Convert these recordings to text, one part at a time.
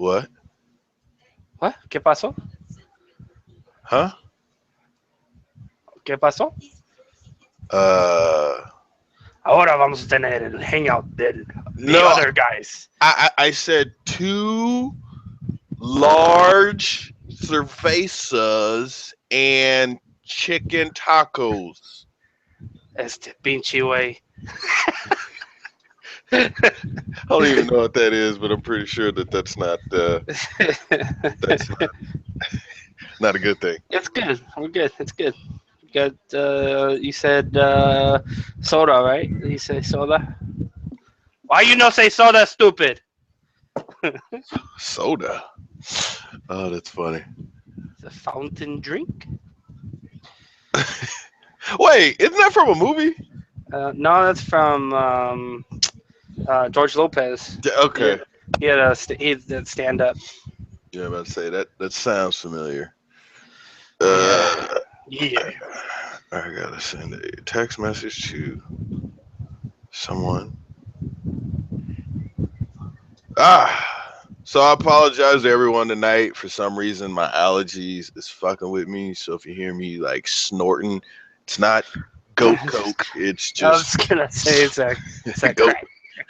What? What? ¿Qué pasó? Huh? ¿Qué pasó? Uh, Ahora vamos a tener el hangout de the no, other guys. I said two large cervezas and chicken tacos. Este pinche güey. I don't even know what that is, but I'm pretty sure that that's not a good thing. It's good. We're good. It's good. Got you said soda, right? You say soda. Why you no say soda, stupid? Soda. Oh, that's funny. It's a fountain drink. Wait, isn't that from a movie? No, that's from George Lopez. Okay. He had a stand up. Yeah, I'm about to say that sounds familiar. Yeah. Yeah. I gotta send a text message to someone. So I apologize to everyone tonight. For some reason, my allergies is fucking with me. So if you hear me like snorting, it's not goat coke. It's I was just gonna say it's a goat.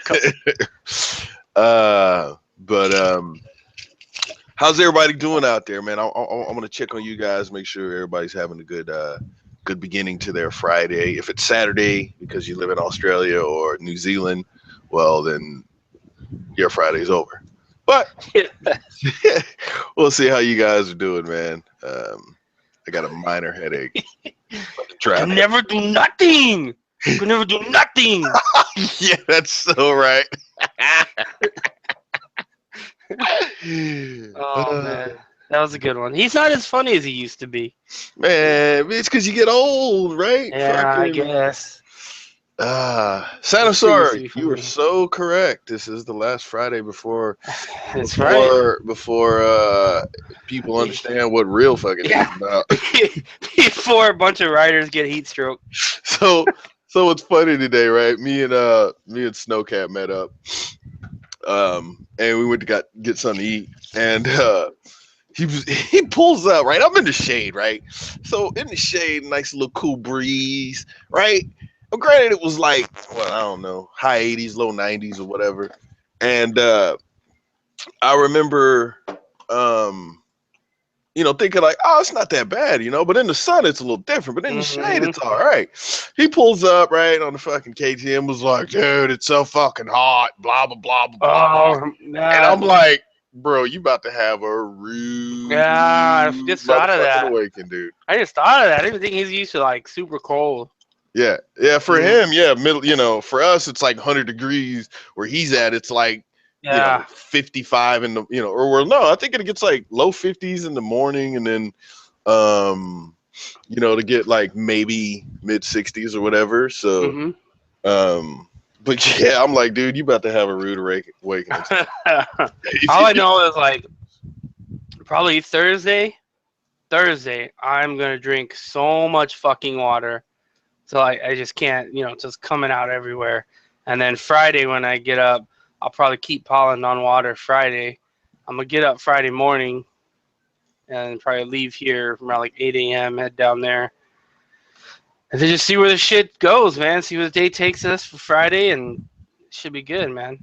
crack. But how's everybody doing out there, man? I'm gonna check on you guys, make sure everybody's having a good beginning to their Friday. If it's Saturday because you live in Australia or New Zealand, well then your Friday's over. But we'll see how you guys are doing, man. I got a minor headache. I can never do nothing. I can never do nothing. Yeah, that's so right. Oh man, that was a good one. He's not as funny as he used to be. Man, it's because you get old, right? Yeah, I guess. Sanasaur, you were so correct. This is the last Friday before That's right. Before people understand what real fucking is about. Before a bunch of riders get heat stroke. So it's funny today, right? Me and Snowcat met up. And we went to get something to eat. And he pulls up, right? I'm in the shade, right? So in the shade, nice little cool breeze, right? Granted, it was like, well, I don't know, high 80s, low 90s or whatever. And I remember, thinking like, oh, it's not that bad, But in the sun, it's a little different. But in the shade, it's all right. He pulls up, right, on the fucking KTM, was like, dude, it's so fucking hot, blah, blah, blah, blah, blah. Oh, And I'm like, bro, you about to have a rude yeah, I just thought of that. awakening, dude. I just thought of that. I didn't think he's used to like super cold. Yeah. For him, yeah, middle, for us, it's like 100 degrees. Where he's at, it's like, 55 in the, I think it gets like low 50s in the morning, and then, to get like maybe mid 60s or whatever. So, but yeah, I'm like, dude, you about to have a rude awakening. All I know is like probably Thursday, I'm gonna drink so much fucking water, so I just can't, it's just coming out everywhere. And then Friday when I get up, I'll probably keep piling on water Friday. I'm gonna get up Friday morning and probably leave here around like 8 a.m. head down there. And then just see where the shit goes, man. See where the day takes us for Friday, and it should be good, man.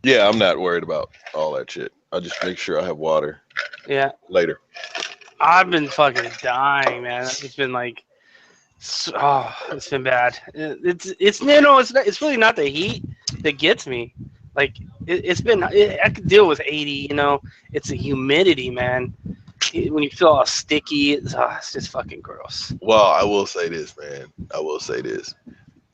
Yeah, I'm not worried about all that shit. I'll just make sure I have water. Yeah. Later. I've been fucking dying, man. It's been like, it's been bad. It's really not the heat that gets me. Like I could deal with 80. It's the humidity, man. When you feel all sticky, it's just fucking gross. Well, I will say this, man.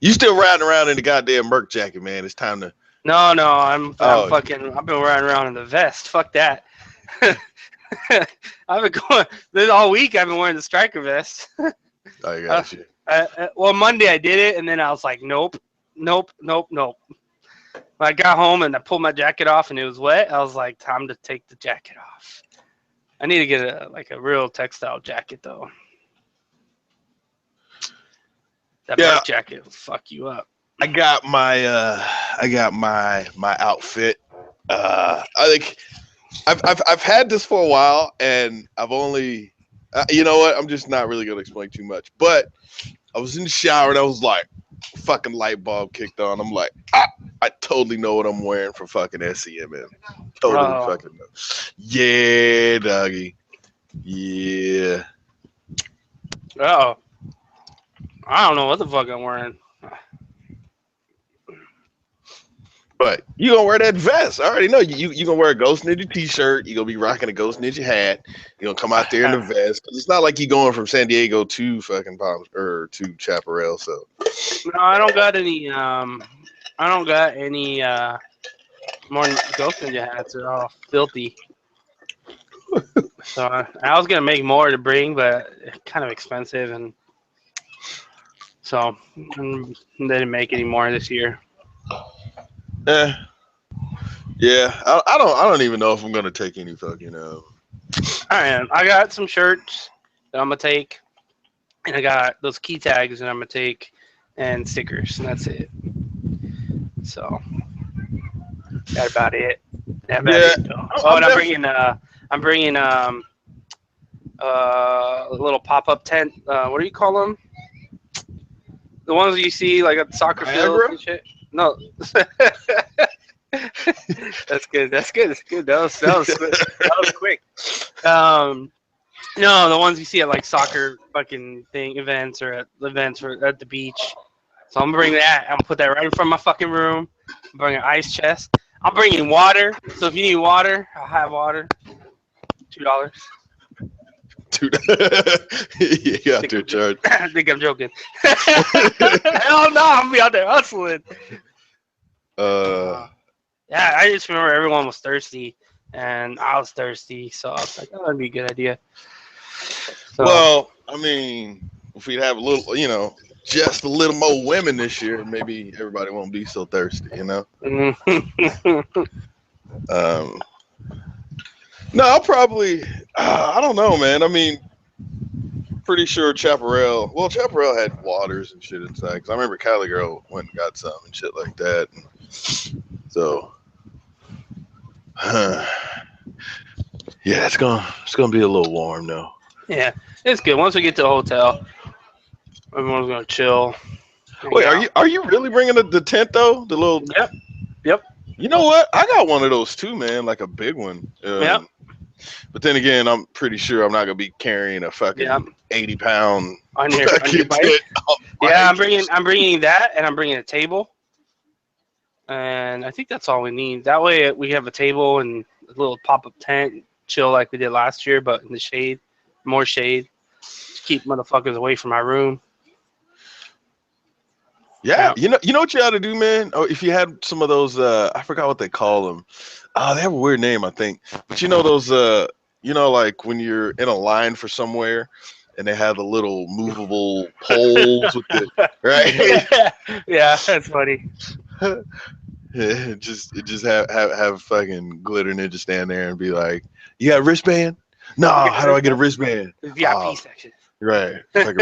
You still riding around in the goddamn Merc jacket, man. It's time to. No, I'm fucking. I've been riding around in the vest. Fuck that. I've been going all week. I've been wearing the striker vest. I got you. Well, Monday I did it, and then I was like, nope. When I got home and I pulled my jacket off and it was wet, I was like, time to take the jacket off. I need to get a real textile jacket though. That jacket will fuck you up. I got my outfit I think I've had this for a while, and I've only, you know what? I'm just not really gonna explain too much. But I was in the shower and I was like, fucking light bulb kicked on. I'm like, I totally know what I'm wearing for fucking SEMM. Totally Oh, fucking know. Yeah, doggy. Yeah. oh, I don't know what the fuck I'm wearing. But you gonna wear that vest? I already know you gonna wear a Ghost Ninja t-shirt. You gonna be rocking a Ghost Ninja hat. You gonna come out there in the vest. 'Cause it's not like you going from San Diego to fucking Palm or to Chaparral. So No, I don't got any. I don't got any more Ghost Ninja hats. They're all filthy. So I was gonna make more to bring, but it's kind of expensive, and so they didn't make any more this year. eh, yeah. I don't even know if I'm gonna take any fucking All right, I got some shirts that I'm gonna take, and I got those key tags that I'm gonna take, and stickers, and that's it. So that's about it. That's about yeah. it. Though. Oh, I'm and definitely I'm bringing a little pop up tent. What do you call them? The ones you see like at the soccer fields Niagara. and shit. No. That's good. That's good. That's good. That was quick. No, the ones you see at like soccer fucking thing events or at events or at the beach. So I'm gonna bring that. I'm gonna put that right in front of my fucking room. I'm bringing an ice chest. I'm bringing water. So if you need water, I'll have water. $2. Dude, you out there, Charge. I think I'm joking. Hell no, I'm gonna be out there hustling. Yeah, I just remember everyone was thirsty, and I was thirsty, so I was like, "Oh, that'd be a good idea." So, well, I mean, if we'd have a little, just a little more women this year, maybe everybody won't be so thirsty. Um, no, I'll probably, I don't know, man. I mean, pretty sure Chaparral. Well, Chaparral had waters and shit inside. Cause I remember Cali Girl went and got some and shit like that. So, yeah, it's gonna be a little warm though. yeah, it's good. Once we get to the hotel, everyone's gonna chill. Wait, Hang out. are you really bringing the tent though? The little. Yep, yep, You know what? I got one of those too, man. Like a big one. yep, But then again, I'm pretty sure I'm not gonna be carrying a yep. fucking 80-pound On your fucking bike. tent. Yeah, I'm bringing that, and I'm bringing a table, and I think that's all we need. That way, we have a table and a little pop up tent, chill like we did last year, but in the shade, more shade, to keep motherfuckers away from my room. Yeah, Yeah. you know what you ought to do, man. Oh, if you had some of those, I forgot what they call them. They have a weird name, I think. But you know those, like when you're in a line for somewhere, and they have the little movable poles with the right. Yeah, that's funny. Yeah, just have fucking glitter ninja stand there and be like, "You got a wristband? No, how do I get a wristband? The VIP Oh, section. right, fucking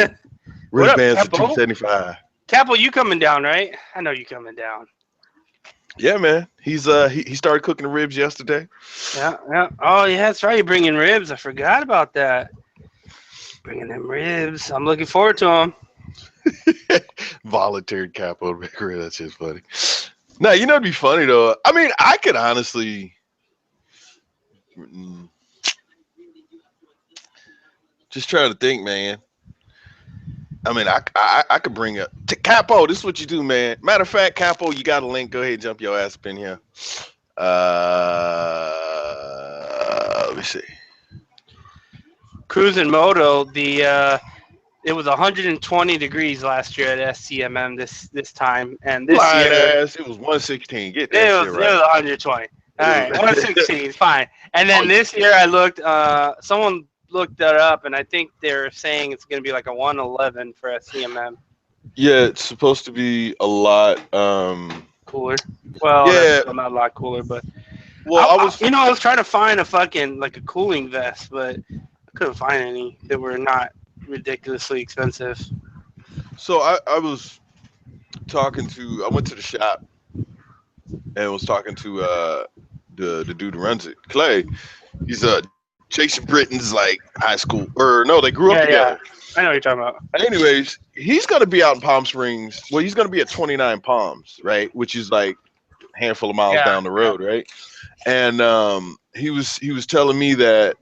What up, wristbands for Capo? $275." Capo, you coming down, right? I know you coming down. Yeah, man. He started cooking the ribs yesterday. Yeah, yeah. Oh, yeah, that's right. You're bringing ribs. I forgot about that. Bringing them ribs. I'm looking forward to them. Volunteered capo bakery. That's just funny. No, it'd be funny though. I mean, I could honestly just try to think, man. I mean, I could bring up Capo. This is what you do, man. Matter of fact, Capo, you got a link. Go ahead, and jump your ass up in here. Let me see. Cruising Moto, it was 120 degrees last year at SCMM this time, and this Lying year ass. It was 116. Get that it shit was right. 120. All right, 116 is fine. And then this year I looked. Someone looked that up, and I think they're saying it's going to be like a 111 for SCMM. Yeah, it's supposed to be a lot. Cooler. Well, Yeah. that's still not a lot cooler, but Well, I was trying to find a fucking like a cooling vest, but I couldn't find any that were not ridiculously expensive. So I was talking to. I went to the shop and was talking to the dude who runs it, Clay. He's Jason Britton's like high school, or no, they grew up Yeah, together. yeah. I know what you're talking about. Anyways, he's gonna be out in Palm Springs. Well, he's gonna be at 29 Palms, right? Which is like a handful of miles Yeah, down the yeah. road, right? And he was telling me that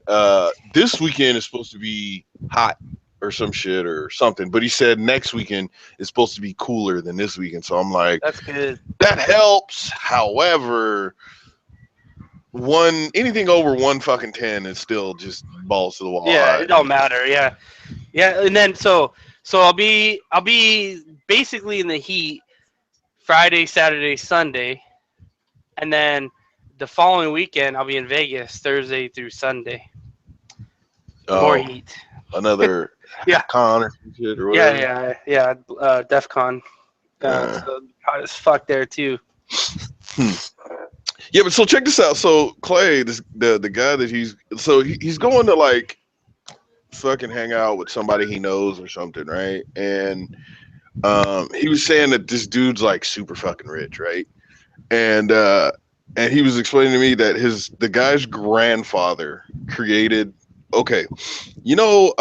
this weekend is supposed to be hot or some shit or something, but he said next weekend is supposed to be cooler than this weekend. So I'm like, That's good. that helps. However, one anything over 1 fucking 10 is still just balls to the wall Yeah, hot. it don't matter. Yeah, yeah. And then so I'll be basically in the heat Friday, Saturday, Sunday, and then the following weekend I'll be in Vegas Thursday through Sunday. More Oh, heat. another Yeah, con or some shit or yeah, whatever. yeah, yeah. DEF CON. Uh, So hot as fuck there too. hmm. Yeah, but so check this out. So Clay, the guy that he's going to like fucking hang out with somebody he knows or something, right? And he was saying that this dude's like super fucking rich, right? And and he was explaining to me that the guy's grandfather created. Okay, you know,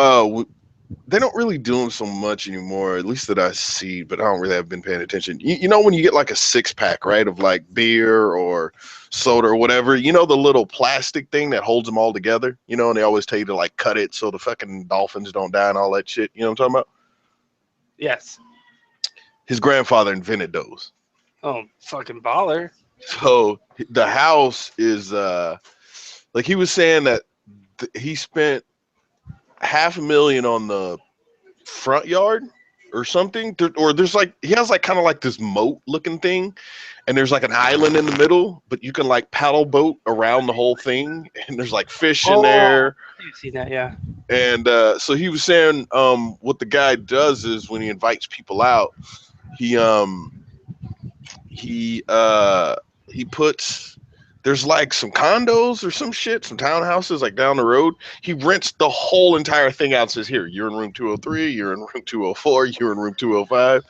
they don't really do them so much anymore, at least that I see, but I don't really have been paying attention. You know, when you get like a 6 pack, right, of like beer or soda or whatever, you know, the little plastic thing that holds them all together, you know, and they always tell you to like cut it so the fucking dolphins don't die and all that shit. You know what I'm talking about? Yes. His grandfather invented those. Oh, fucking baller. So the house is, like he was saying that he spent 500,000 on the front yard or something, or there's like he has like kind of like this moat looking thing, and there's like an island in the middle, but you can like paddle boat around the whole thing, and there's like fish in Oh, there. you've seen that, yeah. And so he was saying what the guy does is when he invites people out, he he uh he puts there's like some condos or some shit, some townhouses like down the road. He rents the whole entire thing out. Says, here, you're in room 203, you're in room 204, you're in room 205.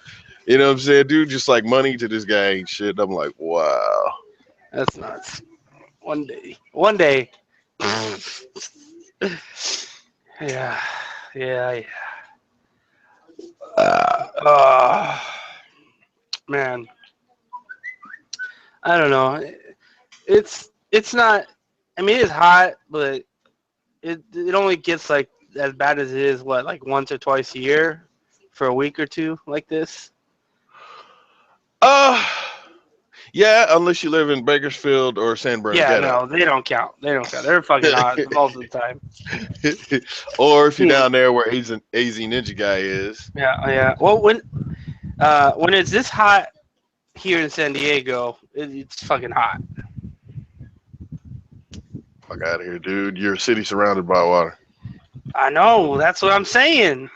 You know what I'm saying, dude? Just like money to this guy ain't shit. I'm like, wow. That's nuts. One day. One day. Yeah. Yeah, yeah. Uh, man. I don't know. It's not. I mean, it's hot, but it only gets like as bad as it is. What, like once or twice a year for a week or two like this? Uh yeah, unless you live in Bakersfield or San Yeah, Bernardino. no, they don't count. They don't count. They're fucking hot most of the time. Or if you're Hmm. down there where AZ Ninja guy is. Yeah, yeah. Well, when it's this hot here in San Diego, it's fucking hot. Fuck out of here, dude. You're a city surrounded by water. I know. That's what I'm saying.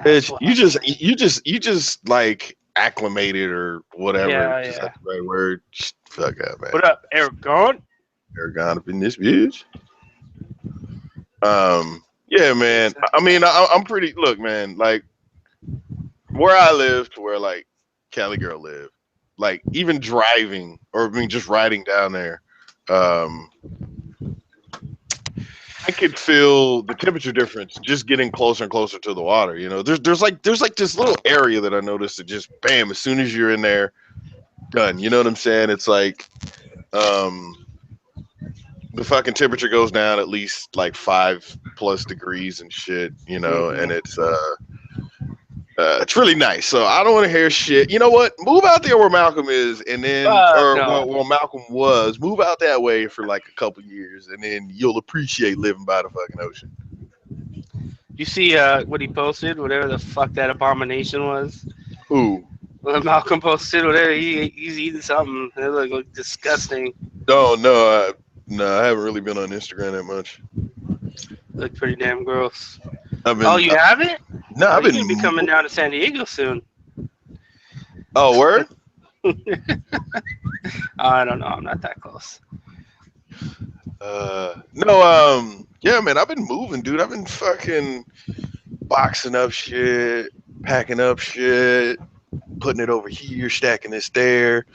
That's Bitch, what you I'm just saying. you just like acclimated or whatever. Yeah, Is yeah. that the right word? Fuck out, man. What up, Eric? Gone? Aragon up in this bitch. Yeah, man. I mean, I'm pretty. Look, man. Like where I live to where like Cali girl live. Like even driving or I mean just riding down there. Um, I could feel the temperature difference just getting closer and closer to the water. You know, there's like this little area that I noticed that just bam, as soon as you're in there, done. You know what I'm saying? It's like um the fucking temperature goes down at least like 5+ degrees and shit, you know, and Mm-hmm. it's really nice. So I don't want to hear shit. You know what? Move out there where Malcolm is, and then Fuck or no. where Malcolm was. Move out that way for like a couple years, and then you'll appreciate living by the fucking ocean. You see what he posted? Whatever the fuck that abomination was. Who? What Malcolm posted, whatever he's eating something. It looked disgusting. Oh no, no, I haven't really been on Instagram that much. Looked pretty damn gross. I've Oh, been you haven't? no, Oh, I've you're gonna be been. coming down to San Diego soon. Oh, word? I don't know. I'm not that close. No, yeah, man, I've been moving, dude. I've been fucking boxing up shit, packing up shit. putting it over here, stacking this there,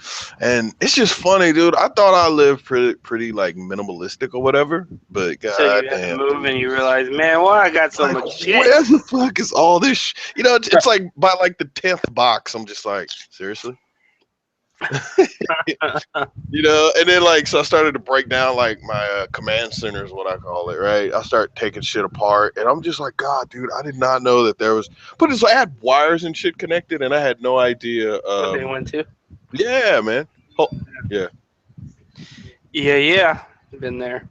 and it's just funny, dude. I thought I lived pretty like minimalistic or whatever, but So you had to goddamn, move, dude. and you realize, man, why I got so Like, much shit? where the fuck is all this? You know, it's like by like the 10th box, I'm just like, seriously. You know, and then like, so I started to break down like my command center is what I call it, right? I start taking shit apart, and I'm just like, God, dude, I did not know that there was. But it's I had wires and shit connected, and I had no idea. What they went to? Yeah, man. Oh, yeah. Yeah, been there.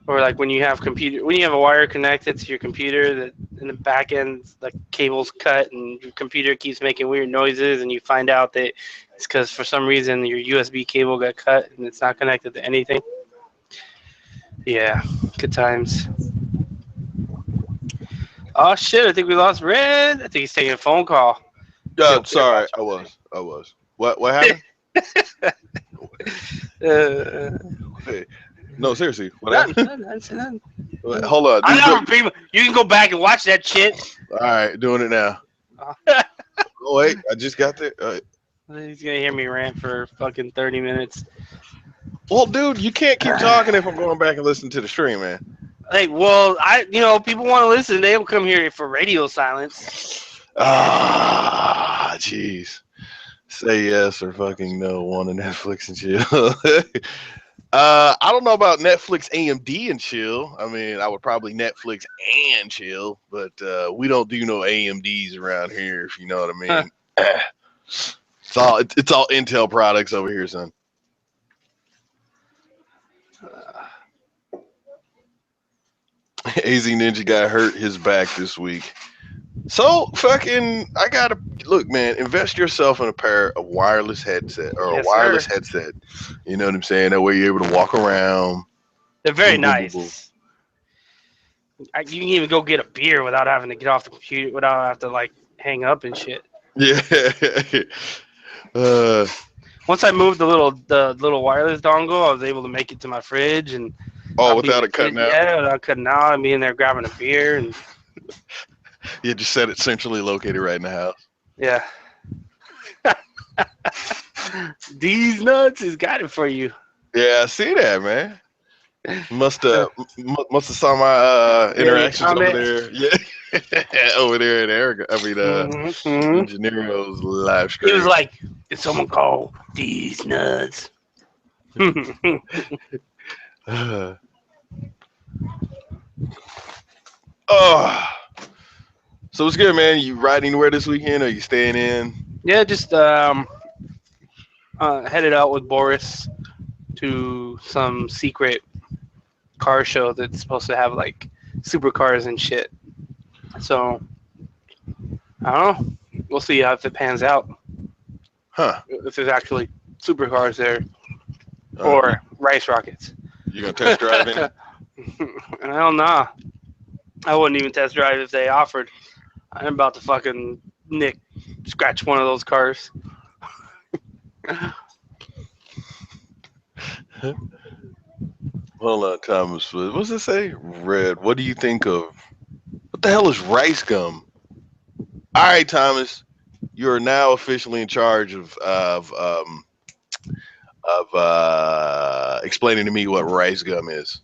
Or like when you have a wire connected to your computer that in the back end the cable's cut and your computer keeps making weird noises, and you find out that it's because for some reason your USB cable got cut and it's not connected to anything. Yeah, good times. Oh shit! I think we lost Red. I think he's taking a phone call. Feel weird Sorry, about I was. What happened? you. Hey, no, seriously, what None, happened? none. Hold on. I know people. You can go back and watch that shit. All right, doing it now. Oh wait, I just got there. He's gonna hear me rant for fucking 30 minutes. Well, dude, you can't keep talking if I'm going back and listening to the stream, man. Like, well, people want to listen. They don't come here for radio silence. Ah, jeez. Say yes or fucking no. Want a Netflix and chill. I don't know about Netflix, AMD, and chill. I mean, I would probably Netflix and chill, but we don't do no AMDs around here, if you know what I mean. It's all Intel products over here, son. AZ Ninja got hurt his back this week. So fucking, I gotta look, man. Invest yourself in a pair of wireless headset or Yes, a wireless sir. headset. You know what I'm saying? That way you're able to walk around. They're very Boom, boom, boom, boom. nice. You can even go get a beer without having to get off the computer, without having to like hang up and shit. Yeah. uh, Once I moved the little wireless dongle, I was able to make it to my fridge and oh, not be in without the it cutting fridge. out. Yeah, without cutting out. I'd be in there grabbing a beer and You just set it centrally located right in the house. yeah. These nuts has got it for you. Yeah, I see that, man. Must have saw my interactions over comment. there. Yeah, over there in Erica. I mean, Mm-hmm. Janero's live He stream. was like, "Did someone call these nuts?" Oh, so what's good, man? You riding anywhere this weekend, or you staying in? Yeah, just headed out with Boris to some secret car show that's supposed to have like supercars and shit. So I don't know. We'll see how if it pans out. Huh? If there's actually supercars there or rice rockets. You gonna test drive in? I don't know. I wouldn't even test drive if they offered. I'm about to fucking scratch one of those cars. Hold on, Thomas. What's it say? Red. What do you think of? What the hell is rice gum? All right, Thomas. You are now officially in charge of explaining to me what rice gum is.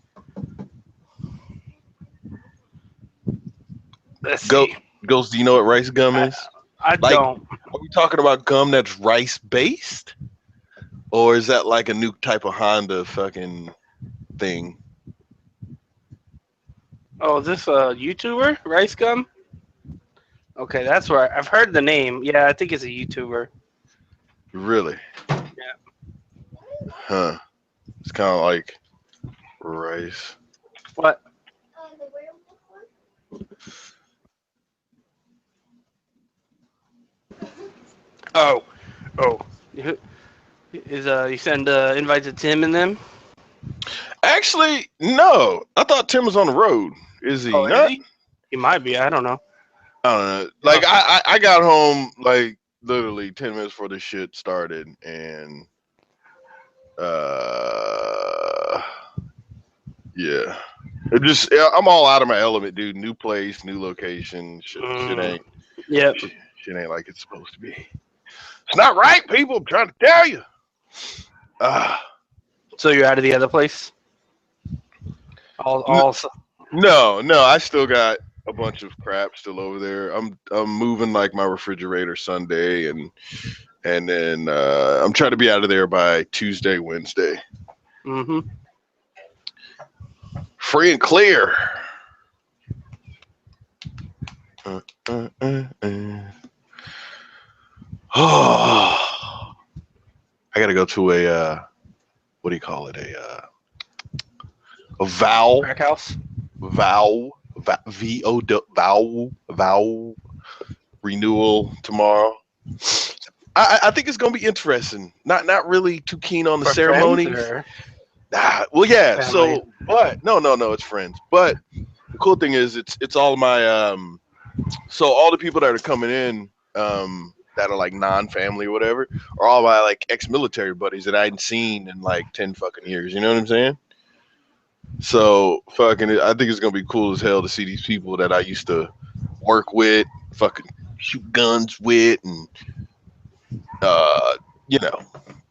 Let's Go, see. Ghost, do you know what rice gum is? I Like, don't. are we talking about gum that's rice based, or is that like a new type of Honda fucking thing? Oh, is this a YouTuber? Rice Gum? Okay, that's where I've heard the name. Yeah, I think it's a YouTuber. Really? Yeah. Huh? It's kind of like rice. What? Oh, oh. You send invite to Tim and them? Actually, no. I thought Tim was on the road. Is he Oh, is not? he? He might be. I don't know. I don't know. Like I got home like literally 10 minutes before this shit started, and yeah. I'm all out of my element, dude. New place, new location. Shit ain't. Yep. Shit ain't like it's supposed to be. It's not right, people. I'm trying to tell you. So you're out of the other place? N- All. no. I still got a bunch of crap still over there. I'm moving like my refrigerator Sunday, and then I'm trying to be out of there by Tuesday, Wednesday. Mm-hmm. Free and clear. Oh, I gotta go to a what do you call it? A vowel Crack house. vowel vowel renewal tomorrow. I think it's gonna be interesting. Not really too keen on the For friends ceremonies. or Well, yeah. family? So, but no, it's friends. But the cool thing is, it's all my so all the people that are coming in that are like non-family or whatever are all my like ex-military buddies that I hadn't seen in like 10 fucking years. You know what I'm saying? So fucking, I think it's gonna be cool as hell to see these people that I used to work with, fucking shoot guns with, and uh, you know,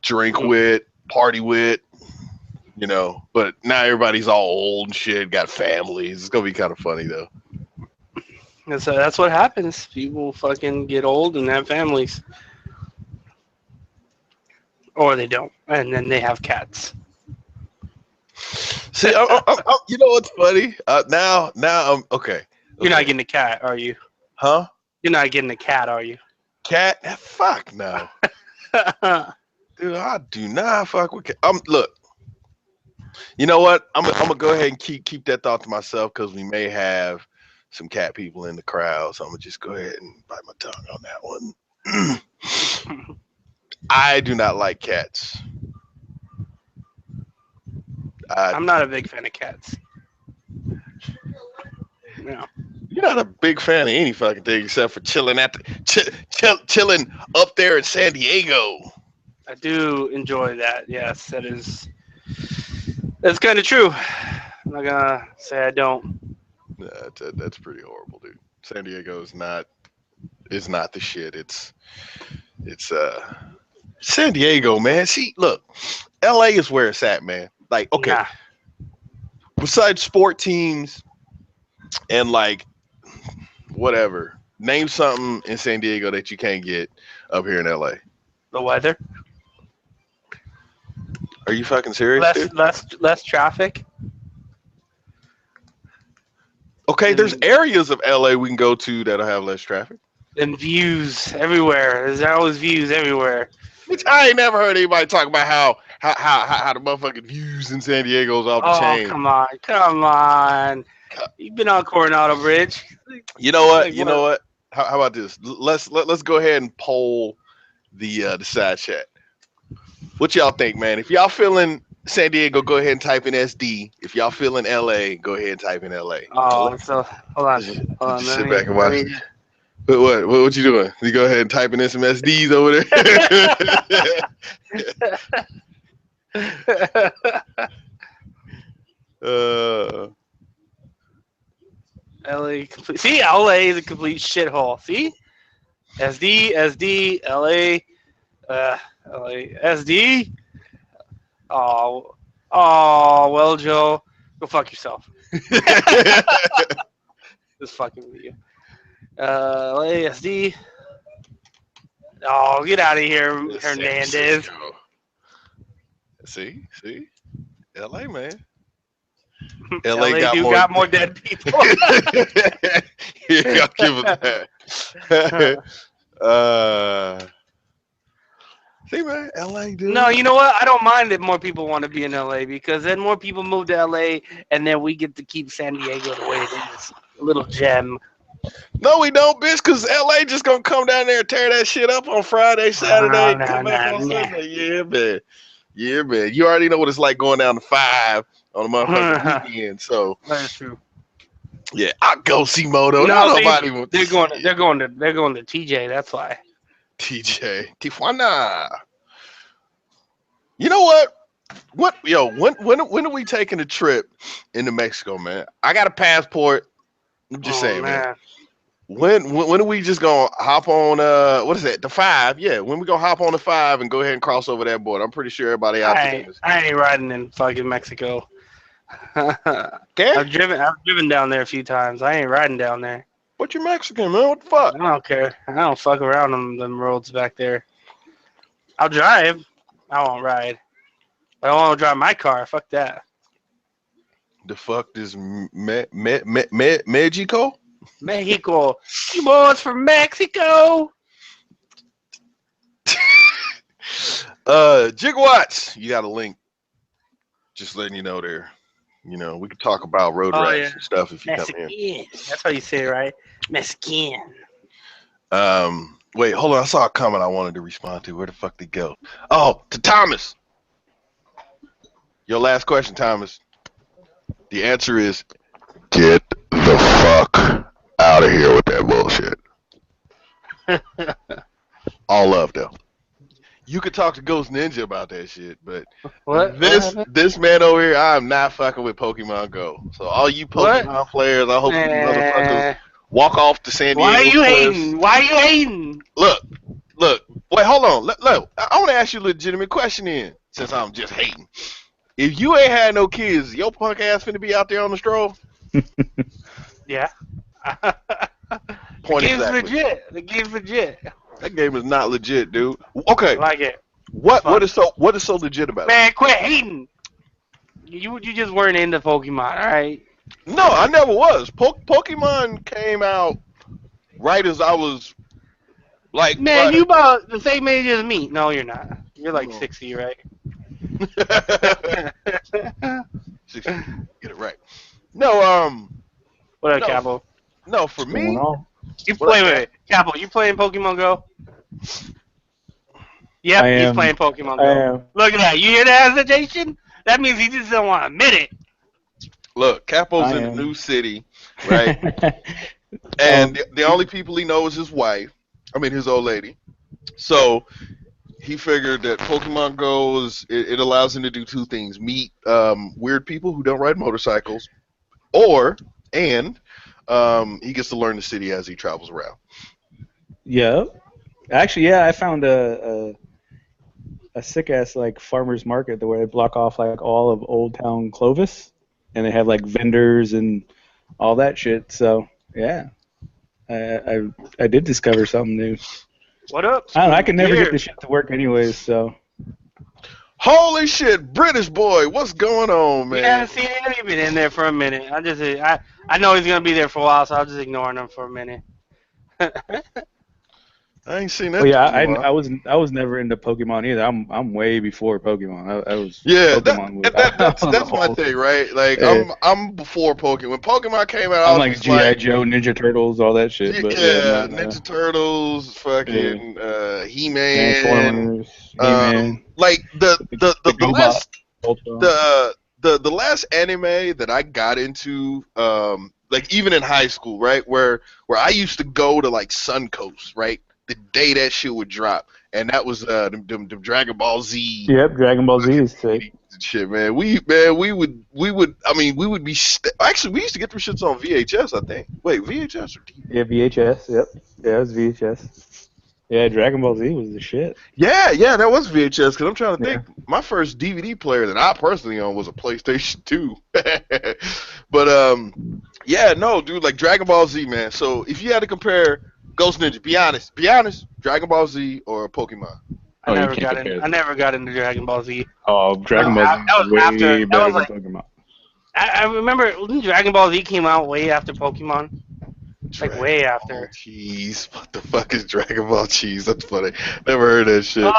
drink with, party with. You know, but now everybody's all old and shit, got families. It's gonna be kind of funny though. And so that's what happens. People fucking get old and have families, or they don't, and then they have cats. See, you know what's funny? Now I'm okay. You're not Okay, getting a cat, are you? huh? You're not getting a cat, are you? Cat? Fuck no, dude. I do not fuck with cat. Look. You know what? I'm gonna go ahead and keep that thought to myself because we may have some cat people in the crowd. So I'm gonna just go ahead and bite my tongue on that one. I do not like cats. I, I'm not a big fan of cats. No. you're not a big fan of any fucking thing except for chilling at the chilling up there in San Diego. I do enjoy that. Yes, that is. That's kind of true. I'm not gonna say I don't. That's pretty horrible, dude. San Diego is not the shit. It's San Diego, man. See, look, LA is where it's at, man. Like, okay, Nah. besides sport teams and like whatever, name something in San Diego that you can't get up here in LA. The weather. Are you fucking serious, dude? Less traffic. Okay, there's And, areas of LA we can go to that'll have less traffic. and views everywhere. There's always views everywhere. Which I ain't never heard anybody talk about how the motherfucking views in San Diego's off the Oh, chain. come on, come on. You've been on Coronado Bridge. You know what? Like You know what? How about this? Let's go ahead and poll the side chat. What y'all think, man? If y'all feeling San Diego, go ahead and type in SD. If y'all feeling LA, go ahead and type in LA. Oh, so hold on. Hold on. Just sit back and watch it. What you doing? You go ahead and type in some SDs over there. LA complete. See, LA is a complete shithole. See, SD, LA, LA, SD. Oh, well, Joe, go fuck yourself. Just fucking with you. LA, SD. Oh, get out of here, Hernandez. See, LA, man. LA got got more dead people. Yeah, I'll give it that. See, man, LA, dude. No, you know what? I don't mind if more people want to be in LA because then more people move to LA and then we get to keep San Diego the way it is. A little gem. No, we don't, bitch, because LA just gonna come down there and tear that shit up on Friday, Saturday, come back on Sunday. Yeah, man. Yeah, man. You already know what it's like going down to 5 on a motherfucking weekend. So that's true. Yeah, I'll go see Moto. No, Nobody they're going to TJ. That's why. TJ Tijuana. You know what? When are we taking a trip into Mexico, man? I got a passport. I'm just saying, man. when are we just gonna hop on what is that, the 5? Yeah, when we gonna hop on the 5 and go ahead and cross over that board? I'm pretty sure everybody out there is. I ain't riding in fucking Mexico. Okay? I've driven down there a few times. I ain't riding down there. But you're Mexican, man. What the I fuck? don't care. I don't fuck around on them roads back there. I'll drive. I won't ride. But I won't drive my car. Fuck that. The fuck is Mexico? Mexico. You boys from Mexico? Gigawatts, you got a link. Just letting you know there. You know, we could talk about road rash and stuff if you come Mexican. here. That's how you say it, right? Mexican. Wait, hold on. I saw a comment I wanted to respond to. Where the fuck did it go? Oh, to Thomas. Your last question, Thomas. The answer is get the fuck out of here with that bullshit. All love though. You could talk to Ghost Ninja about that shit, but this man over here, I'm not fucking with Pokemon Go. So all you Pokemon players, I hope you motherfuckers walk off to San Diego. Why are you hating? Why are you hating? Look. Wait, hold on. Look, I want to ask you a legitimate question then, since I'm just hating. If you ain't had no kids, your punk ass finna be out there on the stroll? Yeah. Point the game's exactly. legit. The game's legit. That game is not legit, dude. Okay. I like it. What is so legit about it? Man, quit hating. You just weren't into Pokemon, all right? No, I never was. Pokemon came out right as I was like. Man, you about the same age as me. No, you're not. You're like 60, right? 60. Get it right. No, What up, Capo? No, for me. You play with it. Capo, you playing Pokemon Go? Yep, he's playing Pokemon Go. Look at that. You hear that hesitation? That means he just don't want to admit it. Look, Capo's in a new city, right? And the only people he knows is his wife. I mean, his old lady. So he figured that Pokemon Go it allows him to do two things: meet weird people who don't ride motorcycles, and he gets to learn the city as he travels around. Yeah, actually, yeah, I found a sick ass like farmers market where they block off like all of Old Town Clovis, and they have like vendors and all that shit. So yeah, I did discover something new. What up? I don't know, I can never get this shit to work anyways. So. Holy shit, British boy, what's going on, man? Yeah, see, he's been in there for a minute. I know he's gonna be there for a while, so I'll just ignore him for a minute. I ain't seen that. Well, yeah, I was never into Pokemon either. I'm way before Pokemon. I was that's my thing, right? Like I'm before Pokemon. When Pokemon came out, I'm like G.I. Joe, Ninja Turtles, all that shit. But Ninja Turtles, fucking He-Man, Transformers, He-Man. Like the last anime that I got into, like even in high school, right, where I used to go to like Suncoast, right. The day that shit would drop, and that was the Dragon Ball Z. Yep, Dragon Ball Z is sick. Shit, man. We would be actually we used to get them shits on VHS, I think. Wait, VHS or DVD? Yeah, VHS. Yep. Yeah, it was VHS. Yeah, Dragon Ball Z was the shit. Yeah, that was VHS. Cause I'm trying to think. My first DVD player that I personally owned was a PlayStation 2. But yeah, no, dude, like Dragon Ball Z, man. So if you had to compare Ghost Ninja, be honest, Dragon Ball Z or Pokemon? I never got into Dragon Ball Z. Oh, Dragon Ball Z was way better than Pokemon. I remember Dragon Ball Z came out way after Pokemon. Like way after. Cheese. What the fuck is Dragon Ball cheese? That's funny. Never heard that shit.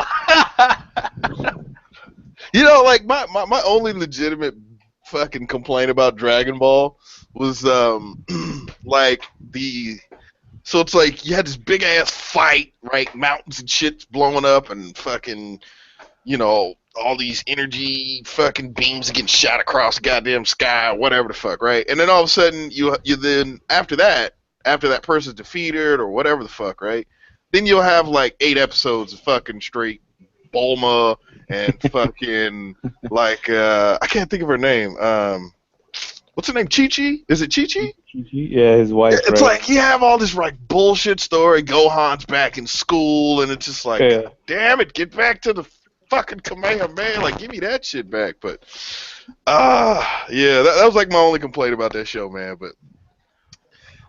You know, like my only legitimate fucking complaint about Dragon Ball was like so it's like you had this big ass fight, right? Mountains and shit's blowing up and fucking, you know, all these energy fucking beams getting shot across the goddamn sky, whatever the fuck, right? And then all of a sudden you then after that person's defeated or whatever the fuck, right? Then you'll have like 8 episodes of fucking straight Bulma and fucking like I can't think of her name. what's her name? Chi-Chi? Is it Chi-Chi? Yeah, his wife. It's right? like you have all this like bullshit story. Gohan's back in school, and it's just like, Yeah. God damn it, get back to the fucking Kamehameha. Like, give me that shit back. But, yeah, that was like my only complaint about that show, man. But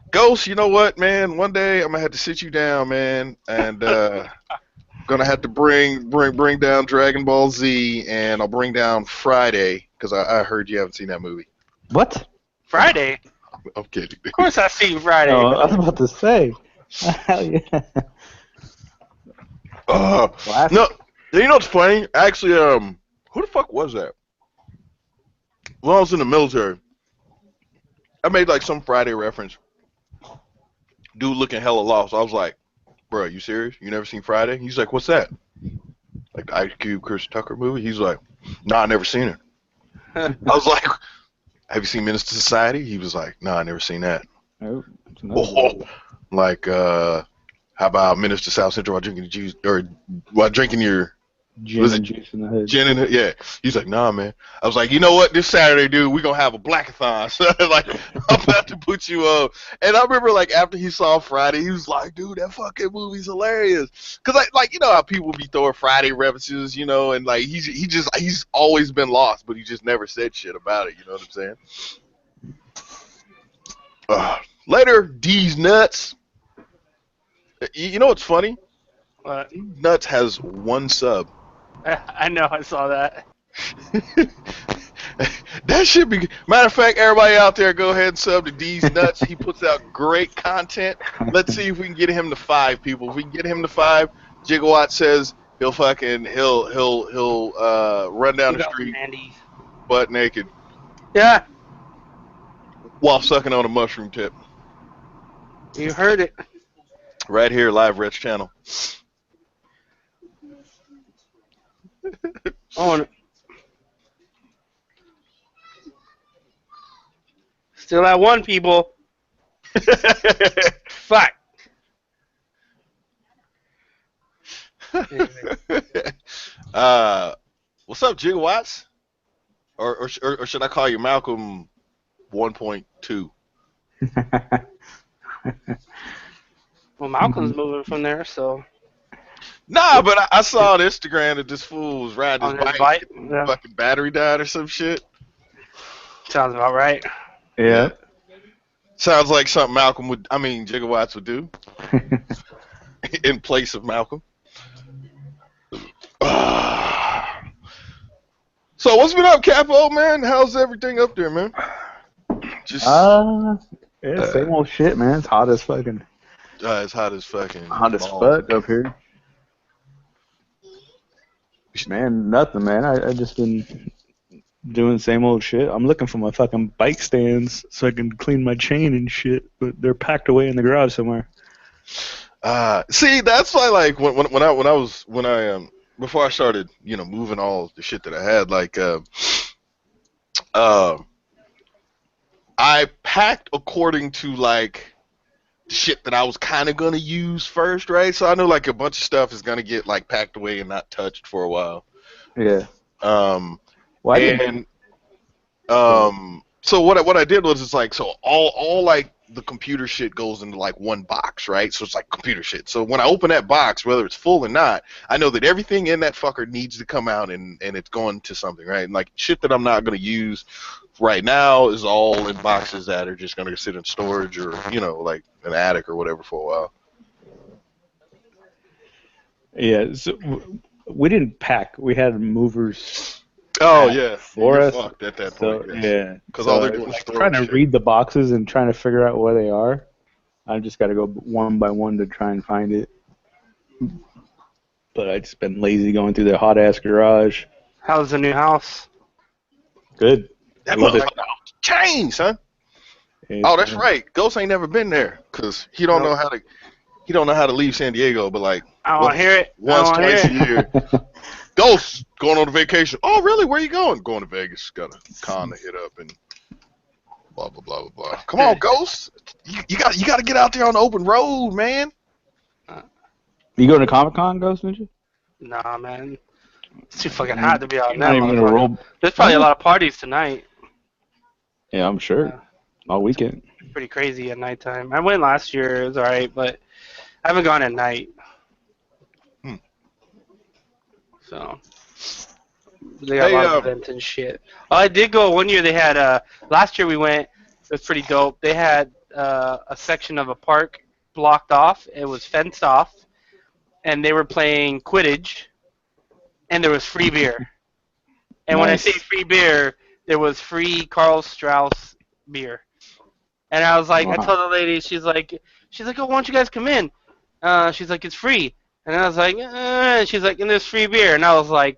Ghost, you know what, man? One day I'm gonna have to sit you down, man, and gonna have to bring down Dragon Ball Z, and I'll bring down Friday because I heard you haven't seen that movie. What? Friday? I'm kidding. Of course I see Friday. Oh, I was about to say. Hell yeah. Classic. No, you know what's funny? Actually, who the fuck was that? When I was in the military, I made like some Friday reference. Dude looking hella lost. I was like, bro, you serious? You never seen Friday? He's like, what's that? Like the Ice Cube, Chris Tucker movie? He's like, nah, I never seen it. I was like, have you seen Menace to Society? He was like, nah, I never seen that. Oh, Like, how about Menace to South Central while drinking the juice, or while drinking your gin and juice in the hood. gin and yeah. He's like, nah, man. I was like, you know what? This Saturday, dude, we're gonna have a blackathon. So like, I'm about to put you up. And I remember like after he saw Friday, he was like, dude, that fucking movie's hilarious. Cause like you know how people be throwing Friday references, you know, and like he's always been lost, but he just never said shit about it. You know what I'm saying? Later, D's nuts. You know what's funny? What? Nuts has one sub. I know, I saw that. That should be. Matter of fact, everybody out there, go ahead and sub to D's Nuts. He puts out great content. Let's see if we can get him to 5 people. If we can get him to 5, Gigawatt says he'll run down the street butt naked. Yeah. While sucking on a mushroom tip. You heard it. Right here, live Rich channel. On. Still at 1, people. Fuck. What's up, Gigawatts? Or should I call you Malcolm 1.2? Well, Malcolm's moving from there, so. Nah, but I saw on Instagram that this fool was riding his On his bike. bike? Yeah. Fucking battery died or some shit. Sounds about right. Yeah. Sounds like something Gigawatts would do in place of Malcolm. So what's been up, Capo, man? How's everything up there, man? Just same old shit, man. It's hot as fucking. It's hot as fucking. Hot as fuck up here. Man, nothing, man. I just been doing the same old shit. I'm looking for my fucking bike stands so I can clean my chain and shit, but they're packed away in the garage somewhere. See, that's why, like, when I before I started, you know, moving all the shit that I had, like, I packed according to like shit that I was kind of gonna use first, right? So I know like a bunch of stuff is gonna get like packed away and not touched for a while. Yeah. So what I did was, it's like, so all like the computer shit goes into like one box, right? So it's like computer shit. So when I open that box, whether it's full or not, I know that everything in that fucker needs to come out and it's going to something, right? And like shit that I'm not gonna use right now is all in boxes that are just gonna sit in storage or, you know, like an attic or whatever for a while. Yeah, so we didn't pack. We had movers. Oh yeah, for you're us. Fucked at that So, point. yeah, because so all they're doing is trying to read the boxes and trying to figure out where they are. I just got to go one by one to try and find it. But I just been lazy going through the hot ass garage. How's the new house? Good. That Love it. motherfucker changed, son. Oh, that's right. Ghost ain't never been there because he don't know how to. He don't know how to leave San Diego, but like I want to hear it. Once, twice a year. Ghost going on a vacation. Oh, really? Where you going? Going to Vegas. Got a con to hit up and blah blah blah blah blah. Come on, Ghost. You got to get out there on the open road, man. You going to Comic-Con, Ghost Ninja? Nah, man. It's too fucking hot to be out Not there. even gonna roll. There's probably a lot of parties tonight. Yeah, I'm sure. All weekend. Pretty crazy at nighttime. I went last year. It was alright, but I haven't gone at night. Hmm. So they got a Hey, lot of events and shit. Oh, I did go one year. They had last year we went. It was pretty dope. They had a section of a park blocked off. It was fenced off, and they were playing Quidditch, and there was free beer. And when I say Nice. free beer, there was free Karl Strauss beer. And I was like, I Wow. told the lady, she's like, oh, why don't you guys come in? She's like, it's free. And I was like, and she's like, and there's free beer. And I was like,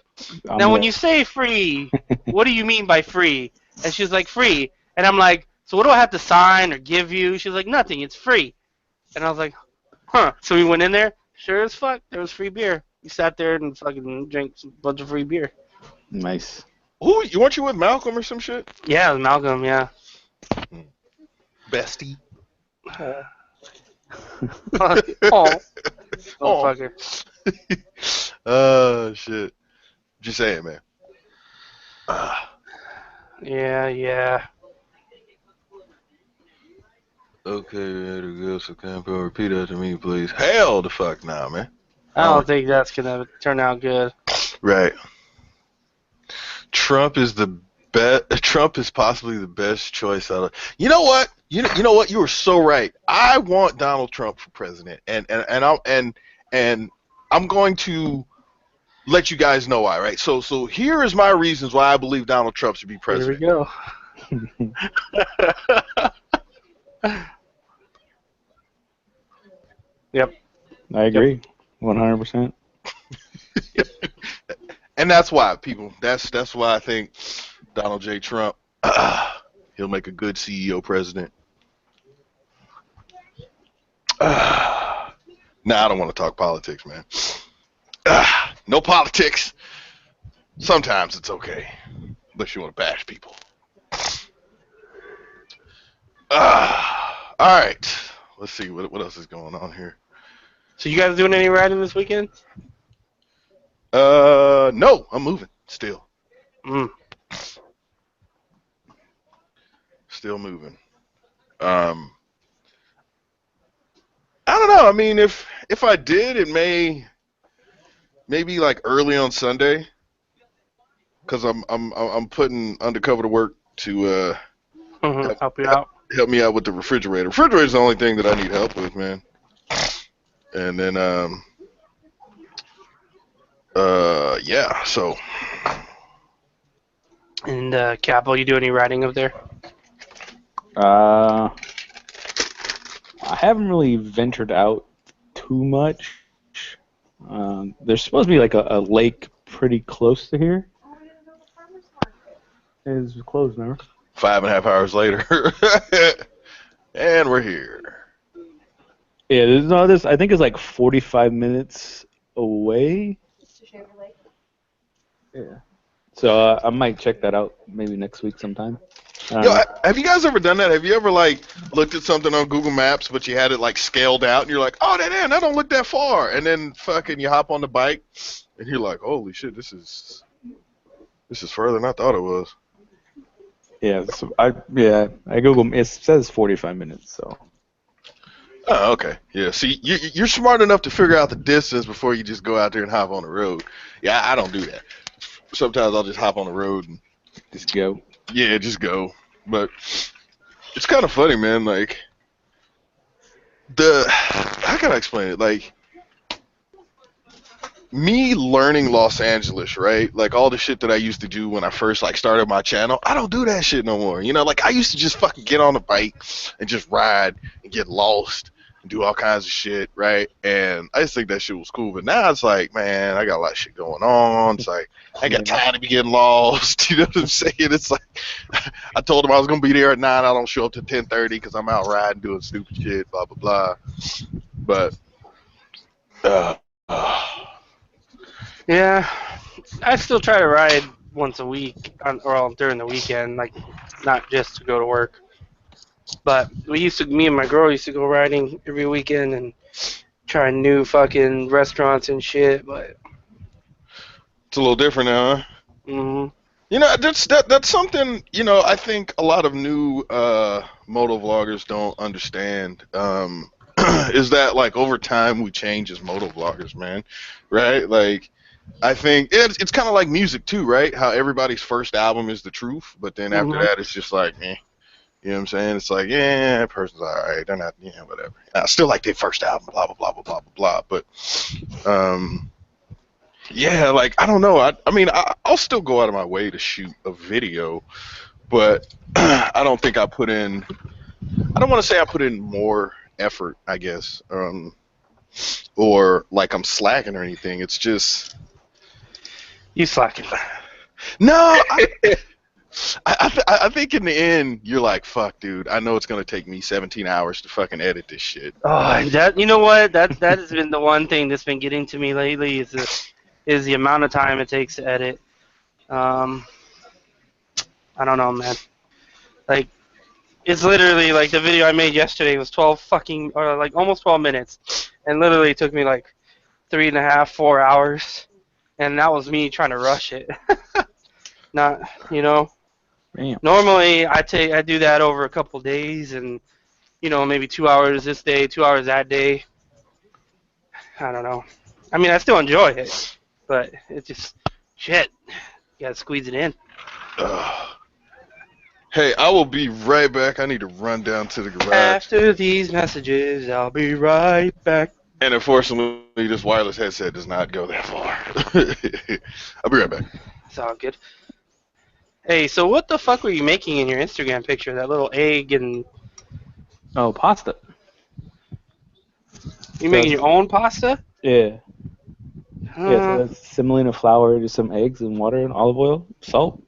I'm now when there. you say free, what do you mean by free? And she's like, free. And I'm like, so what do I have to sign or give you? She's like, nothing, it's free. And I was like, huh. So we went in there. Sure as fuck, there was free beer. We sat there and fucking drank a bunch of free beer. Nice. who you weren't you with Malcolm or some shit? Yeah, it was Malcolm, yeah. Bestie. Oh, Oh. motherfucker. Shit. Just saying, man. Yeah. Okay, the girl, so can you repeat that to me, please? Hell the fuck nah, man. I don't think that's gonna turn out good. Right. Trump is the best. Trump is possibly the best choice out of. You know what? You know what? You were so right. I want Donald Trump for president, and I'm going to let you guys know why. Right. So here is my reasons why I believe Donald Trump should be Here we president. go. Yep. I agree. 100%. And that's why people. That's why I think Donald J. Trump. He'll make a good CEO president. Nah, I don't want to talk politics, man. No politics. Sometimes it's okay, unless you want to bash people. All right. Let's see what else is going on here. So you guys doing any riding this weekend? No, I'm moving still. Mm. Still moving. I don't know. I mean, if I did, it may maybe like early on Sunday, because I'm putting undercover to work to Help you out. help me out with the refrigerator. Refrigerator's the only thing that I need help with, man. And then yeah. So And Capital, you do any riding up there? I haven't really ventured out too much. There's supposed to be like a lake pretty close to here. It's closed now. 5.5 hours later, and we're here. Yeah, there's no this. I think it's like 45 minutes away. Yeah. So I might check that out maybe next week sometime. Yo, have you guys ever done that? Have you ever like looked at something on Google Maps, but you had it like scaled out, and you're like, "Oh, that don't look that far," and then fucking you hop on the bike, and you're like, "Holy shit, this is further than I thought it was." Yeah, so I Google. It says 45 minutes. So. Oh, okay. Yeah. See, you're smart enough to figure out the distance before you just go out there and hop on the road. Yeah, I don't do that. Sometimes I'll just hop on the road and Just go. yeah, just go. But it's kind of funny, man. Like how can I explain it? Like me learning Los Angeles, right? Like all the shit that I used to do when I first like started my channel, I don't do that shit no more. You know, like I used to just fucking get on the bike and just ride and get lost and do all kinds of shit, right? And I just think that shit was cool. But now it's like, man, I got a lot of shit going on. It's like I ain't got time to be getting lost. You know what I'm saying? It's like I told them I was gonna be there at 9. I don't show up to 10:30 because I'm out riding doing stupid shit, blah blah blah. But Yeah, I still try to ride once a week or during the weekend, like not just to go to work. But me and my girl used to go riding every weekend and try new fucking restaurants and shit. But it's a little different now, huh? mm-hmm. That's something, I think a lot of new moto vloggers don't understand. Is that like over time we change as moto vloggers, man, right? Like I think it's kind of like music too, right? How everybody's first album is the truth, but then after Hmm. that it's just like, eh. You know what I'm saying? It's like, yeah, that person's all right. They're not, whatever. I still like their first album, blah blah blah blah blah blah blah. But yeah, like I don't know. I mean, I'll still go out of my way to shoot a video, but I don't think I put in. I don't want to say I put in more effort, I guess, or like I'm slacking or anything. It's just You slacking. no. I think in the end you're like, fuck, dude. I know it's gonna take me 17 hours to fucking edit this shit. Oh, that you know what? That has been the one thing that's been getting to me lately is the amount of time it takes to edit. I don't know, man. Like it's literally like the video I made yesterday was 12 fucking or like almost 12 minutes, and literally took me like 3.5, 4 hours, and that was me trying to rush it. Not, Damn. normally I do that over a couple days, and maybe 2 hours this day, 2 hours that day. I don't know. I mean, I still enjoy it, but it's just shit. You gotta squeeze it in. Ugh. Hey, I will be right back. I need to run down to the garage. After these messages, I'll be right back. And unfortunately, this wireless headset does not go that far. I'll be right back. It's all good. Hey, so what the fuck were you making in your Instagram picture? That little egg and Oh, pasta. you making your own pasta? Yeah. Yeah, so Uh, that's semolina flour, just some eggs and water and olive oil, salt.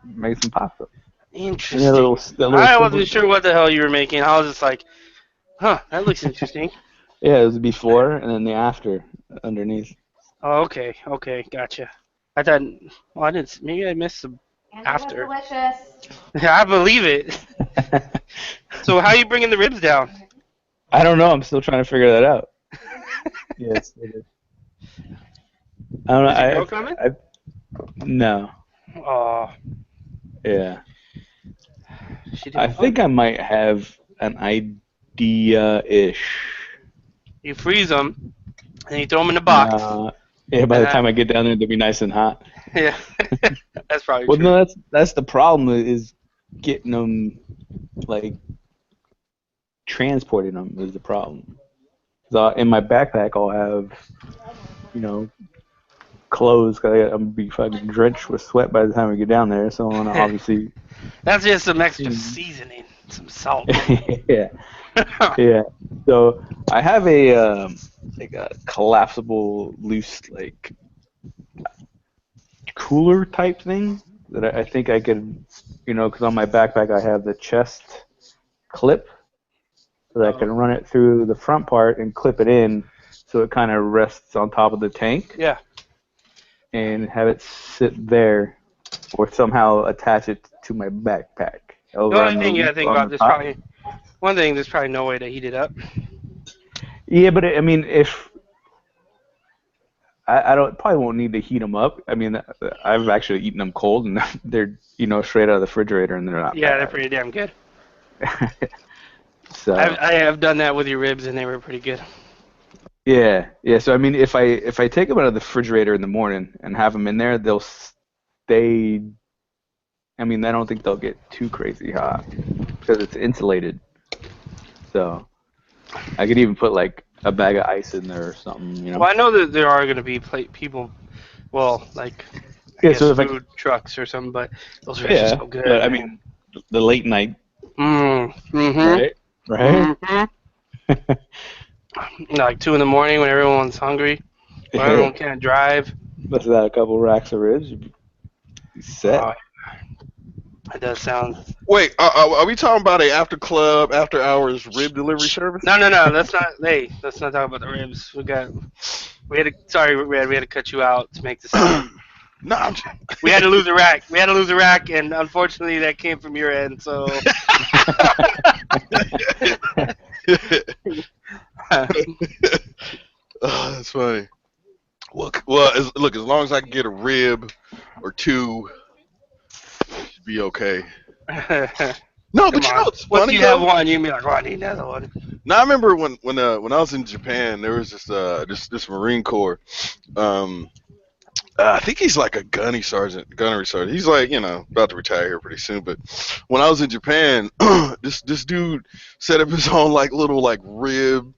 Make some pasta. And Interesting. that little I symbol- wasn't sure what the hell you were making. I was just like, huh, that looks interesting. Yeah, it was the before and then the after underneath. Oh, okay, gotcha. I thought, well, I didn't. Maybe I missed the And after. it was delicious. I believe it. So how are you bringing the ribs down? I don't know. I'm still trying to figure that out. Yes, it is. I don't know. Is your girl coming? No. Oh, Yeah. she didn't. I think I might have an idea-ish. You freeze them, and you throw them in the box. Yeah, by the time I get down there, they'll be nice and hot. Yeah, that's probably Well, true. no, that's the problem is getting them, like, transporting them is the problem. So in my backpack, I'll have, clothes. Cause I'm gonna be fucking drenched with sweat by the time we get down there. So I'm gonna obviously. That's just some extra seasoning, some salt. Yeah. Yeah. So I have a like a collapsible, loose, like cooler type thing that I think I could, because on my backpack I have the chest clip, so that I can run it through the front part and clip it in, so it kind of rests on top of the tank. Yeah. And have it sit there, or somehow attach it to my backpack. The only thing you gotta think about, there's probably no way to heat it up. Yeah, but I mean, if I don't probably won't need to heat them up. I mean, I've actually eaten them cold, and they're straight out of the refrigerator, and they're not. Yeah, bad. they're pretty damn good. So I have done that with your ribs, and they were pretty good. yeah. So I mean, if I take them out of the refrigerator in the morning and have them in there, they'll stay. I mean, I don't think they'll get too crazy hot because it's insulated. So I could even put like a bag of ice in there or something. Well, I know that there are going to be people, like I guess so if food trucks or something, but those are just so good. But I mean, the late night, mm-hmm. right? Mm-hmm. Like 2 a.m. when everyone's hungry, when everyone can't drive. Bust out a couple racks of ribs, you'd be set. It does sound. Wait, are we talking about a after hours rib delivery service? No. Let's not. Hey, let's not talk about the ribs. We had to cut you out to make this happen. No, We had to lose a rack. And unfortunately that came from your end. So. Oh, that's funny. Well, look, as long as I can get a rib or two, be okay. Come No, but you know on. it's Once funny you have though. one, you can be like, oh, I need another one. Now I remember when I was in Japan, there was this Marine Corps. Um, I think he's like a gunnery sergeant. He's like, about to retire here pretty soon. But when I was in Japan, this dude set up his own like little like rib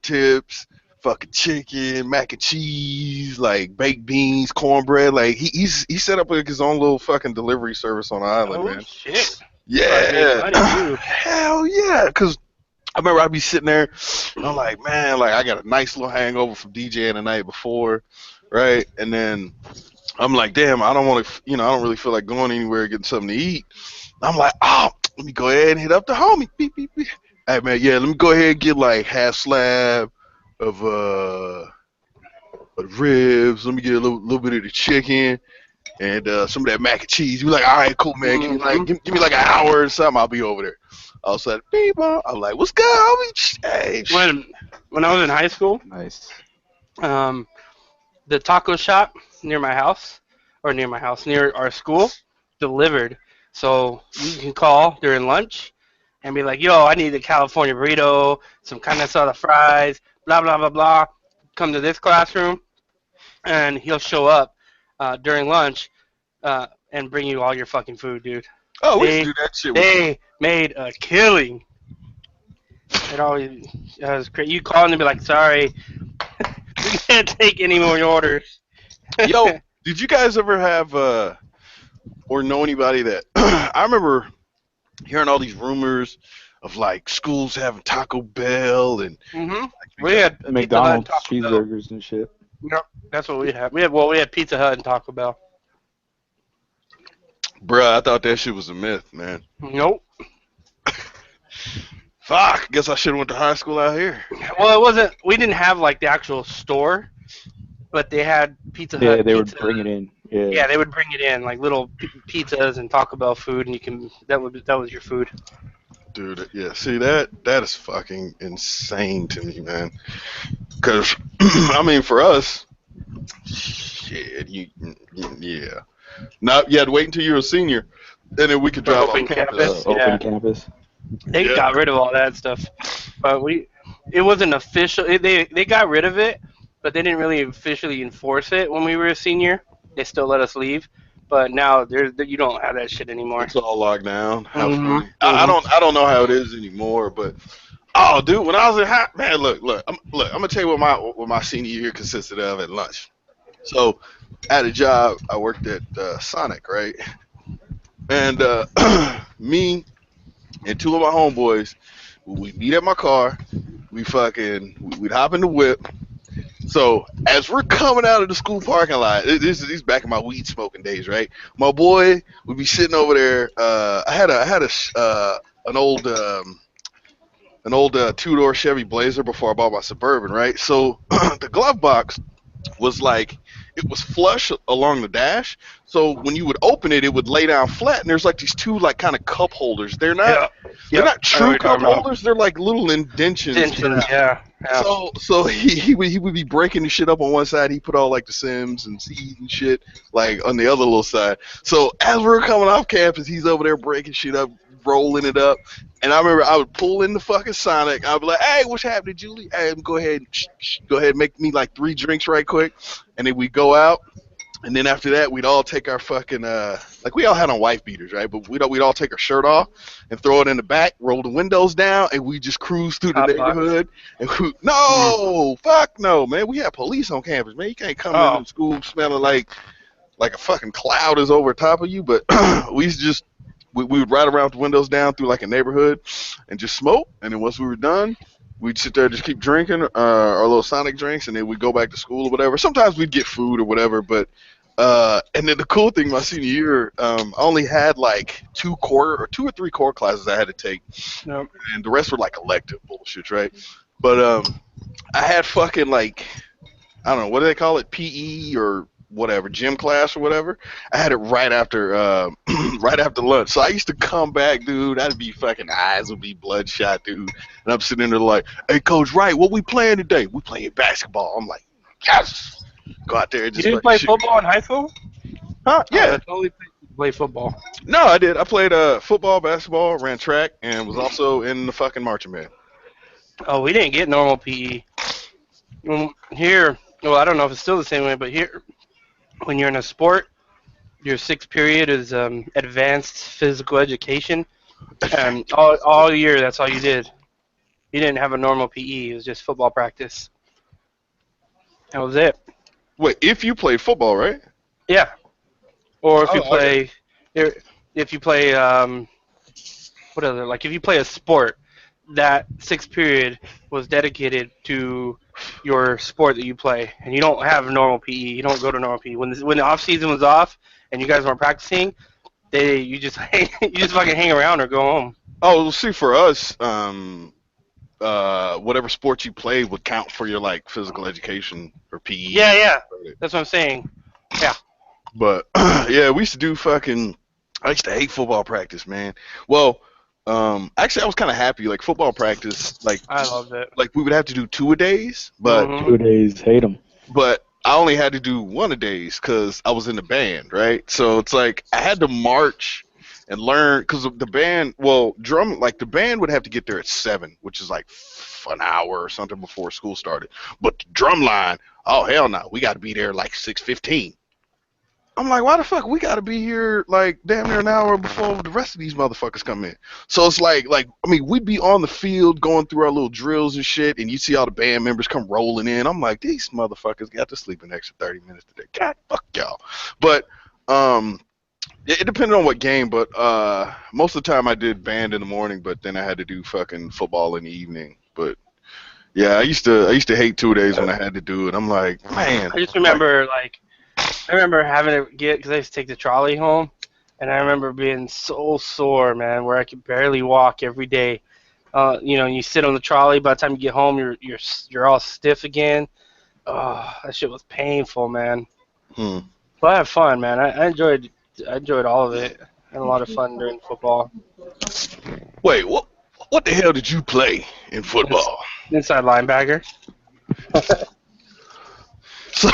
tips, fucking chicken, mac and cheese, like baked beans, cornbread. Like he set up like his own little fucking delivery service on the island, Oh man. shit! Probably make Yeah, money too. hell yeah. Cause I remember I'd be sitting there, and I'm like, man, like I got a nice little hangover from DJing the night before, right? And then I'm like, damn, I don't want to, I don't really feel like going anywhere getting something to eat. I'm like, oh, let me go ahead and hit up the homie. Beep, beep, beep. Hey, man, yeah, let me go ahead and get like half slab of ribs. Let me get a little bit of the chicken and some of that mac and cheese. You like, all right, cool, man. Give me Mm-hmm. give me like an hour or something. I'll be over there. All of a sudden, people, I'm like, what's good, homie? Hey, When I was in high school, Nice. um, the taco shop near my house, near our school, delivered. So you can call during lunch and be like, yo, I need a California burrito, some carne asada fries, blah, blah, blah, blah. Come to this classroom, and he'll show up during lunch and bring you all your fucking food, dude. oh, we used to They do that shit. they made a killing. It was crazy. You call and they be like, sorry, we can't take any more orders. Yo, did you guys ever have or know anybody that I remember hearing all these rumors of like schools having Taco Bell and Mm-hmm. We had Pizza Hut and McDonald's Taco Bell. cheeseburgers and shit. Yep, that's what we had. We had Pizza Hut and Taco Bell. bruh, I thought that shit was a myth, man. Nope. Fuck, guess I should have went to high school out here. Well, it wasn't. We didn't have like the actual store, but they had Pizza Yeah, Hut. they would pizza. bring it in. Yeah. Yeah, they would bring it in like little pizzas and Taco Bell food, and you can that was your food. Dude, yeah, see that is fucking insane to me, man. Cause I mean, for us, shit, yeah. Now you had to wait until you were a senior, and then we could drop Open on campus. Open Yeah. campus. They Yeah. got rid of all that stuff, but it wasn't official. They got rid of it, but they didn't really officially enforce it when we were a senior. They still let us leave, but now you don't have that shit anymore. It's all locked down. How Mhm. funny. I don't know how it is anymore, but oh, dude, when I was in high, man, I'm gonna tell you what my senior year consisted of at lunch. So, at a job, I worked at Sonic, right? And me and two of my homeboys, we'd meet at my car. We'd hop in the whip. So as we're coming out of the school parking lot, this is back in my weed smoking days, right? My boy would be sitting over there. I had an old two-door Chevy Blazer before I bought my Suburban, right? So the glove box was like it was flush along the dash. So when you would open it, it would lay down flat, and there's like these two like kind of cup holders. They're not Yep. not I know what true you're cup talking about. holders. They're like little indentions. Tensions, yeah. So he would be breaking the shit up on one side. He put all like the Sims and Seed and shit like on the other little side. So as we're coming off campus, he's over there breaking shit up, rolling it up. And I remember I would pull in the fucking Sonic. I'd be like, "Hey, what's happening, Julie? Hey, go ahead and make me like 3 drinks right quick." And then we go out. And then after that, we'd all take our fucking like we all had on wife beaters, right? But we'd all take our shirt off and throw it in the back, roll the windows down, and we just cruise through the Hot neighborhood. And fuck no, man. We had police on campus, man. You can't come into school smelling like a fucking cloud is over top of you. But we used to just we would ride around with the windows down through like a neighborhood and just smoke. And then once we were done, we'd sit there and just keep drinking our little Sonic drinks, and then we'd go back to school or whatever. Sometimes we'd get food or whatever, but and then the cool thing, my senior year, I only had like 2 or 3 core classes I had to take, Yep. and the rest were like elective bullshit, right? But I had fucking like I don't know what do they call it, PE or whatever, gym class or whatever. I had it right after right after lunch. So I used to come back, dude. I'd be fucking eyes would be bloodshot, dude. And I'm sitting there like, "Hey, Coach Wright, what we playing today? We playing basketball." I'm like, "Yes." Go out there and You just didn't play football in high school? Huh? Oh, Yeah. that's only play football. No, I did. I played football, basketball, ran track, and was also in the fucking marching band. Oh, we didn't get normal PE. Here, well, I don't know if it's still the same way, but here, when you're in a sport, your sixth period is advanced physical education. All year, that's all you did. You didn't have a normal PE. It was just football practice. That was it. Wait, if you play football, right? Yeah. Or if you Oh, okay. play, if you play, what other? Like if you play a sport, that sixth period was dedicated to your sport that you play, and you don't have normal PE. You don't go to normal PE when the off season was off and you guys weren't practicing. You just you just fucking hang around or go home. Oh, see, for us, whatever sport you played would count for your like physical education or PE. Yeah, that's what I'm saying. Yeah. But yeah, we used to do fucking. I used to hate football practice, man. Well, actually, I was kind of happy. Like football practice, I loved it. like we would have to do 2-a-days, but Mhm. 2 days, hate them. but I only had to do 1-a-days because I was in the band, right? So it's like I had to march and learn because the band. Well, like the band would have to get there at 7, which is like an hour or something before school started. But the drum line, oh hell no, we got to be there like 6:15. I'm like, why the fuck we gotta be here like damn near an hour before the rest of these motherfuckers come in? So it's like I mean, we'd be on the field going through our little drills and shit, and you see all the band members come rolling in. I'm like, these motherfuckers got to sleep an extra 30 minutes today. God, fuck y'all. But it depended on what game. But most of the time I did band in the morning, but then I had to do fucking football in the evening. But yeah, I used to hate 2 days when I had to do it. I'm like, man. I just remember I remember having to get because I used to take the trolley home, and I remember being so sore, man, where I could barely walk every day. You sit on the trolley. By the time you get home, you're all stiff again. Oh, that shit was painful, man. Hmm. But I had fun, man. I enjoyed all of it. I had a lot of fun during football. Wait, what the hell did you play in football? Inside linebacker. So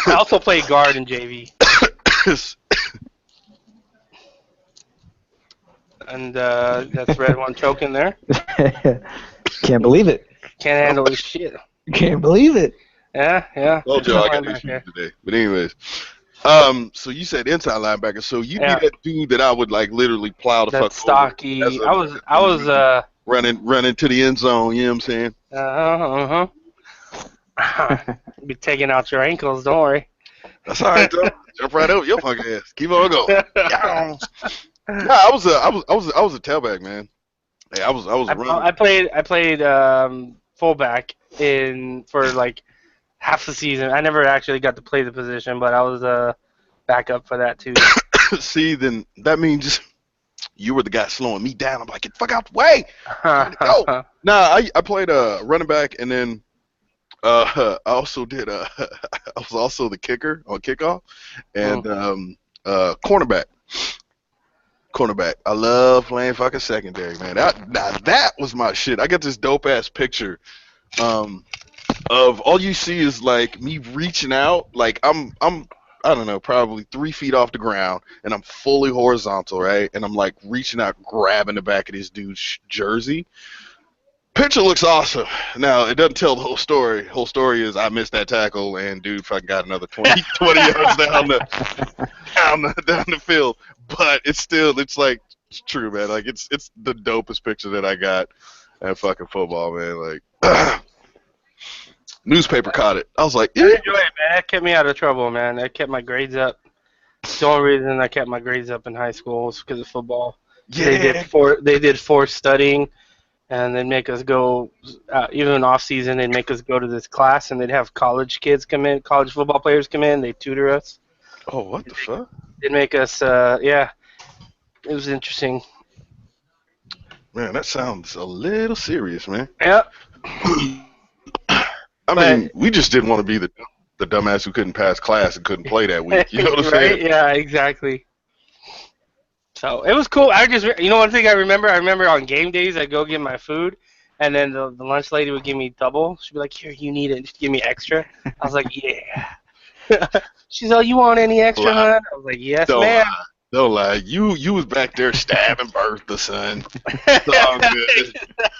I also played guard in JV. And that's red one choking there. Can't believe it. Can't handle his shit. Can't believe it. Yeah. Told y'all I got Linebacker. issues today. But anyways, so you said inside linebacker. So you be Yeah. that dude that I would like literally plow the That's fuck stocky. over. I was running to the end zone. You know what I'm saying? Be taking out your ankles. Don't worry. That's all right, though. Jump right over your punk ass. Keep on going. Yeah. Nah, I was a tailback, man. Hey, I was running. I played fullback for like half the season. I never actually got to play the position, but I was a backup for that too. See, then that means you were the guy slowing me down. I'm like, get the fuck out the way. Go. Nah, I played running back, and then I also did I was also the kicker on kickoff, and cornerback. Cornerback. I love playing fucking secondary, man. That was my shit. I got this dope ass picture of all you see is like me reaching out, like I'm I don't know, probably 3 feet off the ground, and I'm fully horizontal, right? And I'm like reaching out, grabbing the back of this dude's jersey. Picture looks awesome. Now, it doesn't tell the whole story. Whole story is I missed that tackle, and dude fucking got another 20 yards down the field. But it's like, it's true, man. Like, it's the dopest picture that I got at fucking football, man. Like, newspaper caught it. I was like, I enjoy it, man. That kept me out of trouble, man. That kept my grades up. The only reason I kept my grades up in high school was because of football. yeah. They did forced studying. And they'd make us go, even off season, they'd make us go to this class, and they'd have college kids come in, college football players come in, they'd tutor us. Oh, what the fuck? They'd make us, it was interesting. Man, that sounds a little serious, man. Yeah. I mean, we just didn't want to be the dumbass who couldn't pass class and couldn't play that week. You know what I'm right? saying? Yeah, exactly. So it was cool. One thing I remember on game days, I'd go get my food, and then the lunch lady would give me double. She'd be like, "Here, you need it." She'd give me extra. I was like, "Yeah." She's like, "You want any extra, hon?" I was like, "Yes, Don't ma'am." lie. Don't lie. You was back there stabbing Bertha, son. It's all good.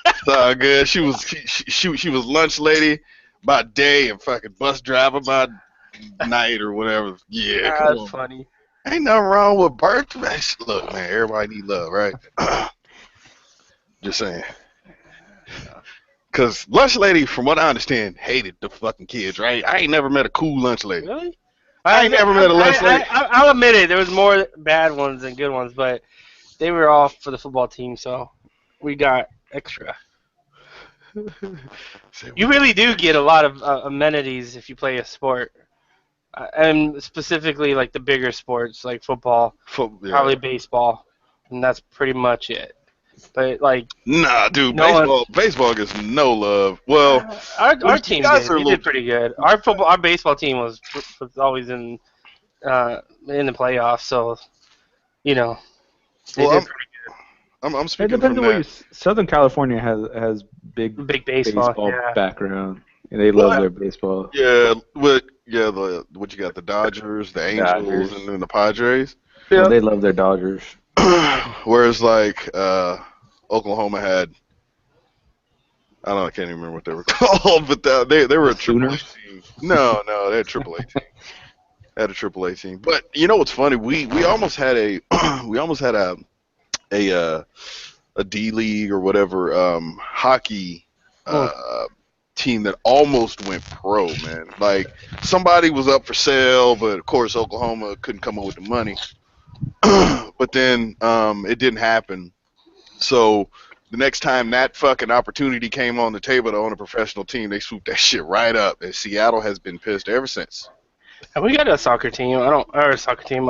It's all good. She was lunch lady by day and fucking bus driver by night or whatever. Yeah, come That's on. funny. Ain't nothing wrong with Bertha. Man, look, man, everybody need love, right? Just saying. Cause lunch lady, from what I understand, hated the fucking kids, right? I ain't never met a cool lunch lady. Really? I ain't never met a lunch lady. I'll admit it. There was more bad ones than good ones, but they were all for the football team, so we got extra. You really do get a lot of amenities if you play a sport, and specifically like the bigger sports like football, Yeah. probably baseball, and that's pretty much it. But like, Nah, dude, no baseball gets no love. Well, our you team guys did. are a We little. did pretty good. Our baseball team was always in the playoffs, so you know they Well, did I'm It speaking depends from on where that. Southern California has big big baseball. baseball Yeah. background. And they love Well, their baseball. yeah, the what you got? The Dodgers, the Angels, Dodgers. and then the Padres. Well, Yeah. they love their Dodgers. Whereas like Oklahoma had, I don't know, I can't even remember what they were called, but they were a triple A Sooners? team. No, they had a triple A team. Had a triple A team. But you know what's funny? We almost had a we almost had a D League or whatever hockey team that almost went pro, man. Like somebody was up for sale, but of course Oklahoma couldn't come up with the money. But then it didn't happen. So the next time that fucking opportunity came on the table to own a professional team, they swooped that shit right up. And Seattle has been pissed ever since. And we got a soccer team. Or a soccer team,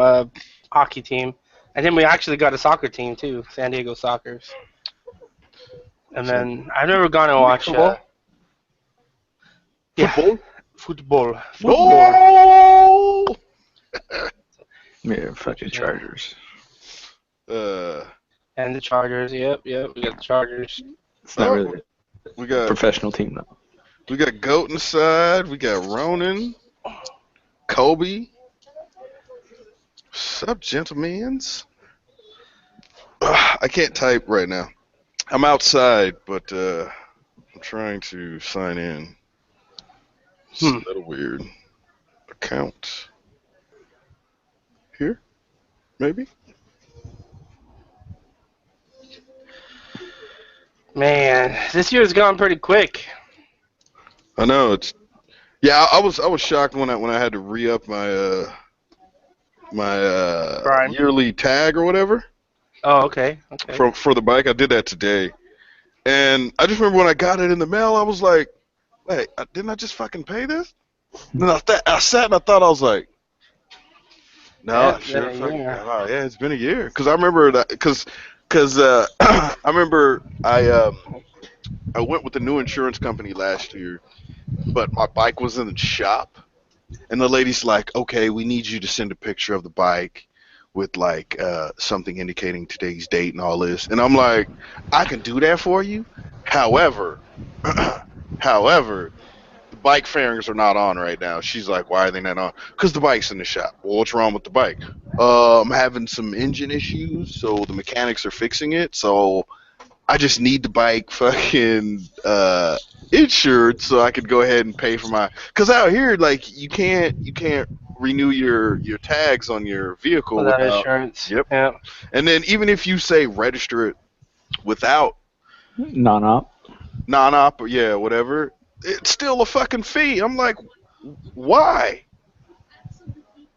hockey team. And then we actually got a soccer team too, San Diego Sockers. And then I've never gone and watched Football? yeah, Football? football. No! Yeah, fucking Chargers. And the Chargers. Yep, we got the Chargers. It's not really we a got professional team, though. we got Goat inside. We got Ronan, Kobe. Sup, gentlemans? I can't type right now. I'm outside, but I'm trying to sign in. It's a little weird. Account. Here? Maybe? Man, this year's gone pretty quick. I know it's. Yeah, I was shocked when I had to re-up my Prime. yearly tag or whatever Oh, okay. for the bike. I did that today, and I just remember when I got it in the mail, I was like, "Wait, didn't I just fucking pay this?" And then I sat and I thought, I was like, "No, Yeah, I should have yeah, fucking. yeah. Oh, yeah, it's been a year." Because I remember that because I remember I went with the new insurance company last year, but my bike was in the shop. And the lady's like, okay, we need you to send a picture of the bike with like something indicating today's date and all this. And I'm like, I can do that for you. However, the bike fairings are not on right now. She's like, why are they not on? Because the bike's in the shop. Well, what's wrong with the bike? I'm having some engine issues, so the mechanics are fixing it. So I just need the bike fucking insured so I could go ahead and pay for my. Because out here, like you can't renew your tags on your vehicle Without without. insurance. Yep. Yeah. And then even if you say register it without Non-op. non-op or yeah whatever, it's still a fucking fee. I'm like, why?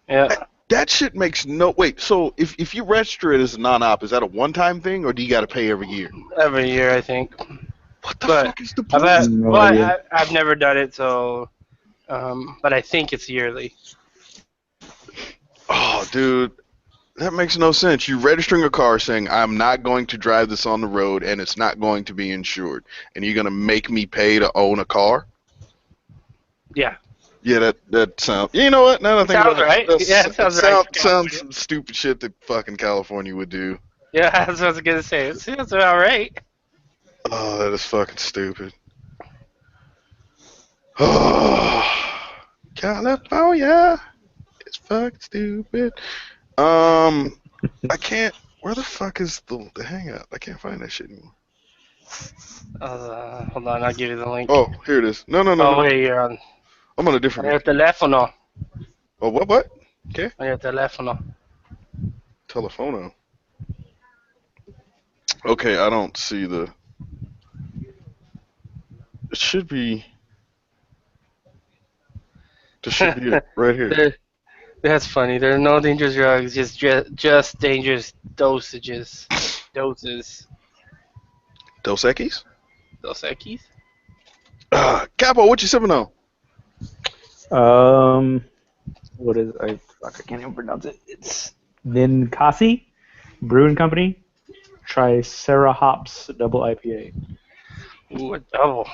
Yeah. That shit makes no wait. So if you register it as a non-op, is that a one-time thing or do you got to pay every year? Every year, I think. What the But fuck is the I've point? No idea. I've never done it, so. But I think it's yearly. Oh, dude, that makes no sense. You're registering a car saying, I'm not going to drive this on the road and it's not going to be insured. And you're going to make me pay to own a car? Yeah. Yeah, that sounds... You know what? Now that I think Sounds about right. it, Yeah, it sounds right. Sounds some stupid shit that fucking California would do. Yeah, that's what I was gonna say. It sounds about right. Oh, that is fucking stupid. Oh, California is fucking stupid. I can't. Where the fuck is the hangout? I can't find that shit anymore. Hold on, I'll give you the link. Oh, here it is. No, no, no, Oh no. wait, you're on. I'm on a different On your computer. teléfono. Oh, what? Okay. On your teléfono. Telefono. Okay, I don't see the. It should be. This should be it right here. That's funny. There are no dangerous drugs, just dangerous dosages. Doses. Dos Equis? Dos Equis? Capo, what you sipping on? What is I can't even pronounce it. It's Ninkasi Brewing Company, Tricera Hops Double IPA. Ooh, a double.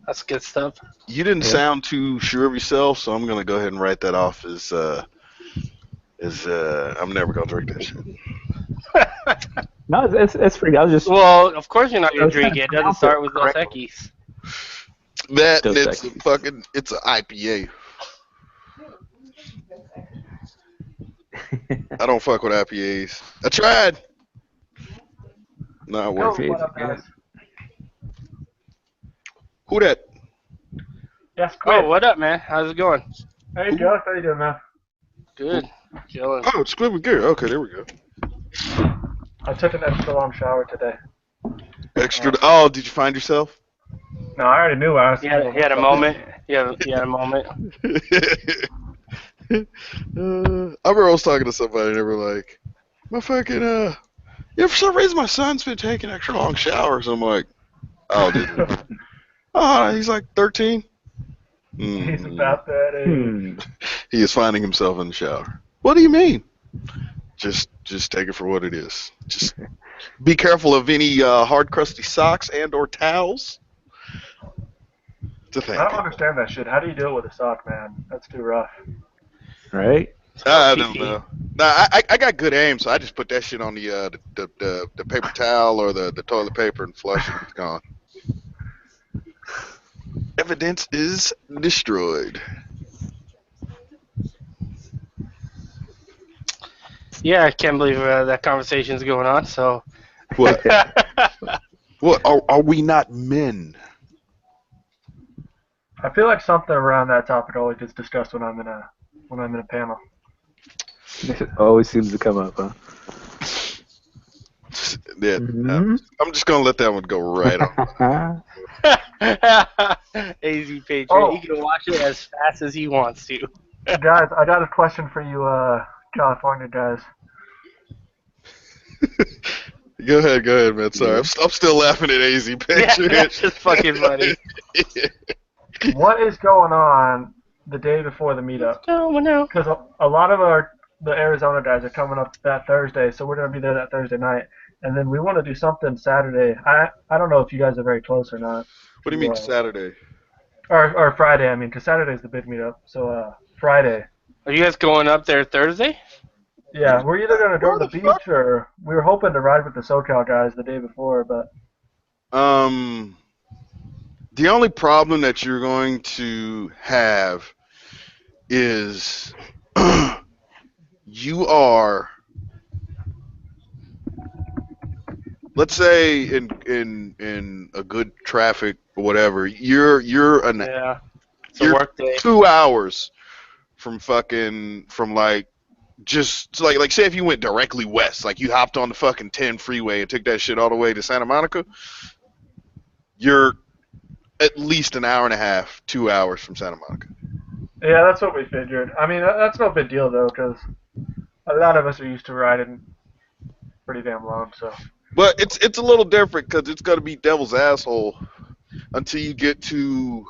That's good stuff. You didn't sound too sure of yourself, so I'm gonna go ahead and write that off as I'm never gonna drink that shit. No, it's pretty. I was just Well, of course you're not gonna drink it. It doesn't pronounce start it with Dos correctly. Equis. That Dos and it's Equis. it's an IPA. I don't fuck with IPAs. I tried. Not working. What up, guys? Who that? Yes, Squid. Oh, what up, man? How's it going? Hey, Josh, how you doing, man? Good. Chilling. Oh, it's Squid with Gear. Okay, there we go. I took an extra long shower today. Extra. Oh, did you find yourself? No, I already knew I was. He had a moment. He had a moment. I remember I was talking to somebody and they were like, my fucking, yeah, for some reason my son's been taking extra long showers. I'm like, oh, dude. Oh, he's like 13. He's about that age. He is finding himself in the shower. What do you mean? Just take it for what it is. Just be careful of any hard, crusty socks and or towels. To think. I don't understand that shit. How do you do it with a sock, man? That's too rough. Right? I don't know. Nah, I got good aim, so I just put that shit on the paper towel or the toilet paper and flush it. It's gone. Evidence is destroyed. Yeah, I can't believe that conversation's going on. So. What? What? Are we not men? I feel like something around that topic always gets discussed when I'm in a panel. It always seems to come up, huh? Yeah, I'm just gonna let that one go right on. AZ Patriot. Oh. He can watch it as fast as he wants to. Guys, I got a question for you, California guys. Go ahead, man. Sorry, I'm still laughing at AZ Patriot. Yeah, that's just fucking funny. What is going on the day before the meetup? Because a lot of the Arizona guys are coming up that Thursday, so we're gonna be there that Thursday night, and then we want to do something Saturday. I don't know if you guys are very close or not. What do you mean Saturday? Or Friday, I mean, because Saturday's the big meetup. So Friday. Are you guys going up there Thursday? Yeah, we're either gonna go to the beach or we were hoping to ride with the SoCal guys the day before, but. The only problem that you're going to have is you are, let's say in a good traffic or whatever, you're It's a work day. 2 hours from like just like say if you went directly west, like you hopped on the fucking 10 freeway and took that shit all the way to Santa Monica, you're at least an hour and a half, 2 hours from Santa Monica. Yeah, that's what we figured. I mean, that's no big deal though, because a lot of us are used to riding pretty damn long. So. But it's a little different because it's gonna be devil's asshole until you get to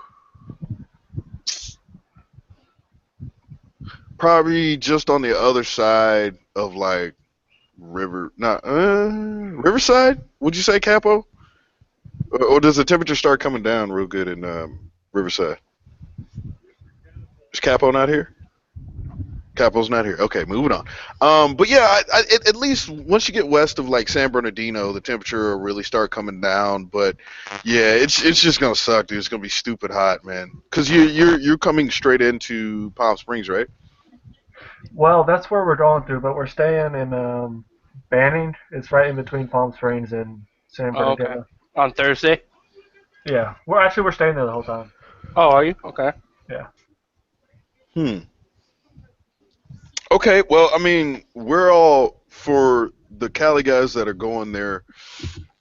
probably just on the other side of like Riverside. Would you say, Capo? Or does the temperature start coming down real good in Riverside? Is Capo not here? Capo's not here. Okay, moving on. But yeah, at least once you get west of like San Bernardino, the temperature will really start coming down. But yeah, it's just gonna suck, dude. It's gonna be stupid hot, man. Cause you're coming straight into Palm Springs, right? Well, that's where we're going through, but we're staying in Banning. It's right in between Palm Springs and San Oh, okay. Bernardino. On Thursday. Yeah, we're staying there the whole time. Oh, are you? Okay. Yeah. Hmm. Okay, well, I mean, we're all for the Cali guys that are going there,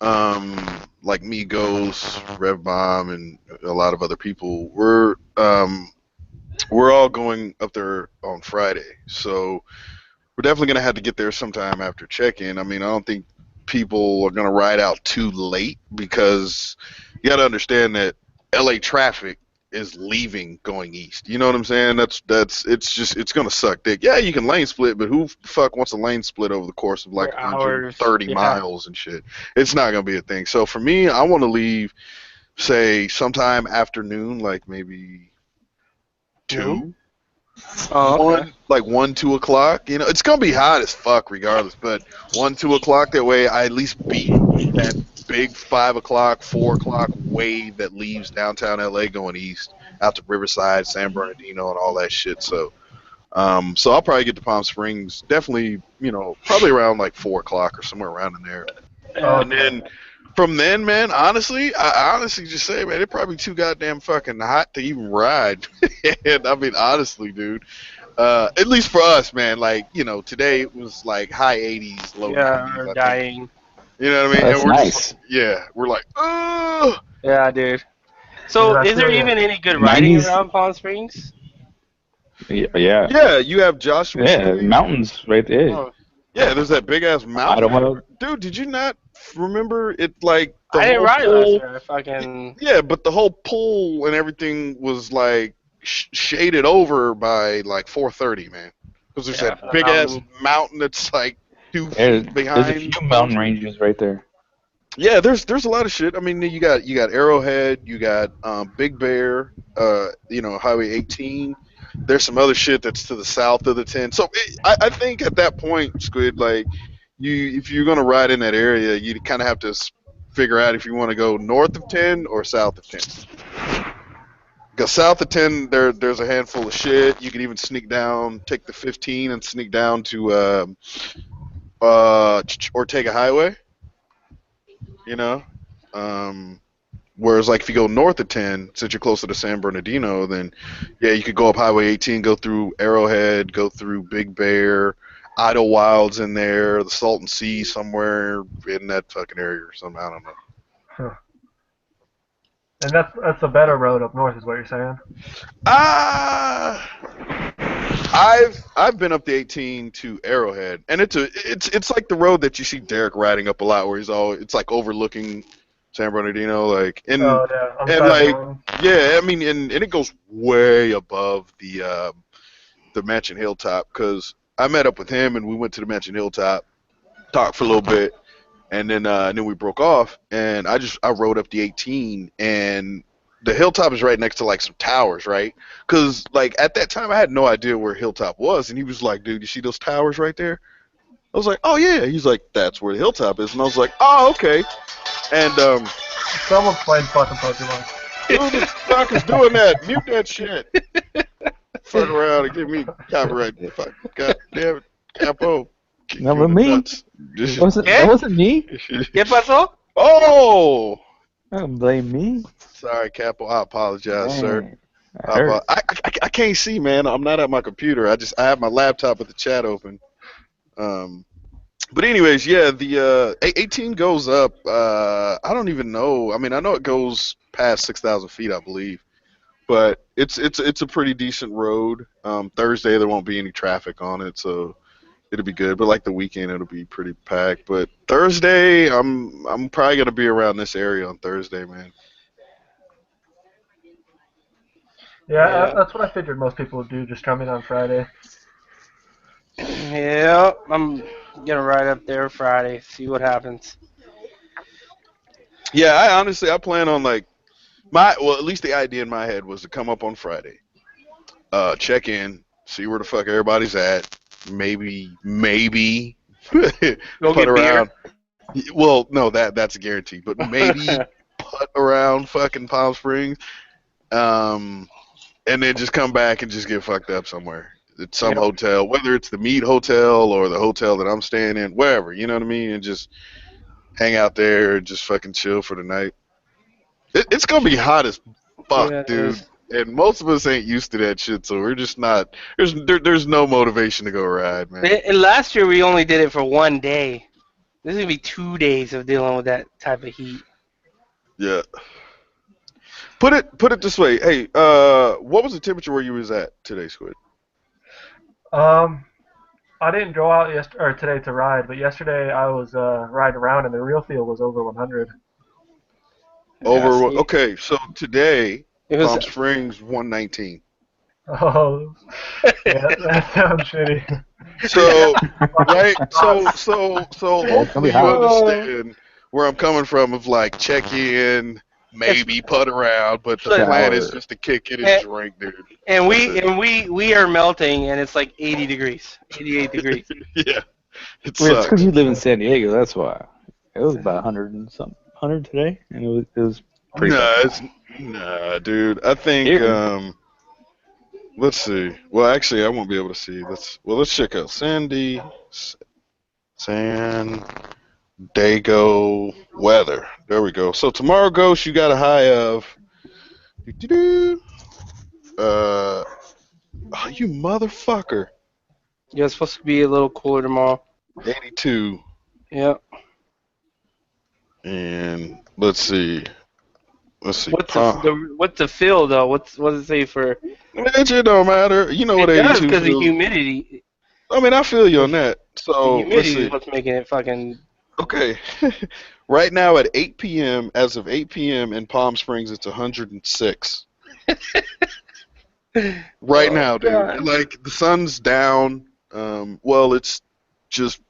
um, like Migos, Rev Bomb, and a lot of other people. We're all going up there on Friday, so we're definitely gonna have to get there sometime after check-in. I mean, I don't think people are gonna ride out too late because you got to understand that LA traffic is leaving going east. You know what I'm saying? That's it's gonna suck dick. Yeah, you can lane split, but who the fuck wants a lane split over the course of like For hours. 130 Yeah. miles and shit? It's not gonna be a thing. So for me, I want to leave, say, sometime afternoon, like maybe Noon? 2, Oh, okay. 1, 2 o'clock. You know, it's gonna be hot as fuck regardless, but 1, 2 o'clock. That way, I at least beat that big 5 o'clock, 4 o'clock wave that leaves downtown LA going east out to Riverside, San Bernardino, and all that shit. So I'll probably get to Palm Springs. Definitely, probably around like 4 o'clock or somewhere around in there. Oh, And then from then, man, I honestly just say, man, it's probably too goddamn fucking hot to even ride. And I mean, honestly, dude. At least for us, man. Like, today it was like high 80s, low Yeah, 90s, or I think. dying. You know what I mean? Oh, that's And we're nice. just, yeah, we're like, oh, Yeah, dude. So, Dude, I is there feel ya. even any good riding 90s. around Palm Springs? Yeah. yeah. You have Joshua Yeah, Tree. mountains right there. Oh, Yeah, there's that big ass I don't mountain. want to. Dude, did you not remember it? Like the I didn't whole ride last pool. year. I fucking. Yeah, but the whole pool and everything was like shaded over by like 4:30, man. Because there's Yeah, that for the big ass mountain. mountain that's like 2 feet There's a behind. few mountain ranges right there. Yeah, there's a lot of shit. I mean, you got Arrowhead, you got Big Bear, Highway 18. There's some other shit that's to the south of the 10. So I think at that point, Squid, like if you're gonna ride in that area, you kind of have to figure out if you want to go north of 10 or south of 10. Because south of 10, there's a handful of shit. You can even sneak down, take the 15 and sneak down to or take a highway. You know. Um, Whereas, like, if you go north of 10, since you're closer to San Bernardino, then, yeah, you could go up Highway 18, go through Arrowhead, go through Big Bear, Idlewild's in there, the Salton Sea somewhere in that fucking area or something. I don't know. Huh. And that's a better road up north, is what you're saying? Ah, I've been up the 18 to Arrowhead, and it's like the road that you see Derek riding up a lot, where it's like overlooking San Bernardino, like Oh yeah, on the and side of the like mountain. yeah, I mean, and it goes way above the Mansion Hilltop because I met up with him and we went to the Mansion Hilltop, talked for a little bit, and then we broke off, and I rode up the 18, and the Hilltop is right next to like some towers, right? Because like at that time I had no idea where Hilltop was, and he was like, "Dude, you see those towers right there?" I was like, "Oh yeah." He's like, "That's where the Hilltop is," and I was like, "Oh okay." And Someone's playing fucking Pokemon. who the fuck is doing that? Mute that shit. Fuck around and give me copyright. Fuck, god damn it, Capo. Kick That you was in the me. nuts. Just- That wasn't me. ¿Qué pasó? oh, Don't blame me. sorry, Capo. I apologize, sir. Dang, I heard. I can't see, man. I'm not at my computer. I have my laptop with the chat open. But anyways, yeah, the 18 goes up. I don't even know. I mean, I know it goes past 6,000 feet, I believe. But it's a pretty decent road. Thursday there won't be any traffic on it, so it'll be good. But like the weekend, it'll be pretty packed. But Thursday, I'm probably gonna be around this area on Thursday, man. Yeah, Yeah. that's what I figured most people would do, just come in on Friday. Yeah, I'm gonna ride up there Friday, see what happens. Yeah, I plan on like at least the idea in my head was to come up on Friday, check in, see where the fuck everybody's at, maybe Go putt get around. Well, no, that's a guarantee, but maybe putt around fucking Palm Springs, and then just come back and just get fucked up somewhere. at some hotel, whether it's the Mead Hotel or the hotel that I'm staying in, wherever, you know what I mean, and just hang out there and just fucking chill for the night. It's gonna be hot as fuck, dude. And most of us ain't used to that shit, so we're just not. There's no motivation to go ride, man. And last year we only did it for 1 day. This is gonna be 2 days of dealing with that type of heat. Yeah. Put it this way. Hey, what was the temperature where you was at today, Squid? I didn't go out today to ride, but yesterday I was riding around and the real field was over 100. Okay, so today It was Palm Springs 119. Oh, yeah, that sounds shitty. So right, so hopefully you understand where I'm coming from. Of like check in, maybe putt around, but the plan is just to kick it and drink, dude. And we are melting, and it's like 80 degrees, 88 degrees. Yeah, it's because you live in San Diego. That's why. It was about 100 and something, 100 today, and it was pretty. Nah, dude. I think let's see. Well, actually, I won't be able to see. Let's check out San Diego weather. There we go. So tomorrow, Ghost, you got a high of. Oh, you motherfucker. Yeah, it's supposed to be a little cooler tomorrow. 82. Yep. And let's see. What's the feel though? What does it say for? It don't matter. You know what 82 does because of humidity. I mean, I feel you on that. So the humidity is what's making it fucking. Okay. Right now at 8 p.m., as of 8 p.m. in Palm Springs, it's 106. Right now, dude. God. Like, the sun's down. Well, it's just,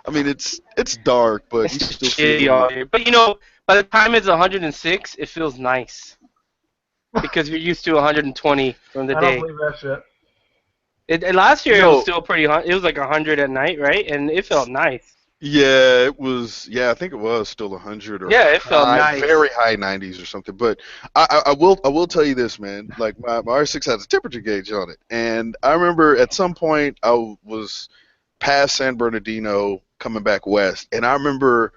I mean, it's dark, but you still shitty out here. But, you know, by the time it's 106, it feels nice. Because you're used to 120 from the day. I don't believe that shit. And last year, it was still pretty hot. It was like 100 at night, right? And it felt nice. Yeah, it was. Yeah, I think it was still 100 or it felt nice. Very high 90s or something. But I will tell you this, man. Like my R6 has a temperature gauge on it, and I remember at some point I was past San Bernardino coming back west, and I remember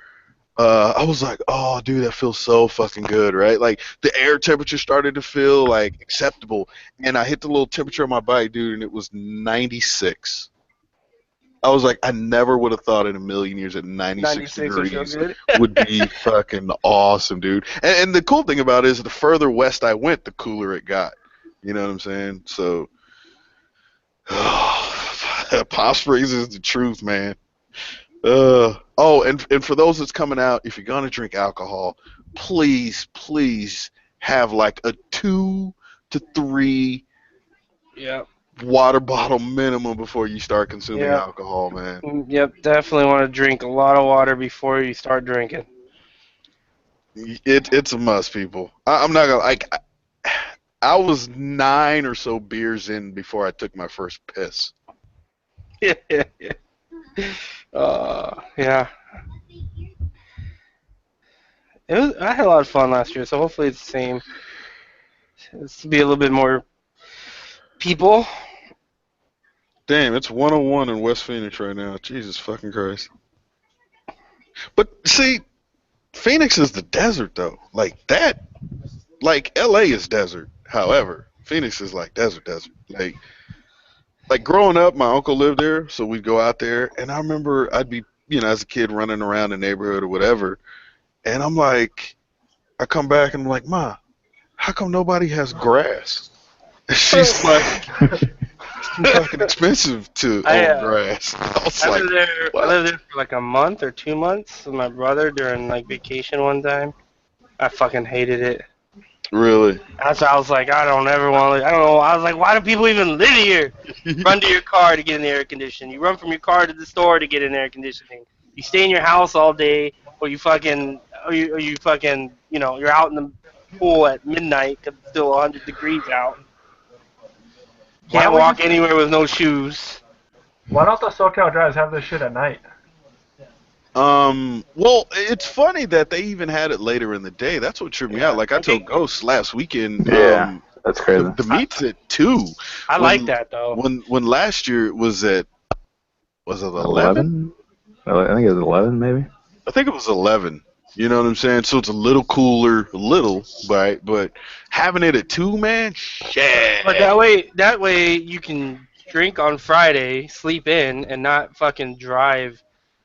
I was like, oh, dude, that feels so fucking good, right? Like the air temperature started to feel like acceptable, and I hit the little temperature on my bike, dude, and it was 96. I was like, I never would have thought in a million years that 96 degrees would be fucking awesome, dude. And the cool thing about it is the further west I went, the cooler it got. You know what I'm saying? So, Palm Springs is the truth, man. And for those that's coming out, if you're going to drink alcohol, please have like a 2 to 3 water bottle minimum before you start consuming alcohol, man. Yep, definitely want to drink a lot of water before you start drinking. It's a must, people. I'm not gonna like. I was 9 or so beers in before I took my first piss. Yeah. I had a lot of fun last year, so hopefully it's the same. It's to be a little bit more people. Damn, it's 101 in West Phoenix right now. Jesus fucking Christ. But see, Phoenix is the desert though. Like that, like LA is desert. However, Phoenix is like desert. Like growing up, my uncle lived there, so we'd go out there, and I remember I'd be, as a kid running around the neighborhood or whatever, and I'm like, I come back and I'm like, Ma, how come nobody has grass? And she's like, it's too fucking expensive to own grass. I lived there for like a month or 2 months with my brother during like vacation one time. I fucking hated it. Really? That's why I was like, I don't ever want to. I don't know. I was like, why do people even live here? Run to your car to get in the air conditioning. You run from your car to the store to get in air conditioning. You stay in your house all day, or you fucking, you're out in the pool at midnight because it's still 100 degrees out. Can't walk anywhere with no shoes. Why don't the SoCal drives have this shit at night? Well, it's funny that they even had it later in the day. That's what tripped me out. Like I told Ghost last weekend. That's That's crazy. The meet's at 2. I like that though. When last year it was at, was it 11? I think it was 11, maybe. I think it was 11. You know what I'm saying? So it's a little cooler, right? But having it at 2, man, shit. But that way you can drink on Friday, sleep in, and not fucking drive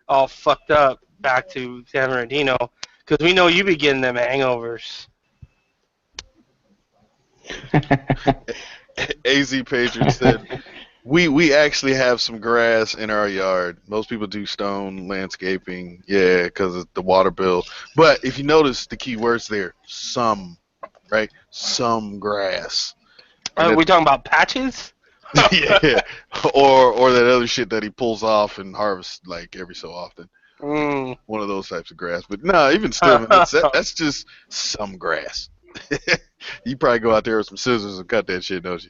all fucked up back to San Bernardino, because we know you be getting them hangovers. AZ Patriot said, we actually have some grass in our yard. Most people do stone landscaping, yeah, because of the water bill. But if you notice the key words there, some, right? Some grass. Are we talking about patches? Yeah, or that other shit that he pulls off and harvests like every so often. One of those types of grass. But no, even still, man, that's just some grass. You probably go out there with some scissors and cut that shit, don't you?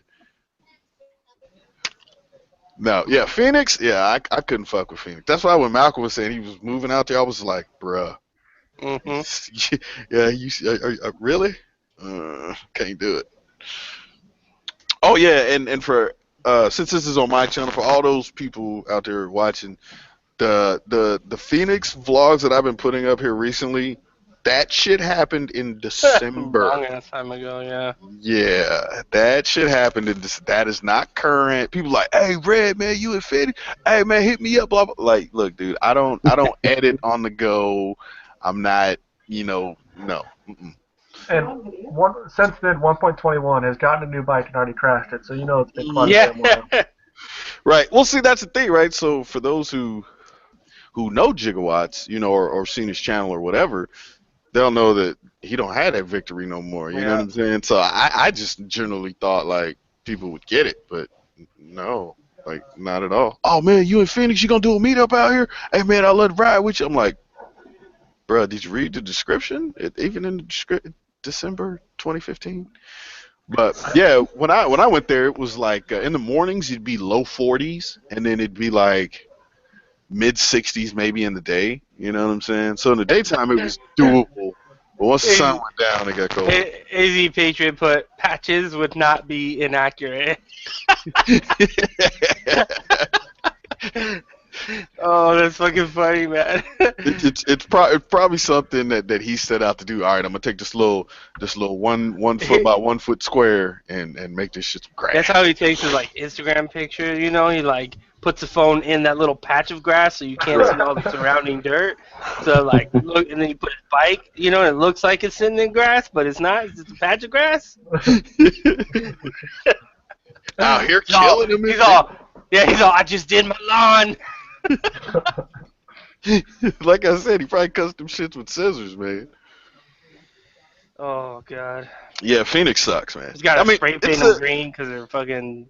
No, yeah, Phoenix, yeah, I couldn't fuck with Phoenix. That's why when Malcolm was saying he was moving out there, I was like, bruh. Yeah, really? Can't do it. Oh yeah, and for since this is on my channel, for all those people out there watching, the Phoenix vlogs that I've been putting up here recently, that shit happened in December. Long ass time ago, yeah. Yeah, that shit happened in this. That is not current. People like, hey, Red, man, you in Phoenix? Hey, man, hit me up. Blah, blah. Like, look, dude, I don't edit on the go. I'm not, no. Mm-mm. And since then, 1.21 has gotten a new bike and already crashed it, so you know it's been quite a bit more. Right. Well, see, that's the thing, right? So for those who know Gigawatts, or seen his channel or whatever, they'll know that he don't have that victory no more. You know what I'm saying? So I just generally thought like people would get it, but no, like not at all. Oh man, you in Phoenix? You gonna do a meetup out here? Hey man, I'll let it ride with you. I'm like, bro, did you read the description? Even in the description, December 2015. But yeah, when I went there, it was like in the mornings it'd be low 40s, and then it'd be like mid 60s maybe in the day. You know what I'm saying? So in the daytime it was doable, but once the sun went down, it got cold. AZ Patriot put patches would not be inaccurate. Oh, that's fucking funny, man. It's probably something that he set out to do. All right, I'm gonna take this little 1 foot by 1 foot square and make this shit some grass. That's how he takes his like Instagram picture. He like puts the phone in that little patch of grass so you can't see all the surrounding dirt. So like look, and then you put his bike, and it looks like it's sitting in grass, but it's not. It's just a patch of grass. Out here killing him. He's all, I just did my lawn. Like I said, he probably cuts them shits with scissors, man. Oh god. Yeah, Phoenix sucks, man. He's got to spray paint them green because they're fucking,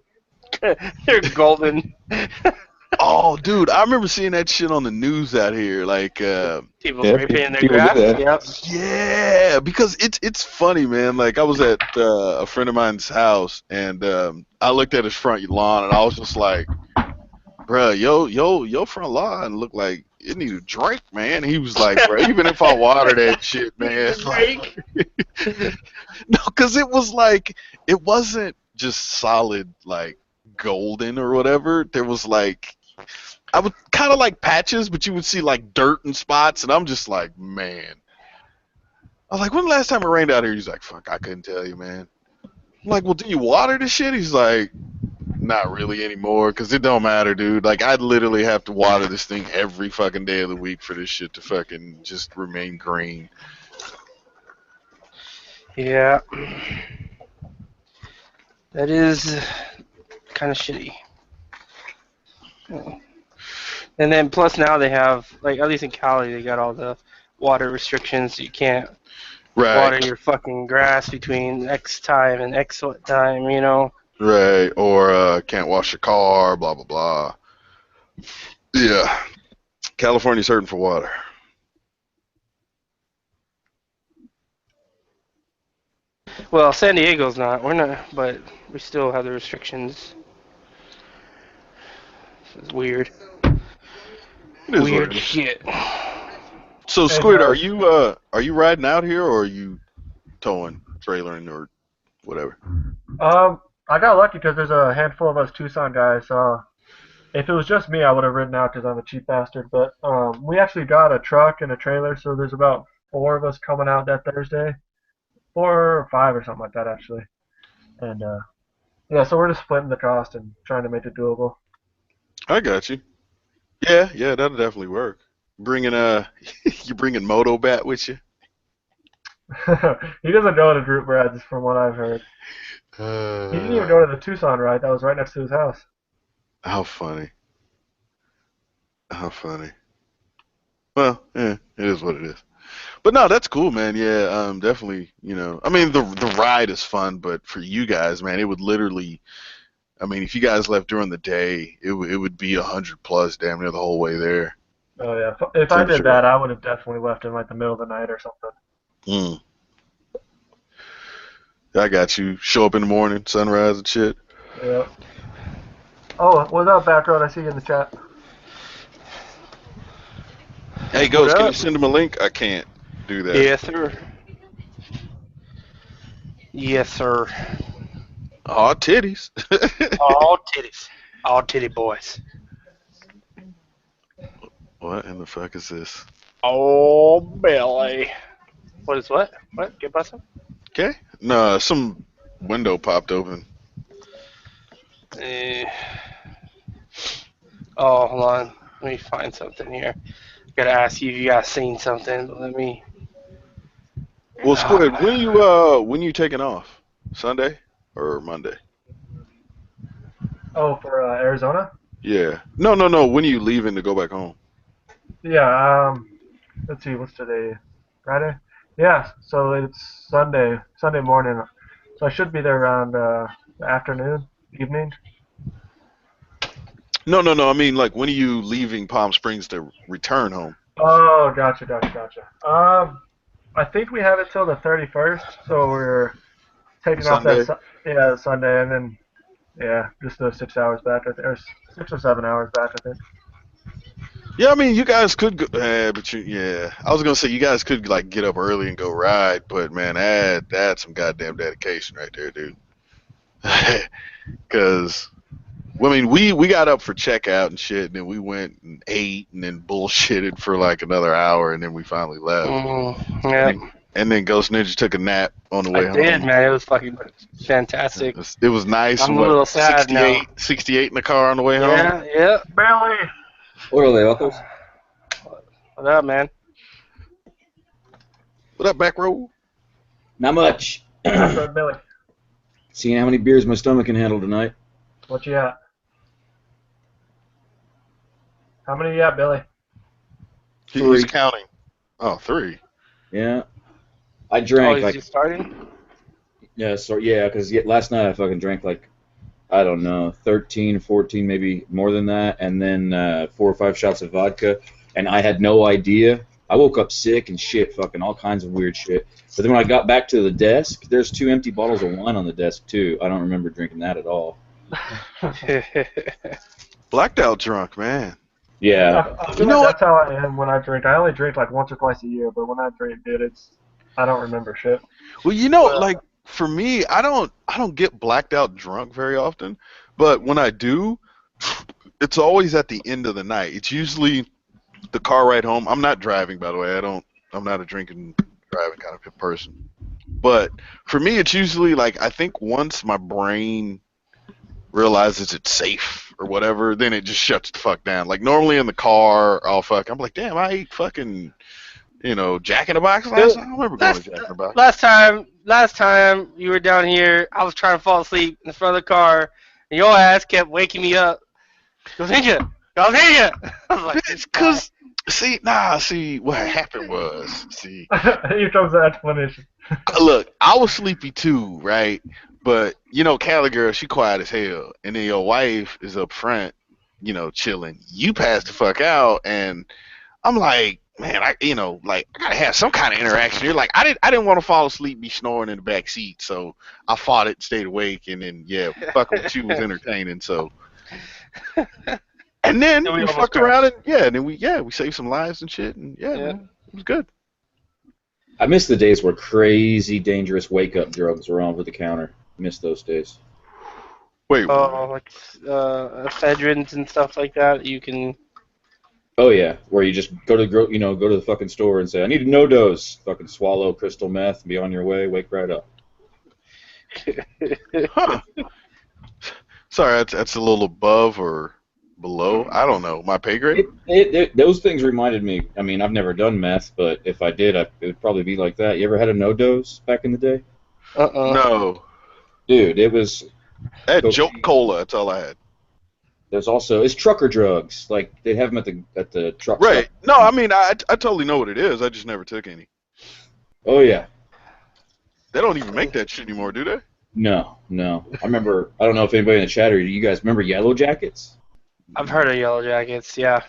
they're golden. Oh, dude, I remember seeing that shit on the news out here, like people spray painting their grass. Yep. Yeah, because it's funny, man. Like I was at a friend of mine's house, and I looked at his front lawn, and I was just like, bruh, yo front lawn looked like it needed a drink, man. And he was like, bruh, even if I water that shit, man. Like, no, because it was like, it wasn't just solid, like, golden or whatever. There was like, I would kind of like patches, but you would see like dirt and spots, and I'm just like, man. I was like, when the last time it rained out here? He's like, fuck, I couldn't tell you, man. I'm like, well, do you water this shit? He's like, not really anymore, because it don't matter, dude. Like, I'd literally have to water this thing every fucking day of the week for this shit to fucking just remain green. Yeah. That is kind of shitty. And then plus now they have, like, at least in Cali, they got all the water restrictions. You can't water your fucking grass between X time and X time, Right, or can't wash your car, blah, blah, blah. Yeah. California's hurting for water. Well, San Diego's not. We're not, but we still have the restrictions. This is weird. It is weird shit. So, Squid, are you riding out here, or are you towing, trailering, or whatever. I got lucky because there's a handful of us Tucson guys. So if it was just me, I would have ridden out because I'm a cheap bastard. But we actually got a truck and a trailer, so there's about 4 of us coming out that Thursday, 4 or 5 or something like that actually. And yeah, so we're just splitting the cost and trying to make it doable. I got you. Yeah, that'll definitely work. Bringing you bringing Moto Bat with you? He doesn't go to group rides, from what I've heard. He didn't even go to the Tucson ride that was right next to his house. How funny. How funny. Well, yeah, it is what it is. But no, that's cool, man. Yeah, definitely. I mean, the ride is fun, but for you guys, man, it would literally. I mean, if you guys left during the day, it would be 100 plus, damn near the whole way there. Oh yeah, if I did that, I would have definitely left in like the middle of the night or something. I got you. Show up in the morning, sunrise and shit. Yeah. Oh, what's up, Backroad? I see you in the chat. Hey, Ghost, can you send him a link? I can't do that. Yes, sir. Yes, sir. Aw, titties. All titties. All titty boys. What in the fuck is this? Oh, Billy. What is what? What? Get busted? Okay. No, some window popped open. Oh, hold on. Let me find something here. Gotta ask you if you guys seen something, but let me. Well, Squid, when you taking off? Sunday or Monday? Oh, for Arizona? Yeah. No. When are you leaving to go back home? Yeah. Let's see. What's today? Friday? Yeah. So it's Sunday morning. So I should be there around the afternoon, evening. No. I mean, like, when are you leaving Palm Springs to return home? Oh, gotcha. I think we have it till the 31st, so we're taking Sunday? off that Sunday, and then just those 6 hours back. Or 6 or 7 hours back, I think. Yeah, I mean, you guys could go, I was gonna say you guys could like get up early and go ride, but man, that's some goddamn dedication right there, dude. Because I mean, we got up for checkout and shit, and then we went and ate, and then bullshitted for like another hour, and then we finally left. Yeah. And then Ghost Ninja took a nap on the way home. I did, man. It was fucking fantastic. It was nice. I'm a little sad 68 in the car on the way home. Yeah. Barely. What are they, Uncles? What up, man? What up, back row? Not much. Billy. Seeing how many beers my stomach can handle tonight. What you at? How many you at, Billy? He's counting. Oh, 3. Yeah. I drank like. You starting? Yeah, because last night I fucking drank like, I don't know, 13, 14, maybe more than that, and then 4 or 5 shots of vodka, and I had no idea. I woke up sick and shit, fucking all kinds of weird shit. But then when I got back to the desk, there's 2 empty bottles of wine on the desk too. I don't remember drinking that at all. Blacked out drunk, man. Yeah. That's how I am when I drink. I only drink like once or twice a year, but when I drink, dude, I don't remember shit. Well, like for me, I don't get blacked out drunk very often, but when I do, it's always at the end of the night. It's usually the car ride home. I'm not driving, by the way. I'm not a drinking driving kind of person. But for me, it's usually like I think once my brain realizes it's safe or whatever, then it just shuts the fuck down. Like normally in the car, I'm like, damn, I ate fucking, Jack in the Box last night. I don't remember going to Jack in the Box. Last time you were down here, I was trying to fall asleep in the front of the car, and your ass kept waking me up. Go take it. I was like, it's because, see, what happened was, Here comes the explanation. Look, I was sleepy too, right? But, Cali girl, she quiet as hell. And then your wife is up front, chilling. You pass the fuck out, and I'm like, man, I gotta have some kind of interaction here. Like, I didn't want to fall asleep, be snoring in the back seat, so I fought it, stayed awake, and then, fucking with you was entertaining, so. And then we fucked around, and then we saved some lives and shit, and man, it was good. I miss the days where crazy, dangerous wake-up drugs were on over the counter. I miss those days. Wait, what? Oh, like ephedrins and stuff like that. You can. Oh yeah, where you just go to go to the fucking store and say, I need a no dose. Fucking swallow crystal meth, be on your way, wake right up. Huh. Sorry, that's a little above or below. I don't know. My pay grade? Those things reminded me. I mean, I've never done meth, but if I did, it would probably be like that. You ever had a no dose back in the day? No. Dude, it was. I had Jolt Cola. That's all I had. There's also it's trucker drugs. Like they have them at the truck Right. stop. No, I mean I totally know what it is. I just never took any. Oh yeah. They don't even make that shit anymore, do they? No. I remember. I don't know if anybody in the chat or you guys remember Yellow Jackets. I've heard of Yellow Jackets. Yeah.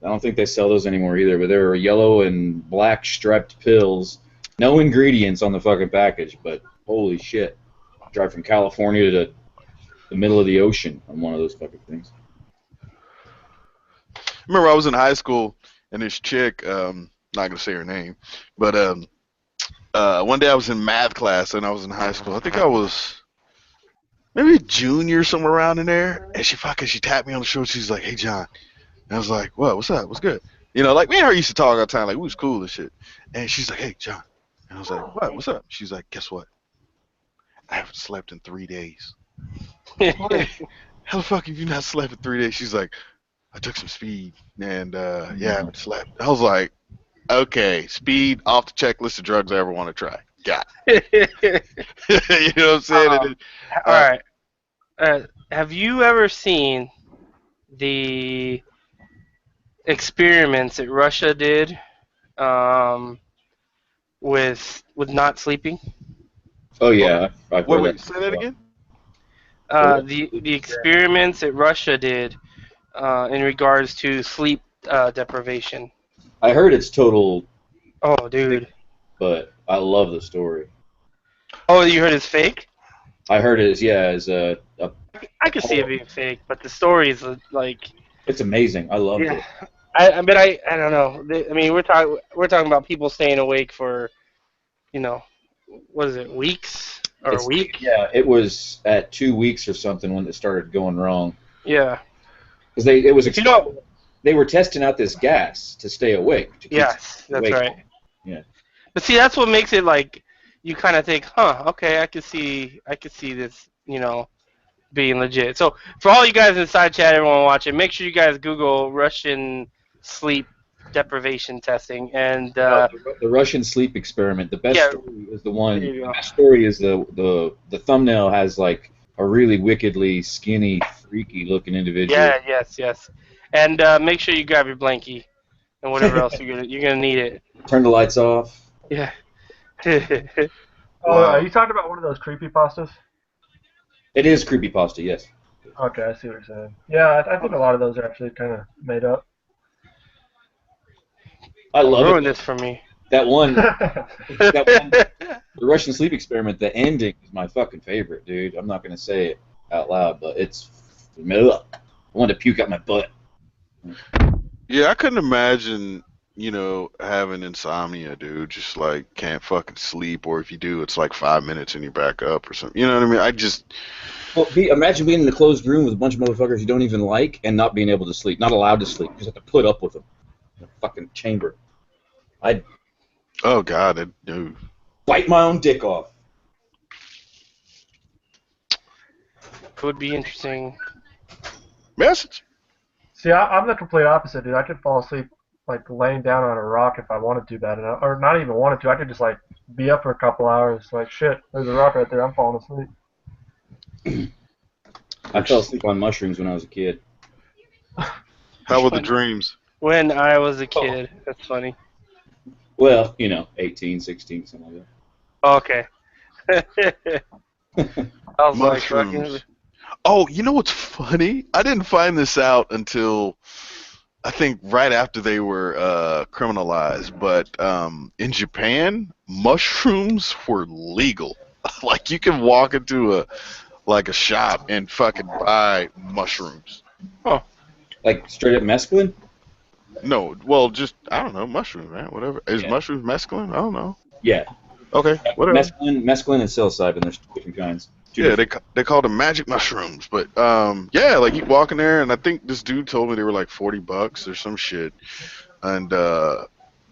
I don't think they sell those anymore either. But there were yellow and black striped pills. No ingredients on the fucking package, but holy shit! Drive from California to the middle of the ocean on one of those fucking things. Remember, I was in high school, and this chick, not gonna say her name, but one day I was in math class, and I was in high school. I think I was maybe a junior, somewhere around in there, and she tapped me on the shoulder. She's like, "Hey, John," and I was like, "What? What's up? What's good?" You know, like me and her used to talk all the time, like we was cool and shit. And she's like, "Hey, John," and I was like, "What? What's up?" She's like, "Guess what? I haven't slept in 3 days." What? How the fuck have you not slept in 3 days? She's like, I took some speed, and yeah, I haven't slept. I was like, okay, speed off the checklist of drugs I ever want to try. Got it. You know what I'm saying? All right. Have you ever seen the experiments that Russia did with not sleeping? Oh yeah, I've heard Wait, that. say that again? The experiments that Russia did in regards to sleep deprivation. I heard it's total, Oh, dude. but I love the story. Oh, you heard it's fake? I heard it is a I could see it being fake, but the story is like. it's amazing. I loved it. I don't know. I mean, we're talking about people staying awake for, what is it, weeks or a week? Yeah, it was at 2 weeks or something when it started going wrong. Yeah. Because they were testing out this gas to stay awake. To keep Yes, that's awake. right. Yeah. But see, that's what makes it like you kind of think, huh? Okay, I could see this, being legit. So for all you guys inside chat, everyone watching, make sure you guys Google Russian sleep deprivation testing and. The Russian sleep experiment. The best story is the one. There you go. The best story is the thumbnail has like a really wickedly skinny, freaky looking individual. Yeah. Yes. And make sure you grab your blankie and whatever else you're gonna need it. Turn the lights off. Yeah. Oh, are you talking about one of those creepypastas? It is creepypasta, yes. Okay, I see what you're saying. Yeah, I think a lot of those are actually kind of made up. I love Ruined it. this for me. That one, the Russian sleep experiment. The ending is my fucking favorite, dude. I'm not gonna say it out loud, but it's. I want to puke out my butt. Yeah, I couldn't imagine, having insomnia, dude. Just like can't fucking sleep, or if you do, it's like 5 minutes and you're back up or something. You know what I mean? Well, imagine being in a closed room with a bunch of motherfuckers you don't even like and not being able to sleep, not allowed to sleep. You just have to put up with them in a fucking chamber. I'd Oh God, dude. bite my own dick off. Would be interesting. Message. See, I'm the complete opposite, dude. I could fall asleep like laying down on a rock if I wanted to bad enough, or not even wanted to. I could just like be up for a couple hours. Like shit, there's a rock right there. I'm falling asleep. I fell asleep on mushrooms when I was a kid. How were the dreams? When I was a kid. That's funny. Well, 18, 16, something like Okay. I was Mushrooms. like, Oh, you know what's funny? I didn't find this out until I think right after they were criminalized. But in Japan, mushrooms were legal. Like you can walk into a shop and fucking buy mushrooms. Oh. Like straight up mescaline? No, well, just I don't know, mushrooms, man. Whatever. Is Yeah. mushrooms mescaline? I don't know. Yeah. Okay, whatever. Mescaline and psilocybin. There's 2 different kinds. Yeah, they call them magic mushrooms, but yeah, like you walk in there, and I think this dude told me they were like $40 or some shit, and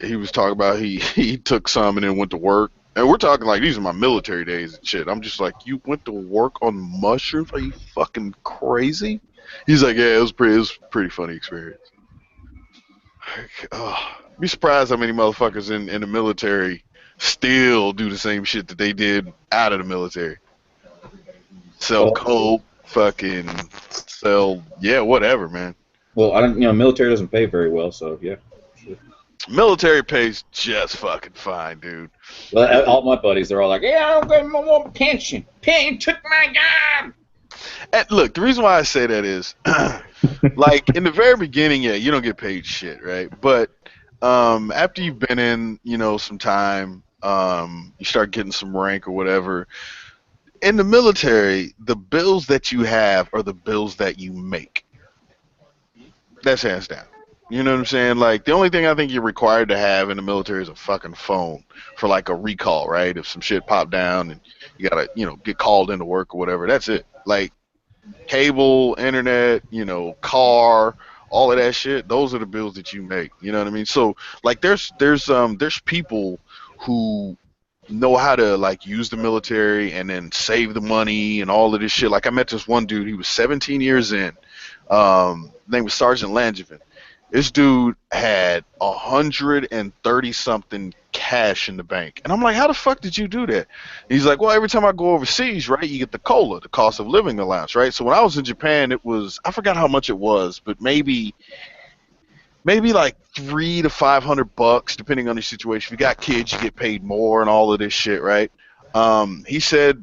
he was talking about he took some and then went to work, and we're talking like these are my military days and shit. I'm just like, you went to work on mushrooms? Are you fucking crazy? He's like, yeah, it was pretty funny experience. Be surprised how many motherfuckers in the military still do the same shit that they did out of the military. Sell coke, fucking sell, yeah, whatever, man. Well, I don't. Military doesn't pay very well, so yeah. Sure. Military pays just fucking fine, dude. Well, all my buddies, they're all like, "Yeah, I don't get more pension. Pension took my job." And look, the reason why I say that is, like in the very beginning, yeah, you don't get paid shit, right? But after you've been in, some time, you start getting some rank or whatever. In the military, the bills that you have are the bills that you make. That's hands down. You know what I'm saying? Like, the only thing I think you're required to have in the military is a fucking phone for, like, a recall, right? If some shit popped down and you gotta, get called into work or whatever, that's it. Like, cable, internet, car, all of that shit, those are the bills that you make. You know what I mean? So, like, there's people who know how to like use the military and then save the money and all of this shit. Like I met this one dude, he was 17 years in. Name was Sergeant Langevin. This dude had 130 something cash in the bank. And I'm like, how the fuck did you do that? He's like, well, every time I go overseas, right, you get the COLA, the cost of living allowance, right? So when I was in Japan, it was, I forgot how much it was, but maybe like $300 to $500, depending on the situation. If you got kids, you get paid more and all of this shit, right? He said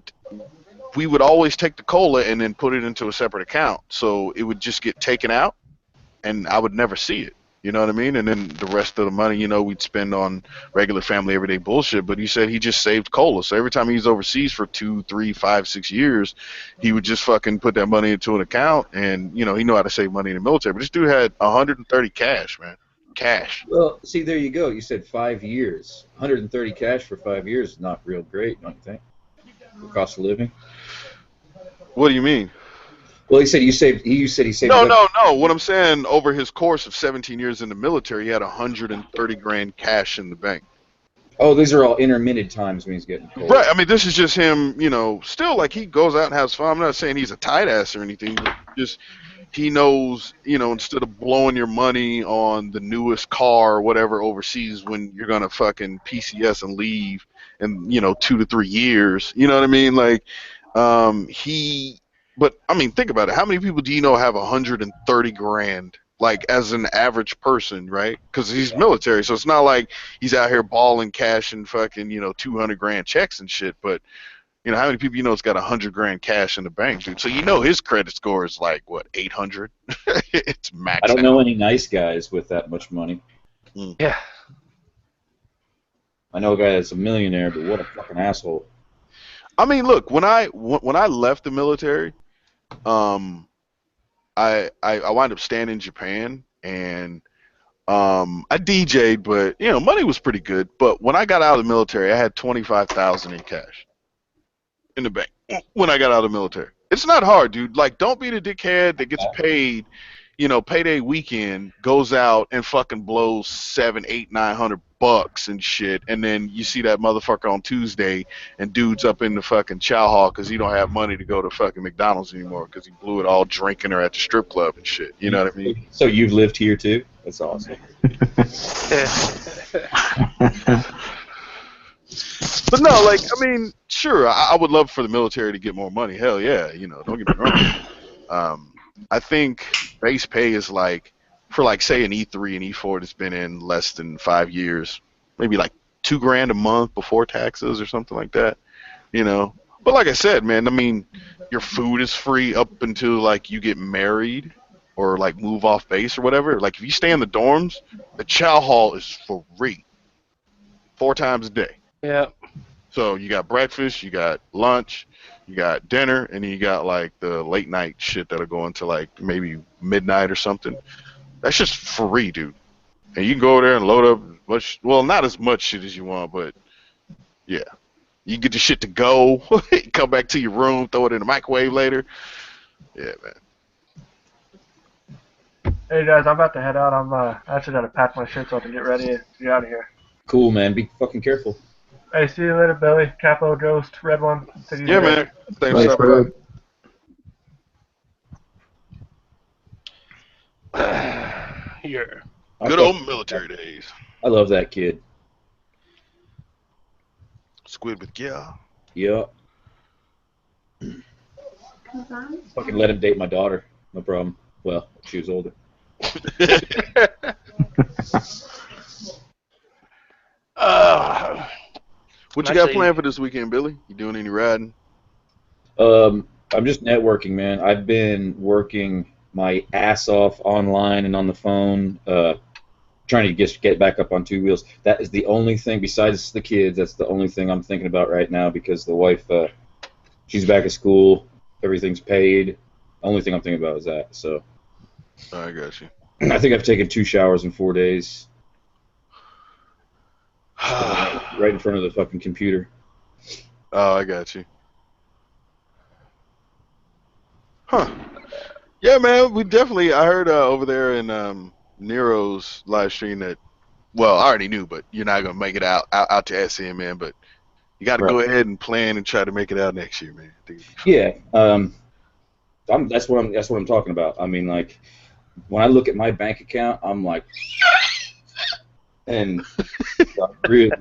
we would always take the COLA and then put it into a separate account, so it would just get taken out, and I would never see it. You know what I mean? And then the rest of the money, we'd spend on regular family everyday bullshit. But he said he just saved COLA. So every time he was overseas for 2, 3, 5, 6 years, he would just fucking put that money into an account. And, he knew how to save money in the military. But this dude had 130 cash, man. Cash. Well, see, there you go. You said 5 years. 130 cash for 5 years is not real great, don't you think? For cost of living. What do you mean? Well, he said he saved. No. What I'm saying, over his course of 17 years in the military, he had 130 grand cash in the bank. Oh, these are all intermittent times when he's getting cold. Right. I mean, this is just him. Still like he goes out and has fun. I'm not saying he's a tight ass or anything, but just he knows. Instead of blowing your money on the newest car or whatever overseas, when you're gonna fucking PCS and leave in 2 to 3 years. You know what I mean? Like, But I mean, think about it. How many people do you know have 130 grand, like as an average person, right? Because he's military, so it's not like he's out here balling cash and fucking 200 grand checks and shit. But how many people has got 100 grand cash in the bank, dude? So his credit score is like what, 800? It's max. I don't know any nice guys with that much money. Yeah. I know a guy that's a millionaire, but what a fucking asshole. I mean, look, when I left the military. I wound up staying in Japan, and I DJ'd, but money was pretty good. But when I got out of the military, I had 25,000 in cash in the bank. When I got out of the military, it's not hard, dude. Like, don't be the dickhead that gets paid, payday weekend, goes out and fucking blows $700, $800, $900 and shit, and then you see that motherfucker on Tuesday and dude's up in the fucking chow hall because he don't have money to go to fucking McDonald's anymore because he blew it all drinking or at the strip club and shit. You know what I mean? So you've lived here too? That's awesome. But no, like, I mean, sure, I would love for the military to get more money. Hell yeah, don't get me wrong. I think base pay is like, for like say an E3 and E4 that's been in less than 5 years, maybe like $2 grand a month before taxes or something like that, But like I said, man, I mean, your food is free up until like you get married or like move off base or whatever. Like if you stay in the dorms, the chow hall is free 4 times a day. Yeah. So you got breakfast, you got lunch, you got dinner, and then you got like the late night shit that'll go into like maybe midnight or something. That's just free, dude. And you can go over there and load up much, well, not as much shit as you want, but Yeah. You get your shit to go, come back to your room, throw it in the microwave later. Yeah, man. Hey guys, I'm about to head out. I actually gotta pack my shit so I can get ready to get out of here. Cool, man. Be fucking careful. Hey, see you later, Billy. Capo, Ghost, Red One. Take it easy, Yeah, guys. man. Thanks for Nice, stopping Yeah. by. Good old military days. I love that kid. Squid with yeah. Yeah. Fucking let him date my daughter. No problem. Well, she was older. What you got planned for this weekend, Billy? You doing any riding? I'm just networking, man. I've been working my ass off online and on the phone, trying to get back up on two wheels. That is the only thing, besides the kids, that's the only thing I'm thinking about right now because the wife, she's back at school, everything's paid. Only thing I'm thinking about is that. So I got you. I think I've taken 2 showers in 4 days. Right in front of the fucking computer. Oh, I got you. Huh. Yeah, man, we definitely, I heard over there in Nero's live stream that, well, I already knew, but you're not going to make it out to SM, man, but you got to go ahead and plan and try to make it out next year, man. Yeah, that's what I'm talking about. I mean, like, when I look at my bank account, I'm like, and really,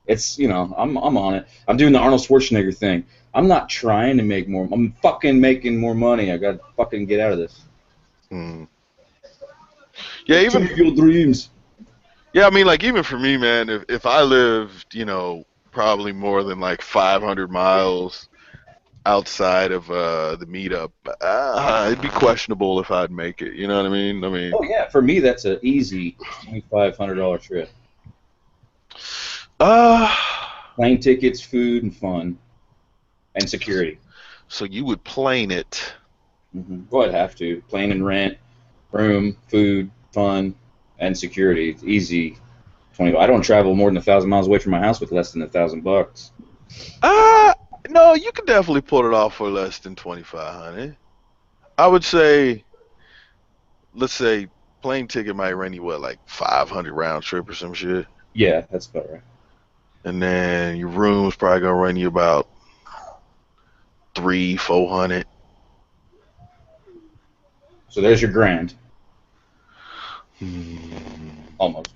it's, you know, I'm on it. I'm doing the Arnold Schwarzenegger thing. I'm not trying to make more. I'm fucking making more money. I got to fucking get out of this. Yeah, even your dreams. Yeah, I mean, like, even for me, man, if I lived, you know, probably more than like 500 miles outside of the meetup, it'd be questionable if I'd make it. You know what I mean? Oh yeah, for me that's an easy $2,500 trip. Plane tickets, food, and fun, and security. So you would plane it? Well, I'd have to plane and rent, room, food, fun, and security. It's easy. I don't travel more than 1,000 miles away from my house with less than $1,000. No, you could definitely pull it off for less than 2,500. I would say, let's say, plane ticket might run you what, like 500 round trip or some shit. Yeah, that's about right. And then your room's probably gonna run you about 300-400. So there's your grand. Almost.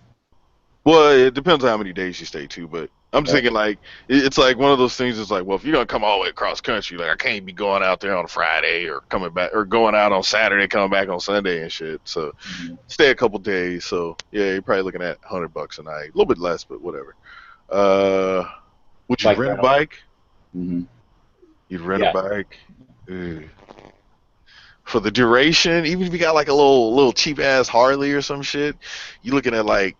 Well, it depends on how many days you stay too, but I'm thinking like it's like one of those things. It's like, well, if you're gonna come all the way across country, like I can't be going out there on a Friday or coming back or going out on Saturday, coming back on Sunday and shit. So stay a couple days. So yeah, you're probably looking at $100 a night, a little bit less, but whatever. Would you rent a bike? You'd rent a bike. For the duration, even if you got like a little cheap ass Harley or some shit, you're looking at like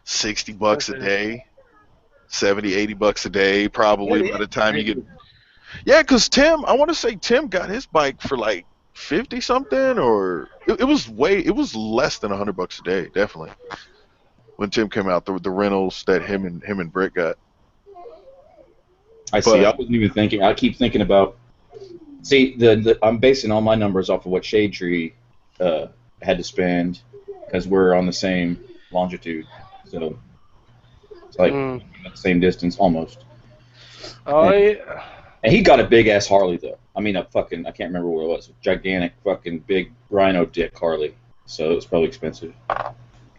$60 a day, $70-$80 a day, probably by the time you get. Yeah, because Tim, I want to say Tim got his bike for like 50 something, or it was less than $100 a day, definitely. When Tim came out, the rentals that him and Britt got. See. I wasn't even thinking. I keep thinking about. See, I'm basing all my numbers off of what Shade Tree had to spend because we're on the same longitude, so it's like the same distance almost. And he got a big ass Harley though. I mean, I can't remember what it was. Gigantic fucking big rhino dick Harley. So it was probably expensive.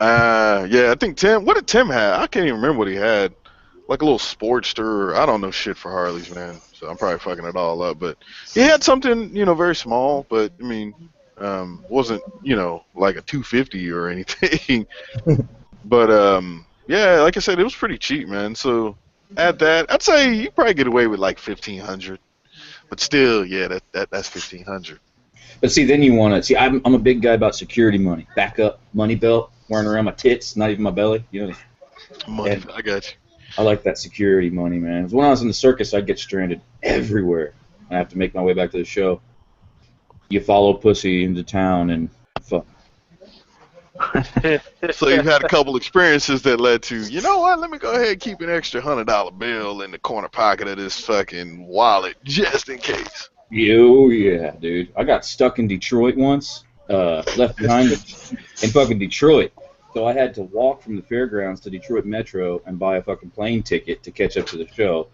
Yeah, I think Tim. What did Tim have? I can't even remember what he had. Like a little Sportster. I don't know shit for Harleys, man. So I'm probably fucking it all up. But he had something, you know, very small. But I mean, wasn't, you know, like a 250 or anything. But yeah, like I said, it was pretty cheap, man. So at that, I'd say you probably get away with like 1,500. But still, yeah, that's 1,500. But see, then you want to see. I'm a big guy about security money, backup money belt, wearing around my tits, not even my belly. You know. Money, I got you. I like that security money, man. When I was in the circus, I'd get stranded everywhere. I have to make my way back to the show. You follow pussy into town and fuck. So you've had a couple experiences that led to, you know what? Let me go ahead and keep an extra $100 bill in the corner pocket of this fucking wallet just in case. Yeah, dude. I got stuck in Detroit once, left behind in fucking Detroit. So I had to walk from the fairgrounds to Detroit Metro and buy a fucking plane ticket to catch up to the show.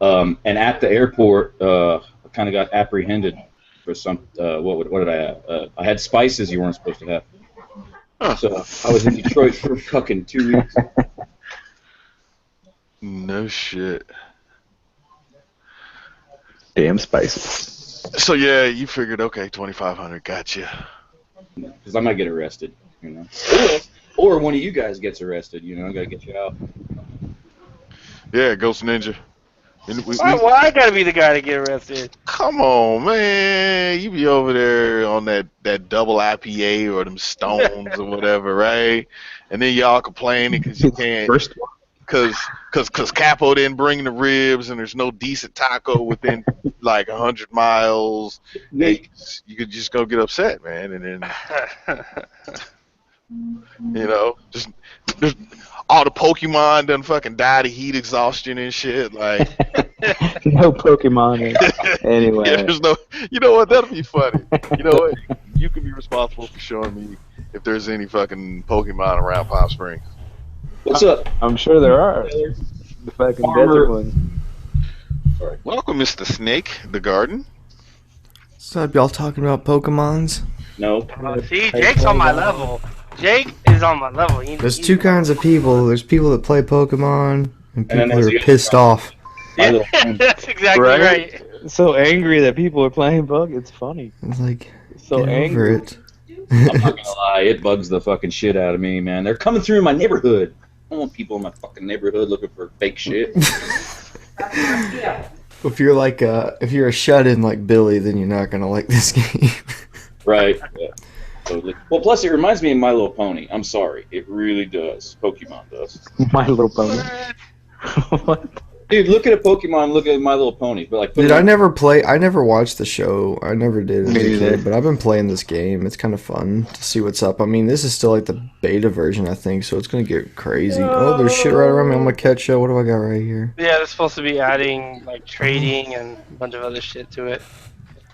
And at the airport, I kind of got apprehended for some. What did I have? I had spices you weren't supposed to have. Huh. So I was in Detroit for fucking 2 weeks. No shit. Damn spices. So yeah, you figured, okay, 2,500, gotcha. Because I might get arrested, you know. Or one of you guys gets arrested, you know. I gotta get you out. Yeah, Ghost Ninja. Why I gotta be the guy to get arrested? Come on, man. You be over there on that double IPA or them Stones or whatever, right? And then y'all complaining because you can't, because Capo didn't bring the ribs and there's no decent taco within like 100 miles. You could just go get upset, man, and then you know, just all the Pokemon done fucking died of heat exhaustion and shit. Like no Pokemon. Anyway. Yeah, there's no. You know what? That'll be funny. You know what? You can be responsible for showing me if there's any fucking Pokemon around Palm Springs. What's up? I'm sure there are. The fucking desert ones. Welcome, Mr. Snake, the garden. What's up, y'all talking about Pokemons? No. See, Jake's on my level. Jake is on my level. There's two kinds of people. There's people that play Pokemon and people then who there's are the pissed other off. Yeah, that's exactly right. So angry that people are playing Pokemon. It's funny. It's like, So get angry. over it. I'm not gonna lie, it bugs the fucking shit out of me, man. They're coming through my neighborhood. I don't want people in my fucking neighborhood looking for fake shit. If you're like if you're a shut-in like Billy, then you're not gonna like this game. Right. Yeah. Totally. Well, plus it reminds me of My Little Pony. I'm sorry, it really does. Pokemon does. My Little Pony. What? Dude, look at a Pokemon. Look at My Little Pony. But like, Dude, I never watched the show. I never did as a kid, but I've been playing this game. It's kind of fun to see what's up. I mean, this is still like the beta version, I think, so it's gonna get crazy. Oh, there's shit right around me. I'm gonna catch what do I got right here? Yeah, they're supposed to be adding like trading and a bunch of other shit to it.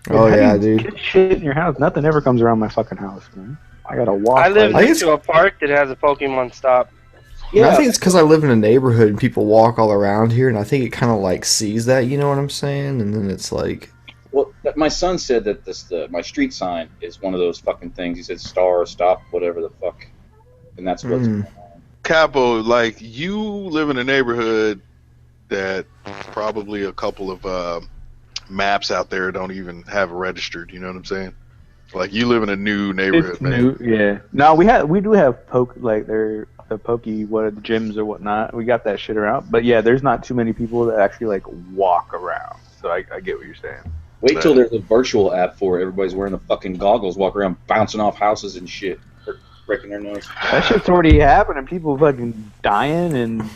Oh How yeah, do you dude. get shit in your house. Nothing ever comes around my fucking house, man. I gotta walk. I live I think next to a park that has a Pokemon stop. Yeah. I think it's because I live in a neighborhood and people walk all around here, and I think it kind of like sees that, you know what I'm saying? And then it's like, well, my son said that my street sign is one of those fucking things. He said star, stop, whatever the fuck, and that's what's going on. Capo, like you live in a neighborhood that probably a couple of maps out there don't even have registered. You know what I'm saying? Like you live in a new neighborhood, It's man. new, yeah. No, we do have the gyms or whatnot. We got that shit around, but yeah, there's not too many people that actually like walk around. So I get what you're saying. Wait till there's a virtual app for it. Everybody's wearing the fucking goggles, walking around bouncing off houses and shit, or breaking their nose. That shit's already happening. People fucking dying and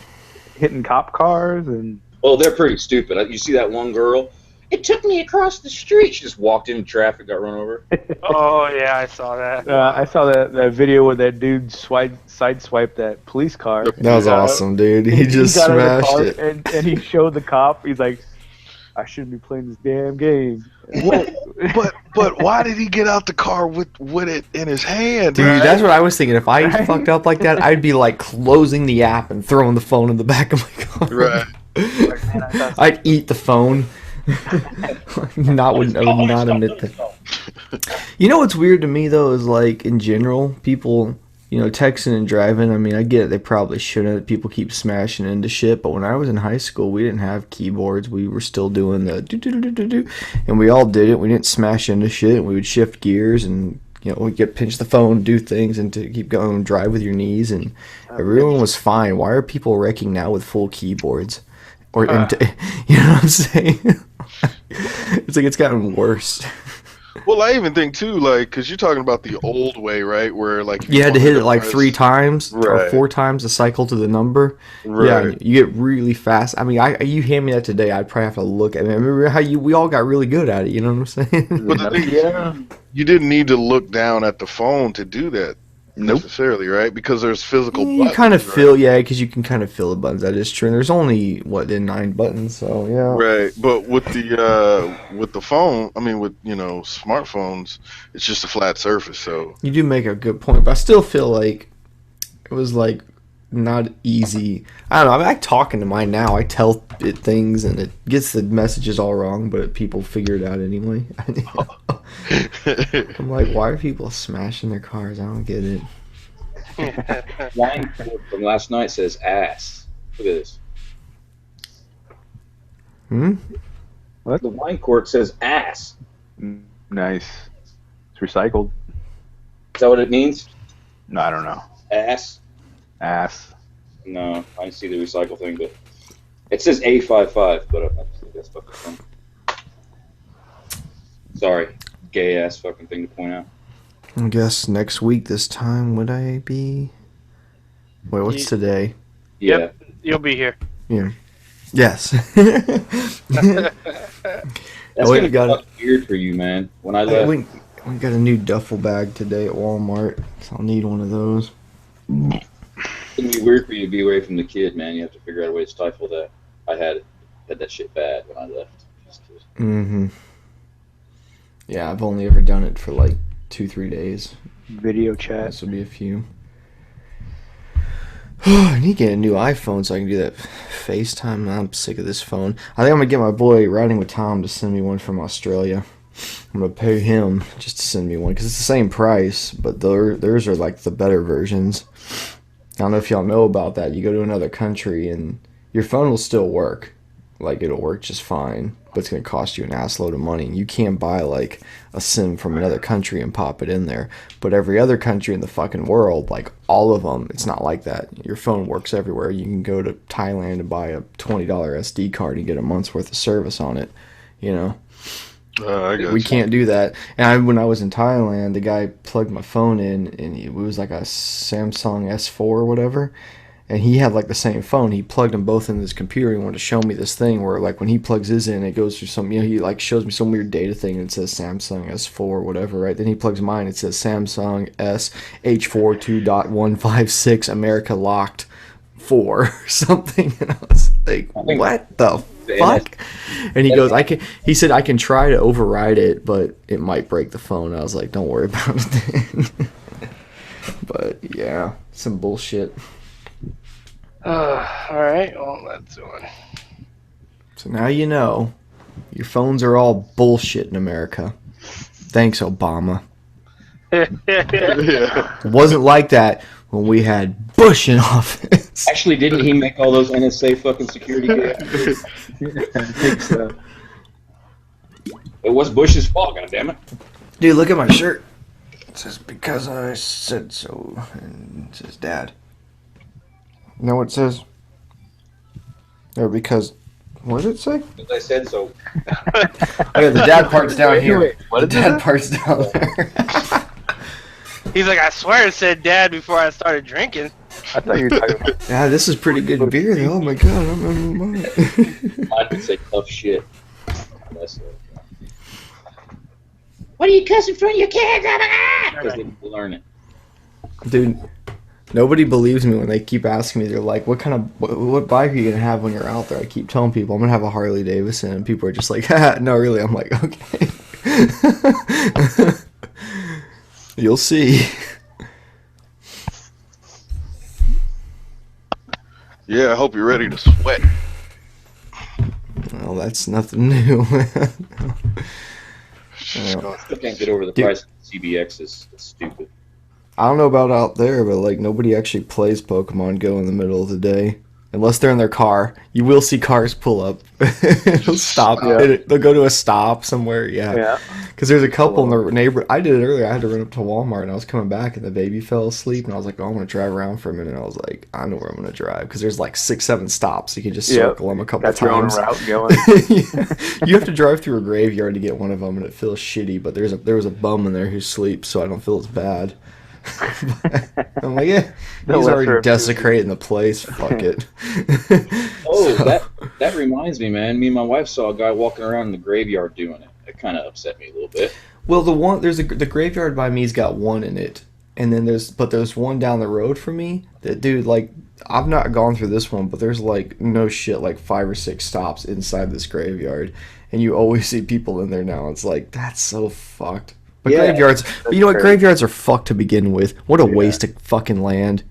hitting cop cars and. Oh, they're pretty stupid. You see that one girl? It took me across the street. She just walked in traffic, got run over. Oh yeah, I saw that. I saw that video where that dude sideswiped that police car. that was awesome, dude. He just got out of the smashed car it. and he showed the cop. He's like, I shouldn't be playing this damn game. But why did he get out the car with it in his hand? Dude, right? that's what I was thinking. If I fucked up like that, I'd be like closing the app and throwing the phone in the back of my car. Right. I'd eat the phone. I would not admit that. You know what's weird to me though is like in general, people, you know, texting and driving. I mean, I get it, they probably shouldn't. People keep smashing into shit, but when I was in high school, we didn't have keyboards. We were still doing the do, and we all did it. We didn't smash into shit. We would shift gears and, you know, we get pinch the phone, do things, and to keep going and drive with your knees, and everyone was fine. Why are people wrecking now with full keyboards? Or you know what I'm saying? It's like it's gotten worse. Well, I even think too, like, because you're talking about the old way, right? Where like You had to hit it like 3 times or Right. 4 times to cycle to the number. Right. Yeah, you get really fast. I mean, you hand me that today, I'd probably have to look at it. I remember how we all got really good at it. You know what I'm saying? But the thing is, you didn't need to look down at the phone to do that. Nope. necessarily, right? Because there's physical You buttons, kind of right? feel, yeah, because you can kind of feel the buttons. That is true. And there's only, 9 buttons, so yeah. Right, but with the phone, I mean, with smartphones, it's just a flat surface. So You do make a good point, but I still feel like it was like not easy. I don't know. I mean, I talk into mine now. I tell it things, and it gets the messages all wrong, but people figure it out anyway. I'm like, why are people smashing their cars? I don't get it. Wine quote from last night says ass. Look at this. What? The wine court says ass. Nice. It's recycled. Is that what it means? No, I don't know. Ass? Ass. No, I didn't see the recycle thing, but it says A55, but I think that's fucking funny. Sorry, gay ass fucking thing to point out. I guess next week this time, would I be... Wait, what's today? Yeah. Yep, you'll be here. Yeah. Yes. That's went gonna and got be fucking weird for you, man. When I left, we got a new duffel bag today at Walmart, so I'll need one of those. it's gonna be weird for you to be away from the kid, man. You have to figure out a way to stifle that. I had that shit bad when I left. Just kidding. Mm-hmm. Yeah, I've only ever done it for like 2-3 days. Video chat. This will be a few. I need to get a new iPhone so I can do that FaceTime. I'm sick of this phone. I think I'm going to get my boy Riding with Tom to send me one from Australia. I'm going to pay him just to send me one because it's the same price, but theirs are like the better versions. I don't know if y'all know about that. You go to another country and your phone will still work. Like, it'll work just fine, but it's going to cost you an ass load of money. You can't buy, like, a SIM from another country and pop it in there. But every other country in the fucking world, like, all of them, it's not like that. Your phone works everywhere. You can go to Thailand and buy a $20 SD card and get a month's worth of service on it, you know? I got We you. can't do that. And when I was in Thailand, the guy plugged my phone in, and it was like a Samsung S4 or whatever. And he had like the same phone. He plugged them both into his computer. He wanted to show me this thing where like when he plugs his in, it goes through some, he like shows me some weird data thing and it says Samsung S4 or whatever, right? Then he plugs mine. It says Samsung S H42.156 America locked 4 or something. And I was like, what the fuck? And he goes, he said I can try to override it, but it might break the phone. I was like, don't worry about it then. But yeah, some bullshit. Alright, well, that's one. So now you know. Your phones are all bullshit in America. Thanks, Obama. Yeah. It wasn't like that when we had Bush in office. actually, didn't he make all those NSA fucking security games? I think so. It was Bush's fault, goddammit. Dude, look at my shirt. It says, because I said so. And it says, Dad. You know what it says? Or because... What does it say? As I said so. Oh yeah, the dad part's down here. Wait, what The did dad it say? part's down there. He's like, I swear it said dad before I started drinking. I thought you were talking about. Yeah, this is pretty good beer though. Oh my god, I'm Mine would say tough shit. That's it. What are you cussing in front of your kids? Because they need to learn it. Dude, nobody believes me when they keep asking me. They're like, what bike are you gonna have when you're out there? I keep telling people I'm gonna have a Harley Davidson, and people are just like, no, really. I'm like, okay. You'll see. Yeah, I hope you're ready to sweat. Well, that's nothing new. Still can't get over the Dude. price of CBX is stupid. I don't know about out there, but like nobody actually plays Pokemon Go in the middle of the day. Unless they're in their car. You will see cars pull up. They'll stop. Yeah. They'll go to a stop somewhere. Yeah. Because there's a couple in the neighbor. I did it earlier. I had to run up to Walmart and I was coming back and the baby fell asleep. And I was like, oh, I'm going to drive around for a minute. And I was like, I know where I'm going to drive. Because there's like 6-7 stops. You can just circle them a couple Got your own times. route going. You have to drive through a graveyard to get one of them. And it feels shitty. But there was a bum in there who sleeps. So I don't feel as bad. I'm like, yeah, he's already desecrating the place. Fuck it. Oh, that reminds me, man. Me and my wife saw a guy walking around in the graveyard doing it. It kind of upset me a little bit. Well, the graveyard by me's got one in it, And then there's one down the road from me that, dude, like, I've not gone through this one, but there's like no shit, like 5 or 6 stops inside this graveyard, and you always see people in there now. It's like, that's so fucked. But graveyards, but you know what? Graveyards are fucked to begin with. What a waste of fucking land.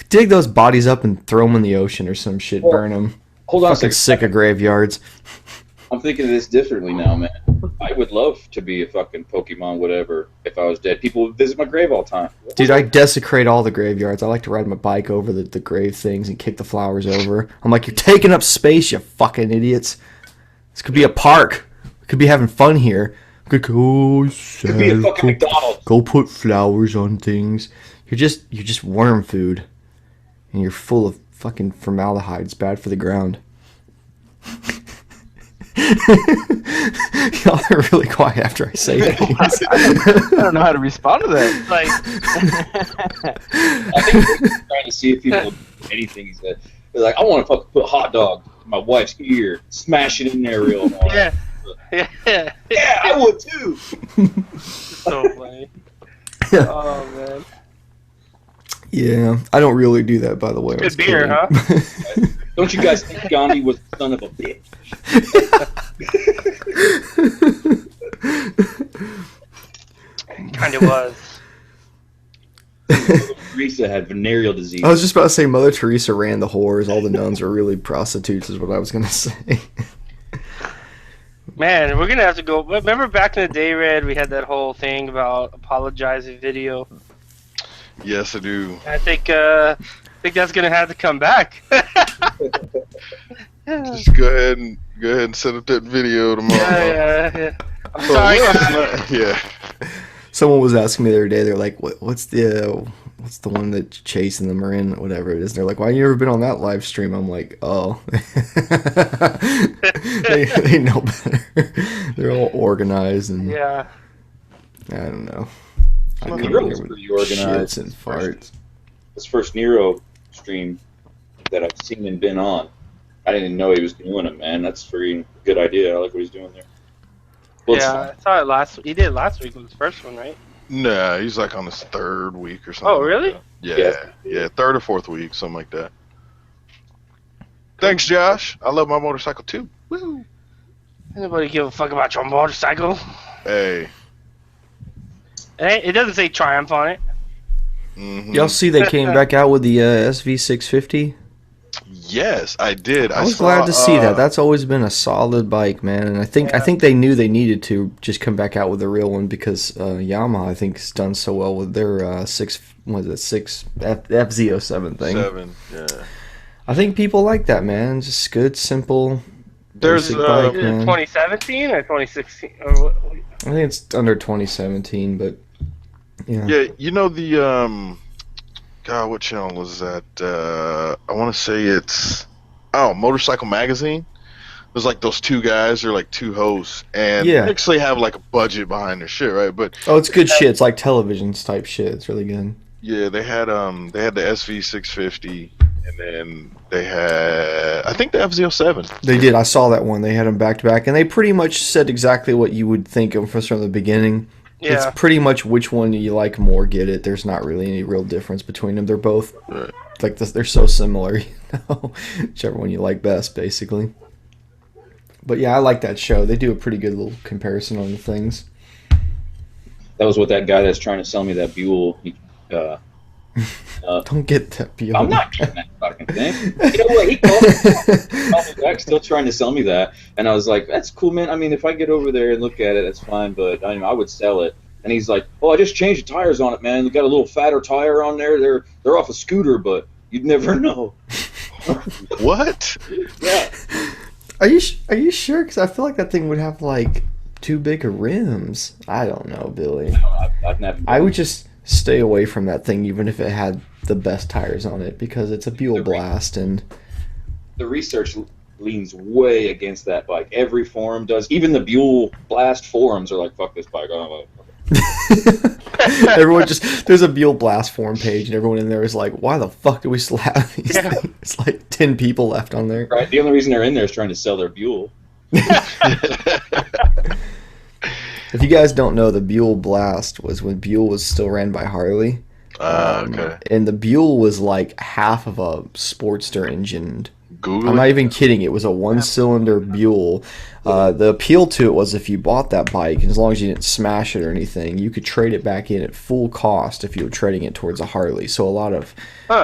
Dig those bodies up and throw them in the ocean or some shit. Burn them. Hold on a Fucking second. sick of graveyards. I'm thinking of this differently now, man. I would love to be a fucking Pokemon, whatever, if I was dead. People would visit my grave all the time. Dude, I desecrate all the graveyards. I like to ride my bike over the grave things and kick the flowers over. I'm like, you're taking up space, you fucking idiots. This could be a park. We could be having fun here. We could go, Could be a fucking McDonald's. go put flowers on things. You're just worm food. And you're full of fucking formaldehyde. It's bad for the ground. Y'all are really quiet after I say things. I don't know how to respond to that. Like, I think they're trying to see if people would do anything. He said, they're like, I want to fucking put a hot dog in my wife's ear, smash it in there real hard. yeah. Yeah, I would too. So funny. Oh man. Yeah, I don't really do that, by the way. Good beer, huh? Don't you guys think Gandhi was the son of a bitch? Kind of was. Teresa had venereal disease. I was just about to say Mother Teresa ran the whores. All the nuns were really prostitutes, is what I was going to say. Man, we're gonna have to go. Remember back in the day, Red, we had that whole thing about apologizing video. Yes, I do. I think that's gonna have to come back. Just go ahead and set up that video tomorrow. Yeah. I'm So sorry. yeah. Someone was asking me the other day, they're like, what's the one that Chase and them are in, whatever it is. They're like, why you ever been on that live stream? I'm like, oh. they know better. They're all organized and Yeah. I don't know. I Well, come Nero in was here with pretty organized. shits and farts. This first Nero stream that I've seen and been on, I didn't know he was doing it, man. That's a very good idea. I like what he's doing there. Well, it's Yeah, I saw it last. He did last week with his first one, right? Nah, he's like on his 3rd week or something. Oh, really? Yeah, 3rd or 4th week, something like that. Thanks, Josh. I love my motorcycle too. Woo. Anybody give a fuck about your motorcycle? Hey. It doesn't say Triumph on it. Mm-hmm. Y'all see they came back out with the SV650? Yes, I did. I was glad to see that. That's always been a solid bike, man. And I think they knew they needed to just come back out with a real one because Yamaha, I think, has done so well with their FZ07 thing. 7. Yeah. I think people like that, man. Just good, simple. There's, basic bike, Is it man. 2017 or 2016? Or what? I think it's under 2017, but yeah. Yeah, you know the God, what channel was that? I want to say it's Motorcycle Magazine. There's like those 2 guys, they're like 2 hosts, and Yeah. they actually have like a budget behind their shit, right? But Oh, it's good shit. It's like television type shit. It's really good. yeah, they had the SV650, and then they had I think the FZ07. They did. I saw that one. They had them back to back, and they pretty much said exactly what you would think of from the beginning. Yeah. It's pretty much which one you like more, get it. There's not really any real difference between them. They're both Right. like this. They're so similar, you know. Whichever one you like best, basically. But yeah, I like that show. They do a pretty good little comparison on the things. That was what that guy that's trying to sell me that Buell. Don't get that Buell. I'm not getting that fucking thing. You know what? He called me back, still trying to sell me that, and I was like, "That's cool, man. I mean, if I get over there and look at it, that's fine. But I mean, I would sell it." And he's like, "Oh, I just changed the tires on it, man. They got a little fatter tire on there. They're off a scooter, but you'd never know." What? Yeah. Are you sure? Because I feel like that thing would have like too big of rims. I don't know, Billy. I've never. I would just stay away from that thing, even if it had the best tires on it, because it's a Buell Blast, and The research leans way against that bike. Every forum does. Even the Buell Blast forums are like, "Fuck this bike." Oh, everyone just there's a Buell Blast forum page, and everyone in there is like, "Why the fuck do we still have these things?" It's like 10 people left on there. right. The only reason they're in there is trying to sell their Buell. If you guys don't know, the Buell Blast was when Buell was still ran by Harley. Okay. And the Buell was like half of a Sportster engine. Google I'm not it. even kidding. It was a one-cylinder Buell. The appeal to it was if you bought that bike, as long as you didn't smash it or anything, you could trade it back in at full cost if you were trading it towards a Harley. So a lot of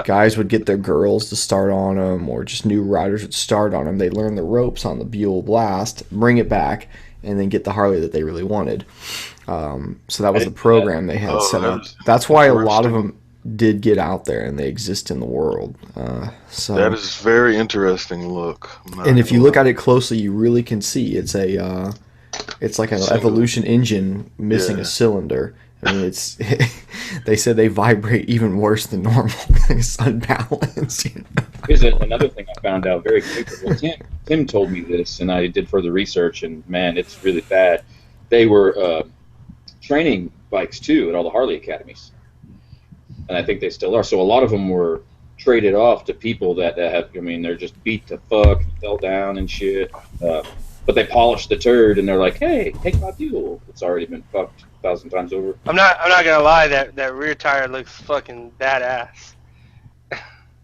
guys would get their girls to start on them, or just new riders would start on them. They'd learn the ropes on the Buell Blast, bring it back, and then get the Harley that they really wanted. So that was the program they had set up. That's why a lot of them did get out there and they exist in the world. So that is very interesting look. And if you look at it closely, you really can see it's like an Evolution engine missing a cylinder. I mean, it's they said they vibrate even worse than normal. It's unbalanced. You know? Here's another thing I found out very quickly. Well, Tim told me this, and I did further research, and man, it's really bad. They were training bikes too at all the Harley academies, and I think they still are. So a lot of them were traded off to people that have, I mean, they're just beat to fuck, fell down and shit. But they polished the turd, and they're like, "Hey, take my fuel. It's already been fucked 1,000 times over." I'm not gonna lie. That rear tire looks fucking badass.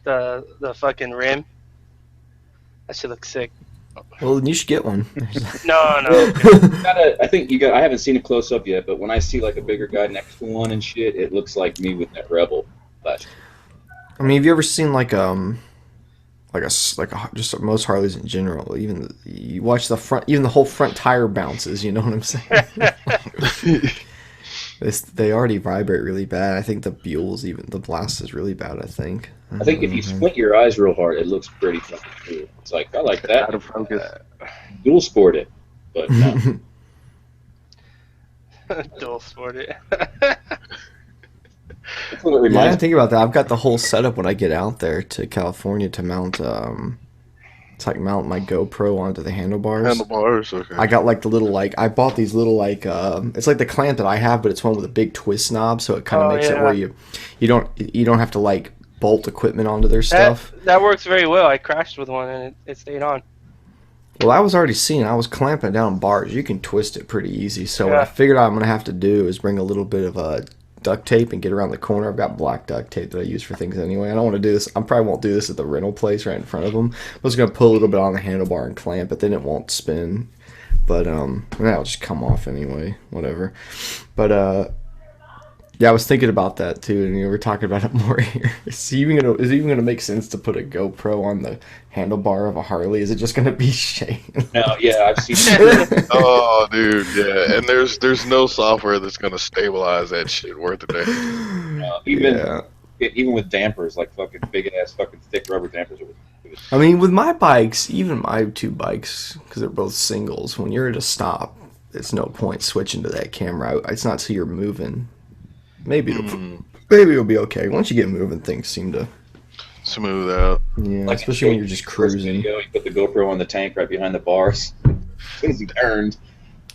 The fucking rim. That shit looks sick. Well, then you should get one. No. I think you got. I haven't seen it close up yet, but when I see like a bigger guy next to one and shit, it looks like me with that Rebel. But I mean, have you ever seen like just most Harleys in general? Even you watch the front, even the whole front tire bounces. You know what I'm saying? They already vibrate really bad. I think the Buell's, even the Blast, is really bad. I think if you squint your eyes real hard, it looks pretty fucking cool. It's like, I like that. Out of focus. Dual sport it, but no. Dual sport it. That's what it Yeah, I reminds didn't think about that. I've got the whole setup when I get out there to California to mount. It's like mount my GoPro onto the handlebars. Handlebars, okay. I got like the little I bought these little it's like the clamp that I have, but it's one with a big twist knob, so it kind of makes it where you don't have to like bolt equipment onto their stuff. That works very well. I crashed with one and it stayed on. Well, I was already seeing. I was clamping down bars. You can twist it pretty easy. So what I figured out I'm gonna have to do is bring a little bit of duct tape and get around the corner. I've got black duct tape that I use for things anyway. I don't want to do this. I probably won't do this at the rental place right in front of them. I was gonna put a little bit on the handlebar and clamp it, then it won't spin. But that'll just come off anyway. Whatever. But yeah, I was thinking about that too, and we were talking about it more here. Is it even gonna make sense to put a GoPro on the handlebar of a Harley? Is it just gonna be shame? No, yeah, I've seen it. Oh, dude, yeah. And there's no software that's gonna stabilize that shit worth a damn. Even with dampers, like fucking big ass fucking thick rubber dampers. I mean, with my bikes, even my two bikes, because they're both singles, when you're at a stop, it's no point switching to that camera. It's not till you're moving. Maybe it'll be okay. Once you get moving, things seem to smooth out. Yeah, like especially when you're just cruising. Video, you put the GoPro on the tank right behind the bars. As soon as he turned.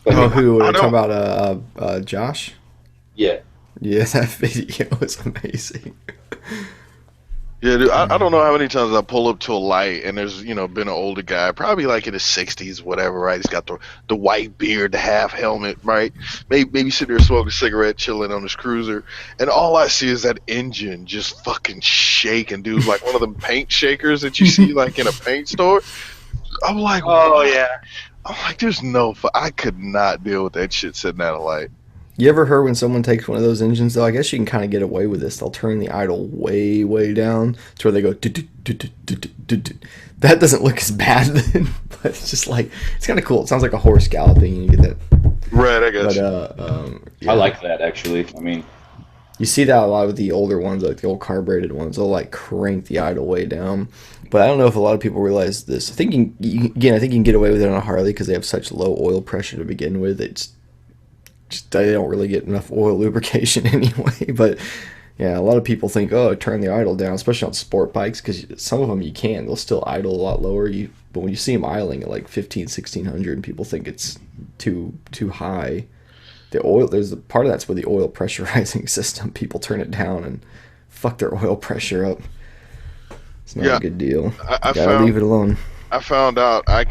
Who are you talking about? Josh? Yeah. Yeah, that video was amazing. Yeah, dude, I don't know how many times I pull up to a light and there's, been an older guy, probably like in his 60s, whatever, right? He's got the white beard, the half helmet, right? Maybe sitting there smoking a cigarette, chilling on his cruiser, and all I see is that engine just fucking shaking, dude, like one of them paint shakers that you see like in a paint store. I'm like, oh yeah. I'm like, there's I could not deal with that shit sitting at a light. You ever heard when someone takes one of those engines, though? I guess you can kind of get away with this. They'll turn the idle way, way down to where they go... That doesn't look as bad then, but it's just like... It's kind of cool. It sounds like a horse galloping, and you get that... Right, I guess. Yeah. I like that, actually. I mean... You see that a lot with the older ones, like the old carbureted ones. They'll, like, crank the idle way down. But I don't know if a lot of people realize this. I think you can get away with it on a Harley because they have such low oil pressure to begin with. They don't really get enough oil lubrication anyway. But yeah, a lot of people think, turn the idle down, especially on sport bikes, because some of them you can. They'll still idle a lot lower. But when you see them idling at like 1600, and people think it's too high, the oil, there's a part of that's with the oil pressurizing system. People turn it down and fuck their oil pressure up. It's not a good deal. I Gotta leave it alone. I found out I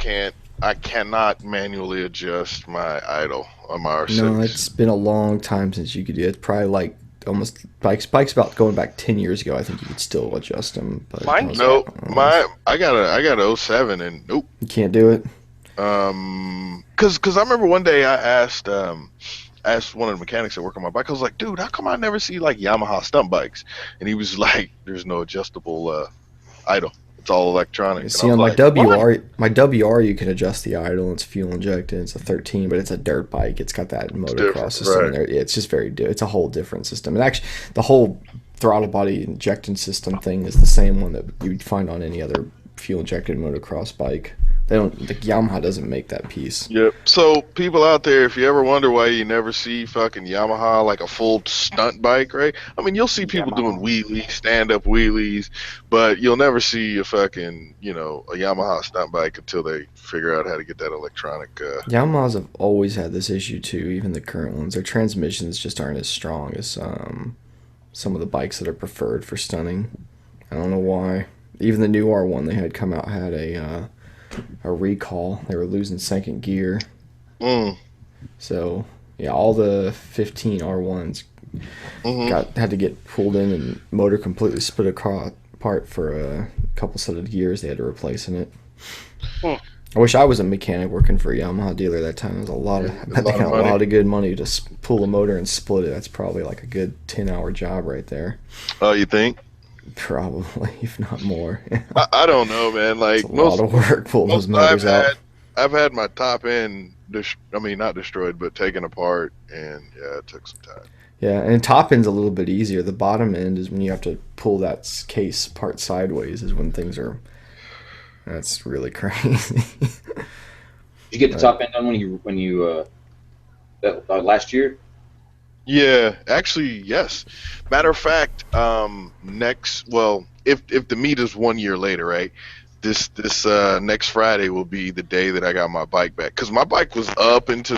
I cannot manually adjust my idle on my R6. No, it's been a long time since you could do it. It's probably like almost bikes about going back 10 years ago. I think you could still adjust them. But Mine Nope, I got a 07 and nope. You can't do it. Cause I remember one day I asked one of the mechanics that work on my bike. I was like, dude, how come I never see like Yamaha stunt bikes? And he was like, there's no adjustable idle. It's all electronic. See, on my WR, you can adjust the idle. It's fuel injected. It's a 13, but it's a dirt bike. It's got that motocross system in there. Yeah, it's just it's a whole different system. And actually, the whole throttle body injection system thing is the same one that you'd find on any other fuel injected motocross bike. The Yamaha doesn't make that piece. Yep. So people out there, if you ever wonder why you never see fucking Yamaha like a full stunt bike, right? I mean, you'll see people doing wheelies, stand-up wheelies, but you'll never see a fucking, a Yamaha stunt bike until they figure out how to get that electronic. Yamahas have always had this issue too. Even the current ones, their transmissions just aren't as strong as some of the bikes that are preferred for stunning. I don't know why. Even the new R1 they had come out had a recall. They were losing second gear. So yeah, all the 15 R1s had to get pulled in and motor completely split apart for a couple set of gears they had to replace in it. I wish I was a mechanic working for a Yamaha dealer that time. It was a lot of good money to pull a motor and split it. That's probably like a good 10-hour job right there. Oh, you think? Probably, if not more. I don't know, man. Like it's a lot of work pulling those motors out. I've had my top end, not destroyed, but taken apart, and yeah, it took some time. Yeah, and top end's a little bit easier. The bottom end is when you have to pull that case part sideways. Is when things are. That's really crazy. Did you get the top end done when you last year? Yeah, actually, yes. Matter of fact, if the meet is 1 year later, right? This next Friday will be the day that I got my bike back, because my bike was up it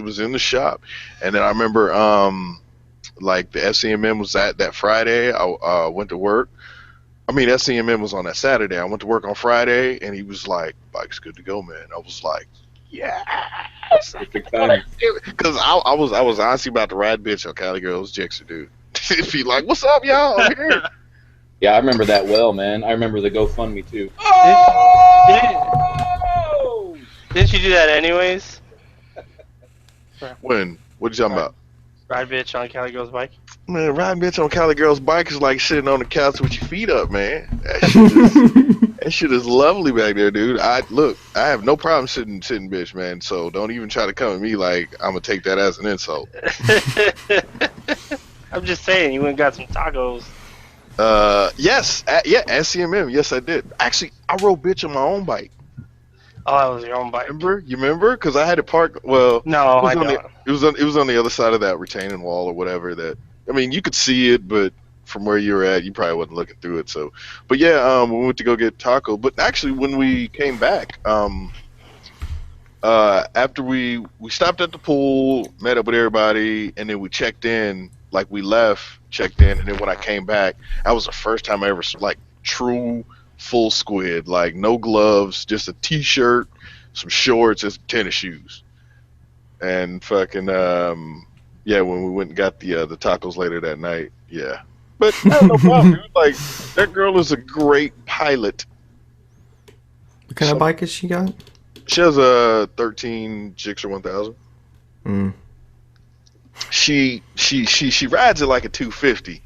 was in the shop, and then I remember like the SCMM was that Friday. I went to work. I mean, SCMM was on that Saturday. I went to work on Friday, and he was like, "Bike's good to go, man." I was like, "Yeah." Because I was honestly about to ride bitch on Cali Girls Jixer, dude. Be like, "What's up, y'all? I'm here." Yeah, I remember that well, man. I remember the GoFundMe too. Didn't you do that anyways? When? What you talking about? Ride bitch on Cali Girl's bike? Man, riding bitch on Cali Girl's bike is like sitting on the couch with your feet up, man. That shit is lovely back there, dude. I have no problem sitting bitch, man. So don't even try to come at me like I'm gonna take that as an insult. I'm just saying, you went and got some tacos. Yes, SCMM. Yes, I did. Actually, I rode bitch on my own bike. Oh, that was your own bike. You remember? Because I had it parked. Well, no, I don't. It was on the other side of that retaining wall or whatever. That, I mean, you could see it, but from where you were at, you probably wasn't looking through it. So, but yeah, we went to go get taco. But actually, when we came back, after we stopped at the pool, met up with everybody, and then we checked in. Like we left, checked in, and then when I came back, that was the first time I ever like true full squid, like no gloves, just a t-shirt, some shorts, and some tennis shoes. And fucking when we went and got the tacos later that night, yeah. But no problem, dude. Like that girl is a great pilot. What kind of bike has she got? She has a 13 Gixxer 1000. She rides it like a 250,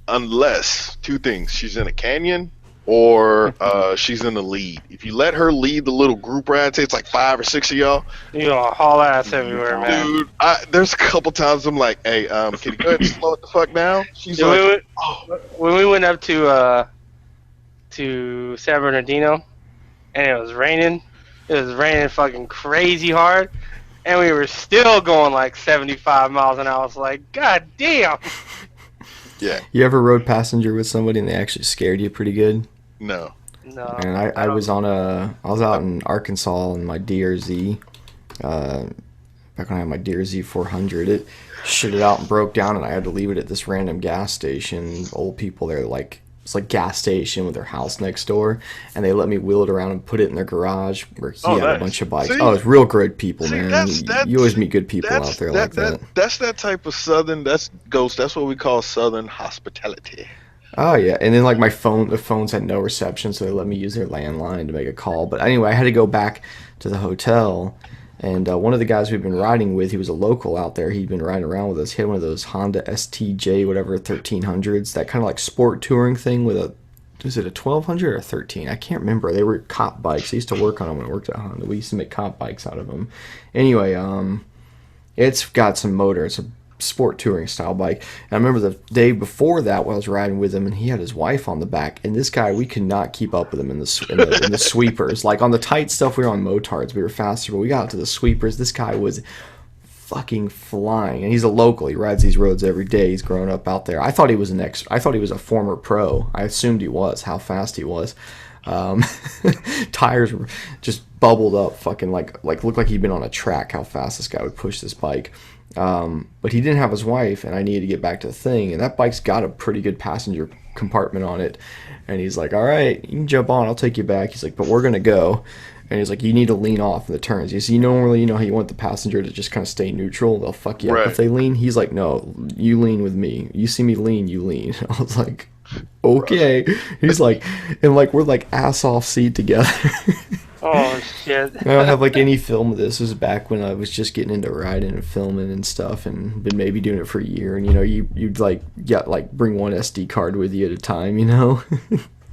unless two things: she's in a canyon or she's in the lead. If you let her lead the little group ride, say it's like 5 or 6 of y'all, you gonna haul ass everywhere, man. Dude, there's a couple times I'm like, hey, can you go ahead and slow it the fuck down? She's like, when we went up to San Bernardino, and it was raining fucking crazy hard, and we were still going like 75 miles an hour. I was like, God damn. Yeah. You ever rode passenger with somebody and they actually scared you pretty good? No. And I was out in Arkansas on my DRZ. Back when I had my DRZ 400, it shitted out and broke down, and I had to leave it at this random gas station. Old people there like it's like gas station with their house next door, and they let me wheel it around and put it in their garage where he had nice. a bunch of bikes. See? Oh, it's real good people, See, man. that's You always meet good people out there like that. That's that type of Southern. That's Ghost. That's what we call Southern hospitality. Oh yeah, and then like the phones had no reception, so they let me use their landline to make a call. But anyway, I had to go back to the hotel, and one of the guys we've been riding with, he was a local out there. He'd been riding around with us. He had one of those Honda STJ whatever 1300s, that kind of like sport touring thing with a, was it a 1200 or a 13? I can't remember. They were cop bikes. I used to work on them when I worked at Honda. We used to make cop bikes out of them. Anyway, it's got some motor. It's a sport touring style bike. And I remember the day before that when I was riding with him, and he had his wife on the back, and this guy, we could not keep up with him in the sweepers. Like on the tight stuff, we were on motards, we were faster, but we got to the sweepers, this guy was fucking flying. And he's a local, he rides these roads every day, he's grown up out there. I thought he was a former pro. I assumed he was, how fast he was. Tires were just bubbled up, fucking like looked like he'd been on a track, how fast this guy would push this bike. But he didn't have his wife, and I needed to get back to the thing, and that bike's got a pretty good passenger compartment on it. And he's like, all right, you can jump on, I'll take you back. He's like, but we're gonna go. And he's like, you need to lean off in the turns. You see, normally, you know how you want the passenger to just kind of stay neutral, they'll fuck you up if they lean. He's like, no, you lean with me, you see me lean, you lean. I was like, okay. He's like, and like we're like ass off seat together. Oh shit! I don't have like any film of this. This was back when I was just getting into riding and filming and stuff, and been maybe doing it for a year. And you know, you'd like bring one SD card with you at a time. You know,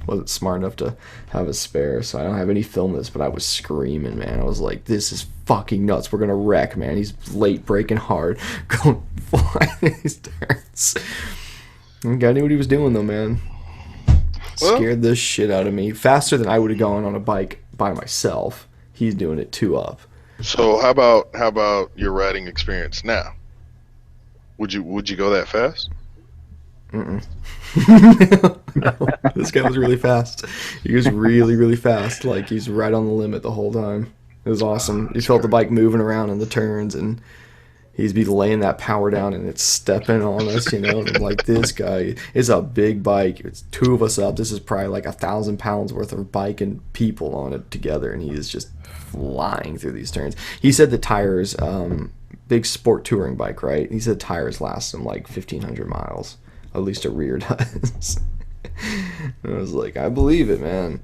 wasn't smart enough to have a spare, so I don't have any film of this. But I was screaming, man. I was like, this is fucking nuts. We're gonna wreck, man. He's late braking hard, going flying these turns. The guy knew what he was doing though, man. Scared the shit out of me. Faster than I would have gone on a bike by myself. He's doing it 2 up. So how about your riding experience now? Would you go that fast? No, this guy was really fast. He was really fast. Like he's right on the limit the whole time. It was awesome. You felt the bike moving around in the turns, and he'd be laying that power down, and it's stepping on us, you know. And like, this guy is a big bike. It's 2 of us up. This is probably like 1,000 pounds worth of bike and people on it together, and he is just flying through these turns. He said the tires, big sport touring bike, right? He said tires last him like 1,500 miles. At least a rear does. And I was like, I believe it, man.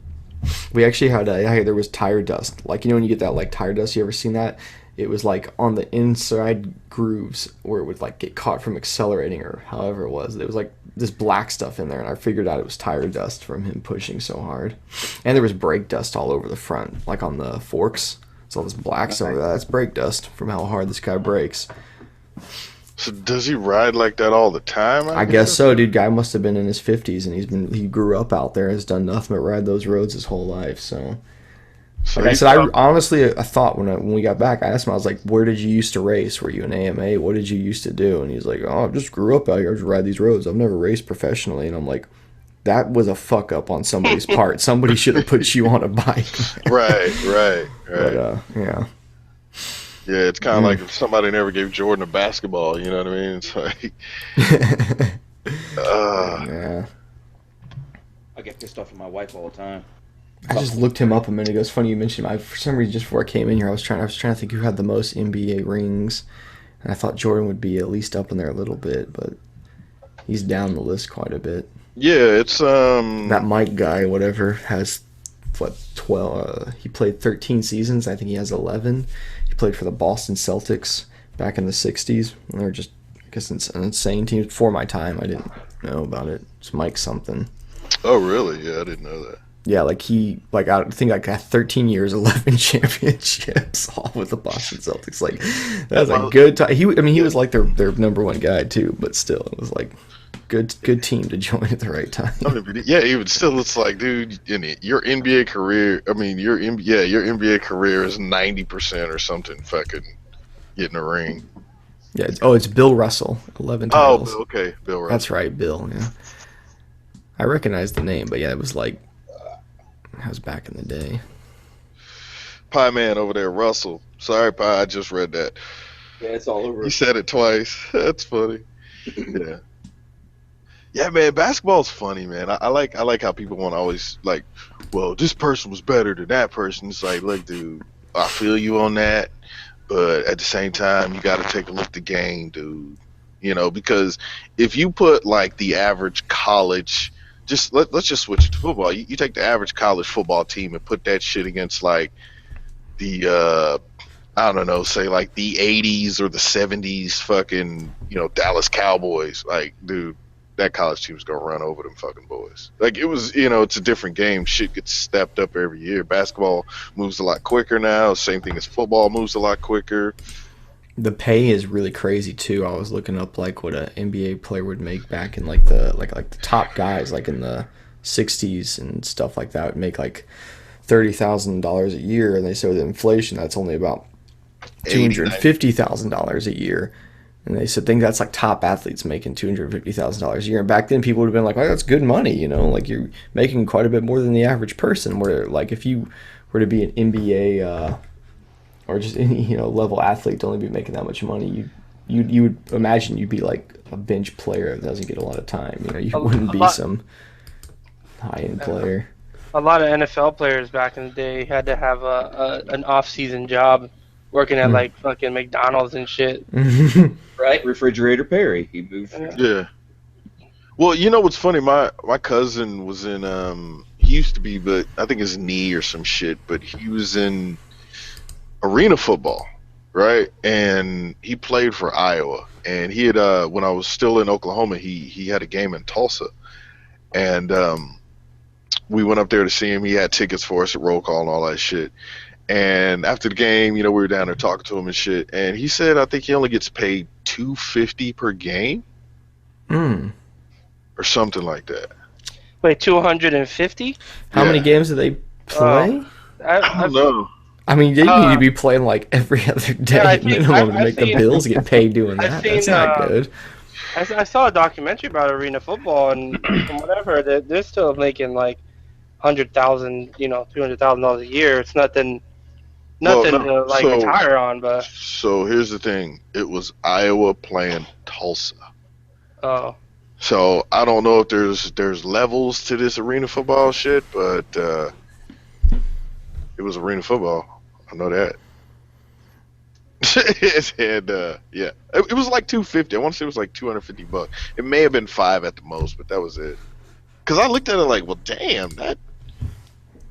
We actually had there was tire dust. Like, you know when you get that like tire dust, you ever seen that? It was like on the inside grooves where it would like get caught from accelerating or however it was. There was like this black stuff in there, and I figured out it was tire dust from him pushing so hard. And there was brake dust all over the front, like on the forks. So all this black stuff, that's brake dust from how hard this guy brakes. So does he ride like that all the time? I guess so, dude. Guy must have been in his 50s, and he grew up out there, has done nothing but ride those roads his whole life, so... Like I said, I thought when we got back, I asked him, I was like, where did you used to race? Were you an AMA? What did you used to do? And he's like, oh, I just grew up out here. I just ride these roads. I've never raced professionally. And I'm like, that was a fuck up on somebody's part. Somebody should have put you on a bike. Right. But, yeah. Yeah, it's kind of like if somebody never gave Jordan a basketball, you know what I mean? It's like... Yeah. I get pissed off at my wife all the time. I just looked him up a minute ago. It's funny you mentioned him. For some reason, just before I came in here, I was trying to think who had the most NBA rings, and I thought Jordan would be at least up in there a little bit, but he's down the list quite a bit. Yeah, it's that Mike guy, whatever, has 12. He played 13 seasons. I think he has 11. He played for the Boston Celtics back in the '60s. And they're just, I guess, an insane team. Before my time, I didn't know about it. It's Mike something. Oh, really? Yeah, I didn't know that. Yeah, I think like 13 years, 11 championships, all with the Boston Celtics. Like, that was a good time. He was like their number 1 guy too, but still, it was like good team to join at the right time. Yeah, even still, it's like, dude, your NBA career. I mean, your NBA career is 90% or something. Fucking getting a ring. Yeah. It's Bill Russell, 11 titles. Oh, okay, Bill Russell. That's right, Bill. Yeah. I recognize the name, but yeah, it was like. That was back in the day. Pie Man over there, Russell. Sorry, Pie, I just read that. Yeah, it's all over. You said it twice. That's funny. Yeah. Yeah, man, basketball's funny, man. I like how people want to always like, well, this person was better than that person. It's like, look, dude, I feel you on that, but at the same time, you got to take a look at the game, dude. Because if you put like the average college, let's just switch it to football. You take the average college football team and put that shit against like the I don't know, say like the '80s or the '70s fucking Dallas Cowboys. Like, dude, that college team's gonna run over them fucking boys. Like it was, it's a different game. Shit gets stepped up every year. Basketball moves a lot quicker now. Same thing as football moves a lot quicker. The pay is really crazy too. I was looking up like what an NBA player would make back in like the top guys like in the '60s and stuff like that would make like $30,000 a year, and they say with inflation that's only about $250,000 a year. And they said, think that's like top athletes making $250,000 a year. And back then, people would have been like, "Oh, that's good money," like you're making quite a bit more than the average person. Where like if you were to be an NBA or just any level athlete to only be making that much money, you would imagine you'd be like a bench player that doesn't get a lot of time. You wouldn't be some high end player. A lot of NFL players back in the day had to have an off-season job working at like fucking McDonald's and shit. Right? Refrigerator Perry. He moved. Yeah. Well, what's funny? My cousin was in he used to be, but I think his knee or some shit, but he was in arena football, right? And he played for Iowa. And he had when I was still in Oklahoma, he had a game in Tulsa. And we went up there to see him. He had tickets for us at roll call and all that shit. And after the game, we were down there talking to him and shit. And he said, I think he only gets paid $250 per game, or something like that. Wait, 250? How many games do they play? I don't know. I mean, they need to be playing like every other day minimum to make the Bills get paid doing that. That's not good. I saw a documentary about arena football, and from whatever, they're still making like $100,000, $200,000 a year. It's nothing to retire on. But so here's the thing: it was Iowa playing Tulsa. Oh. So I don't know if there's levels to this arena football shit, but it was arena football. I know that. It was like $250. I want to say it was like $250. It may have been $5 at the most, but that was it. Cause I looked at it like, well, damn, I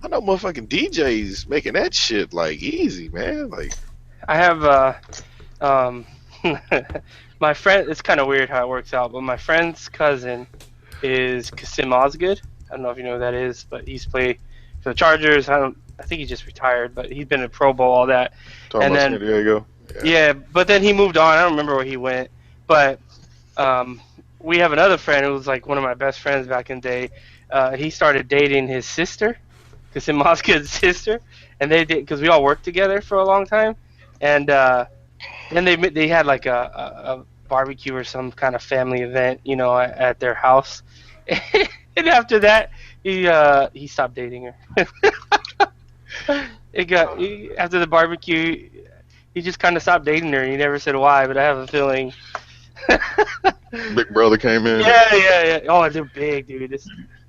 know motherfucking DJs making that shit like easy, man. Like, I have my friend. It's kind of weird how it works out, but my friend's cousin is Kasim Osgood. I don't know if you know who that is, but he's played for the Chargers. I think he just retired, but he's been in Pro Bowl, all that. Talking about San Diego. Yeah, but then he moved on. I don't remember where he went, but we have another friend who was like one of my best friends back in the day. He started dating his sister, Kasim Osgood's sister, and they did because we all worked together for a long time, and then they had like a barbecue or some kind of family event, at their house, and after that he stopped dating her. After the barbecue, he just kind of stopped dating her. He never said why, but I have a feeling. Big brother came in. Yeah. Oh, they're big, dude.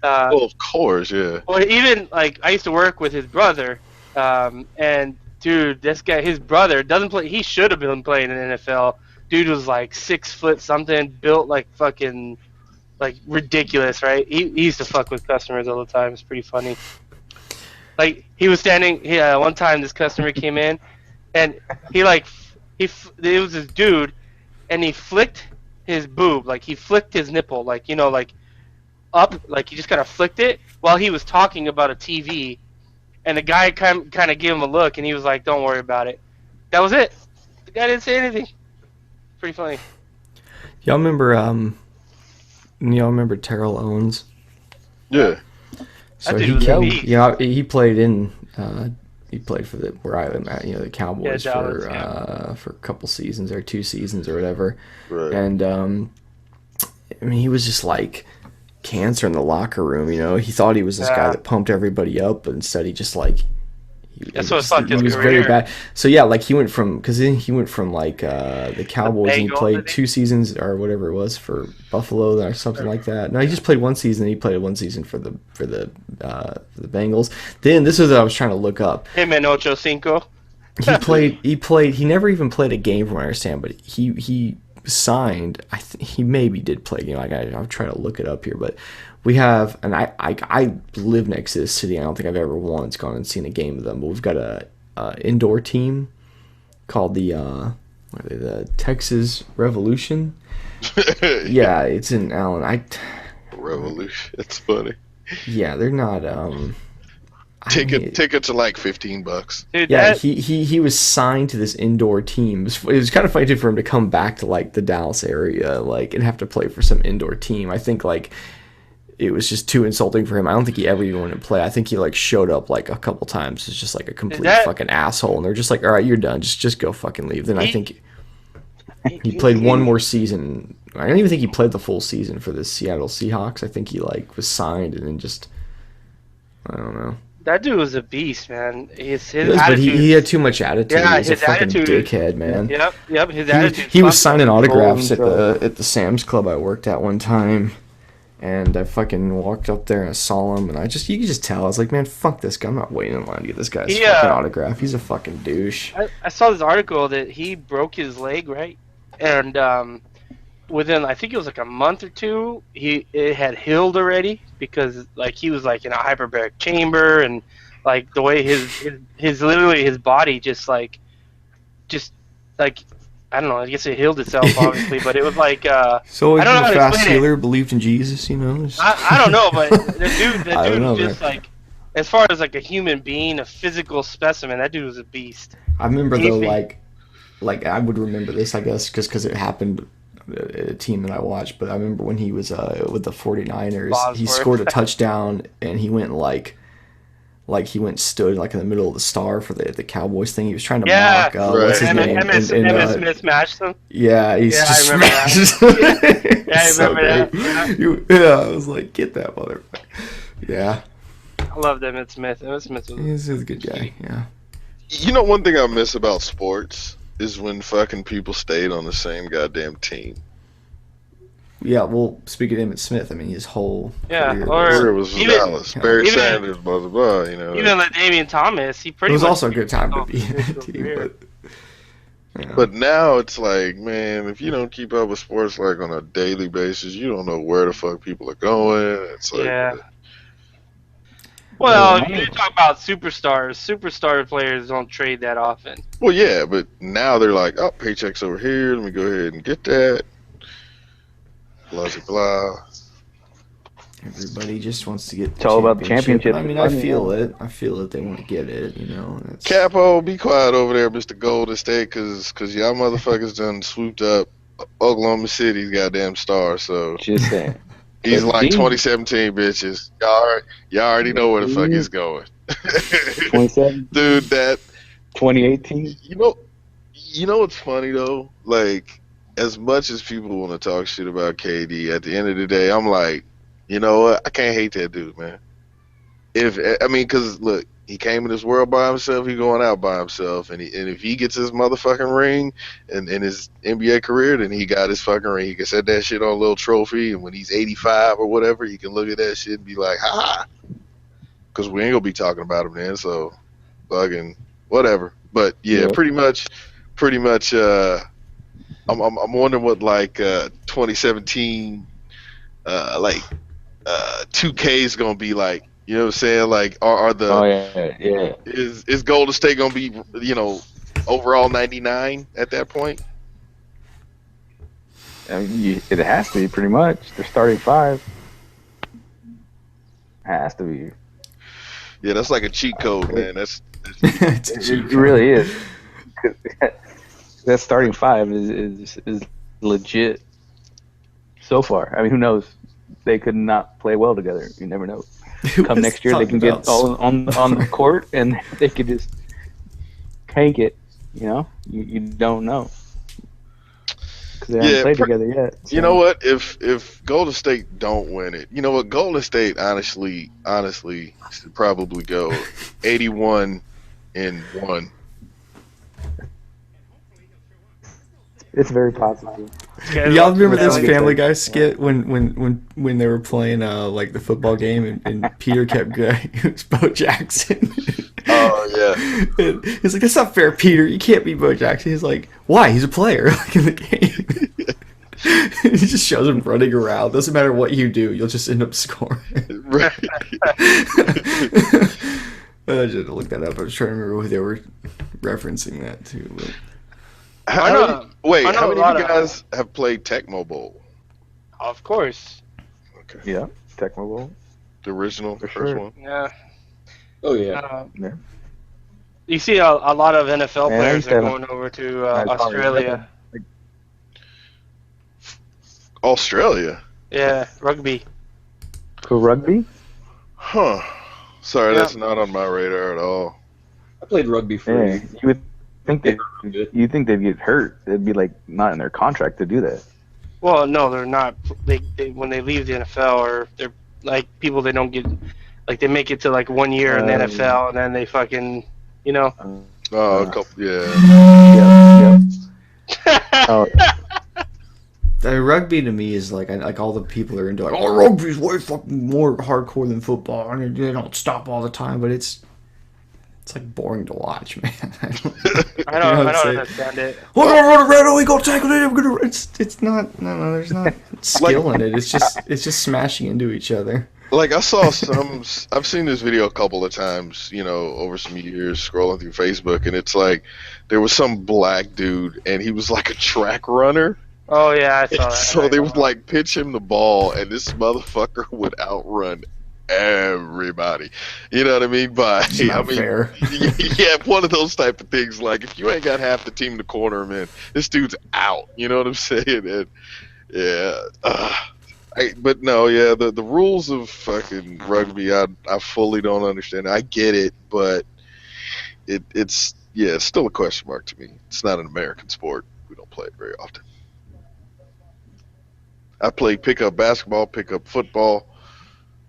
Well, of course, yeah. Well, even like I used to work with his brother, and dude, this guy, his brother doesn't play. He should have been playing in the NFL. Dude was like 6 foot something, built like fucking like ridiculous, right? He used to fuck with customers all the time. It's pretty funny. Like he was standing. One time this customer came in, and it was this dude, and he flicked his boob, like he flicked his nipple, like up, like he just kind of flicked it while he was talking about a TV, and the guy kind of gave him a look, and he was like, "Don't worry about it." That was it. The guy didn't say anything. Pretty funny. Y'all remember Terrell Owens? Yeah. So he played he played for where I am at, the Cowboys for a couple seasons or 2 seasons or whatever. Right. And I mean, he was just like cancer in the locker room. He thought he was this guy that pumped everybody up, but instead he That's what fucked his He was career. very bad. So yeah, like he went from like the Cowboys and he Bengals, I played think. 2 seasons or whatever it was for Buffalo or something like that. No, he just played 1 season. He played 1 season for the Bengals. Then this is what I was trying to look up. Him and Ocho Cinco. He never even played a game from what I understand, but he signed. He maybe did play a game. I'll try to look it up here, but we have, and I live next to this city. I don't think I've ever once gone and seen a game of them, but we've got a indoor team called the Texas Revolution. Yeah, it's in Allen. Revolution. It's funny. Yeah, they're not. Tickets are like $15. Dude, Yeah, he was signed to this indoor team. It was kind of funny too for him to come back to like the Dallas area, like, and have to play for some indoor team. I think like it was just too insulting for him. I don't think he ever even went and play. I think he like showed up like a couple times as just like a complete fucking asshole, and they're just like, all right, you're done. Just go fucking leave. Then I think he played one more season. I don't even think he played the full season for the Seattle Seahawks. I think he like was signed and then just, I don't know. that dude was a beast, man. His But attitude. he had too much attitude. Yeah, he was a his fucking attitude- dickhead, man. Yep. His attitude. He was signing autographs at Control the Sam's Club I worked at one time, and I fucking walked up there and I saw him, and you could just tell. I was like, man, fuck this guy. I'm not waiting in line to get this guy's fucking autograph. He's a fucking douche. I saw this article that he broke his leg, right? And within, I think it was like a month or two, it had healed already because like he was like in a hyperbaric chamber, and like the way his literally his body just like I don't know. I guess it healed itself obviously, but it was like So I don't know how a to fast explain it. healer, believed in Jesus, you know. I don't know, but the I don't dude know, was just like, as far as like a human being, a physical specimen, that dude was a beast. I remember though, Anything. like I would remember this, I guess, because it happened at a team that I watched. But I remember when he was with the 49ers, he Bosworth. scored a touchdown and he went he went stood like in the middle of the star for the Cowboys thing. He was trying to mock what's his name? Emmitt Smith smashed him. Yeah, he's Yeah, just I remember that. smashed. Yeah, I So remember great. that. Yeah, I was like, get that motherfucker. Yeah, I loved Emmitt Smith. Emmitt Smith was he's a good guy. Yeah. You know, one thing I miss about sports is when fucking people stayed on the same goddamn team. Yeah, well, speaking of Emmitt Smith, I mean, his whole career or- Where it was even- Dallas, Barry even- Sanders, blah blah blah. You know, even like Damian Thomas. He it pretty was much also a good time to Oh, be in his that team, career. but but now it's like, man, if you don't keep up with sports like on a daily basis, you don't know where the fuck people are going. It's like, Yeah. Well, you talk about superstars. Superstar players don't trade that often. well, yeah, but now they're like, oh, paycheck's over here. Let me go ahead and get that. Blah blah blah. everybody just wants to get. It's all about the championship. I mean, I feel it. I feel it. They want to get it. You know. And it's, Capo, be quiet over there, Mr. Golden State, cause y'all motherfuckers done swooped up Oklahoma City's goddamn star. So Just saying. he's like 17. 2017 bitches. Y'all already know where the fuck he's going. 27, Dude, that 2018. you know what's funny though? Like, as much as people want to talk shit about KD, at the end of the day, I'm like, you know what? I can't hate that dude, man. Because look, he came in this world by himself. He going out by himself, and if he gets his motherfucking ring in his NBA career, then he got his fucking ring. He can set that shit on a little trophy, and when he's 85 or whatever, he can look at that shit and be like, ha, because we ain't gonna be talking about him then. So, fucking whatever. But yeah, pretty much. I'm wondering what 2017 2K is gonna be like. You know what I'm saying? Like, are the Yeah. is Golden State gonna be overall 99 at that point? I mean, it has to be pretty much. They're starting 5. Has to be. Yeah, that's like a cheat code, man. That's it's a It cheat code. really is. That starting 5 is legit so far. I mean, who knows? They could not play well together. You never know. Come next year, they can get all on the court and they could just tank it. You know, you don't know because they haven't played together yet. So. You know what? If Golden State don't win it, you know what? Golden State honestly should probably go 81 in one. It's very possible. Y'all remember this Family Guy skit when they were playing like the football game and Peter kept going, it was Bo Jackson. Oh yeah. And he's like, that's not fair, Peter. You can't beat Bo Jackson. He's like, why? He's a player like in the game. He just shows him running around. Doesn't matter what you do, you'll just end up scoring. Right. I just had to look that up. I was trying to remember who they were referencing that to. But... How many of you of guys have played Tecmo Bowl? Of course. Okay. Yeah, Tecmo Bowl. The original, the For first sure. one. Yeah. Oh yeah. Yeah. You see a lot of NFL Man, I players used to are have- going over to I probably- Australia. Australia? Yeah, rugby. For rugby? Huh. Sorry, Yeah. that's not on my radar at all. I played rugby for. Yeah, you would think they'd get hurt. It'd be like not in their contract to do that. Well, no, they're not. They when they leave the NFL, or they're like people they don't get, like they make it to like 1 year in the NFL, and then they fucking, you know. Oh, a couple, yeah. Yep. Oh, Rugby to me is like all the people are into like, oh, rugby's way fucking more hardcore than football, and they don't stop all the time, but it's like boring to watch, man. I don't understand it. We're gonna run around, we go tackle it. It's not. No, there's not skill in it. It's just smashing into each other. Like I saw I've seen this video a couple of times, over some years scrolling through Facebook, and it's like there was some black dude, and he was like a track runner. Oh yeah, I saw that. So they would like pitch him the ball, and this motherfucker would outrun everybody. You know what I mean? Fair. Yeah, one of those type of things. Like if you ain't got half the team to corner him in, this dude's out. You know what I'm saying? And yeah. But no, yeah, the rules of fucking rugby, I fully don't understand. I get it, but it's still a question mark to me. It's not an American sport. We don't play it very often. I played pickup basketball, pickup football.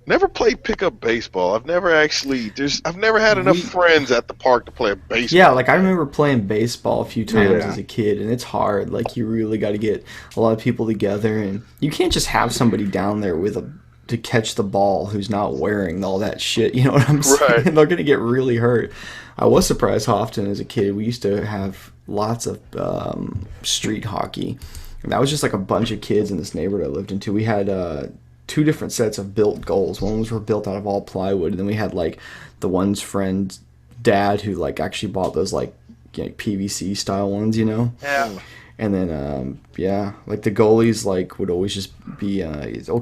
Never played pickup baseball. I've never had enough friends at the park to play a baseball. Yeah, like I remember playing baseball a few times as a kid, and it's hard. Like you really got to get a lot of people together, and you can't just have somebody down there to catch the ball who's not wearing all that shit. You know what I'm saying? Right. They're gonna get really hurt. I was surprised how often as a kid we used to have lots of street hockey. And that was just like a bunch of kids in this neighborhood I lived in. We had 2 different sets of built goals. One was built out of all plywood, and then we had like the one's friend's dad who like actually bought those like PVC style ones, Yeah. And then like the goalies like would always just be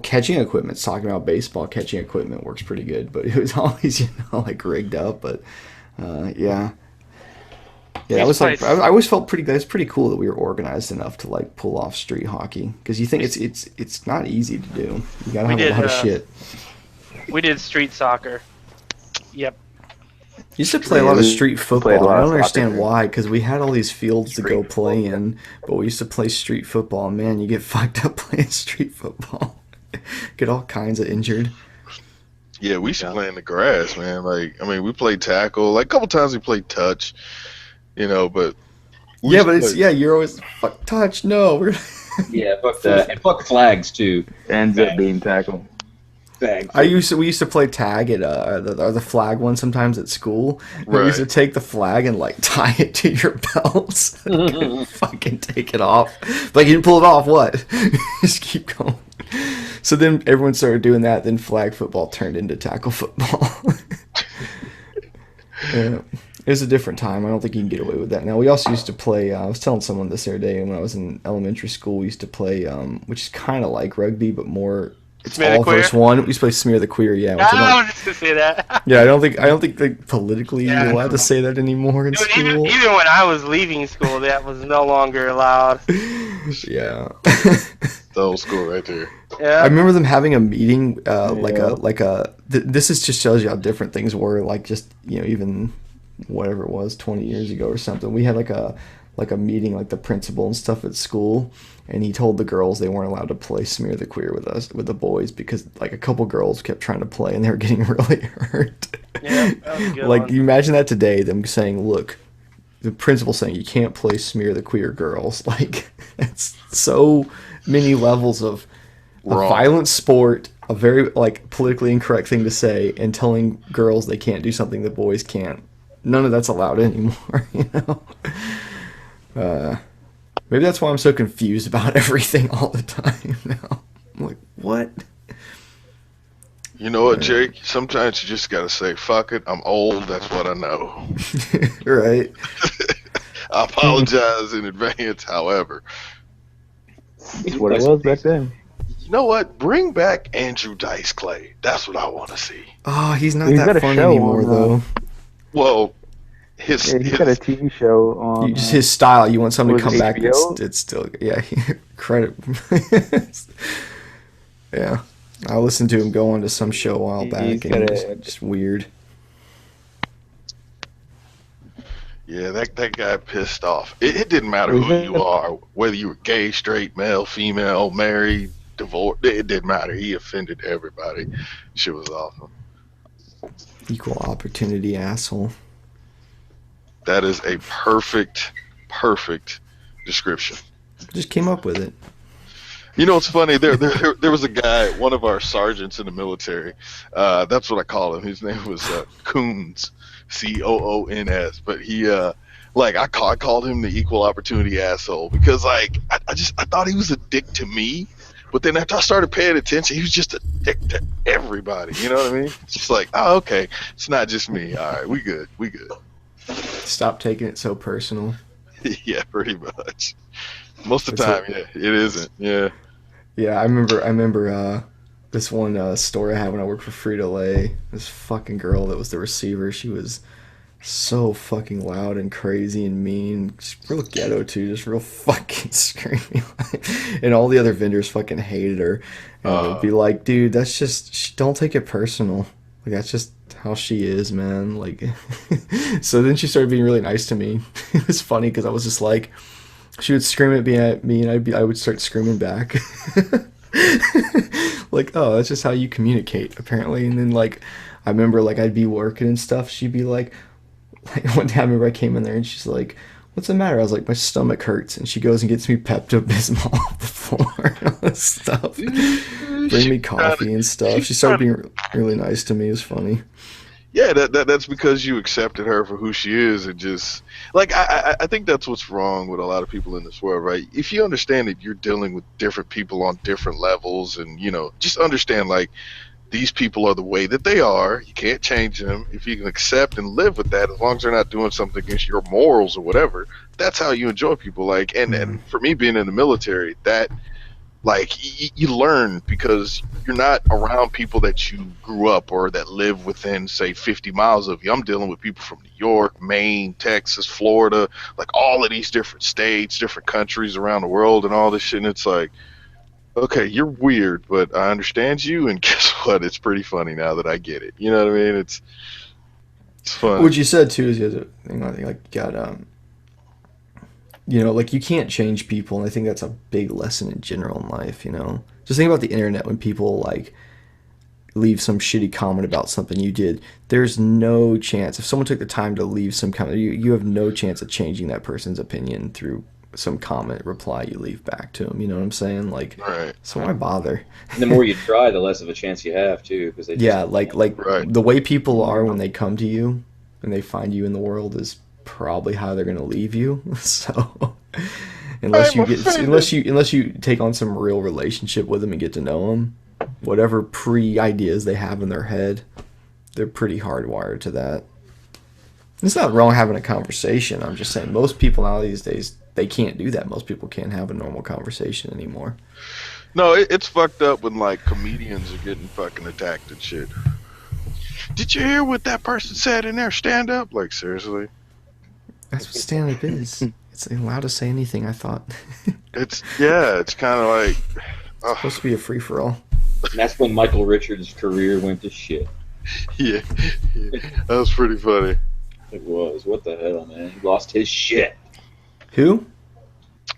catching equipment. Talking about baseball, catching equipment works pretty good, but it was always like rigged up. But yeah, that was like I always felt pretty. That's pretty cool that we were organized enough to like pull off street hockey, because you think it's not easy to do. You gotta have a lot of shit. We did street soccer. Yep. You used to play a lot of street football. I don't understand soccer. why, because we had all these fields to go play in, but we used to play street football. And man, you get fucked up playing street football. Get all kinds of injured. Yeah, we should play in the grass, man. Like, I mean, we played tackle. Like, a couple times we played touch, but... you're always, fuck touch, no. Yeah, fuck that. And fuck flags, too. Ends up being tackled. Thanks. We used to play tag at the flag one sometimes at school. Right. We used to take the flag and like tie it to your belts, and fucking take it off. Like you didn't pull it off, what? Just keep going. So then everyone started doing that. Then flag football turned into tackle football. Yeah. It was a different time. I don't think you can get away with that now. We also used to play. I was telling someone this the other day when I was in elementary school. We used to play, which is kind of like rugby, but more. It's all versus one. We used to play Smear the Queer, yeah. I was just gonna say that. Yeah, I don't think like politically you're allowed to say that anymore in school. Even when I was leaving school, that was no longer allowed. Yeah. The old school right there. Yeah. I remember them having a meeting, this is just shows you how different things were, like just, even whatever it was, 20 years ago or something. We had like like a meeting, like the principal and stuff at school, and he told the girls they weren't allowed to play Smear the Queer with the boys because like a couple girls kept trying to play and they were getting really hurt. Yeah, that was a good Like one. you imagine that today, them saying, "Look, the principal saying you can't play Smear the Queer girls." Like it's so many levels of a Wrong. violent sport, a very like politically incorrect thing to say, and telling girls they can't do something that boys can't. None of that's allowed anymore, you know. Maybe that's why I'm so confused about everything all the time now. I'm like, what? You know what, Jake? Sometimes you just gotta say, "Fuck it, I'm old. That's what I know." Right? I apologize in advance. However, It's what it was back then. you know what? Bring back Andrew Dice Clay. That's what I want to see. Oh, he's not He's got that a fun show anymore, on, though. Well, Yeah, he's got a TV show on. Just his style. You want somebody to was come it back HBO? that's still, yeah, credit. Yeah. I listened to him go on to some show a while back, He's and got it was a- just weird. yeah, that guy pissed off. It didn't matter who you are, whether you were gay, straight, male, female, married, divorced. It didn't matter. He offended everybody. Shit was awesome. Equal opportunity asshole. That is a perfect description. Just came up with it. You know what's funny? There was a guy, one of our sergeants in the military. That's what I call him. His name was Coons, Coons. But he, I called him the equal opportunity asshole because, like, I thought he was a dick to me. But then after I started paying attention, he was just a dick to everybody. You know what I mean? It's just like, oh, okay, it's not just me. All right, we good. Stop taking it so personal. Yeah, pretty much. Most of the time, yeah, it isn't. Yeah. Yeah, I remember this one story I had when I worked for Frito-Lay. This fucking girl that was the receiver, she was so fucking loud and crazy and mean. Just real ghetto too, just real fucking screaming. And all the other vendors fucking hated her. And I would be like, dude, that's just, don't take it personal. Like, that's just how she is, man. Like, so then she started being really nice to me. It was funny because I was just like, she would scream at me, and I would start screaming back. Like, oh, that's just how you communicate, apparently. And then, like, I remember, like, I'd be working and stuff. She'd be like one time I remember I came in there, and she's like, what's the matter? I was like, my stomach hurts. And she goes and gets me Pepto-Bismol off the floor and all this stuff. Bring me coffee and stuff. She started being really nice to me. It was funny. Yeah, that's because you accepted her for who she is, and just like I think that's what's wrong with a lot of people in this world, right? If you understand that you're dealing with different people on different levels, and just understand like these people are the way that they are. You can't change them. If you can accept and live with that, as long as they're not doing something against your morals or whatever, that's how you enjoy people. Like, and for me being in the military, that. Like, you learn because you're not around people that you grew up or that live within, say, 50 miles of you. I'm dealing with people from New York, Maine, Texas, Florida, like all of these different states, different countries around the world and all this shit. And it's like, okay, you're weird, but I understand you. And guess what? It's pretty funny now that I get it. You know what I mean? It's fun. What you said, too, is the other thing. I think, like, you got, like, you can't change people, and I think that's a big lesson in general in life, Just think about the internet when people, like, leave some shitty comment about something you did. There's no chance. If someone took the time to leave some comment, you have no chance of changing that person's opinion through some comment reply you leave back to them. You know what I'm saying? Like, right. So why bother? And the more you try, the less of a chance you have, too. Because Right. The way people are when they come to you and they find you in the world is probably how they're gonna leave you. So unless you take on some real relationship with them and get to know them, whatever pre-ideas they have in their head, they're pretty hardwired to that. It's not wrong having a conversation. I'm just saying most people now these days, they can't do that. Most people can't have a normal conversation anymore. No, it's fucked up when like comedians are getting fucking attacked and shit. Did you hear what that person said in their stand-up? Like, seriously? That's what stand-up is. It's allowed to say anything, I thought. It's kind of like... It's supposed to be a free-for-all. And that's when Michael Richards' career went to shit. Yeah. That was pretty funny. It was. What the hell, man? He lost his shit. Who?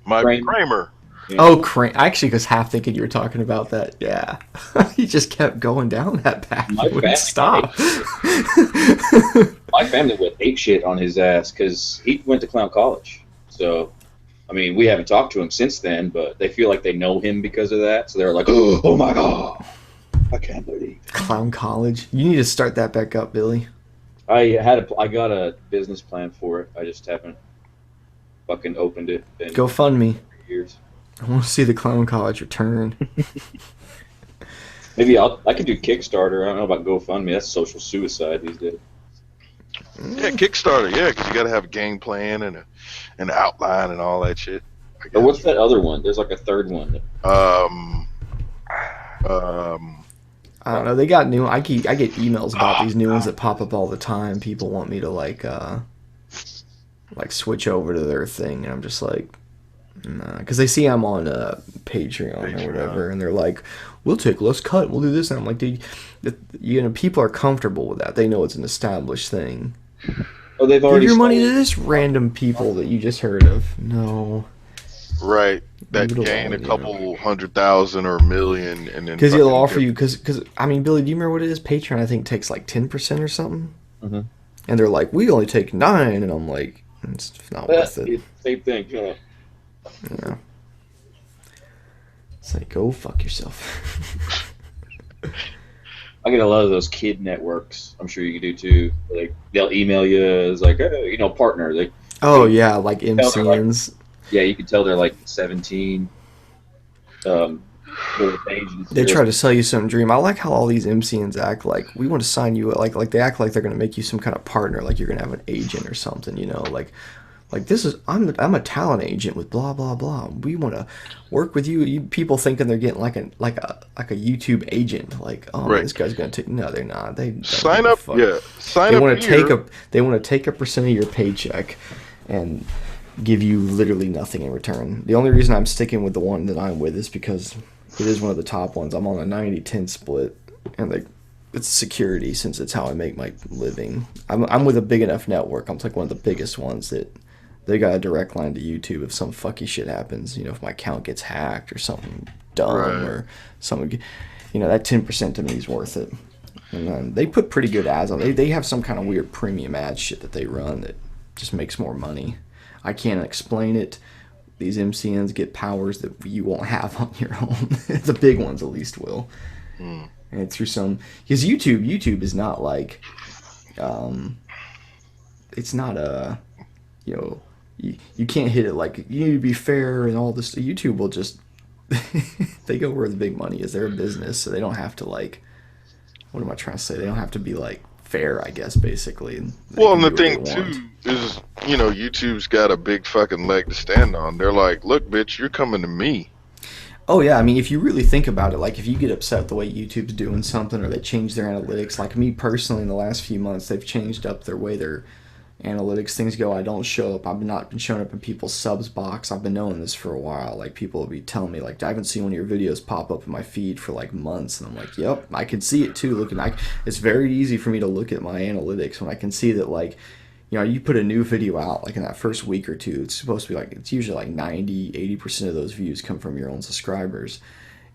Mike Kramer. Kramer. Yeah. Oh, I actually was half thinking you were talking about that. Yeah. He just kept going down that path. My He wouldn't family- stop. My family went ape shit on his ass because he went to clown college. So, I mean, we haven't talked to him since then, but they feel like they know him because of that. So they're like, oh my God, I can't believe it. Clown college. You need to start that back up, Billy. I got a business plan for it. I just haven't fucking opened it in GoFundMe. years. I want to see the clown college return. Maybe I could do Kickstarter. I don't know about GoFundMe. That's social suicide these days. Yeah, Kickstarter. Yeah, because you got to have a game plan and an outline and all that shit. Or what's that other one? There's like a third one. I don't know. They got new. I get emails about these new ones that pop up all the time. People want me to like switch over to their thing, and I'm just like, nah, because they see I'm on Patreon or whatever, and they're like, we'll take less cut. We'll do this, and I'm like, dude, people are comfortable with that. They know it's an established thing. Oh, they've Give already your money to started. this random people that you just heard of. No. Right. That Leave it gain a alone, couple 100,000 or a million, and then Because they'll fucking offer give- you, because I mean, Billy, do you remember what it is? Patreon, I think, takes like 10% or something. Mhm. And they're like, we only take 9%, and I'm like, it's not worth it. Same thing. Yeah. Yeah. It's like, go fuck yourself. I get a lot of those kid networks. I'm sure you do too. Like they'll email you as like, hey, partner. Like, Oh yeah, like MCNs. yeah, you can tell they're like 17. Little age and They try to sell you some dream. I like how all these MCNs act like we want to sign you. Like they act like they're gonna make you some kind of partner. Like you're gonna have an agent or something. You know, like this is I'm a talent agent with blah blah blah. We want to work with you. You people thinking they're getting like a YouTube agent. Like, oh, Right. this guy's gonna take. No, they're not. They don't sign give a up. fuck. Yeah, sign They up want to here. they want to take a percent of your paycheck and give you literally nothing in return. The only reason I'm sticking with the one that I'm with is because it is one of the top ones. I'm on a 90-10 split, and it's security since it's how I make my living. I'm with a big enough network. I'm like one of the biggest ones that they got a direct line to YouTube if some fucky shit happens. You know, if my account gets hacked or something dumb Right. or something, you know, that 10% to me is worth it. And then they put pretty good ads on. They have some kind of weird premium ad shit that they run that just makes more money. I can't explain it. These MCNs get powers that you won't have on your own. The big ones at least will. Mm. And through some, because YouTube is not like, it's not a, you know, you can't hit it like you need to be fair and all this. YouTube will just they go where the big money is. They're a business, so they don't have to like. What am I trying to say? They don't have to be like fair, I guess, basically. They Well, can and the do what thing they want. too is, YouTube's got a big fucking leg to stand on. They're like, look, bitch, you're coming to me. Oh yeah, I mean, if you really think about it, like if you get upset the way YouTube's doing something, or they change their analytics, like me personally, in the last few months, they've changed up their way their analytics things go. I don't show up. I've not been showing up in people's subs box. I've been knowing this for a while. Like people will be telling me, like, I haven't seen one of your videos pop up in my feed for like months, and I'm like, yep, I can see it too. It's very easy for me to look at my analytics when I can see that, like, you know, you put a new video out, like in that first week or two, it's supposed to be like, it's usually like 90-80% of those views come from your own subscribers.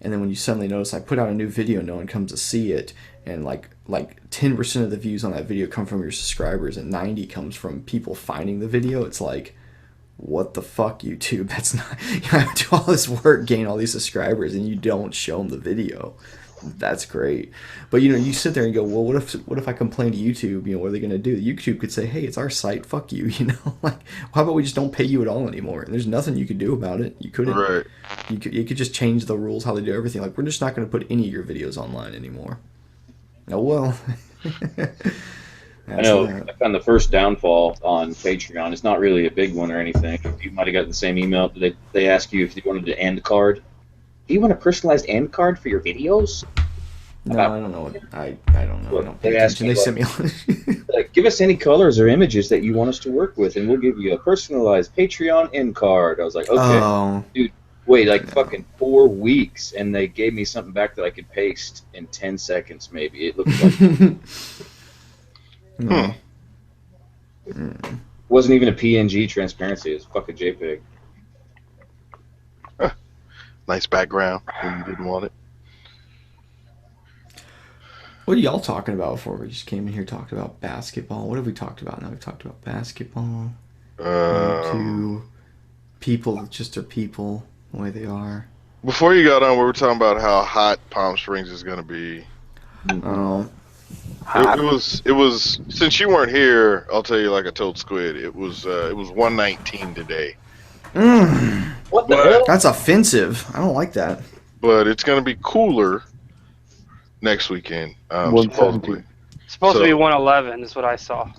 And then when you suddenly notice I put out a new video, no one comes to see it, and like 10% of the views on that video come from your subscribers, and 90 comes from people finding the video. It's like, what the fuck, YouTube? That's not, you have to do all this work, gain all these subscribers, and you don't show them the video. That's great. But you know, you sit there and go, well, what if I complain to YouTube? You know, what are they going to do? YouTube could say, hey, it's our site, fuck you. You know, like, how about we just don't pay you at all anymore? And there's nothing you could do about it. You couldn't. Right. You could just change the rules, how they do everything. Like, we're just not going to put any of your videos online anymore. Oh well. I know. I found the first downfall on Patreon. It's not really a big one or anything. You might have gotten the same email. They ask you if you wanted an end card. Do you want a personalized end card for your videos? No, I don't know. I don't know. Look, I don't pay they asked attention. me, They sent me. Like, give us any colors or images that you want us to work with, and we'll give you a personalized Patreon end card. I was like, okay. Oh. Wait, like fucking 4 weeks, and they gave me something back that I could paste in 10 seconds, maybe. It looked like... No. Mm. wasn't even a PNG transparency. It's fucking JPEG. Nice background when you didn't want it. What are y'all talking about before we just came in here talked about basketball? What have we talked about? Now we've talked about basketball. To people just are people the way they are. Before you got on, we were talking about how hot Palm Springs is going to be. Oh. It was since you weren't here, I'll tell you like I told Squid, it was 119 today. What the hell? That's offensive. I don't like that. But it's going to be cooler next weekend, supposedly. It's supposed to be 111 is what I saw.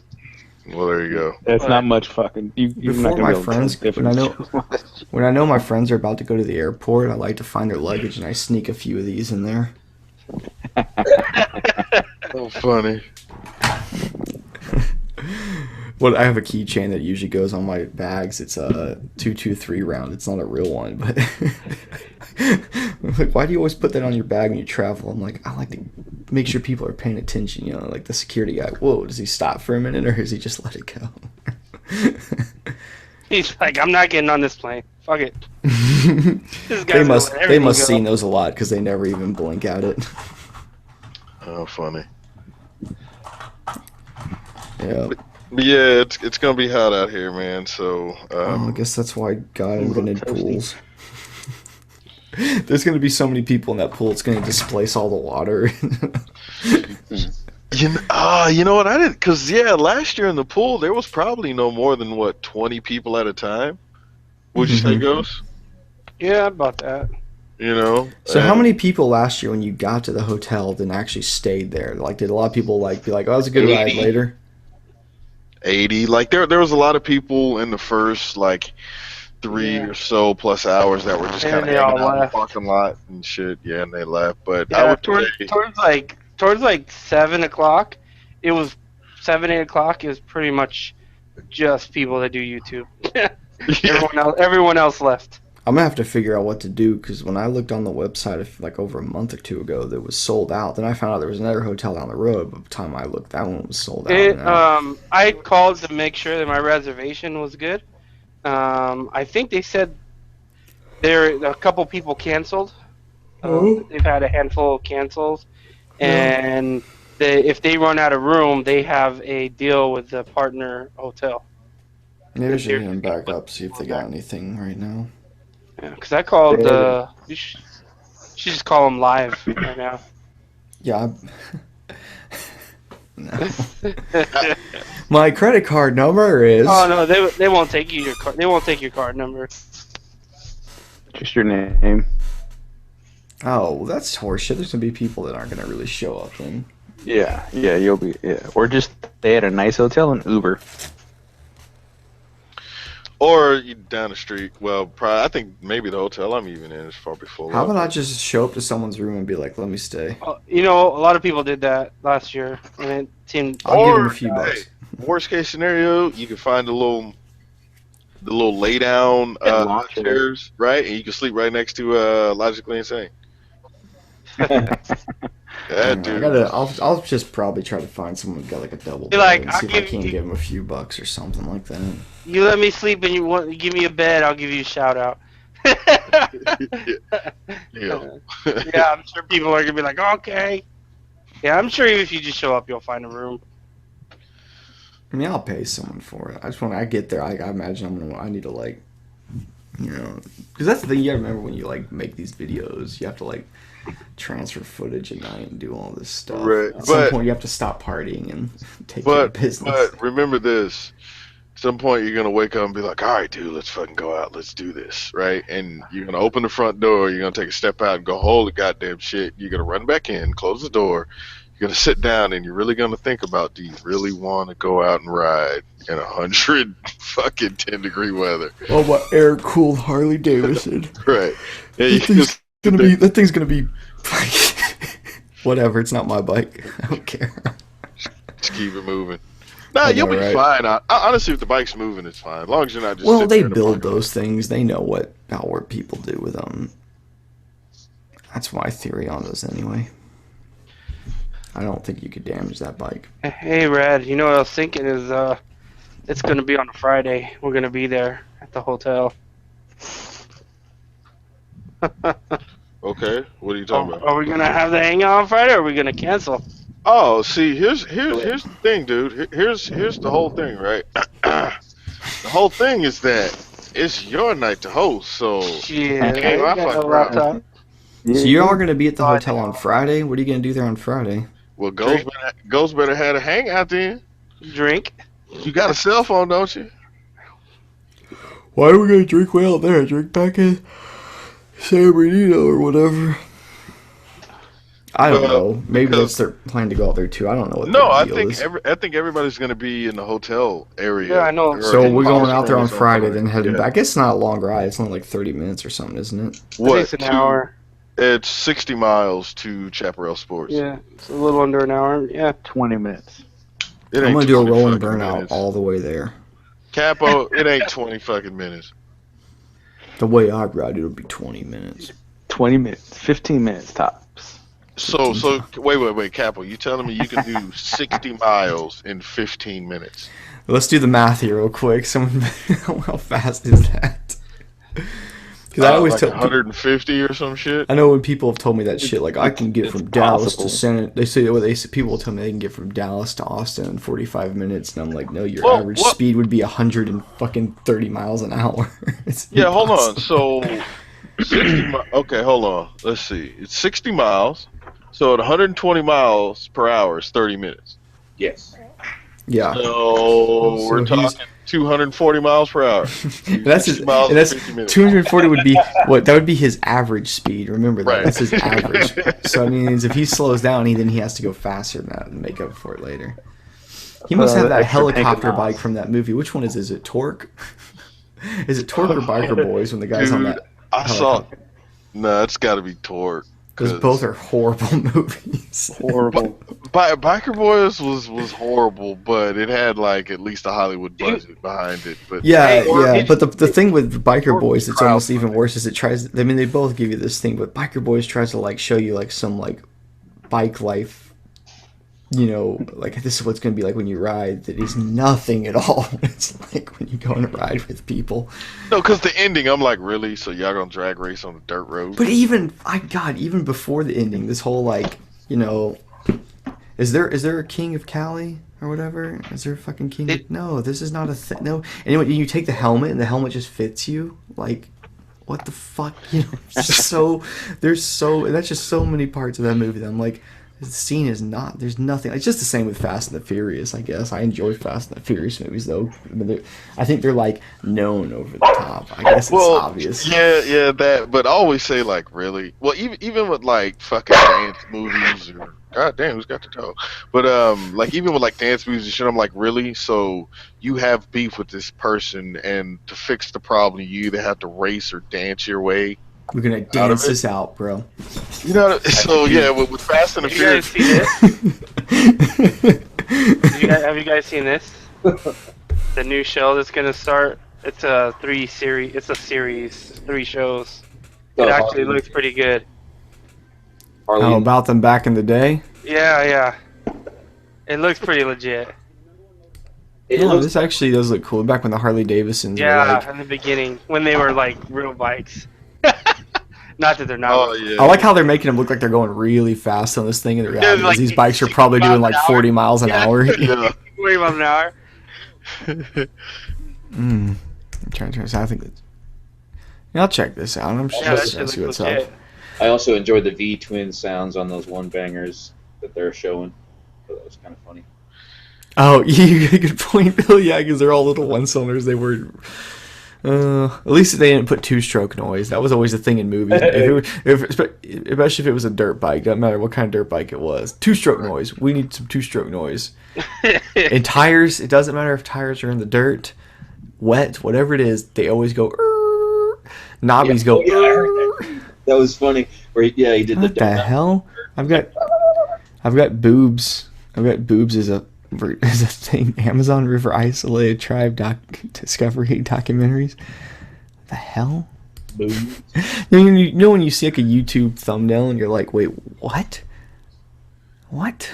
Well, there you go. That's not much fucking. You're Before not gonna my be able friends, to tell when I know my friends are about to go to the airport, I like to find their luggage and I sneak a few of these in there. Oh, funny. Well, I have a keychain that usually goes on my bags. It's a 223 round. It's not a real one, but I'm like, why do you always put that on your bag when you travel? I'm like, I like to make sure people are paying attention. You know, like the security guy. Whoa, does he stop for a minute or does he just let it go? He's like, I'm not getting on this plane. Fuck it. They must seen those a lot because they never even blink at it. Oh, funny. Yeah. But yeah, it's gonna be hot out here, man. So I guess that's why God invented pools. There's gonna be so many people in that pool, it's gonna displace all the water. you know what I did? Because last year in the pool there was probably no more than 20 people at a time. Would you say, Ghost? Yeah, about that. You know. So how many people last year when you got to the hotel then actually stayed there? Like, did a lot of people like be like, "Oh, that was a good 80. ride" later? 80. Like there was a lot of people in the first like 3 or so plus hours that were just kind of hanging out in the parking lot and shit. Yeah, and they left. But I would towards like 7 o'clock, it was 8 o'clock. It was pretty much just people that do YouTube. Everyone else left. I'm gonna have to figure out what to do because when I looked on the website like over a month or two ago, that was sold out. Then I found out there was another hotel down the road. By the time I looked, that one was sold out. I called to make sure that my reservation was good. I think they said a couple people canceled. They've had a handful of cancels, and if they run out of room, they have a deal with the partner hotel. Maybe I should hit them back up, see if they got anything right now. Yeah, because I called. You should just call them live right now. Yeah. No. My credit card number is. Oh no, they won't take your card. They won't take your card number. Just your name. Oh, well, that's horseshit. There's gonna be people that aren't gonna really show up then. Yeah, you'll be. Yeah, or just stay at a nice hotel and Uber. Or you down the street. Well, I think maybe the hotel I'm even in is probably full. How about I just show up to someone's room and be like, "Let me stay." You know, a lot of people did that last year, and it seemed. I'll give them a few bucks. Worst case scenario, you can find the little lay down chairs, right? And you can sleep right next to Logically Insane. Yeah, dude. I'll just probably try to find someone who's got like a double bed and see if I can't give them a few bucks or something like that. You let me sleep and you give me a bed, I'll give you a shout out. Yeah, I'm sure people are gonna be like, okay. Yeah, I'm sure if you just show up, you'll find a room. I mean, I'll pay someone for it. I just when I get there, I imagine I need to like, you know, because that's the thing. You gotta remember when you like make these videos, you have to like transfer footage at night and do all this stuff. Right. At some point, you have to stop partying and take care of business. But remember this. At some point, you're going to wake up and be like, all right, dude, let's fucking go out. Let's do this, right? And you're going to open the front door. You're going to take a step out and go, holy goddamn shit. You're going to run back in, close the door. You're going to sit down, and you're really going to think about, do you really want to go out and ride in 100 fucking 10-degree weather? Oh, my air-cooled Harley Davidson. Right. Yeah, that thing's going to be whatever. It's not my bike. I don't care. Just keep it moving. Nah, you'll be fine. Honestly, if the bike's moving, it's fine. As long as you're not just. Well, they build those things. They know what people do with them. That's my theory on those, anyway. I don't think you could damage that bike. Hey, Rad. You know what I was thinking is, It's gonna be on a Friday. We're gonna be there at the hotel. Okay, what are you talking about? Are we gonna have the hangout on Friday, or are we gonna cancel? Oh, see, here's the thing, dude. Here's the whole thing, right? The whole thing is that it's your night to host, so Yeah, you can't I got no laptop. So you all going to be at the hotel on Friday? What are you going to do there on Friday? Well, Ghost better have a hangout then. Drink. You got a cell phone, don't you? Why are we going to drink way out there? Drink back in San Bernardino or whatever. I don't know. Maybe that's their plan to go out there too. I don't know what No, their deal is. I think everybody's going to be in the hotel area. Yeah, I know. So we're going out there on Friday, then heading back. I guess it's not a long ride. It's only like 30 minutes or something, isn't it? What? It's an hour. It's 60 miles to Chaparral Sports. Yeah, it's a little under an hour. Yeah. 20 minutes. I'm going to do a rolling 20 fucking burnout minutes. all the way there. Capo, it ain't 20 fucking minutes. The way I ride, it'll be 20 minutes. 20 minutes. 15 minutes tops. So wait, Capo, you telling me you can do 60 miles in 15 minutes? Let's do the math here real quick. How fast is that? Because I always like tell 150 or some shit. I know when people have told me that shit, like I can get from Dallas to possible. people tell me they can get from Dallas to Austin in 45 minutes, and I'm like, no, your Well, average what- speed would be 130 miles an hour. It's Yeah, hold on. impossible. So 60 okay, hold on. Let's see. It's 60 miles. So at 120 miles per hour is 30 minutes. Yes. Yeah, So we're he's- talking 240 miles per hour. and that's his. 60 miles And in that's 50 minutes. 240 would be what? That would be his average speed. Remember that. Right. That's his average. So I mean, if he slows down, then he has to go faster than that and make up for it later. He must have that extra tank of helicopter miles. bike from that movie. Which one is it? Is it Torque? Is it Torque or Biker Boys when the guy's on Dude, that? I saw. No, it's got to be Torque. Because both are horrible movies. Horrible. Biker Boys was horrible, but it had like at least a Hollywood budget behind it. But Yeah, Hey, or yeah. did But the thing with Biker Boys that's crowd almost even worse is it tries. I mean, they both give you this thing, but Biker Boys tries to like show you like some like bike life. You know, like this is what's going to be like when you ride. That is nothing at all. It's like when you go on a ride with people. no, because the ending, I'm like, really? So y'all gonna drag race on a dirt road? But even even before the ending, this whole like, you know, is there a King of Cali or whatever? Is there a fucking King? No, this is not a thing. No. Anyway, you take the helmet and the helmet just fits you. Like, what the fuck? You know, it's just that's just so many parts of that movie that I'm like, the scene is not. There's nothing. It's just the same with Fast and the Furious. I guess I enjoy Fast and the Furious movies though. I think they're like known over the top. I guess it's obvious. Yeah, that. But I always say like, really? Well, even with like fucking dance movies or god damn, who's got the toe? But like even with like dance movies and shit, I'm like, really? So you have beef with this person, and to fix the problem, you either have to race or dance your way. We're gonna dance this out, bro. You know, so yeah, with Fast and the Have you guys Furious. seen this? Have you guys seen this? The new show that's gonna start. It's a It's a series, 3 shows. It actually looks pretty good. How about them back in the day? Yeah. It looks pretty legit. This actually does look cool. Back when the Harley Davidsons were Yeah, like, in the beginning when they were like real bikes. Not that they're not. Oh yeah. I like how they're making them look like they're going really fast on this thing, and the reality like is these bikes are probably 60 doing miles like an 40 miles an Yeah. hour. Yeah. 40 miles an hour. I'm trying to. I think that's. Yeah, I'll check this out. I'm Yeah, that just shit gonna see looks what's legit. up. I also enjoyed the V-twin sounds on those one bangers that they're showing. So that was kind of funny. Oh, you got a good point, Bill. Yeah, because they're all little one cylinders. They were. At least they didn't put two-stroke noise. That was always a thing in movies. Especially if it was a dirt bike, doesn't matter what kind of dirt bike it was. Two-stroke noise. We need some two-stroke noise. And tires. It doesn't matter if tires are in the dirt, wet, whatever it is. They always go. Knobbies go. Yeah, I heard that. That was funny. Where he did What the hell? I've got boobs. I've got boobs as a thing. Amazon River Isolated Tribe Discovery documentaries. The hell? Boom. You know when you see like a YouTube thumbnail and you're like, wait, what? What?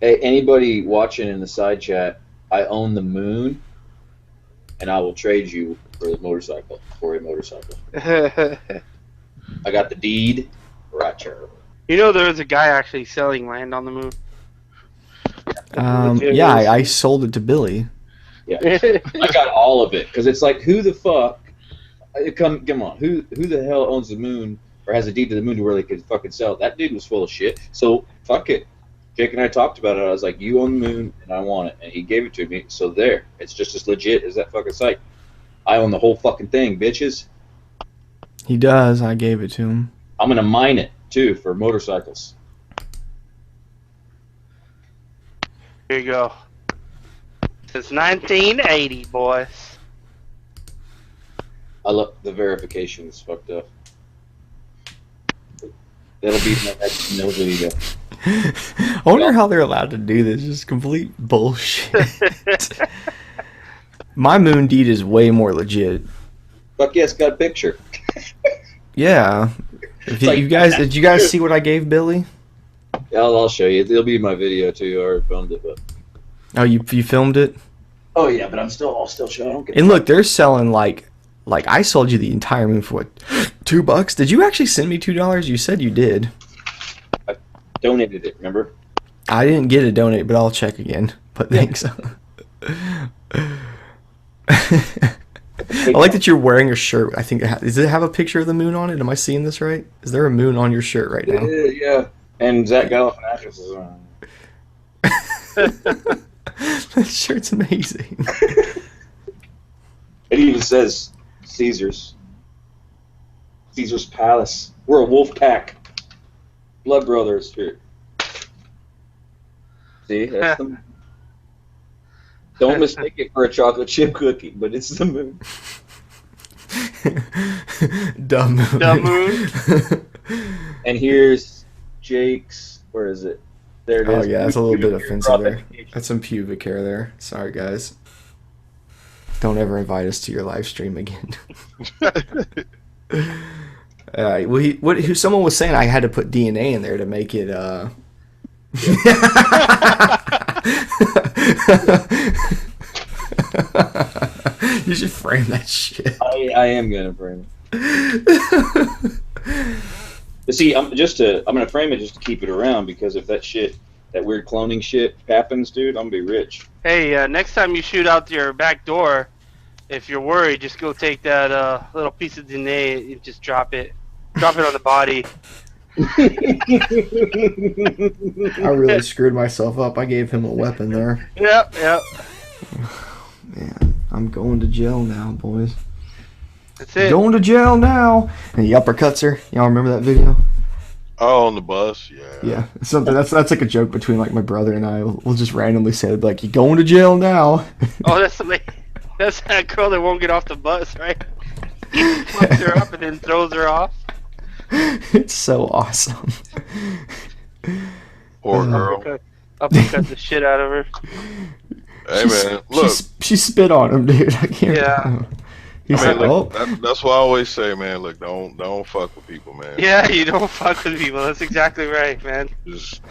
Hey, anybody watching in the side chat, I own the moon, and I will trade you for a motorcycle. I got the deed. Roger. You know, there was a guy actually selling land on the moon. Yeah, I sold it to Billy. Yeah, I got all of it because it's like, who the fuck? Come on, who the hell owns the moon or has a deed to the moon to where they could fucking sell it? That dude was full of shit. So fuck it. Jake and I talked about it. I was like, you own the moon and I want it, and he gave it to me. So there, it's just as legit as that fucking site. I own the whole fucking thing, bitches. He does. I gave it to him. I'm gonna mine it too for motorcycles. Here you go. Since 1980, boys. I love the verification is fucked up. That'll be my next no video. I wonder how they're allowed to do this. Just complete bullshit. My moon deed is way more legit. Fuck yeah, it's got a picture. Yeah. Did you guys see what I gave Billy? Yeah, I'll show you. It'll be in my video too. I already filmed it, but. Oh, you filmed it? Oh yeah, but I'll still show. I don't get and look, they're selling like I sold you the entire moon for what, $2? Did you actually send me $2? You said you did. I donated it. Remember? I didn't get a donate, but I'll check again. But thanks. I like that you're wearing a shirt. I think does it have a picture of the moon on it? Am I seeing this right? Is there a moon on your shirt right now? Yeah. And Zach Galifianakis is on. That shirt's amazing. It even says Caesar's Palace. We're a wolf pack. Blood brothers here. See, that's the moon. Don't mistake it for a chocolate chip cookie, but it's the moon. Dumb moon. Dumb moon. And here's Jake's. Where is it? There it is. Oh yeah, that's a little bit offensive there. That's some pubic hair there. Sorry guys. Don't ever invite us to your live stream again. Someone was saying I had to put DNA in there to make it. You should frame that shit. I am gonna frame it. But see, I'm gonna frame it just to keep it around, because if that weird cloning shit happens, dude, I'm gonna be rich. Hey, next time you shoot out your back door, if you're worried, just go take that little piece of DNA and just drop it on the body. I really screwed myself up. I gave him a weapon there. Yep. Man, I'm going to jail now, boys. That's it. Going to jail now. And he uppercuts her. Y'all remember that video? Oh, on the bus, yeah. Yeah, something that's like a joke between like my brother and I. We'll just randomly say it, like, "You going to jail now?" Oh, that's that girl that won't get off the bus, right? He fucks her up and then throws her off. It's so awesome. Poor girl. Uppercut the shit out of her. Hey man, look. She spit on him, dude. I can't. Yeah. He said, look, that's what I always say, man. Look, don't fuck with people, man. Yeah, you don't fuck with people. That's exactly right, man. Just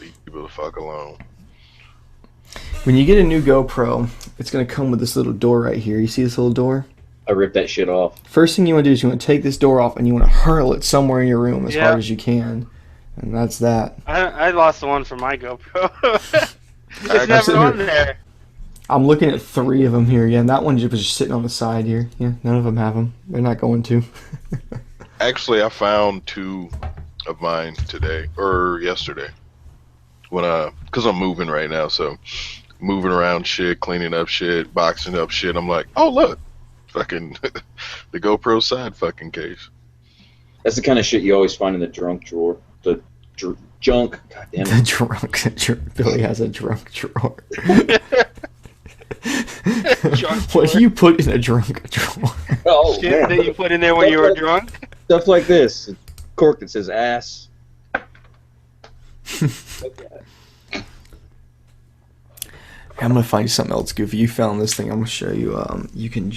leave people the fuck alone. When you get a new GoPro, it's gonna come with this little door right here. You see this little door? I ripped that shit off. First thing you want to do is you want to take this door off and you want to hurl it somewhere in your room as hard as you can. And that's that. I lost the one for my GoPro. It's never on there. I'm looking at 3 of them here. Yeah, and that one was just sitting on the side here. Yeah, none of them have them. They're not going to. Actually, I found 2 of mine today or yesterday. Because I'm moving right now, so moving around shit, cleaning up shit, boxing up shit. I'm like, oh look, fucking the GoPro side fucking case. That's the kind of shit you always find in the junk drawer. The junk. God damn it. The drunk. Billy has a drunk drawer. What do you put in a drunk drawer? Oh, shit man. that you put in there when you were drunk? Stuff like this. Cork that says ass. I'm gonna find you something else goofy. You found this thing. I'm gonna show you. You can.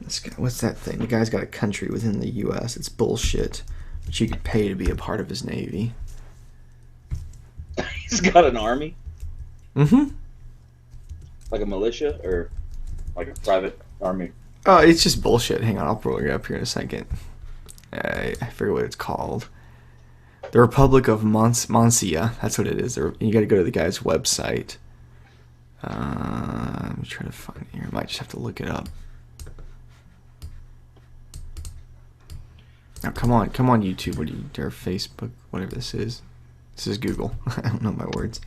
This guy, what's that thing? The guy's got a country within the U.S. It's bullshit, but you could pay to be a part of his navy. He's got an army. Mm-hmm. Like a militia or like a private army? Oh, it's just bullshit. Hang on, I'll pull it up here in a second. I forget what it's called. The Republic of Moncia. That's what it is. You got to go to the guy's website. Let me try to find it here. I might just have to look it up. Oh, come on, YouTube. What do you dare? Facebook, whatever this is. This is Google. I don't know my words.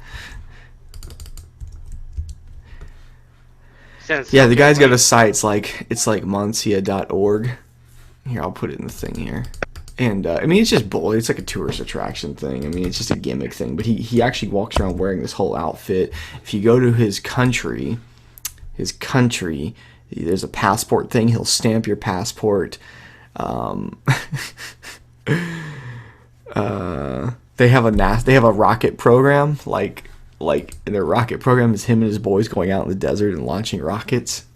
Yeah, the guy's got a site. It's like Moncia.org. Here, I'll put it in the thing here. And I mean, it's just bull. It's like a tourist attraction thing. I mean, it's just a gimmick thing. But he actually walks around wearing this whole outfit. If you go to his country, there's a passport thing. He'll stamp your passport. They have a rocket program. Like in their rocket program is him and his boys going out in the desert and launching rockets.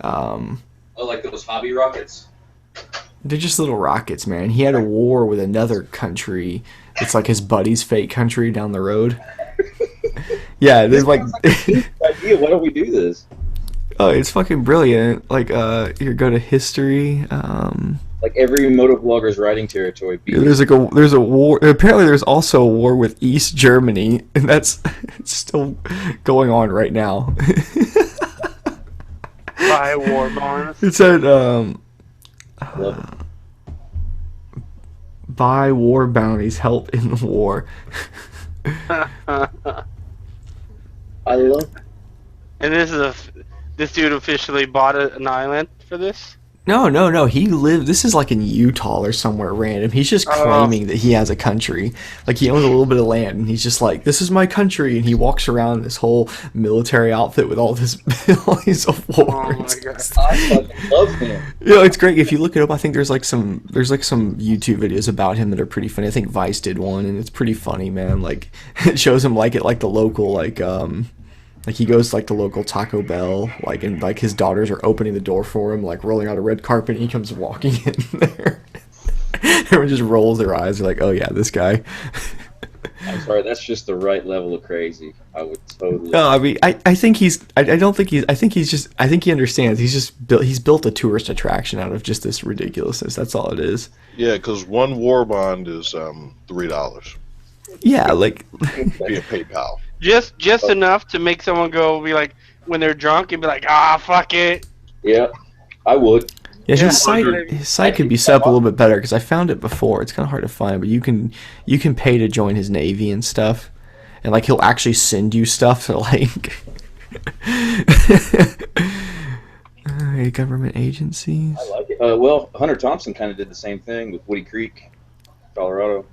Oh, like those hobby rockets? They're just little rockets, man. He had a war with another country. It's like his buddy's fake country down the road. Yeah, there's like idea. Why don't we do this? Oh, it's fucking brilliant. Like, here, go to history. Like every motovlogger's riding territory. There's a war. Apparently, there's also a war with East Germany, and it's still going on right now. Buy war bonds. It said, buy war bounties, help in the war. I love. And this dude officially bought an island for this? No. This is like in Utah or somewhere random. He's just claiming that he has a country. Like, he owns a little bit of land, and he's just like, this is my country. And he walks around in this whole military outfit with all these of wars. Oh my God. I fucking love him. It's great. If you look it up, I think there's some YouTube videos about him that are pretty funny. I think Vice did one, and it's pretty funny, man. Like, it shows him like the local like he goes to like the local Taco Bell, like, and like his daughters are opening the door for him, like rolling out a red carpet, and he comes walking in there. Everyone just rolls their eyes. They're like, "Oh yeah, this guy." I'm sorry, that's just the right level of crazy. I would totally. No, I mean, I think he's. I don't think he's. I think he's just. I think he understands. He's built a tourist attraction out of just this ridiculousness. That's all it is. Yeah, because one war bond is $3. Yeah, like Via PayPal. Just enough to make someone go be like, when they're drunk and be like, fuck it. Yeah, I would. Yeah, his site could be set up a little bit better, because I found it before. It's kind of hard to find, but you can pay to join his Navy and stuff, and like he'll actually send you stuff to like government agencies. I like it. Well, Hunter Thompson kind of did the same thing with Woody Creek, Colorado.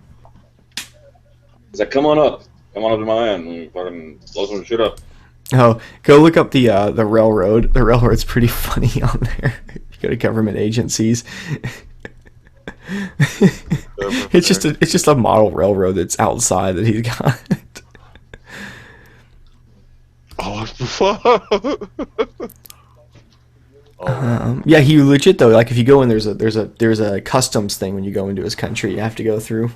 He's like, come on up to my end and fucking blow some shit up. Oh, go look up the railroad. The railroad's pretty funny on there. You go to government agencies. It's just a model railroad that's outside that he's got. Yeah, he legit though. Like, if you go in, there's a customs thing when you go into his country. You have to go through.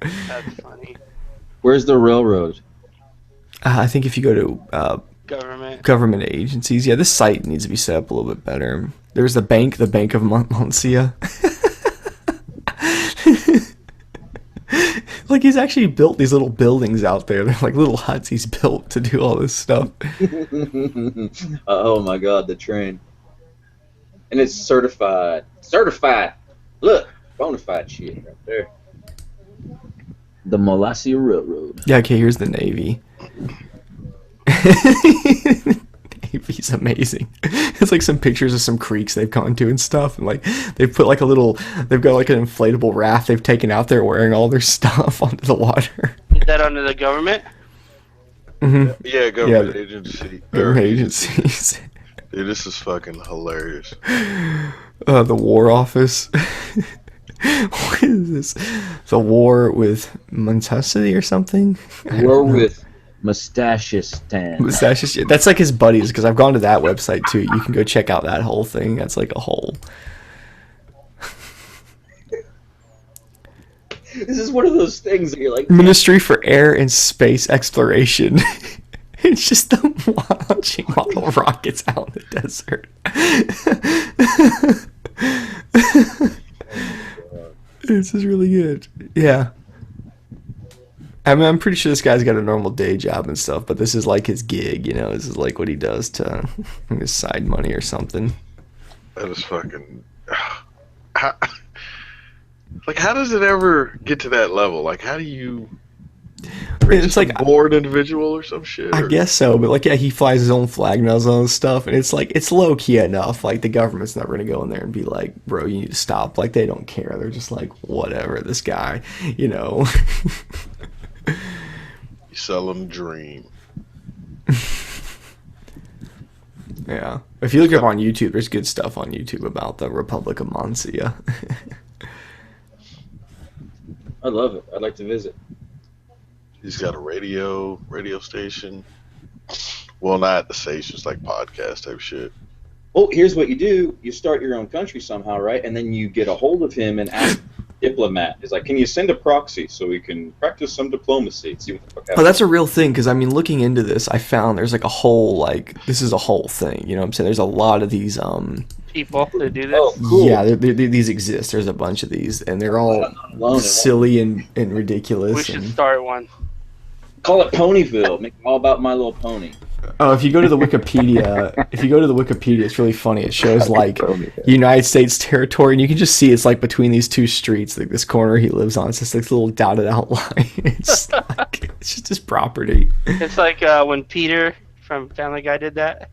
That's funny. Where's the railroad? I think if you go to Government agencies, yeah, this site needs to be set up a little bit better. There's the bank of Moncia. Like, he's actually built these little buildings out there. They're like little huts he's built to do all this stuff. Oh my God, the train. And it's certified. Certified. Look, bona fide shit right there. The Molassia Railroad. Yeah, okay, here's the Navy. Navy's amazing. It's like some pictures of some creeks they've gone to and stuff, and like they've put like they've got like an inflatable raft they've taken out there wearing all their stuff onto the water. Is that under the government? Mm-hmm. Yeah, government agency. Government agencies. Dude, this is fucking hilarious. The War Office. What is this? The war with Montessity or something? War with Mustachistan. Mustachistan. That's like his buddies, because I've gone to that website too. You can go check out that whole thing. That's like a whole. This is one of those things that you're like. Ministry for Air and Space Exploration. It's just them launching model rockets out in the desert. This is really good. Yeah. I mean, I'm pretty sure this guy's got a normal day job and stuff, but this is like his gig, you know? This is like what he does to his side money or something. That is fucking... How, like, how does it ever get to that level? Like, how do you... It's like a bored individual or some shit? I guess so, but like, yeah, he flies his own flag and does all this stuff, and it's like, it's low key enough. Like, the government's never gonna go in there and be like, bro, you need to stop. Like, they don't care. They're just like, whatever, this guy, you know. You sell him dream. Yeah. If you look up on YouTube, there's good stuff on YouTube about the Republic of Mancia. I love it. I'd like to visit. He's got a radio station. Well, not the stations, like podcast type shit. Well, here's what you do. You start your own country somehow, right? And then you get a hold of him and ask the diplomat. It's like, can you send a proxy so we can practice some diplomacy? See what the fuck happens. Oh, that's a real thing, because, I mean, looking into this, I found there's like a whole, like, this is a whole thing, you know what I'm saying? There's a lot of these, people that do this. Oh, cool. Yeah, these exist. There's a bunch of these, and they're all silly and ridiculous. We should start one. Call it Ponyville. Make it all about My Little Pony. Oh, if you go to the Wikipedia, it's really funny. It shows like United States territory, and you can just see it's like between these two streets, like this corner he lives on. It's just like this little dotted out line. It's like, it's just his property. It's like when Peter from Family Guy did that.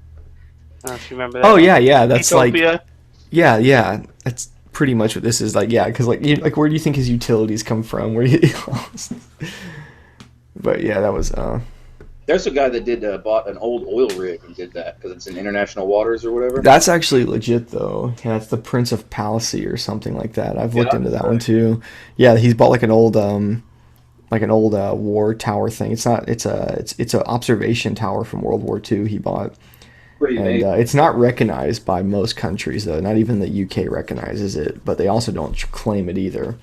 I don't know if you remember that. Oh yeah, that's Utopia. like yeah. That's pretty much what this is like. Yeah, because like where do you think his utilities come from? Where do you? But yeah, that was. There's a guy that bought an old oil rig and did that because it's in international waters or whatever. That's actually legit though. Yeah, it's the Prince of Palissy or something like that. I've looked into that one too. Yeah, he's bought like an old war tower thing. It's an observation tower from World War II. He bought. And it's not recognized by most countries though. Not even the UK recognizes it, but they also don't claim it either.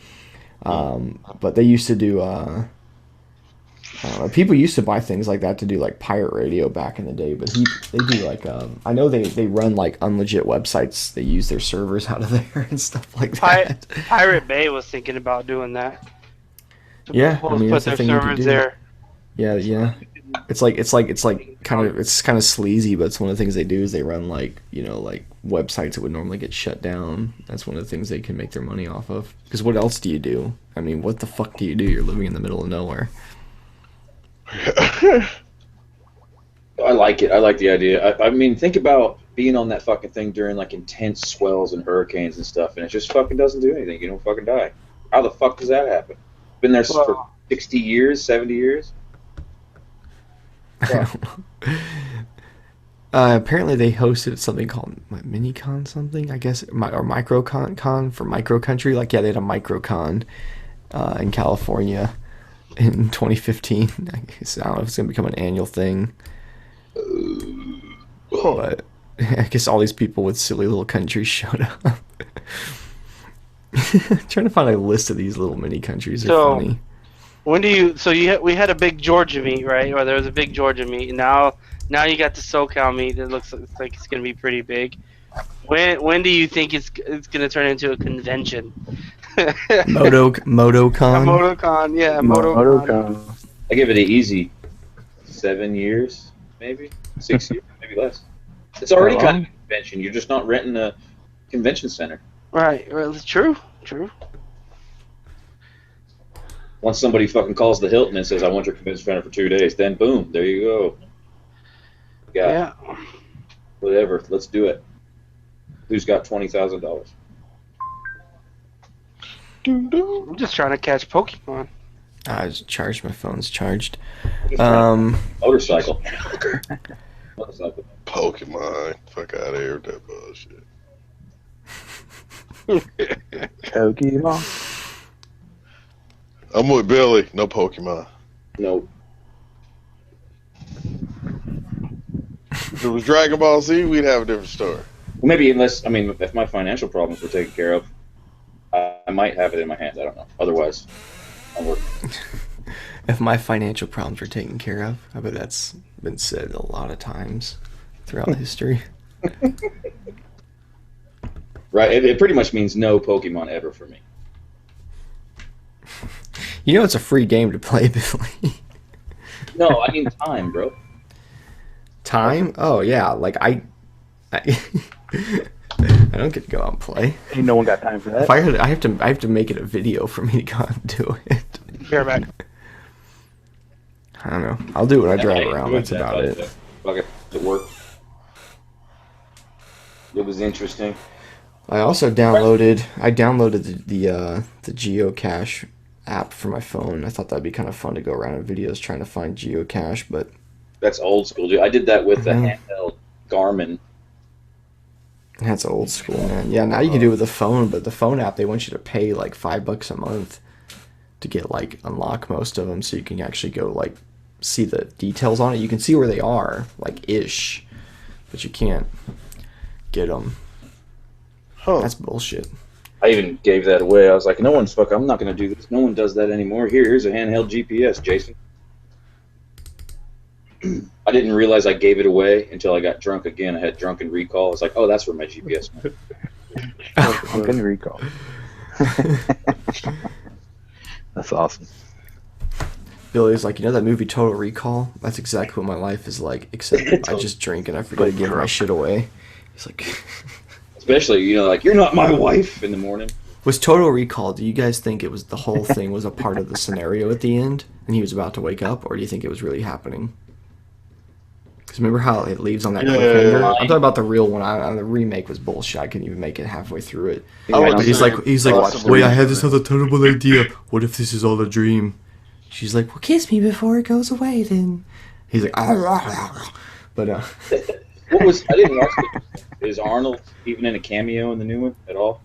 But they used to do. People used to buy things like that to do like pirate radio back in the day, but they do like I know they run like unlegit websites. They use their servers out of there and stuff like that. Pirate Bay was thinking about doing that. Yeah, I mean, put their servers there. Yeah. It's kind of sleazy, but it's one of the things they do is they run like websites that would normally get shut down. That's one of the things they can make their money off of. Because what else do you do? I mean, what the fuck do you do? You're living in the middle of nowhere. I like it. I like the idea. I mean, think about being on that fucking thing during like intense swells and hurricanes and stuff, and it just fucking doesn't do anything. You don't fucking die. How the fuck does that happen? Been there for 60 years, 70 years? Yeah. Apparently they hosted something called Minicon something, I guess, or MicroCon for Micro Country. Like, yeah, they had a MicroCon in California in 2015. I guess, I don't know if it's going to become an annual thing. But I guess all these people with silly little countries showed up. Trying to find a list of these little mini countries are funny. When do you? So we had a big Georgia meet, right? Or there was a big Georgia meet, and now you got the SoCal meet. That looks like it's going to be pretty big. When do you think it's going to turn into a convention? MotoCon. MotoCon, yeah, MotoCon. I give it an easy 7 years, maybe 6 years, maybe less. It's already kind of a convention. You're just not renting a convention center. Right. True. Once somebody fucking calls the Hilton and says, "I want your convention center for 2 days," then boom, there you go. Yeah. Whatever. Let's do it. Who's got $20,000? I'm just trying to catch Pokemon. I just charged. My phone's charged. Motorcycle. Pokemon. Fuck out of here with that bullshit. Pokemon. I'm with Billy. No Pokemon. Nope. If it was Dragon Ball Z, we'd have a different story. Well, maybe if my financial problems were taken care of, I might have it in my hands. I don't know. Otherwise, I'm working. If my financial problems are taken care of, I bet that's been said a lot of times throughout history. Right, it pretty much means no Pokemon ever for me. You know it's a free game to play, Billy. No, I mean time, bro. Time? Oh yeah, like I don't get to go out and play. Ain't no one got time for that. If I have to make it a video for me to go out and do it. Be right back. I don't know. I'll do it when I drive around. That's about it. Fuck it. It worked. It was interesting. I also downloaded the geocache app for my phone. I thought that'd be kind of fun to go around in videos trying to find geocache, but That's old school, dude. I did that with the handheld Garmin. that's old school, man. Yeah, now you can do it with the phone, but the phone app, they want you to pay like $5 a month to get like unlock most of them, so you can actually go like see the details on it. You can see where they are, like ish, but you can't get them. Huh. That's bullshit. I even gave that away. I was like, I'm not going to do this. No one does that anymore. Here's a handheld GPS, Jason. I didn't realize I gave it away until I got drunk again. I had drunken recall. I was like, oh, that's where my GPS went. I'm gonna recall. That's awesome. Billy's like, you know that movie Total Recall? That's exactly what my life is like, except I just drink and I forget to give my shit away. He's like... Especially, like, you're not my wife in the morning. Was Total Recall, do you guys think it was the whole thing was a part of the scenario at the end and he was about to wake up, or do you think it was really happening? Because remember how it leaves on that cliffhanger? I'm talking about the real one. The remake was bullshit. I couldn't even make it halfway through it. He's like, wait, I had this other terrible idea. What if this is all a dream? She's like, well, kiss me before it goes away then. He's like, but I didn't watch it. Is Arnold even in a cameo in the new one at all?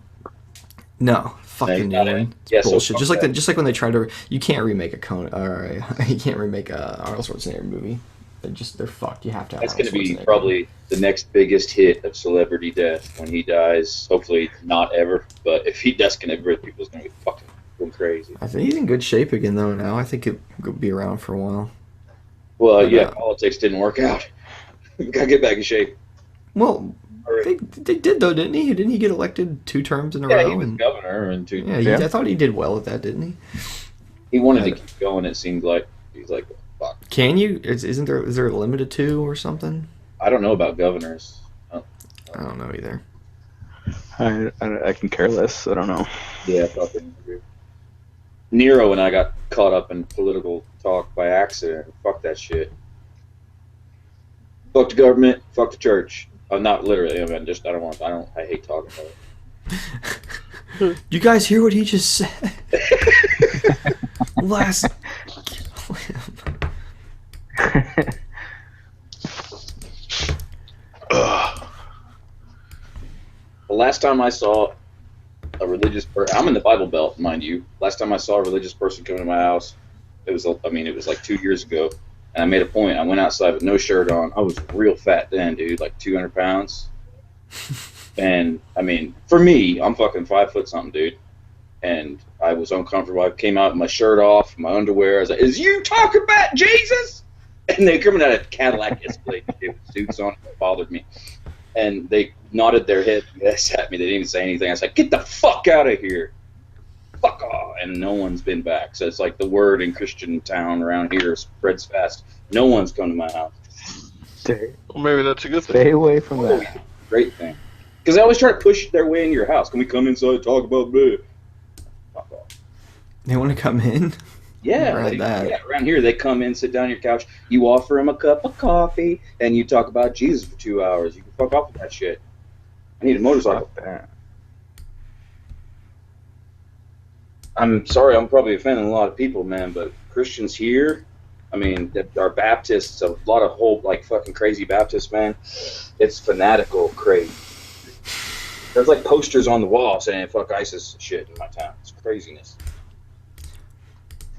No, fucking new one. Yeah, bullshit. Just like when they try to, you can't remake a Conan, or you can't remake a Arnold Schwarzenegger movie. They're fucked. You have to have. That's going to be probably the next biggest hit of celebrity death when he dies. Hopefully not ever, but if he does connect, people's going to be fucking going crazy. I think he's in good shape again though now. I think it'll be around for a while. Well, yeah, politics didn't work out. We got to get back in shape. Well, they did though, didn't he? Didn't he get elected 2 terms in a row? Yeah, he was governor and 2. Yeah, I thought he did well at that, didn't he? He wanted to keep going. It seemed like he's like, fuck. Can you? Is there a limit of 2 or something? I don't know about governors. I don't know either. I can care less. I don't know. Yeah, fucking. Nero and I got caught up in political talk by accident. Fuck that shit. Fuck the government. Fuck the church. Not literally. I mean, I hate talking about it. You guys hear what he just said? Last. The last time I saw a religious person, I'm in the Bible Belt, mind you. Last time I saw a religious person come to my house, it was like 2 years ago. And I made a point. I went outside with no shirt on. I was real fat then, dude, like 200 pounds. And, I mean, for me, I'm fucking 5 foot something, dude. And I was uncomfortable. I came out with my shirt off, my underwear. I was like, is you talking about Jesus? And they coming out of Cadillac Escalade with suits on. It bothered me. And they nodded their head yes at me. They didn't even say anything. I was like, get the fuck out of here. Fuck off. And no one's been back. So it's like the word in Christian town around here spreads fast. No one's come to my house. Well, maybe that's a good thing. Stay away from that. Great thing. Because they always try to push their way into your house. Can we come inside and talk about blah? Fuck off. They want to come in? Yeah, around here they come in, sit down on your couch. You offer them a cup of coffee, and you talk about Jesus for 2 hours. You can fuck off with that shit. I need a motorcycle. I'm sorry, I'm probably offending a lot of people, man, but Christians here, I mean, our Baptists, a lot of whole, like, fucking crazy Baptists, man, it's fanatical crazy. There's, like, posters on the wall saying, fuck ISIS shit in my town. It's craziness.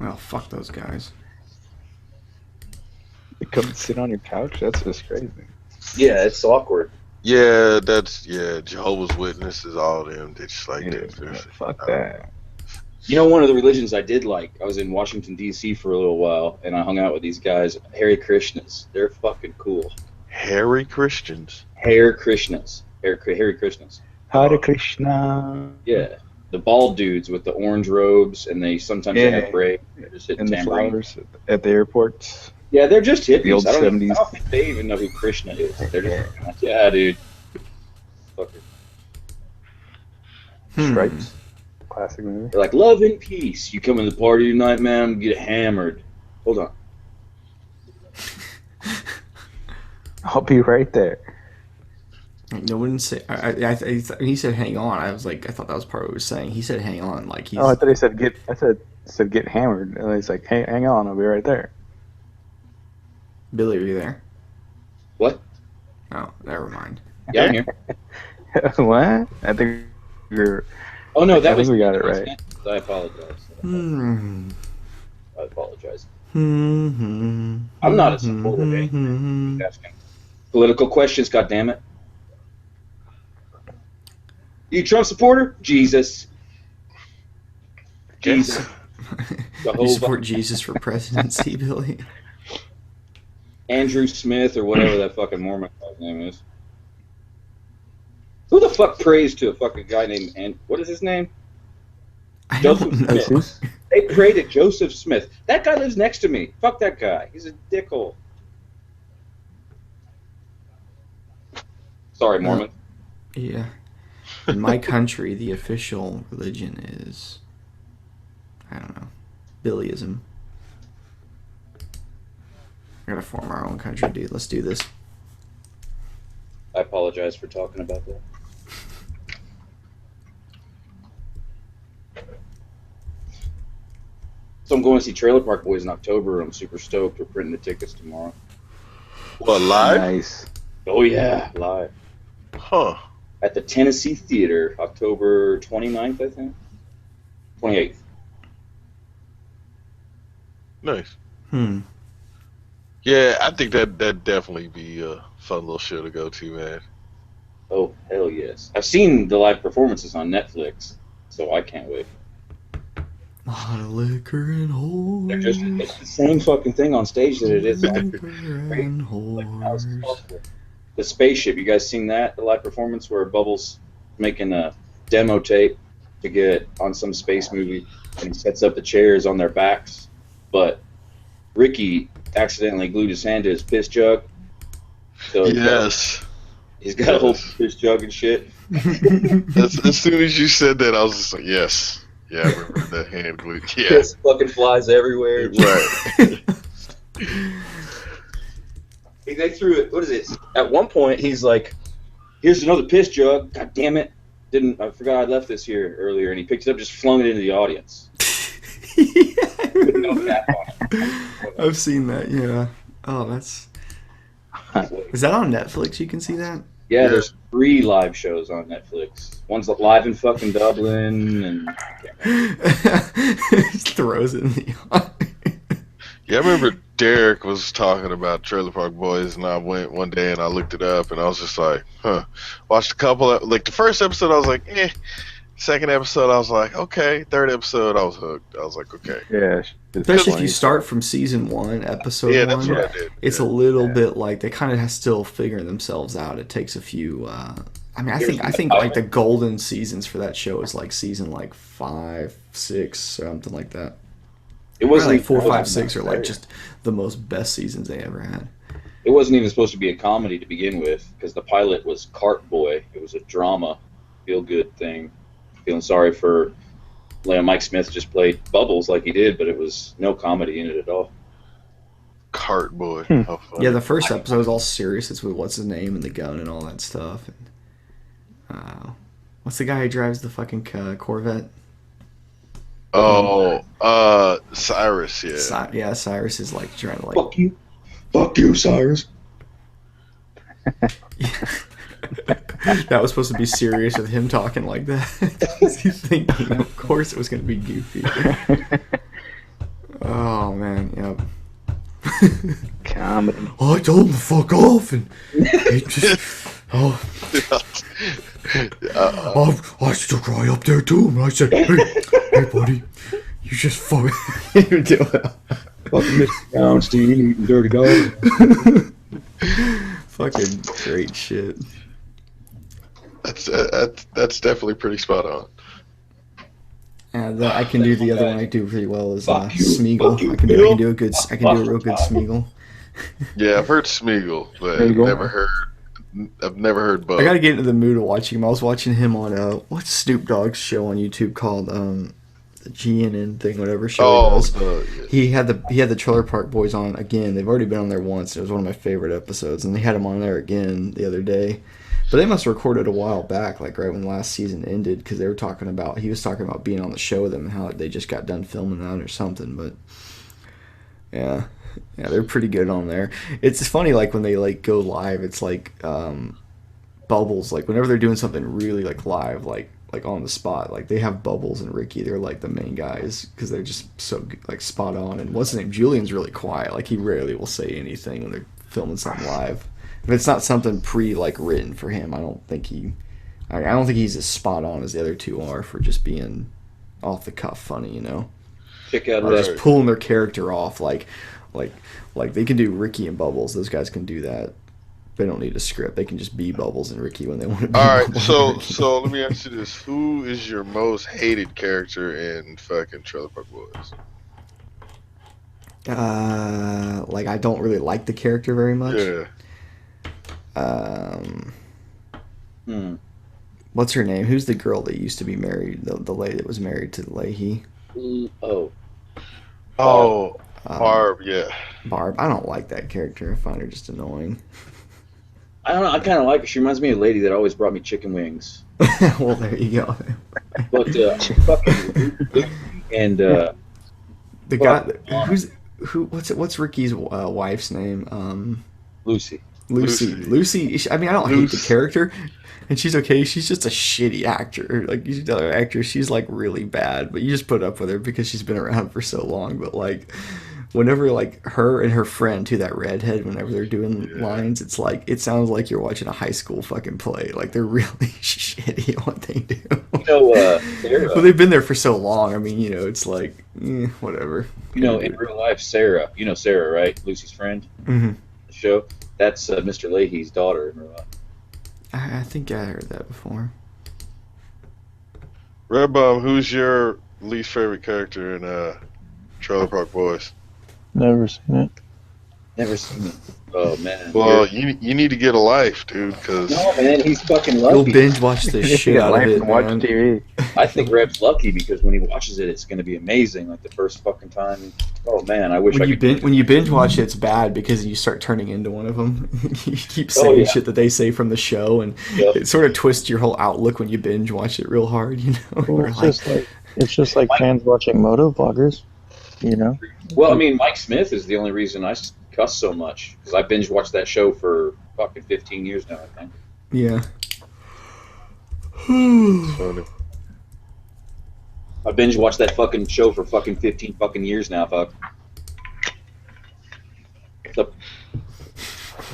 Well, fuck those guys. You come sit on your couch? That's just crazy. Yeah, it's awkward. Yeah, Jehovah's Witnesses, all them. They just like that. Fuck that. You know, one of the religions I did like, I was in Washington, D.C. for a little while, and I hung out with these guys, Hare Krishnas. They're fucking cool. Hairy Christians. Hare Krishnas. Hare Krishnas. Hare Krishna. Yeah. The bald dudes with the orange robes, and they sometimes they have braid. They're just hitting And the tambourine. flowers at the airports. Yeah, they're just hippies. The old I don't 70s. think they even know who Krishna is. They're just like, yeah, dude. Fucker. Stripes. Classic movie. They're like, love and peace. You come to the party tonight, man, I'm gonna get hammered. Hold on. I'll be right there. No one say. He said, "Hang on." I was like, I thought that was part of what he was saying. He said, "Hang on," like he's. Oh, I thought he said get. I said get hammered, and he's like, "Hey, hang on, I'll be right there." Billy, are you there? What? Oh, never mind. Yeah, I'm here. What? I think you're. Oh no, that I was. think we got it right. I apologize. I apologize. I'm not a supporter of anything. Asking political questions, goddammit. You Trump supporter? Jesus. Jesus. You support Jesus for presidency, Billy? Andrew Smith or whatever that fucking Mormon guy's name is. Who the fuck prays to a fucking guy named what is his name? I Joseph don't know. Smith. They pray to Joseph Smith. That guy lives next to me. Fuck that guy. He's a dickhole. Sorry, Mormon. Yeah. In my country, the official religion is, I don't know, Billyism. We're gonna form our own country, dude. Let's do this. I apologize for talking about that. So I'm going to see Trailer Park Boys in October. I'm super stoked. We're printing the tickets tomorrow. What, live? Nice. Oh yeah, live. Huh. At the Tennessee Theater, October 29th, I think. 28th. Nice. Hmm. Yeah, I think that'd definitely be a fun little show to go to, man. Oh, hell yes. I've seen the live performances on Netflix, so I can't wait. A lot of liquor and whores. They're just, it's the same fucking thing on stage that it is live. Liquor and whores. The spaceship, you guys seen that? The live performance where Bubbles making a demo tape to get on some space movie, and he sets up the chairs on their backs, but Ricky accidentally glued his hand to his piss jug. So Yes. he's got a whole piss jug and shit. As soon as you said that, I was just like, yes. Yeah, I remember that hand glue. Yeah. Piss fucking flies everywhere. Right. They threw it. What is it? At one point, he's like, "Here's another piss jug. God damn it! I forgot I left this here earlier." And he picked it up, just flung it into the audience. Yeah, With no cap on it. I've seen that. Yeah. Oh, that's. Is that on Netflix? You can see that. Yeah, there's 3 live shows on Netflix. One's live in fucking Dublin, and Just throws it in the audience. Yeah, I remember Derek was talking about Trailer Park Boys, and I went one day and I looked it up, and I was just like, huh. Watched a couple of, like, the first episode, I was like, eh. Second episode, I was like, okay. Third episode, I was hooked. I was like, okay. Yeah. Especially if you start from season 1, episode 1. Yeah, that's what I did. It's a little bit like they kind of still figuring themselves out. It takes a few. I mean, I think like the golden seasons for that show is like season like 5, 6, something like that. it wasn't Like even 4, 5, 6 are like just the most best seasons they ever had. It wasn't even supposed to be a comedy to begin with, because the pilot was Cart Boy. It was a drama, feel-good thing. Feeling sorry for Mike Smith just played Bubbles like he did, but it was no comedy in it at all. Cart Boy. How funny. Yeah, the first episode is all serious. It's with what's his name and the gun and all that stuff. And, what's the guy who drives the fucking Corvette? Oh, Cyrus, yeah. Yeah, Cyrus is like trying to like. Fuck you, Cyrus. That was supposed to be serious with him talking like that. He's thinking, of course, it was going to be goofy. Oh man, yep. Comedy. I told him to fuck off, and he just. I stuck right up there to him, and I said, "Hey, Hey, buddy, you just fucking. You're doing Fucking Mr. Brownstein eating dirty dog. fucking great shit. That's definitely pretty spot on. And I can do the other one I do pretty well is Fuck you. Smeagol. Fuck you, I can do a good. I can do a real good Fuck. Smeagol. Yeah, I've heard Smeagol, but I've never heard Bug. I gotta get into the mood of watching him. I was watching him on what's Snoop Dogg's show on YouTube called the GNN thing, whatever show he does. Yeah. He had the Trailer Park Boys on again. They've already been on there once. It was one of my favorite episodes, and they had him on there again the other day. But they must have recorded a while back, like right when the last season ended, because he was talking about being on the show with them and how they just got done filming that or something. But yeah, they're pretty good on there. It's funny, like when they like go live, it's like Bubbles. Like whenever they're doing something really like live, like on the spot, like they have Bubbles and Ricky. They're like the main guys because they're just so like spot on. And what's his name? Julian's really quiet. Like he rarely will say anything when they're filming something live. If it's not something written for him, I don't think he's as spot on as the other two are for just being off the cuff funny, you know. Check out Or just pulling their character off, like they can do Ricky and Bubbles. Those guys can do that. They don't need a script. They can just be Bubbles and Ricky when they want to be. All right, Bubbles so let me ask you this: who is your most hated character in fucking Trailer Park Boys? like I don't really like the character very much. Yeah. What's her name? Who's the girl that used to be married? The lady that was married to Leahy. Barb. Yeah. Barb. I don't like that character. I find her just annoying. I don't know. I kind of like her. She reminds me of a lady that always brought me chicken wings. Well, there you go. But fucking and the guy what's Ricky's wife's name? Lucy. Lucy. I mean, I don't hate the character, and she's okay. She's just a shitty actor. Like you tell her actress, she's like really bad, but you just put up with her because she's been around for so long. But like, whenever like her and her friend too, that redhead, whenever they're doing lines, it's like it sounds like you're watching a high school fucking play. Like they're really shitty at what they do. You know, Sarah. Well, they've been there for so long. I mean, you know, it's like whatever. You know, in real life, Sarah. You know Sarah, right? Lucy's friend. Mm-hmm. The show. That's Mr. Leahy's daughter in real life. I think I heard that before. Redbum, who's your least favorite character in Trailer Park Boys? Never seen it. Never seen it. Oh man. Well, you need to get a life, dude. Cause no, man, he's fucking lucky. You'll binge watch the shit out of it, man. Watch TV. I think Reb's lucky because when he watches it, it's going to be amazing. Like the first fucking time. Oh man, I wish when you binge watch it, it's bad because you start turning into one of them. You keep saying shit that they say from the show, and it sort of twists your whole outlook when you binge watch it real hard. You know, Well, it's just like fans watching moto vloggers. You know. Well, I mean, Mike Smith is the only reason I cuss so much because I binge watched that show for fucking 15 years now. I think. Yeah. funny. I binge watched that fucking show for fucking 15 fucking years now. Fuck. What's up?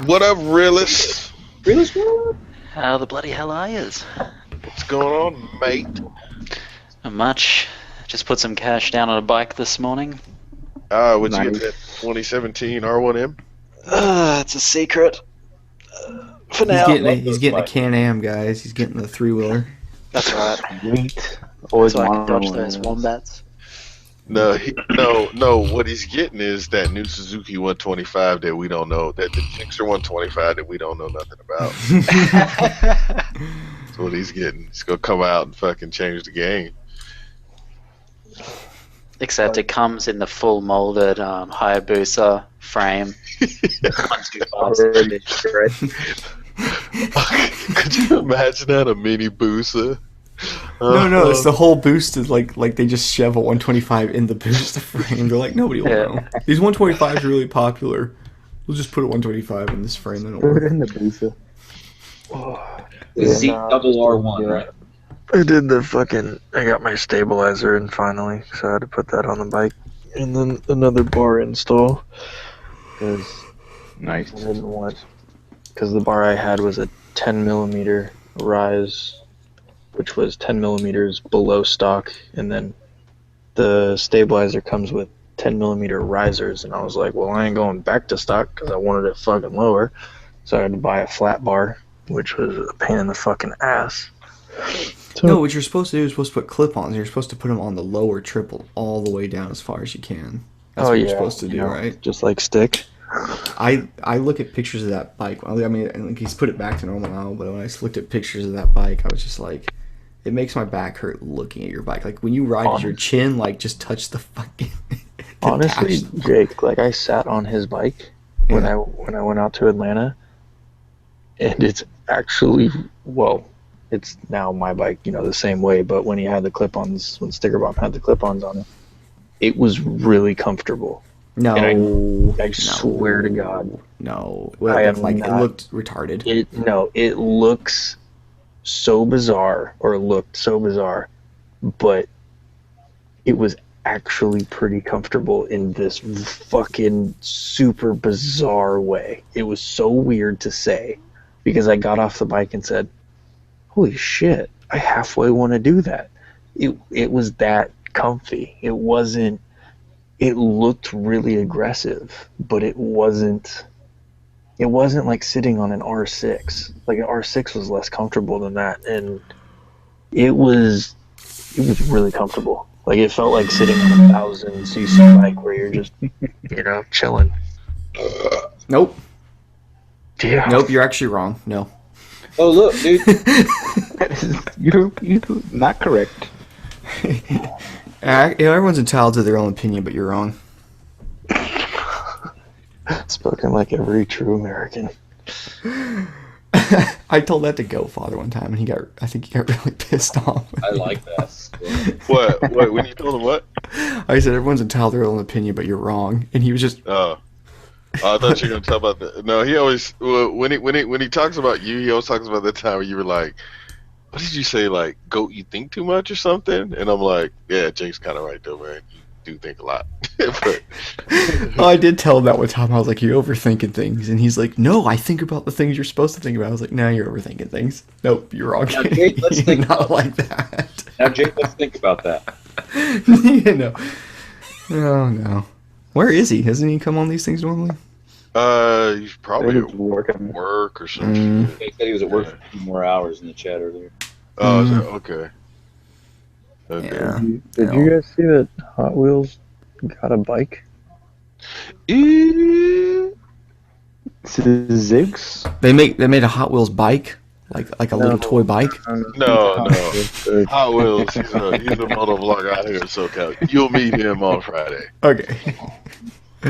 What up, realist? Realist, what up? How the bloody hell are yous? What's going on, mate? Not much. Just put some cash down on a bike this morning. What'd you get that 2017 R1M? It's a secret. For now. He's getting a Can-Am, guys. He's getting the 3-wheeler. That's right. Sweet. Always So I can wanted dodge one of those those. wombats. No. What he's getting is that new Suzuki 125 that we don't know. That the Gixxer 125 that we don't know nothing about. That's what he's getting. He's gonna come out and fucking change the game. Except it comes in the full molded Hayabusa frame. 125. Could you imagine that, a mini Busa? No, it's the whole boost is like they just shove a 125 in the boost frame. They're like, nobody will know. These 125s are really popular. We'll just put a 125 in this frame. Then Put it in the Busa. The Z-double-R1, right? I did I got my stabilizer in finally, so I had to put that on the bike. And then another bar install. Nice. I didn't want, because the bar I had was a 10mm rise, which was 10mm below stock, and then the stabilizer comes with 10mm risers, and I was like, well, I ain't going back to stock because I wanted it fucking lower. So I had to buy a flat bar, which was a pain in the fucking ass. So, No, what you're supposed to do is supposed to put clip-ons. You're supposed to put them on the lower triple all the way down as far as you can. That's what you're supposed to do, right? Just like stick. I look at pictures of that bike. I mean, like, he's put it back to normal now, but when I looked at pictures of that bike, I was just like, it makes my back hurt looking at your bike. Like when you ride, your chin like just touch the fucking. Honestly, Jake, like I sat on his bike when I went out to Atlanta, and it's actually it's now my bike, the same way. But when he had the clip-ons, when Sticker Bomb had the clip-ons on it was really comfortable. No, and I swear to God, no. Well, it looked retarded. It looks so bizarre, or looked so bizarre, but it was actually pretty comfortable in this fucking super bizarre way. It was so weird to say, because I got off the bike and said, holy shit, I halfway want to do that. It was that comfy. It looked really aggressive, but it wasn't like sitting on an R6. Like an R6 was less comfortable than that, and it was really comfortable. Like it felt like sitting on a 1000cc bike where you're just, chilling. Nope. Yeah. Nope, you're actually wrong. No. Oh look, dude. You're not correct. Everyone's entitled to their own opinion, but you're wrong. Spoken like every true American. I told that to Goatfather one time, and I think he got really pissed off. I like that. What? When you told him what? I said everyone's entitled to their own opinion, but you're wrong, and he was just. Oh, I thought you were gonna talk about that. No, he always when he talks about you, he always talks about the time where you were like, what did you say? Like, Goat, you think too much or something? And I'm like, yeah, Jake's kind of right though, man. You do think a lot. But I did tell him that one time. I was like, you're overthinking things. And he's like, no, I think about the things you're supposed to think about. I was like, no, you're overthinking things. Nope, you're wrong. Now, Jake, let's think not like that. Now, Jake, let's think about that. No. Oh, no. Where is he? Hasn't he come on these things normally? He's probably at work or something. He said he was at work for a few more hours in the chat earlier. Oh, is that okay? Yeah. Did you guys see that Hot Wheels got a bike? Ziggs? They made a Hot Wheels bike, like a little toy bike. No. Hot Wheels. He's a motovlog out here in SoCal. You'll meet him on Friday. Okay.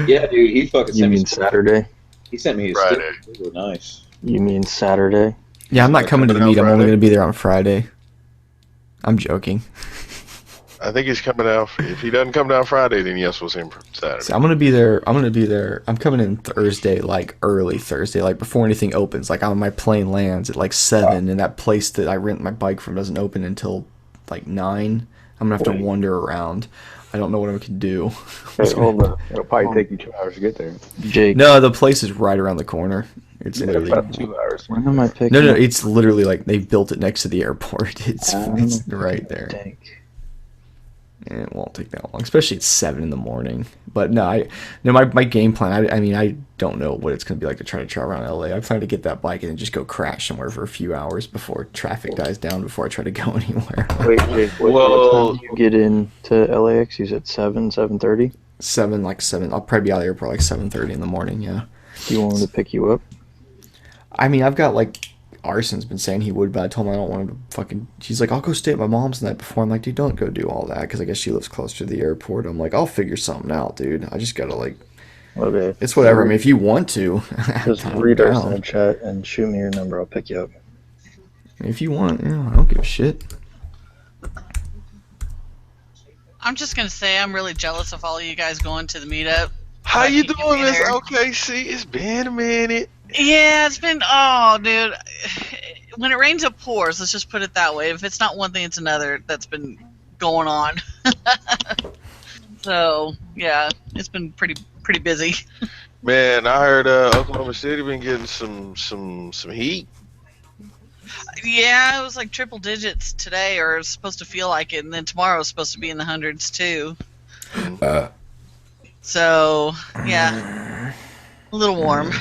Yeah, dude, he fucking You sent mean me Saturday? He sent me his Friday. stickers. They were nice. You mean Saturday? Yeah, I'm not coming to the meet. I'm only going to be there on Friday. I'm joking. I think he's coming out. If he doesn't come down Friday, then yes, we'll see him Saturday. So I'm gonna be there. I'm coming in Thursday, like early Thursday, like before anything opens. Like my plane lands at like 7, and that place that I rent my bike from doesn't open until like 9. I'm gonna have to wander around. I don't know what I can do. Hey, hold up. It'll probably take you 2 hours to get there. Jake. No, the place is right around the corner. It's literally about 2 hours. When am I picking? no. It's literally like they built it next to the airport. It's right there. Dang. It won't take that long, especially at 7 in the morning. But no, my game plan. I mean, I don't know what it's gonna be like to try to travel around LA. I plan to get that bike and then just go crash somewhere for a few hours before traffic dies down before I try to go anywhere. Wait. What time do you get into LAX? You said 7:30? 7. I'll probably be out of the airport like 7:30 in the morning. Yeah. Do you want me to pick you up? I mean, I've got like. Arson's been saying he would, but I told him I don't want him to fucking. She's like, I'll go stay at my mom's the night before. I'm like, dude, don't go do all that, because I guess she lives close to the airport. I'm like, I'll figure something out, dude. I just gotta like. Okay. It's whatever. I mean, if you want to, just read our Snapchat and shoot me your number. I'll pick you up. If you want, I don't give a shit. I'm just gonna say I'm really jealous of all of you guys going to the meetup. How you doing, Miss OKC? It's been a minute. Yeah, it's been. Oh, dude. When it rains, it pours. Let's just put it that way. If it's not one thing, it's another that's been going on. So yeah, it's been pretty busy. Man, I heard Oklahoma City been getting some heat. Yeah, it was like triple digits today, or it's supposed to feel like it, and then tomorrow is supposed to be in the hundreds too. So yeah, a little warm.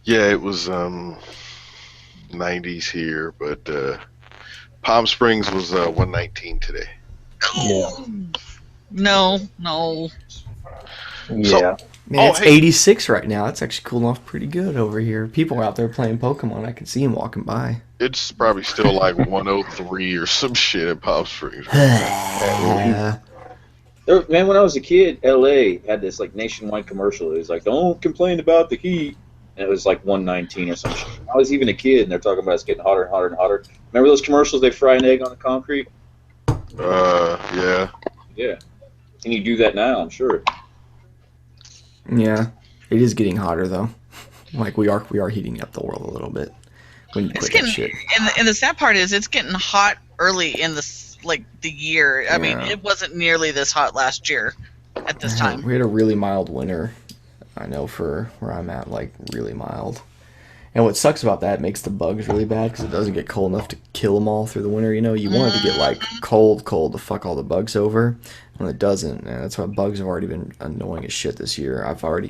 Yeah, it was 90s here, but Palm Springs was 119 today. Oh, no. Yeah. Man, it's 86 right now. It's actually cooling off pretty good over here. People are out there playing Pokemon. I can see them walking by. It's probably still like 103 or some shit in Palm Springs. Man, when I was a kid, LA had this like nationwide commercial. It was like, don't complain about the heat. And it was like 119 or some shit. I was even a kid, and they're talking about it's getting hotter and hotter and hotter. Remember those commercials? They fry an egg on the concrete? Yeah. Yeah. Can you do that now? I'm sure. Yeah, it is getting hotter though. Like we are heating up the world a little bit when you quit that shit. And the sad part is, it's getting hot early in the year. I mean, it wasn't nearly this hot last year at this time. We had a really mild winter. I know for where I'm at, like really mild. And what sucks about that, it makes the bugs really bad because it doesn't get cold enough to kill them all through the winter. You know, you want it to get like cold to fuck all the bugs over. When it doesn't, and that's why bugs have already been annoying as shit this year. I've already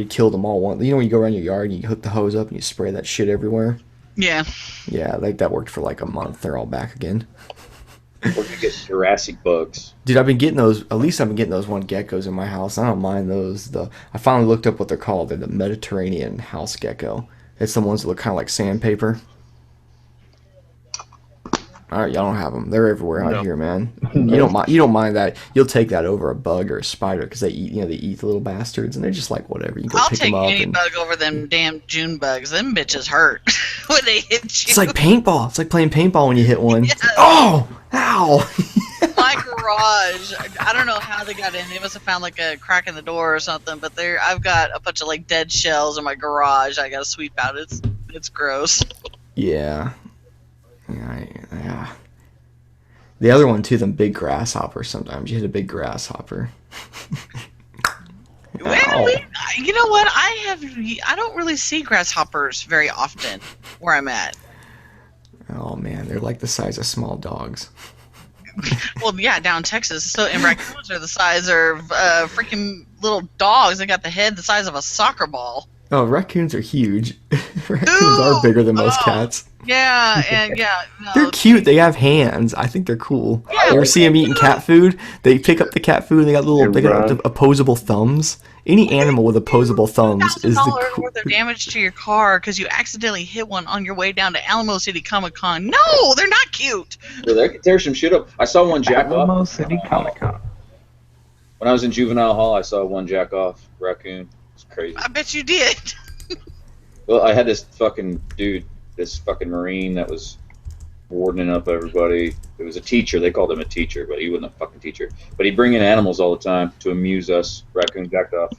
killed them all. You know when you go around your yard and you hook the hose up and you spray that shit everywhere? Yeah. Yeah, like that worked for like a month. They're all back again. Or you get Jurassic bugs. Dude, I've been getting those. At least I've been getting those one geckos in my house. I don't mind those. I finally looked up what they're called. They're the Mediterranean house gecko. It's the ones that look kind of like sandpaper. All right, y'all don't have them. They're everywhere out here, man. You don't mind that. You'll take that over a bug or a spider because they eat the little bastards, and they're just like whatever. You can go pick them up. I'll take any bug over them damn June bugs. Them bitches hurt when they hit you. It's like paintball. It's like playing paintball when you hit one. Yeah. Oh, ow! My garage. I don't know how they got in. They must have found like a crack in the door or something. But I've got a bunch of like dead shells in my garage. I got to sweep out. It's gross. Yeah. Yeah. The other one too, them big grasshoppers. Sometimes you hit a big grasshopper. Well, you know what? I don't really see grasshoppers very often where I'm at. Oh man, they're like the size of small dogs. Well, yeah, down in Texas. So, and raccoons are the size of freaking little dogs. They got the head the size of a soccer ball. Oh, raccoons are huge. Raccoons are bigger than most cats. Yeah, and no, they're cute. They have hands. I think they're cool. Yeah, you ever see them eating cat food? They pick up the cat food and they got opposable thumbs. Any animal with opposable thumbs is the cool. Worth of damage to your car because you accidentally hit one on your way down to Alamo City Comic Con. No, they're not cute. Well, they could tear some shit up. I saw one jack off. Alamo City Comic Con. When I was in juvenile hall, I saw one jack off raccoon. It's crazy. I bet you did. Well, I had this fucking dude, this fucking Marine that was wardening up everybody. It was a teacher. They called him a teacher, but he wasn't a fucking teacher. But he'd bring in animals all the time to amuse us. Raccoon jacked off.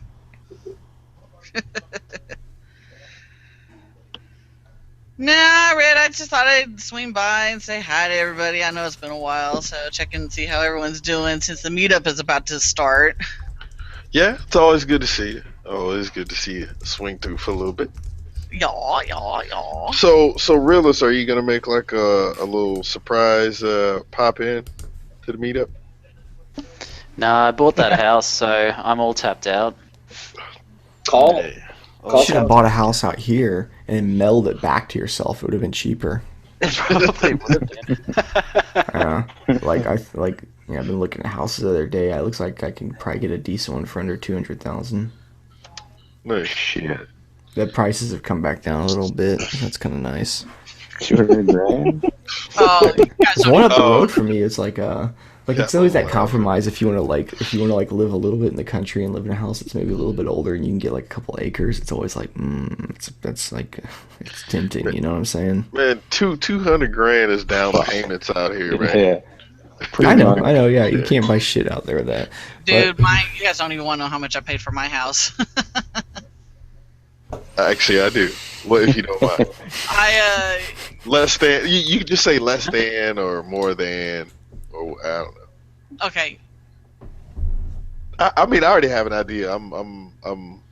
Nah, Red, I just thought I'd swing by and say hi to everybody. I know it's been a while, so check in and see how everyone's doing since the meetup is about to start. Yeah, it's always good to see you. Always good to see you swing through for a little bit. Yeah. So Realist, are you gonna make like a little surprise pop in to the meetup? Nah, I bought that house, so I'm all tapped out. Call. You should have bought a house out here and mailed it back to yourself. It would have been cheaper. Probably would have been. I've been looking at houses the other day. It looks like I can probably get a decent one for under $200,000. No shit. The prices have come back down a little bit. That's kind of nice. $200,000. Oh, There's one up the road for me. It's like it's always that compromise. If you want to live a little bit in the country and live in a house that's maybe a little bit older and you can get like a couple acres, it's always like it's tempting. You know what I'm saying? Man, $200,000 is down payments out here, man. Yeah. I know. Yeah, you can't buy shit out there with that. dude, you guys don't even want to know how much I paid for my house. Actually, I do. What if you don't mind? Less than. You can just say less than or more than, or I don't know. Okay. I mean, I already have an idea. I'm.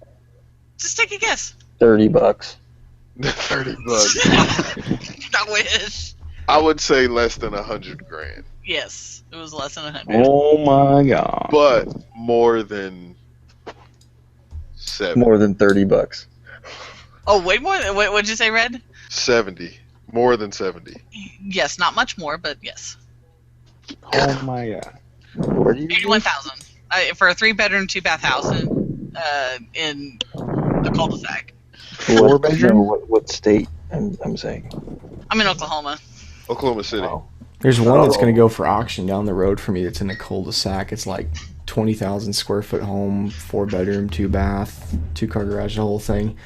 Just take a guess. $30. $30. I wish. I would say less than $100,000, Yes, it was less than 100. Oh my god. but more than 70. More than $30. Oh, way more. What'd you say, Red? 70. More than 70. Yes, not much more, but yes. Oh my god. What do you 81,000 for a 3-bedroom, 2-bath house in the cul-de-sac. Four bedroom? No, what state? I'm saying. I'm in Oklahoma. Oklahoma City. Wow. There's one that's going to go for auction down the road for me that's in a cul-de-sac. It's like 20,000 square foot home, 4-bedroom, 2-bath, 2-car garage, the whole thing.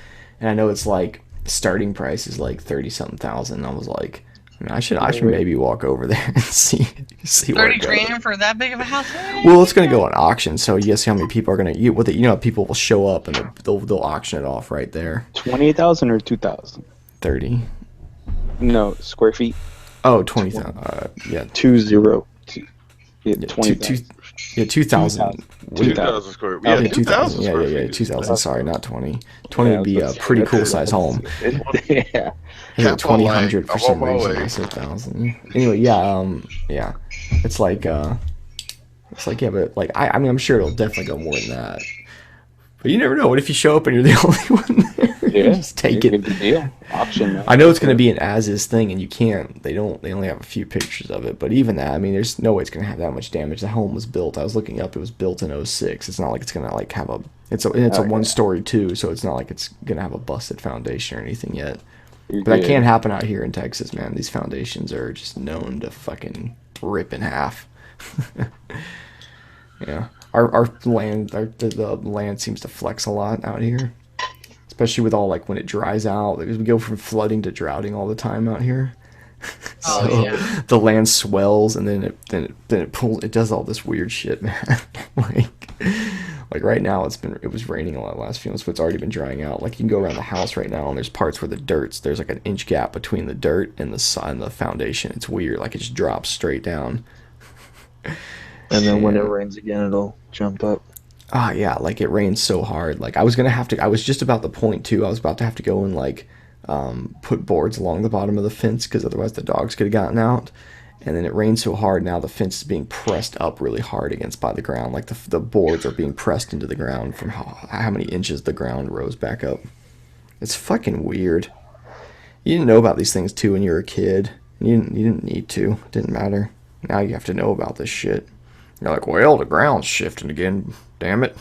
And I know it's like starting price is like 30-something thousand. I was like, I should maybe walk over there and see where 30 uh, it goes. grand for that big of a house? Well, it's going to go on auction, so you see how many people are going to people will show up and they'll auction it off right there. 20,000 or 2,000? 30. No, square feet. Oh, 20,000. Yeah. 20. Yeah, Yeah, 20,000. 2,000. 2,000 square. Yeah, Yeah, 2,000. 2,000 Yeah, square yeah, feet. 2,000. Sorry, not 20. 20 Yeah, would be a let's see. pretty cool size home. Yeah. It's like Cap 2,000 for I'm some on my reason. way. I said 1,000. Anyway, yeah. It's like, yeah, but like, I mean, I'm sure it'll definitely go more than that. But you never know. What if you show up and you're the only one there? Yeah. Just take it. Good deal. Auction. Man. I know it's going to be an as-is thing, and you can't. They only have a few pictures of it. But even that, I mean, there's no way it's going to have that much damage. The home was built. I was looking up. It was built in '06. It's not like it's going to like have a. It's a one-story too, so it's not like it's going to have a busted foundation or anything yet. But that can happen out here in Texas, man. These foundations are just known to fucking rip in half. Yeah, our land, the land seems to flex a lot out here, especially with all like when it dries out. We go from flooding to droughting all the time out here. Oh, yeah. The land swells and then it pulls. It does all this weird shit, man. Like right now, it was raining a lot last few months, but it's already been drying out. Like you can go around the house right now, and there's parts where there's like an inch gap between the dirt and the foundation. It's weird. Like it just drops straight down. And then when it rains again, it'll jump up. Ah, yeah, like it rains so hard. Like I was just about the point too. I was about to have to go and like put boards along the bottom of the fence because otherwise the dogs could have gotten out. And then it rained so hard now the fence is being pressed up really hard against by the ground. Like the boards are being pressed into the ground from how many inches the ground rose back up. It's fucking weird. You didn't know about these things too when you were a kid. You didn't need to. It didn't matter. Now you have to know about this shit. You're like, well, the ground's shifting again. Damn it.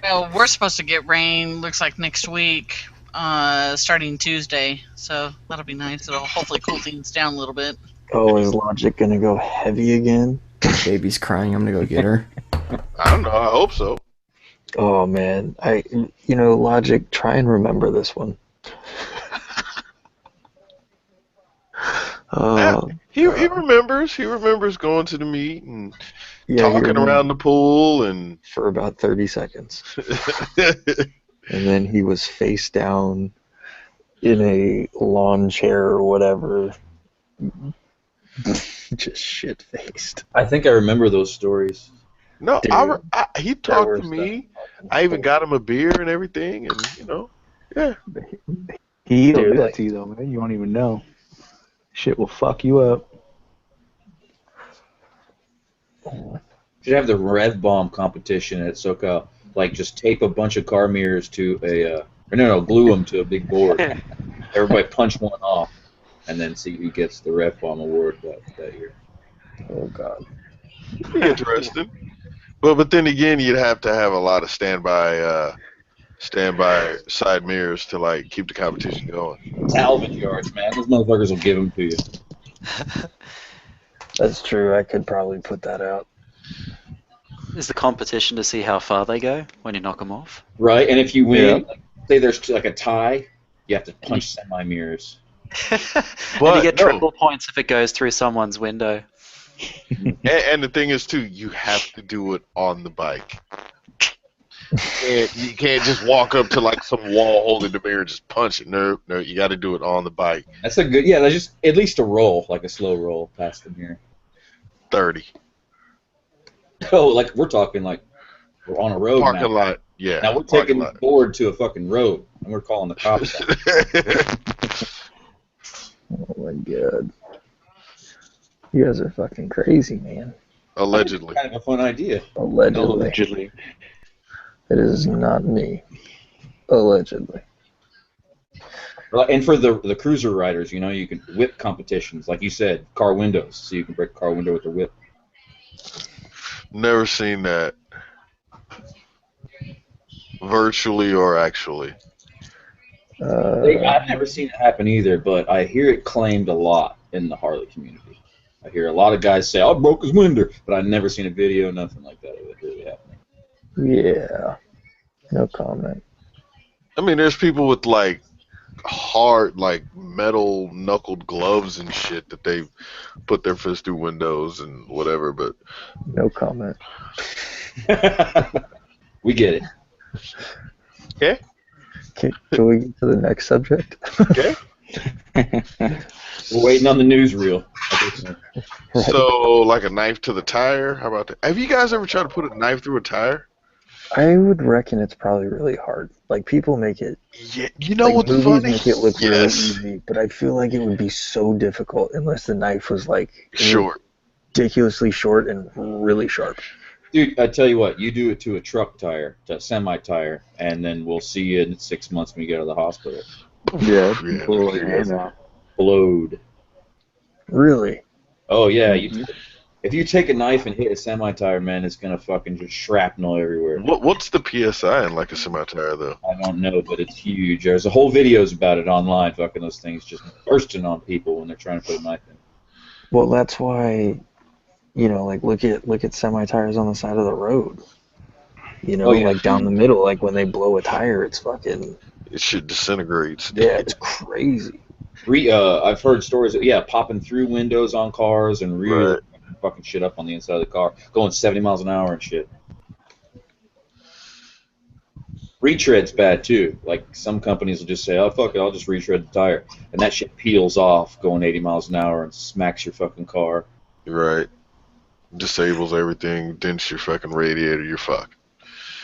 Well, we're supposed to get rain, looks like next week, starting Tuesday. So that'll be nice. It'll hopefully cool things down a little bit. Oh, is Logic gonna go heavy again? Baby's crying. I'm gonna go get her. I don't know. I hope so. Oh man, Logic, try and remember this one. He remembers. He remembers going to the meet and Yeah, talking around the pool and for about 30 seconds. And then he was face down in a lawn chair or whatever. Just shit-faced. I think I remember those stories. No, Dude, he talked to me. I even got him a beer and everything, and yeah. He'll Dude, do that like- to you though, man. You won't even know. Shit will fuck you up. Should have the Rev Bomb competition at SoCal. Like, just tape a bunch of car mirrors to glue them to a big board. Everybody punch one off, and then see who gets the Rev Bomb award that year. Oh god. Be interesting. But then again, you'd have to have a lot of standby side mirrors to like keep the competition going. Salvage yards, man. Those motherfuckers will give them to you. That's true. I could probably put that out. Is the competition to see how far they go when you knock them off? Right, and if you win, Yeah. like, say there's like a tie, you have to punch semi-mirrors. And But you get no. triple points if it goes through someone's window. And the thing is, too, you have to do it on the bike. You can't just walk up to like some wall holding the mirror and just punch it. No, you got to do it on the bike. That's that's just at least a roll, like a slow roll past the mirror. 30. Oh, like we're talking like we're on a road Parking now. lot. Yeah. Now we're parking taking this board to a fucking road, and we're calling the cops. Oh my god. You guys are fucking crazy, man. Allegedly. Kind of a fun idea. Allegedly. It is not me. Allegedly. And for the cruiser riders, you know, you can whip competitions, like you said, car windows, so you can break a car window with the whip. Never seen that. Virtually or actually. I've never seen it happen either, but I hear it claimed a lot in the Harley community. I hear a lot of guys say, "I broke his window," but I've never seen a video, nothing like that of it really happening. Yeah. No comment. I mean, there's people with like hard, like metal knuckled gloves and shit that they put their fist through windows and whatever, but No comment. We get it. okay. Can we get to the next subject? Okay. We're waiting on the newsreel. Right. So, like a knife to the tire? How about that? Have you guys ever tried to put a knife through a tire? I would reckon it's probably really hard. Like, people make it... Yeah, you know like, what's movies funny? make it look really Yes. easy, but I feel like it would be so difficult unless the knife was, like... Short. ridiculously short and really sharp. Dude, I tell you what, you do it to a truck tire, to a semi-tire, and then we'll see you in 6 months when you get out of the hospital. Yeah, Yeah, pull that's your hand out. Blowed. Really? Oh, yeah. If you take a knife and hit a semi-tire, man, it's going to fucking just shrapnel everywhere. What's the PSI in like a semi-tire, though? I don't know, but it's huge. There's a whole videos about it online, fucking those things just bursting on people when they're trying to put a knife in. Well, that's why, you know, like, look at semi-tires on the side of the road. You know, Oh, yeah. like, down the middle, like, when they blow a tire, it's fucking... It shit disintegrates. Yeah, it's crazy. I've heard stories of, popping through windows on cars and really fucking shit up on the inside of the car, going 70 miles an hour and shit. Retread's bad too. Like, some companies will just say, "Oh, fuck it, I'll just retread the tire." And that shit peels off going 80 miles an hour and smacks your fucking car. Right. Disables everything, dents your fucking radiator, you're fucked.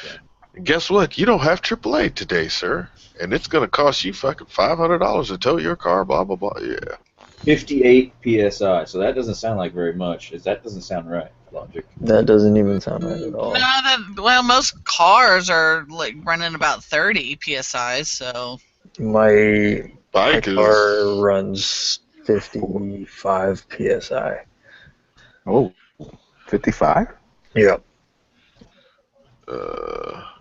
Yeah. And guess what? You don't have AAA today, sir. And it's going to cost you fucking $500 to tow your car, blah, blah, blah. Yeah. 58 PSI, so that doesn't sound like very much. That doesn't sound right, Logic. That doesn't even sound right at all. Well, most cars are like running about 30 psi. So My Bike car runs 55 psi. Oh, 55? Yep.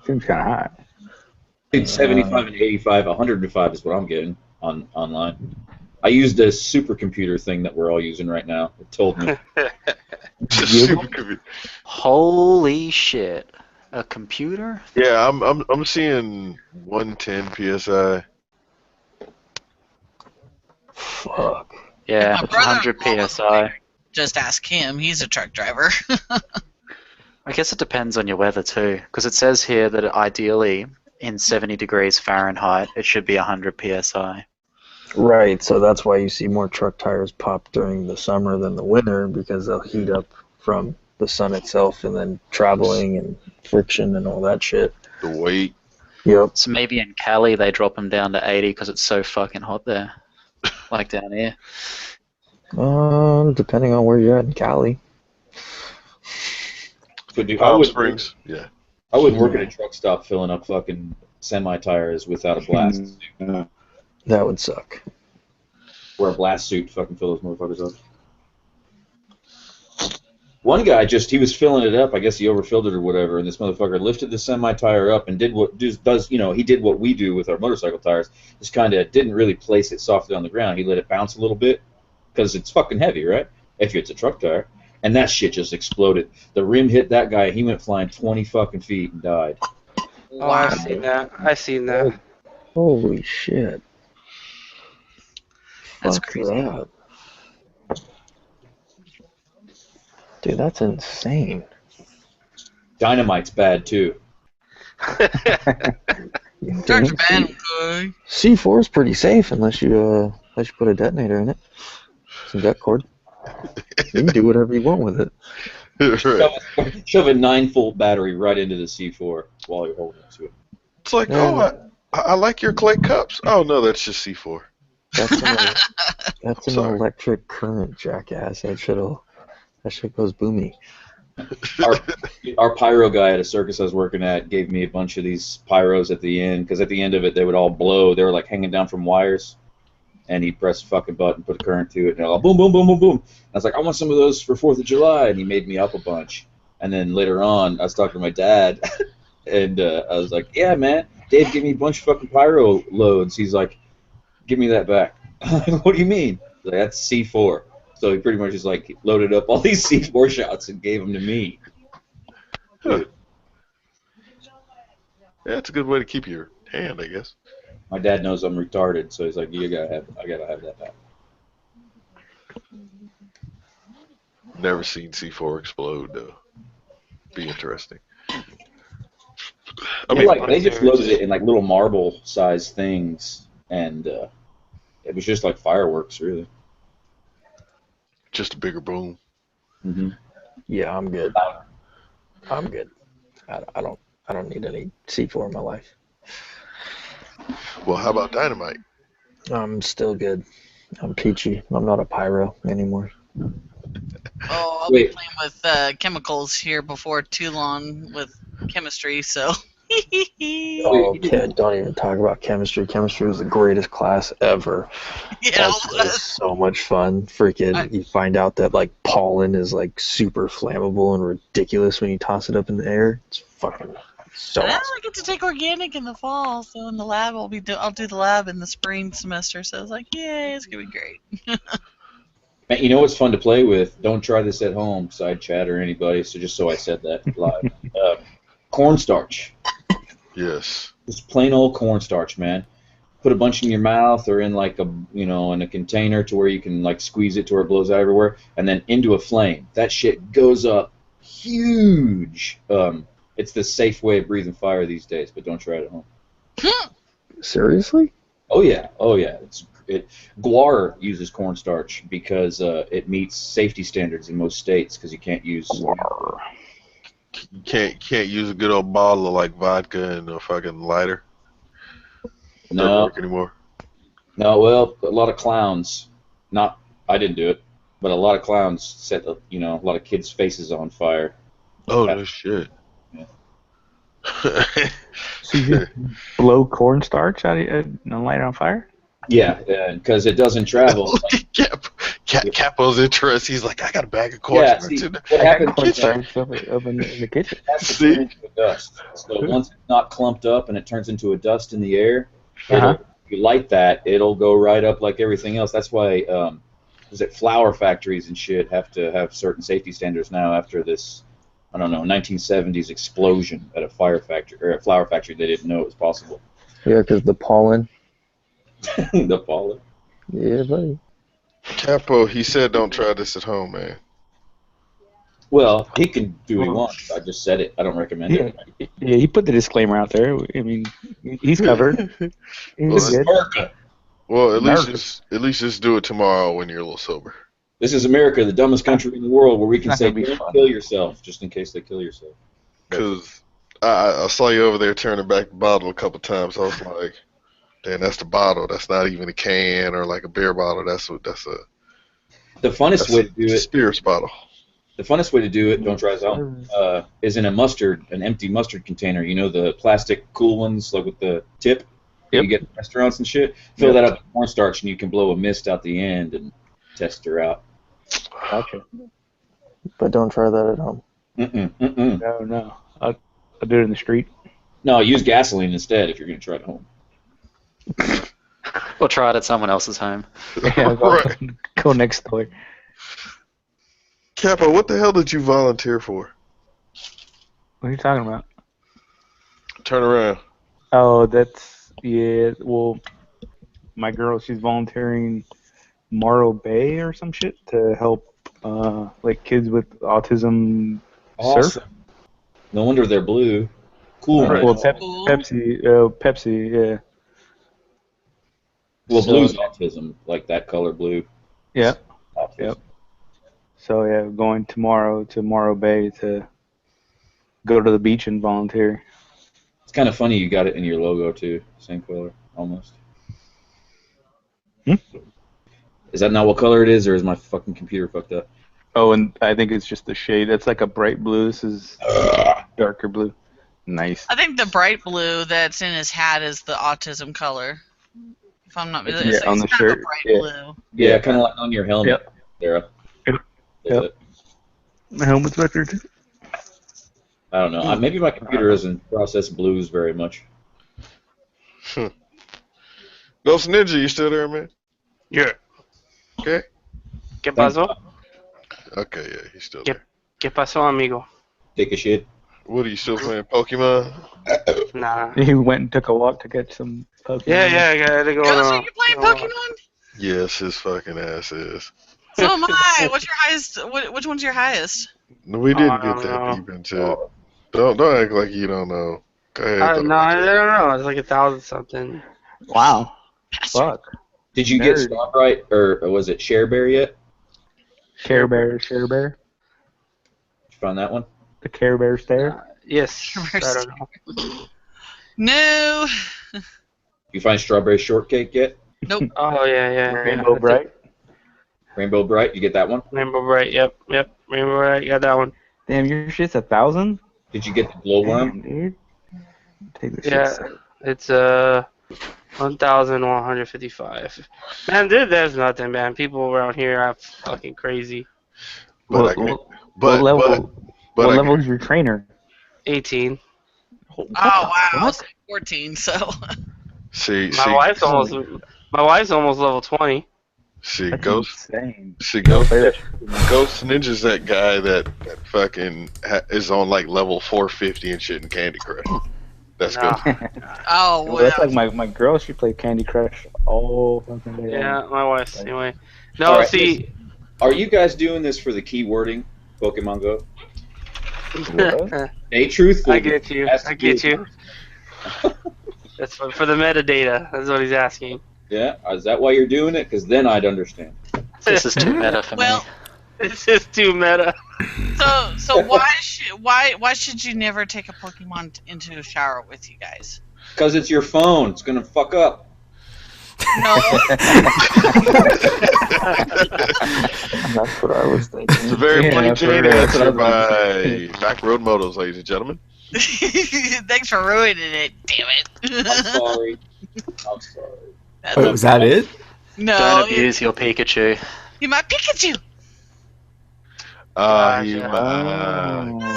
Seems kind of high. Dude, 75 and 85, 105 is what I'm getting online. I used a supercomputer thing that we're all using right now. It told me. Holy shit! A computer? Yeah, I'm seeing 110 PSI. Fuck. Yeah, My brother 100 psi. just ask him. He's a truck driver. I guess it depends on your weather too, because it says here that ideally in 70 degrees Fahrenheit it should be 100 psi. Right, so that's why you see more truck tires pop during the summer than the winter, because they'll heat up from the sun itself and then traveling and friction and all that shit. The weight. Yep. So maybe in Cali they drop them down to 80 because it's so fucking hot there, like down here. Depending on where you're at in Cali. So, dude, Palm Springs. Yeah. I wouldn't work at a truck stop filling up fucking semi-tires without a blast suit. That would suck. Wear a blast suit to fucking fill those motherfuckers up. One guy he was filling it up, I guess he overfilled it or whatever, and this motherfucker lifted the semi-tire up and did what he did what we do with our motorcycle tires, just kind of didn't really place it softly on the ground. He let it bounce a little bit, because it's fucking heavy, right? If it's a truck tire. And that shit just exploded. The rim hit that guy, he went flying 20 fucking feet and died. Oh, I've seen that. I've seen that. Holy shit. That's Fuck crazy. that. Dude, that's insane. Dynamite's bad, too. Trucks are bad. Okay. C4 is pretty safe unless you put a detonator in it. Some gut cord. You can do whatever you want with it. Right. Shove a 9-volt battery right into the C4. while you're holding it to it. It's like, I like your clay cups. Oh no, that's just C4. That's an electric current, jackass. That shit goes boomy. Our pyro guy at a circus I was working at gave me a bunch of these pyros at the end, because at the end of it they would all blow. They were like hanging down from wires, and he'd press a fucking button, put a current to it, and all boom, boom, boom, boom, boom. I was like, I want some of those for 4th of July, and he made me up a bunch. And then later on, I was talking to my dad, and I was like, yeah, man, Dave gave me a bunch of fucking pyro loads. He's like, give me that back. What do you mean? Like, that's C4. So he pretty much just like loaded up all these C4 shots and gave them to me. Huh. Yeah, it's a good way to keep your hand, I guess. My dad knows I'm retarded, so he's like, I gotta have that back. Never seen C4 explode, though. Be interesting. I mean, like, they just loaded it in like little marble-sized things, and it was just like fireworks, really. Just a bigger boom. Mm-hmm. Yeah, I'm good. I'm good. I don't need any C4 in my life. Well, how about dynamite? I'm still good. I'm peachy. I'm not a pyro anymore. Oh, I'll be playing with chemicals here before too long with chemistry, so. Oh, kid, don't even talk about chemistry. Chemistry was the greatest class ever. Yeah, it was so much fun. Freaking, you find out that like pollen is like super flammable and ridiculous when you toss it up in the air. It's fucking so and awesome. I get to take organic in the fall, so in the lab I'll do the lab in the spring semester. So it's like, yay, it's gonna be great. Man, you know what's fun to play with? Don't try this at home, side chat or anybody. So just so I said that live. Cornstarch. Yes. Just plain old cornstarch, man. Put a bunch in your mouth or in like in a container to where you can like squeeze it to where it blows out everywhere, and then into a flame. That shit goes up huge. It's the safe way of breathing fire these days, but don't try it at home. Seriously? Oh yeah. Guar uses cornstarch because it meets safety standards in most states because you can't use Guar. You can't use a good old bottle of like vodka and a fucking lighter. Doesn't work anymore. No, well, a lot of clowns. I didn't do it, but a lot of clowns set a lot of kids' faces on fire. Oh no shit. Yeah. So you just blow cornstarch out and light it on fire? Yeah, because it doesn't travel. Capo's interest. He's like, I got a bag of cornstarch. What happens? Cornstarch up in the kitchen. See? Into a dust. So once it's not clumped up and it turns into a dust in the air, if you light that, it'll go right up like everything else. That's why flour factories and shit have to have certain safety standards now after this, 1970s explosion at a flour factory they didn't know it was possible. Yeah, because the pollen. The pollen. Yeah, buddy. Capo, he said don't try this at home, man. Well, he can do what he wants. I just said it. I don't recommend it. Yeah, he put the disclaimer out there. I mean, he's covered. He's good. Well, at least just do it tomorrow when you're a little sober. This is America, the dumbest country in the world, where we can say, don't kill yourself, just in case they kill yourself. Because I saw you over there turning back the bottle a couple times. I was like, damn, that's the bottle. That's not even a can or like a beer bottle. That's a. The funnest way to do it. Spirits bottle. The funnest way to do it, don't try this out, is in an empty mustard container. You know the plastic cool ones, like with the tip you get in restaurants and shit? Fill that up with cornstarch and you can blow a mist out the end and test her out. Gotcha. But don't try that at home. No. I'll do it in the street. No, use gasoline instead if you're going to try it at home. Or try it at someone else's home. Yeah, go next door. Capo, what the hell did you volunteer for? What are you talking about? Turn around. Oh, well, my girl, she's volunteering Morro Bay or some shit to help like kids with autism surf. No wonder they're blue. Cool. Right. Well, Pepsi, yeah. Well, blue's autism, like that color blue. Yeah. Yep. So yeah, going tomorrow to Morro Bay to go to the beach and volunteer. It's kind of funny you got it in your logo too. Same color, almost. Hmm? Is that not what color it is, or is my fucking computer fucked up? Oh, and I think it's just the shade. That's like a bright blue. This is darker blue. Nice. I think the bright blue that's in his hat is the autism color. If I'm not mistaken, Yeah, it's on the kind of a shirt, bright yeah. blue. Yeah, kind of like on your helmet, Yep. Sarah. Yep. Is it? My helmet's better too. I don't know. Maybe my computer doesn't process blues very much. Ghost Ninja, you still there, man? Yeah. Okay. ¿Qué pasó? Okay, yeah, he's still there. ¿Qué pasó, amigo? Take a shit. What, are you still playing Pokemon? Nah. He went and took a walk to get some Pokemon. Yeah, I gotta go. Ghost, are you playing Pokemon? Yes, his fucking ass is. So am I. What's your highest? Which one's your highest? No, we didn't I get don't that know. deep into it. Don't act like you don't know. Go ahead. I don't know. It's like 1,000 something. Wow. Fuck. Did you get Nerd. Starbright or was it Sharebear yet? Care Bear. Did you find that one? The Care Bear stare. Yes. I don't know. No. You find Strawberry Shortcake yet? Nope. Oh, yeah. Rainbow That's Bright. it. Rainbow Bright, you get that one? Rainbow Bright, yep. Rainbow Bright, got that one. Damn, your shit's 1,000. Did you get the Glowworm? Damn, dude. Take this Yeah, shit. it's 1,155. Man, there's nothing, man. People around here are fucking crazy. But What but level? but What I level is your trainer? 18. Oh wow, I What? was like 14. So. see My wife's almost level 20. see That's Ghost insane. Ghost Ninja's that guy that fucking is on like level 450 and shit in Candy Crush. That's Nah. good. Oh Well, that's wow. like my girl. She played Candy Crush all fucking day. Yeah, long. my wife's anyway. No, All right, see. Are you guys doing this for the keywording, Pokemon Go? What? Hey, truthful. I get you. Has to I get be- you. That's for the metadata. That's what he's asking. Yeah, is that why you're doing it? Because then I'd understand. This is too meta for Well, me. It's just too meta. so why should you never take a Pokemon into a shower with you guys? Because it's your phone. It's gonna fuck up. No. That's what I was thinking. It's a very Yeah, plain that's Jane what- that's what I answer was by Back Road Motos, ladies and gentlemen. Thanks for ruining it. Damn it. I'm sorry. I'm sorry. That's Wait, was that it? No. Don't abuse your Pikachu. You my Pikachu. Ah, Gotcha.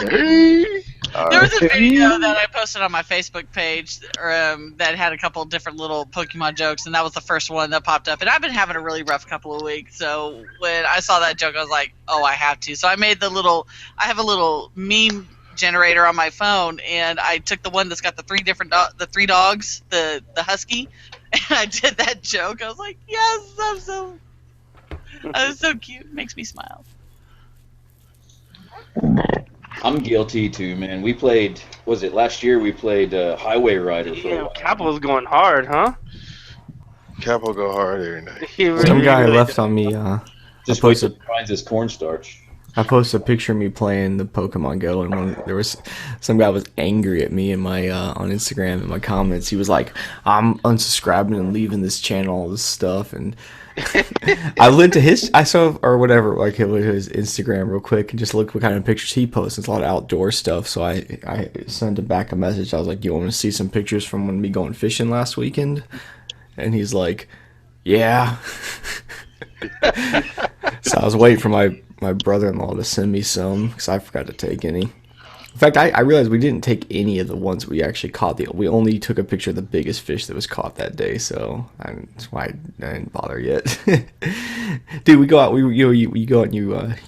There was a video that I posted on my Facebook page that had a couple different little Pokemon jokes, and that was the first one that popped up. And I've been having a really rough couple of weeks, so when I saw that joke, I was like, "Oh, I have to." So I made I have a little meme generator on my phone, and I took the one that's got the three dogs, the husky, and I did that joke. I was like, "Yes, that was so cute. It makes me smile." I'm guilty too, man. We played. Was it last year? We played Highway Rider for a Yeah, while. Capo's going hard, huh? Capo go hard every night. He Some really, guy really left on me. Just I wait posted- till he finds his cornstarch. I posted a picture of me playing the Pokemon Go, and there was some guy was angry at me in my on Instagram in my comments. He was like, "I'm unsubscribing and leaving this channel, all this stuff." And I went to I saw or whatever, like his Instagram real quick, and just looked what kind of pictures he posts. It's a lot of outdoor stuff. So I sent him back a message. I was like, "You want to see some pictures from when me going fishing last weekend?" And he's like, "Yeah." So I was waiting for my brother-in-law to send me some because I forgot to take any. In fact, I realized we didn't take any of the ones we actually caught. We only took a picture of the biggest fish that was caught that day, so that's why I didn't bother yet. Dude, we go out. You go out and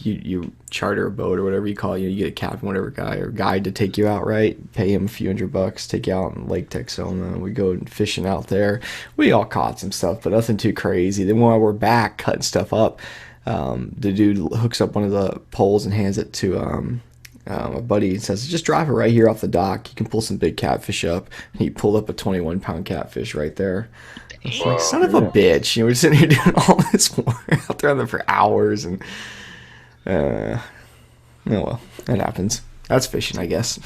you charter a boat or whatever you call it. You get a captain, whatever guy or guide to take you out, right? Pay him a few $100, take you out in Lake Texoma. We go fishing out there. We all caught some stuff, but nothing too crazy. Then while we're back cutting stuff up, the dude hooks up one of the poles and hands it to my buddy and says, "Just drive it right here off the dock. You can pull some big catfish up." And he pulled up a 21-pound catfish right there. It's like, son of a bitch. We're sitting here doing all this work out there for hours. And, oh well, that happens. That's fishing, I guess.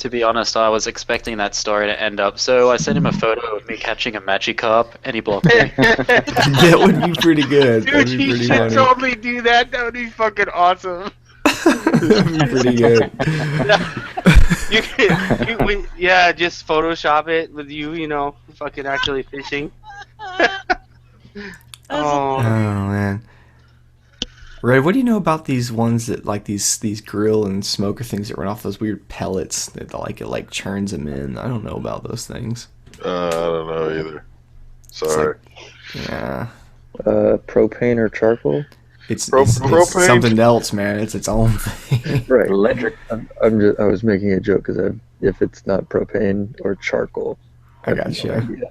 To be honest, I was expecting that story to end up. So I sent him a photo of me catching a Magikarp, and he blocked me. That would be pretty good. Dude, That'd be you pretty should funny. totally do that. That would be fucking awesome. That'd be pretty good. You can, yeah, just Photoshop it with you, fucking actually fishing. Oh man. Red, what do you know about these ones that like these grill and smoker things that run off those weird pellets that it like churns them in? I don't know about those things. I don't know either. Sorry. Yeah. Propane or charcoal? It's propane? something else, man. It's its own thing. Right. Electric. I was making a joke because if it's not propane or charcoal, I got you.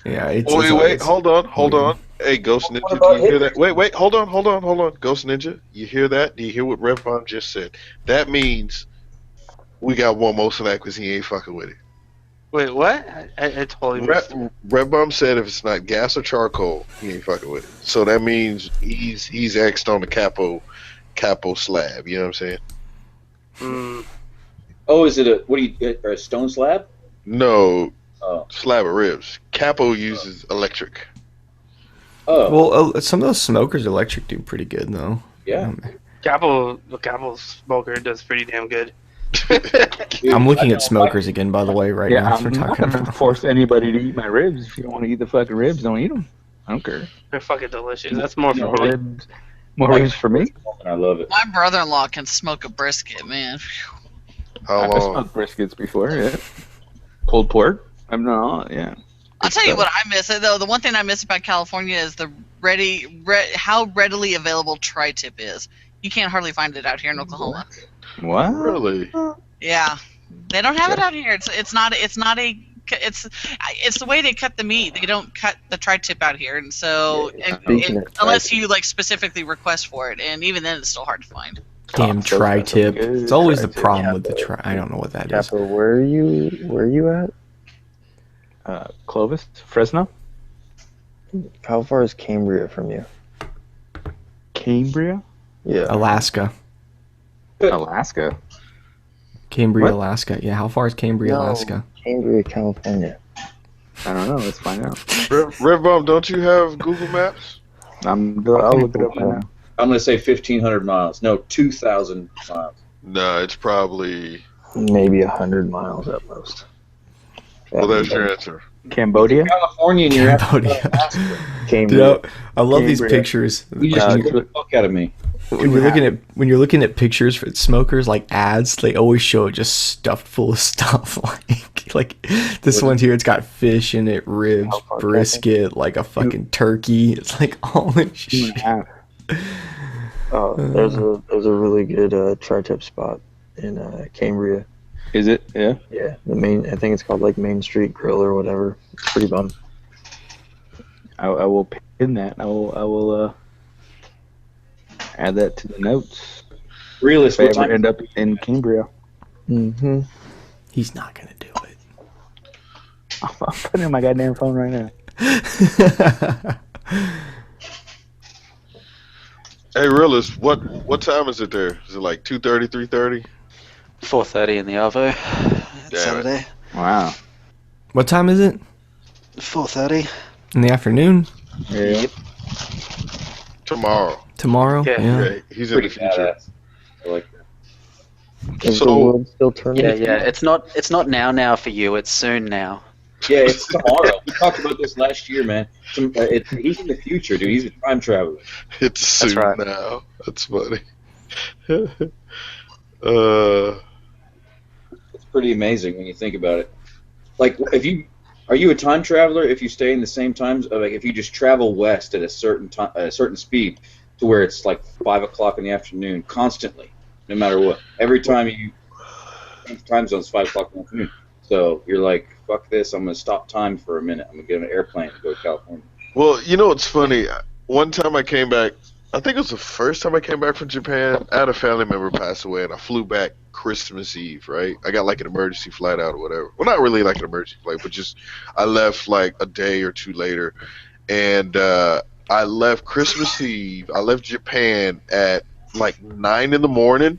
Yeah. It's, Wait. Hold on. Hey, Ghost Ninja, do you hear that? Wait. Hold on. Ghost Ninja, you hear that? Do you hear what Red Bomb just said? That means we got one more snack because he ain't fucking with it. Wait, what? I totally missed it. Red Bomb said if it's not gas or charcoal, he ain't fucking with it. So that means he's X'd on the capo slab. You know what I'm saying? Mm. Oh, is it a stone slab? No, Oh. slab of ribs. Capo uses electric. Oh. Well, some of those smokers electric do pretty good though. Yeah. The Capo smoker does pretty damn good. I'm looking at smokers again, by the way, right now. I'm not gonna force anybody to eat my ribs. If you don't want to eat the fucking ribs, don't eat them. I don't care. They're fucking delicious. That's more for More me. ribs. More ribs for me. I love it. My brother-in-law can smoke a brisket, man. How I've long? smoked briskets before. Yeah. Pulled pork. Yeah. I'll tell you what I miss. Though the one thing I miss about California is the how readily available tri-tip is. You can't hardly find it out here in Oklahoma. What? Really? Yeah, they don't have it out here. It's the way they cut the meat. They don't cut the tri-tip out here, and so unless you like specifically request for it, and even then it's still hard to find. Damn tri-tip. It's always the problem with the tri. I don't know what that is. Capo, where are you at? Clovis, Fresno, How far is Cambria from you? Cambria, Yeah. Alaska. Alaska. Cambria, What? Alaska. Yeah, how far is Cambria, No. Alaska? Cambria, California. I don't know. Let's find out. Red Bomb, don't you have Google Maps? I'll look it up right now. I'm going to say 1,500 miles. No, 2,000 miles. Nah, it's probably. Maybe 100 miles at most. Well, there's your answer. Cambodia. California, and you're Cambodia. Cambria. Dude, I love these Cambria. pictures. You just scared the fuck out of me. When you're looking at pictures for smokers like ads, they always show it just stuffed full of stuff like this one's here. It's got fish in it, ribs, brisket, like a fucking turkey. It's like all this shit. 2.5. Oh, there's a really good tri-tip spot in Cambria. Is it? Yeah. Yeah, I think it's called like Main Street Grill or whatever. It's pretty bum. I will pin that. I will add that to the notes. Realist, If I what ever time? end up in Cambria, Mm-hmm. He's not gonna do it. I'm putting it in my goddamn phone right now. Hey, Realist, what time is it there? Is it like 2:30, 3:30? 4:30 in the Arvo. Saturday. Wow. What time is it? 4:30. In the afternoon? Yeah. Tomorrow. Tomorrow? Yeah. Yeah, he's in the Pretty future. badass. I like that. Is the So- world still turning? Yeah. It's not now for you. It's soon now. Yeah, it's tomorrow. We talked about this last year, man. He's in the future, dude. He's a time traveler. It's soon right. now. That's funny. It's pretty amazing when you think about it. Like, are you a time traveler if you stay in the same times? Like, if you just travel west at a certain time, a certain speed, to where it's like 5 o'clock in the afternoon constantly, no matter what. Every time time zone's 5 o'clock in the afternoon. So you're like, fuck this. I'm gonna stop time for a minute. I'm gonna get on an airplane and go to California. Well, you know what's funny? One time I came back, I think it was the first time I came back from Japan. I had a family member pass away, and I flew back Christmas Eve, right? I got like an emergency flight out or whatever. Well, not really like an emergency flight, but just I left like a day or two later. And I left Christmas Eve. I left Japan at like 9 in the morning.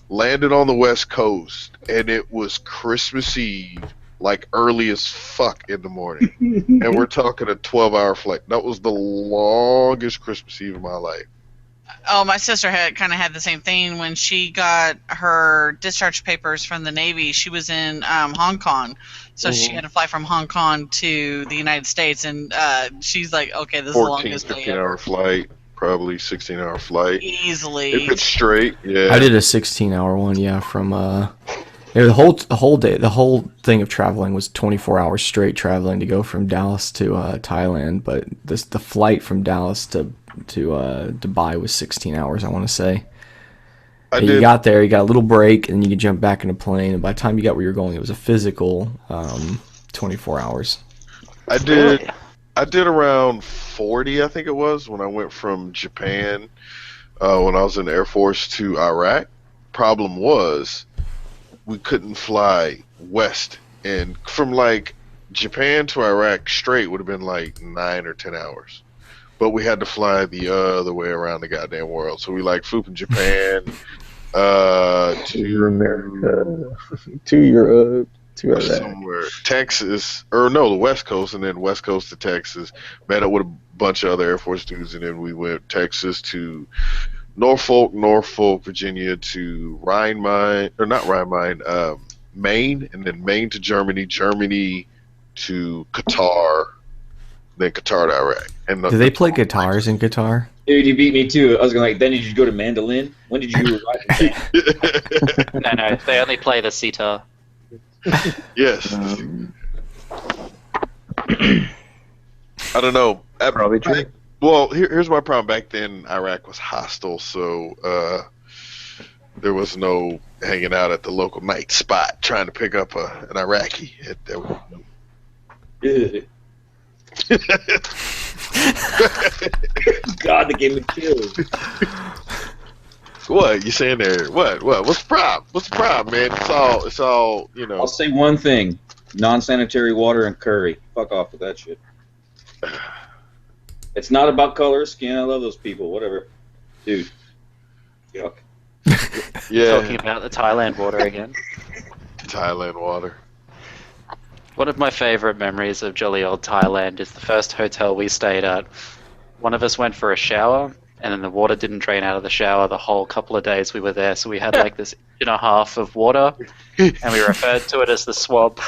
landed on the West Coast, and it was Christmas Eve, like early as fuck in the morning. And we're talking a 12-hour flight. That was the longest Christmas Eve of my life. Oh, my sister had the same thing when she got her discharge papers from the Navy. She was in Hong Kong, so she had to fly from Hong Kong to the United States, and she's like, "Okay, this is the 14, longest day 15-hour ever." flight, probably 16-hour flight. Easily. If it's straight, yeah. I did a 16-hour one, yeah, from the whole day, the whole thing of traveling was 24 hours straight traveling to go from Dallas to Thailand, but the flight from Dallas to Dubai was 16 hours, I want to say. You got there, you got a little break, and then you could jump back in a plane, and by the time you got where you're going, it was a physical 24 hours. I did around 40, I think it was, when I went from Japan, when I was in the Air Force, to Iraq. Problem was, we couldn't fly west, and from like Japan to Iraq straight would have been like 9 or 10 hours. But we had to fly the other way around the goddamn world. So we like flew from Japan to America, to Europe, to Iraq. Somewhere, Texas, or no, the West Coast, and then West Coast to Texas. Met up with a bunch of other Air Force dudes, and then we went Texas to Norfolk, Virginia to Maine, and then Maine to Germany, Germany to Qatar, then Qatar to Iraq. And do they play guitars in Qatar? Dude, you beat me too. I was going then did you go to mandolin? When did you arrive? No, they only play the sitar. Yes. I don't know. Probably true. Well, here's my problem. Back then, Iraq was hostile, so there was no hanging out at the local night spot trying to pick up an Iraqi. God, they gave me chills. What you saying there? What? What's the problem? What's the problem, man? It's all. You know. I'll say one thing: non-sanitary water and curry. Fuck off with that shit. It's not about color of skin. I love those people. Whatever, dude. Yuck. Yeah. Talking about the Thailand water again. Thailand water. One of my favorite memories of jolly old Thailand is the first hotel we stayed at. One of us went for a shower, and then the water didn't drain out of the shower the whole couple of days we were there, so we had like this inch and a half of water, and we referred to it as the swamp.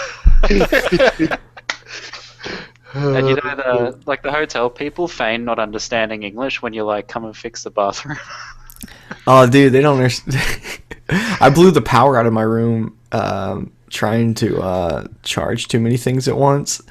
And you know, the hotel people feign not understanding English when you're like, come and fix the bathroom. Oh, dude, they don't understand. I blew the power out of my room trying to charge too many things at once.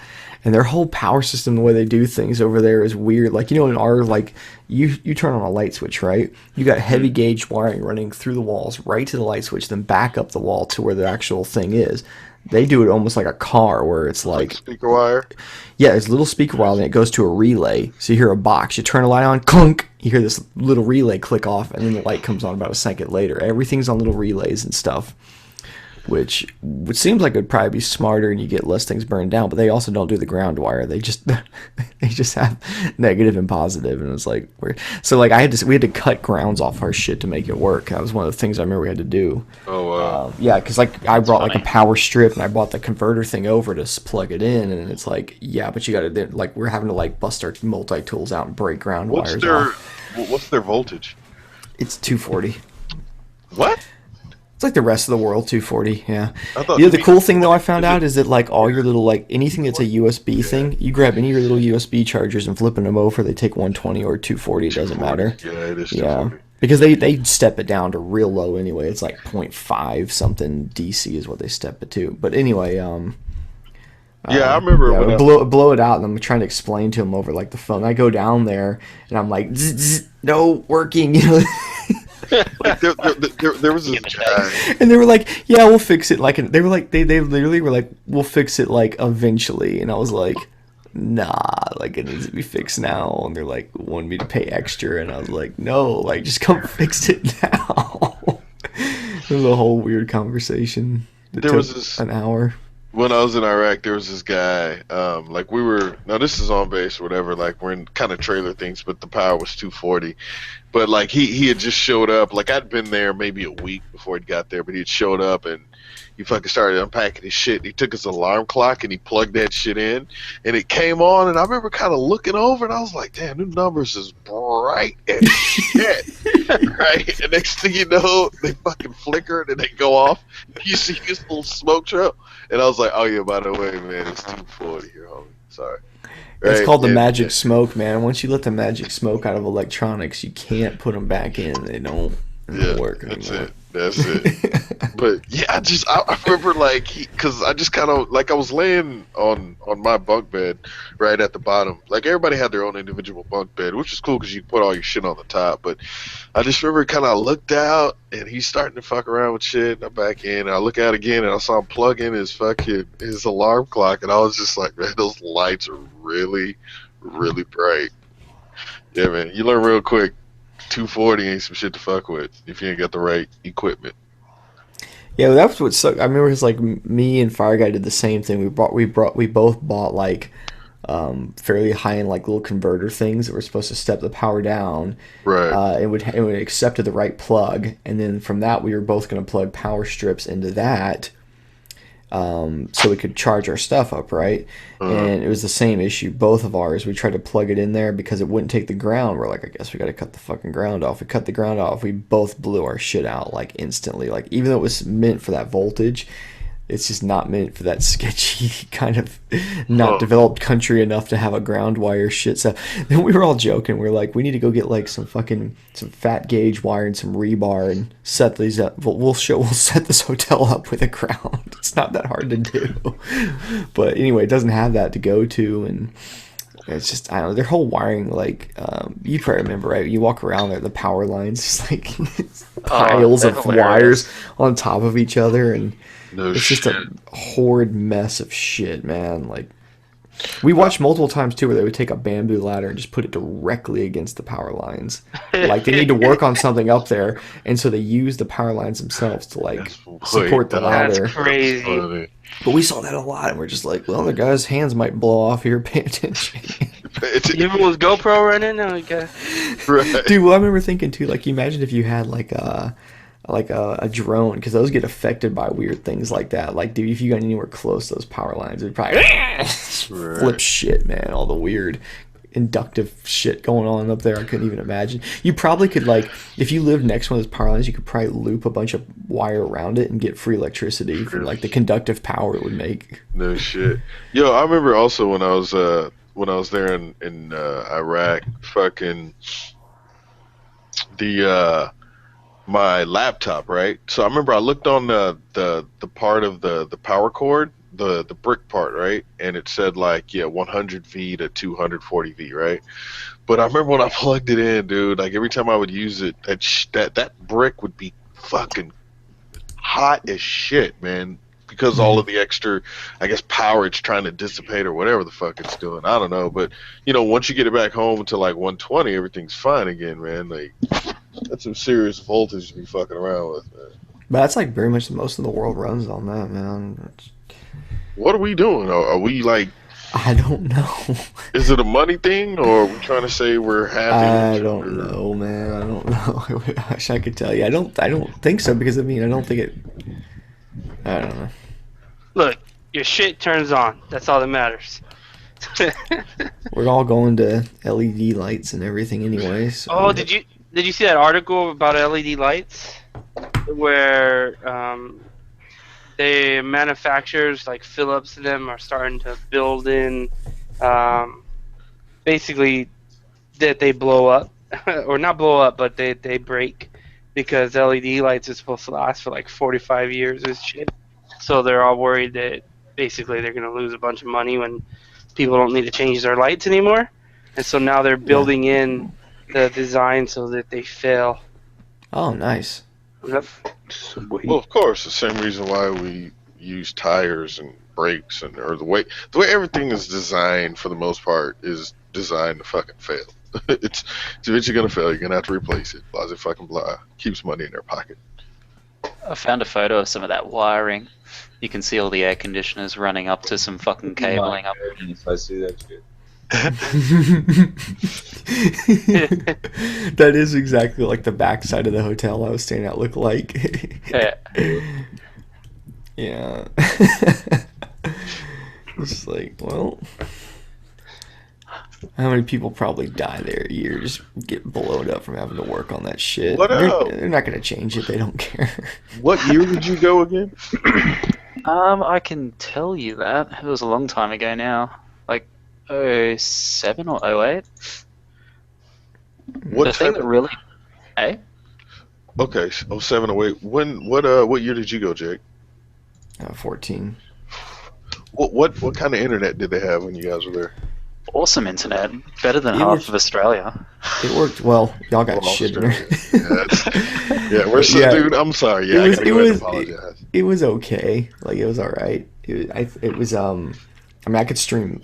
And their whole power system, the way they do things over there is weird. Like, you know, in our, like, you turn on a light switch, right? You got heavy gauge wiring running through the walls right to the light switch, then back up the wall to where the actual thing is. They do it almost like a car, where it's like speaker wire. Yeah, it's a little speaker wire, and it goes to a relay. So you hear a box, you turn a light on, clunk. You hear this little relay click off, and then the light comes on about a second later. Everything's on little relays and stuff, which seems like it would probably be smarter, and you get less things burned down. But they also don't do the ground wire. They just have negative and positive, and it's like weird. So like we had to cut grounds off our shit to make it work. That was one of the things I remember we had to do. Oh wow. Yeah, because like I brought like a power strip, and I brought the converter thing over to plug it in, and it's like, yeah, but you got to like we're having to like bust our multi tools out and break ground wires off. What's their voltage? It's 240. What? It's like the rest of the world, 240, yeah. The cool thing, though, I found out is that, like, all your little, like, anything that's a USB thing, you grab any of your little USB chargers and flipping them over, they take 120 or 240, it doesn't matter. Yeah, it is 240. Yeah, because they step it down to real low anyway. It's like 0.5 something DC is what they step it to. But anyway, yeah, I remember when blow it out, and I'm trying to explain to him over, like, the phone. I go down there, and I'm like, no, working, you know. Like there was this guy, and they were like, "Yeah, we'll fix it." Like, they were like, they literally were like, "We'll fix it like eventually," and I was like, "Nah, like it needs to be fixed now." And they're like, wanted me to pay extra, and I was like, "No, like just come fix it now." It was a whole weird conversation. It took was this an hour. when I was in Iraq, there was this guy. Like we were. Now this is on base or whatever. Like we're in kind of trailer things, but the power was 240. But like he had just showed up. Like I'd been there maybe a week before he got there, but he had showed up and he fucking started unpacking his shit. He took his alarm clock and he plugged that shit in, and it came on. And I remember kind of looking over, and I was like, "Damn, them numbers is bright as shit." Right? And next thing you know, they fucking flicker and then they go off. You see this little smoke trail, and I was like, "Oh yeah, by the way, man, it's 240 here, homie. Sorry." It's Right? called the Yeah, magic yeah. smoke, man. Once you let the magic smoke out of electronics, you can't put them back in. They don't work anymore. That's it. That's it. But yeah, I remember like because I just kind of like I was laying on my bunk bed right at the bottom. Like everybody had their own individual bunk bed, which is cool because you put all your shit on the top. But I just remember kind of looked out and he's starting to fuck around with shit. And I'm back in. And I look out again and I saw him plug in his alarm clock, and I was just like, man, those lights are really, really bright. Yeah, man, you learn real quick. 240 ain't some shit to fuck with if you ain't got the right equipment. Yeah, well, that's what sucked. I remember it's like me and Fire Guy did the same thing. We both bought like fairly high end like little converter things that were supposed to step the power down. Right. It would accepted the right plug, and then from that we were both going to plug power strips into that. So we could charge our stuff up, right? And it was the same issue. Both of ours, we tried to plug it in there because it wouldn't take the ground. We're like, I guess we got to cut the fucking ground off. We cut the ground off. We both blew our shit out like instantly. Like even though it was meant for that voltage, it's just not meant for that sketchy kind of not developed country enough to have a ground wire shit. So then we were all joking. We were like, we need to go get like some fat gauge wire and some rebar and set these up. We'll set this hotel up with a ground. It's not that hard to do. But anyway, it doesn't have that to go to, and it's just, I don't know, their whole wiring, like, you probably remember, right? You walk around there, the power lines, just like piles of wires on top of each other, and it's just a horrid mess of shit, man. Like, we watched multiple times too where they would take a bamboo ladder and just put it directly against the power lines. Like they need to work on something up there, and so they use the power lines themselves to like support the ladder. That's crazy. But we saw that a lot, and we're just like, well, the guy's hands might blow off here. Pay attention. Even with GoPro running, okay. Right. Dude, well, I remember thinking too, like, imagine if you had like a drone, because those get affected by weird things like that. Like, dude, if you got anywhere close to those power lines, it'd probably flip shit, man. All the weird inductive shit going on up there, I couldn't even imagine. You probably could, like, if you lived next to one of those power lines, you could probably loop a bunch of wire around it and get free electricity from like the conductive power it would make. No shit. Yo, I remember also when I was there in Iraq, fucking my laptop, right? So I remember I looked on the part of the power cord, the brick part, right? And it said like 100V to 240V, right? But I remember when I plugged it in, dude, like every time I would use it, that brick would be fucking hot as shit, man. Because all of the extra, I guess, power it's trying to dissipate or whatever the fuck it's doing. I don't know. But, once you get it back home to like 120, everything's fine again, man. Like, that's some serious voltage to be fucking around with, man. But that's like very much most of the world runs on that, man. What are we doing? Are we like... I don't know. Is it a money thing, or are we trying to say we're happy? I don't know, man. I don't know. I wish I could tell you. I don't think so, because, I don't think it... I don't know. Look, your shit turns on. That's all that matters. We're all going to LED lights and everything anyway. So. Oh, did you see that article about LED lights? Where the manufacturers like Philips and them are starting to build in basically that they blow up. Or not blow up, but they break. Because LED lights are supposed to last for like 45 years and shit. So they're all worried that basically they're going to lose a bunch of money when people don't need to change their lights anymore. And so now they're building in the design so that they fail. Oh, nice. Yep. Well, of course, the same reason why we use tires and brakes or the way everything is designed for the most part is designed to fucking fail. It's eventually gonna fail. You're gonna have to replace it. Blah, blah, fucking blah. Keeps money in their pocket. I found a photo of some of that wiring. You can see all the air conditioners running up to some fucking cabling up. I see that shit. That is exactly like the backside of the hotel I was staying at looked like. Yeah. Yeah. It's like, well, how many people probably die there a year, just get blown up from having to work on that shit. They're not going to change it. They don't care. What year did you go again? I can tell you that. It was a long time ago now. Like 07 or 08. What the thing that really... Hey? Okay, 07 or 08. What year did you go, Jake? 14. What kind of internet did they have when you guys were there? Awesome internet. Better than half of Australia. It worked well. Y'all got shit in there. Dude, I'm sorry. Yeah, it was okay. Like, it was alright. It was I mean, I could stream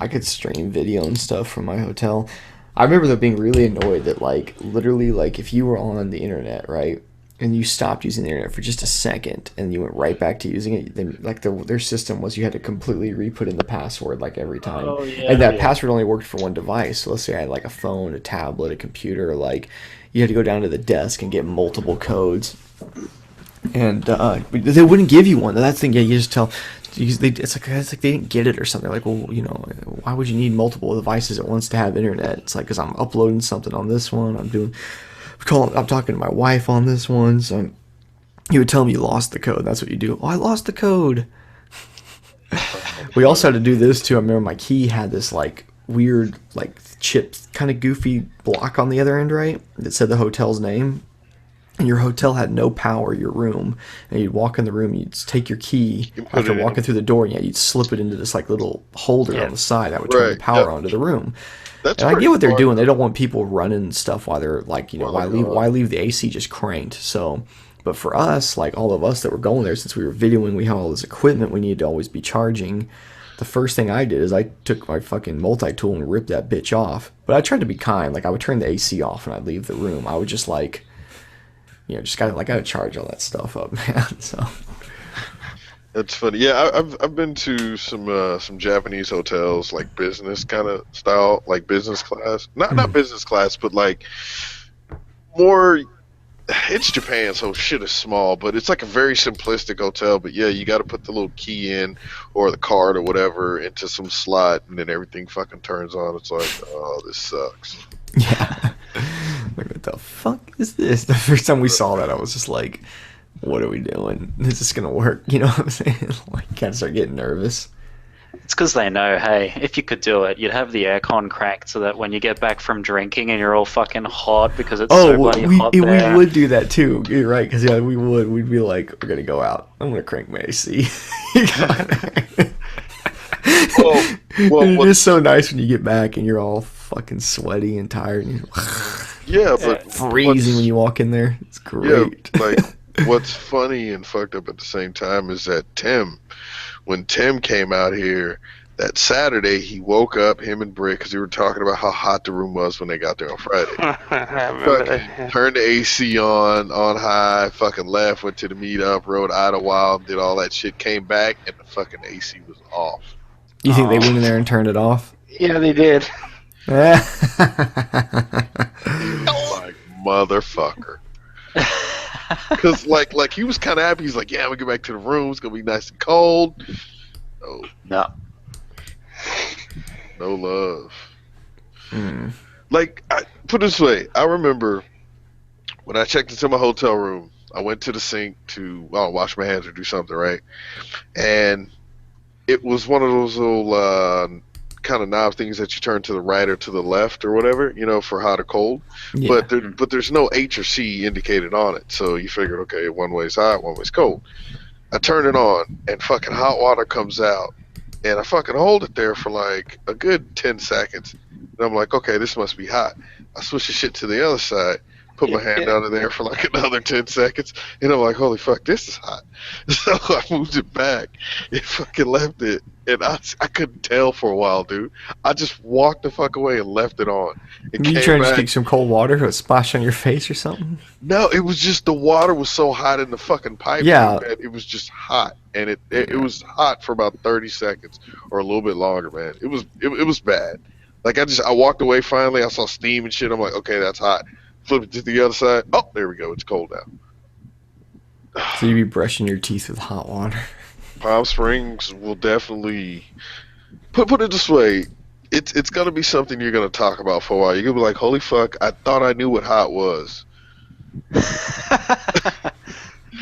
video and stuff from my hotel. I remember though being really annoyed that, like, literally, like, if you were on the internet, right, and you stopped using the internet for just a second and you went right back to using it, then, like, their system was you had to completely re-put in the password, like, every time. Oh, yeah, and that password only worked for one device. So let's say I had, like, a phone, a tablet, a computer, like, you had to go down to the desk and get multiple codes. And they wouldn't give you one. That's the thing. Yeah, you just tell. It's like they didn't get it or something. Like, well, you know, why would you need multiple devices at once to have internet? It's like, because I'm uploading something on this one. I'm talking to my wife on this one. So you would tell me you lost the code. That's what you do. Oh, I lost the code. We also had to do this too. I remember my key had this, like, weird, like, chip kind of goofy block on the other end, right? That said the hotel's name. And your hotel had no power, your room, and you'd walk in the room, you'd take your key after walking through the door, and you'd slip it into this, like, little holder on the side that would turn the power onto the room. And I get what they're doing. They don't want people running stuff while they're, like, you know, why leave the AC just cranked? So, but for us, like, all of us that were going there, since we were videoing, we had all this equipment we needed to always be charging. The first thing I did is I took my fucking multi-tool and ripped that bitch off. But I tried to be kind. Like, I would turn the AC off and I'd leave the room. I would just, like, you know, just gotta charge all that stuff up, man. So that's funny. Yeah, I've been to some Japanese hotels, like business kind of style, like business class. Not business class, but like more. It's Japan, so shit is small, but it's like a very simplistic hotel. But yeah, you got to put the little key in or the card or whatever into some slot, and then everything fucking turns on. It's like, oh, this sucks. Yeah. Like, what the fuck is this? The first time we saw that, I was just like, what are we doing? Is this gonna work? You know what I'm saying? Like, kind of start getting nervous. It's because they know, hey, if you could do it, you'd have the aircon cranked so that when you get back from drinking and you're all fucking hot because it's so bloody hot there. We would do that too. You're right, because yeah, we would. We'd be like, we're gonna go out. I'm gonna crank my AC. It is so nice when you get back and you're all fucking sweaty and tired. And but freezing when you walk in there. It's great. Yeah, like, what's funny and fucked up at the same time is that when Tim came out here that Saturday, he woke up, him and Britt, because they were talking about how hot the room was when they got there on Friday. I remember that. Turned the AC on high, fucking left, went to the meetup, rode Idlewild, did all that shit, came back, and the fucking AC was off. You think they went in there and turned it off? Yeah, they did. Like, motherfucker. Because, like he was kind of happy. He's like, yeah, we get back to the room. It's going to be nice and cold. Oh. No. No love. Like, put it this way. I remember when I checked into my hotel room, I went to the sink to wash my hands or do something, right? And it was one of those little kind of knob things that you turn to the right or to the left or whatever, you know, for hot or cold. Yeah. But there's no H or C indicated on it. So you figure, okay, one way's hot, one way's cold. I turn it on and fucking hot water comes out. And I fucking hold it there for like a good 10 seconds. And I'm like, okay, this must be hot. I switch the shit to the other side. Put my hand under there for like another 10 seconds, and I'm like, holy fuck, this is hot. So I moved it back and fucking left it, and I couldn't tell for a while, dude. I just walked the fuck away and left it on. Were you trying to just get some cold water to splash on your face or something? No, it was just the water was so hot in the fucking pipe. Yeah. That it was just hot, and it was hot for about 30 seconds or a little bit longer, man. It was bad. Like I walked away finally. I saw steam and shit. I'm like, okay, that's hot. Flip it to the other side. Oh, there we go. It's cold now. So you be brushing your teeth with hot water. Palm Springs will definitely put it this way. It's gonna be something you're gonna talk about for a while. You're gonna be like, holy fuck, I thought I knew what hot was.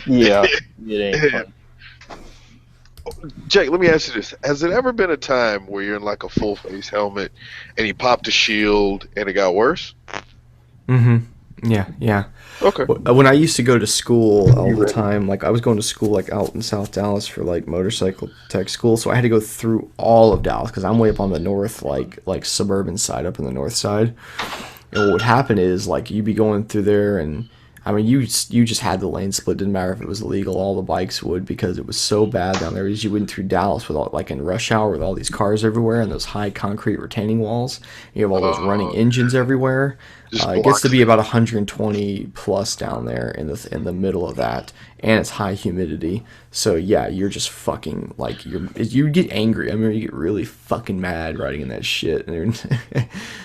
Yeah, it ain't fun. Jake, let me ask you this. Has it ever been a time where you're in like a full face helmet and you popped a shield and it got worse? Mm-hmm. Yeah. Okay. When I used to go to school all the time, like I was going to school like out in South Dallas for like motorcycle tech school, so I had to go through all of Dallas because I'm way up on the north, like suburban side, up in the north side. And what would happen is like you'd be going through there, and I mean you just had the lane split. Didn't matter if it was illegal. All the bikes would, because it was so bad down there. As you went through Dallas with all, like in rush hour with all these cars everywhere and those high concrete retaining walls. You have all those running engines everywhere. It gets to be about 120 plus down there in the middle of that, and it's high humidity. So yeah, you're just fucking like you get angry. I mean, you get really fucking mad riding in that shit.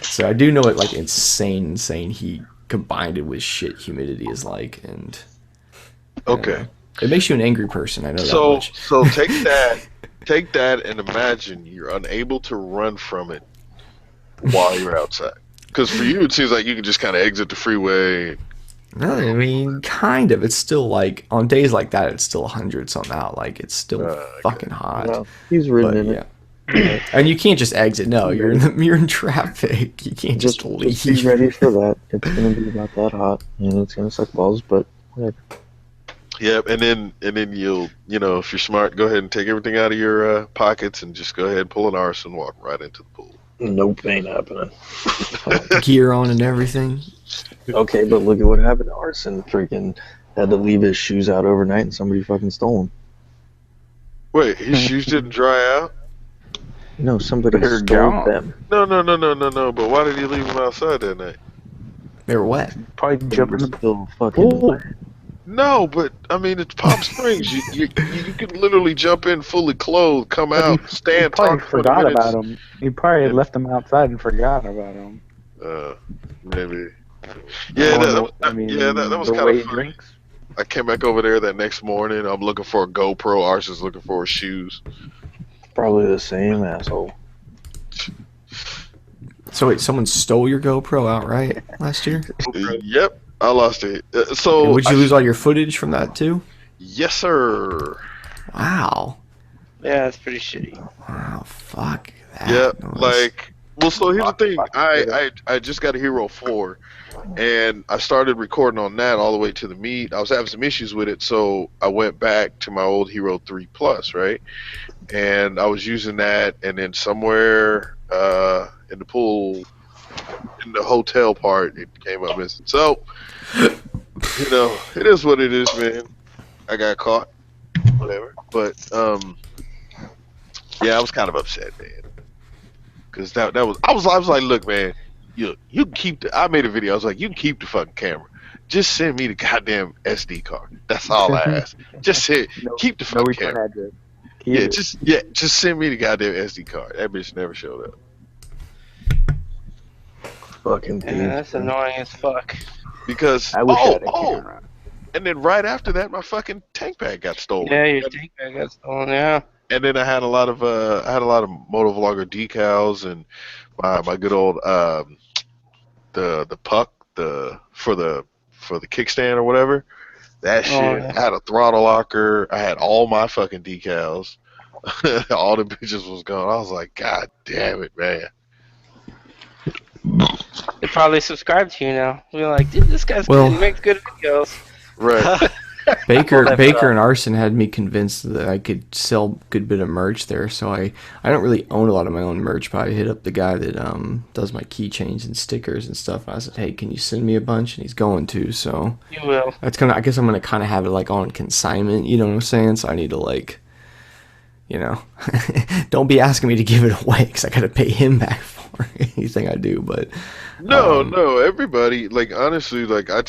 So I do know it like insane heat combined with shit humidity is like, and okay, it makes you an angry person. I know that much. So take that and imagine you're unable to run from it while you're outside. Because for you, it seems like you can just kind of exit the freeway. No, I mean, kind of. It's still like, on days like that, it's still 100 something out. Like, it's still fucking hot. Well, he's ridden in it. And you can't just exit. No, you're in traffic. You can't just leave. Just be ready for that. It's gonna be about that hot, and it's gonna suck balls, but whatever. Yep, and then you'll, if you're smart, go ahead and take everything out of your pockets and just go ahead and pull an arse and walk right into the pool. Nope, ain't happening. Gear on and everything. Okay, but look at what happened to Arson. Freaking had to leave his shoes out overnight, and somebody fucking stole them. Wait, his shoes didn't dry out? No, somebody stole them. No. But why did he leave them outside that night? They were wet. Probably jumping in the fucking. No, but I mean it's Palm Springs. You could literally jump in fully clothed, come out, stand, probably talk. Forgot about them. You probably left them outside and forgot about them. Maybe. Yeah, that was kind of funny. I came back over there that next morning. I'm looking for a GoPro. Arsh is looking for his shoes. Probably the same asshole. So wait, someone stole your GoPro outright last year? Yep, I lost it. So would you lose all your footage from that too? Yes, sir. Wow. Yeah, that's pretty shitty. Wow, fuck that. Yeah, so here's the thing. I just got a Hero 4, and I started recording on that all the way to the meet. I was having some issues with it, so I went back to my old Hero 3 Plus, right? And I was using that, and then somewhere in the pool, in the hotel part, it came up missing. So, it is what it is, man. I got caught, whatever. But yeah, I was kind of upset, man. Cause that was I was like, look, man, you can keep I made a video. I was like, you can keep the fucking camera. Just send me the goddamn SD card. That's all I ask. Just keep the fucking camera. Just send me the goddamn SD card. That bitch never showed up. Fucking dude. Yeah, that's annoying as fuck. Because I wish I had a camera. And then right after that, my fucking tank bag got stolen. Yeah, your tank bag got stolen. Yeah. And then I had a lot of Motovlogger decals and my good old the puck for the kickstand or whatever. That shit. Yeah. I had a throttle locker. I had all my fucking decals. All the bitches was gone. I was like, God damn it, man. They probably subscribe to you now. We're like, dude, this guy's good. He makes good videos. Right. Baker and Arson had me convinced that I could sell a good bit of merch there. So I don't really own a lot of my own merch, but I hit up the guy that does my keychains and stickers and stuff. And I said, hey, can you send me a bunch? And he's going to. So You will. that's I guess I'm gonna kind of have it like on consignment. You know what I'm saying? So I need to like, don't be asking me to give it away because I gotta pay him back for anything I do. But No, everybody, like, honestly, like, I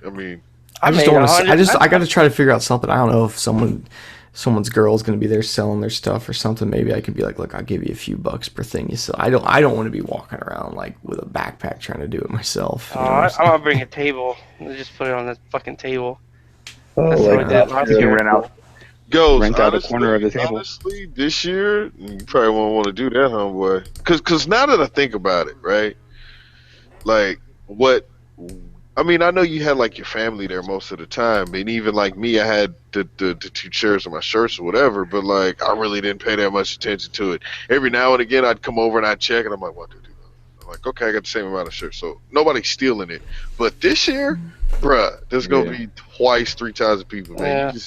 mean, I just don't want to. I got to try to figure out something. I don't know if someone's girl is going to be there selling their stuff or something. Maybe I could be like, look, I'll give you a few bucks per thing you sell. I don't want to be walking around like with a backpack trying to do it myself. I'm gonna bring a table. Let's just put it on the fucking table. Oh, That's like what I did last You can year. rent out a corner of the table. Honestly, this year, you probably won't want to do that, homeboy. Because now that I think about it, right? Like, I mean, I know you had like your family there most of the time, and even like me, I had the two chairs on my shirts or whatever. But like, I really didn't pay that much attention to it. Every now and again, I'd come over and I'd check, and I'm like, what do? I'm like, okay, I got the same amount of shirts, so nobody's stealing it. But this year, bruh, there's gonna be twice, 3 times the people, man. Yeah.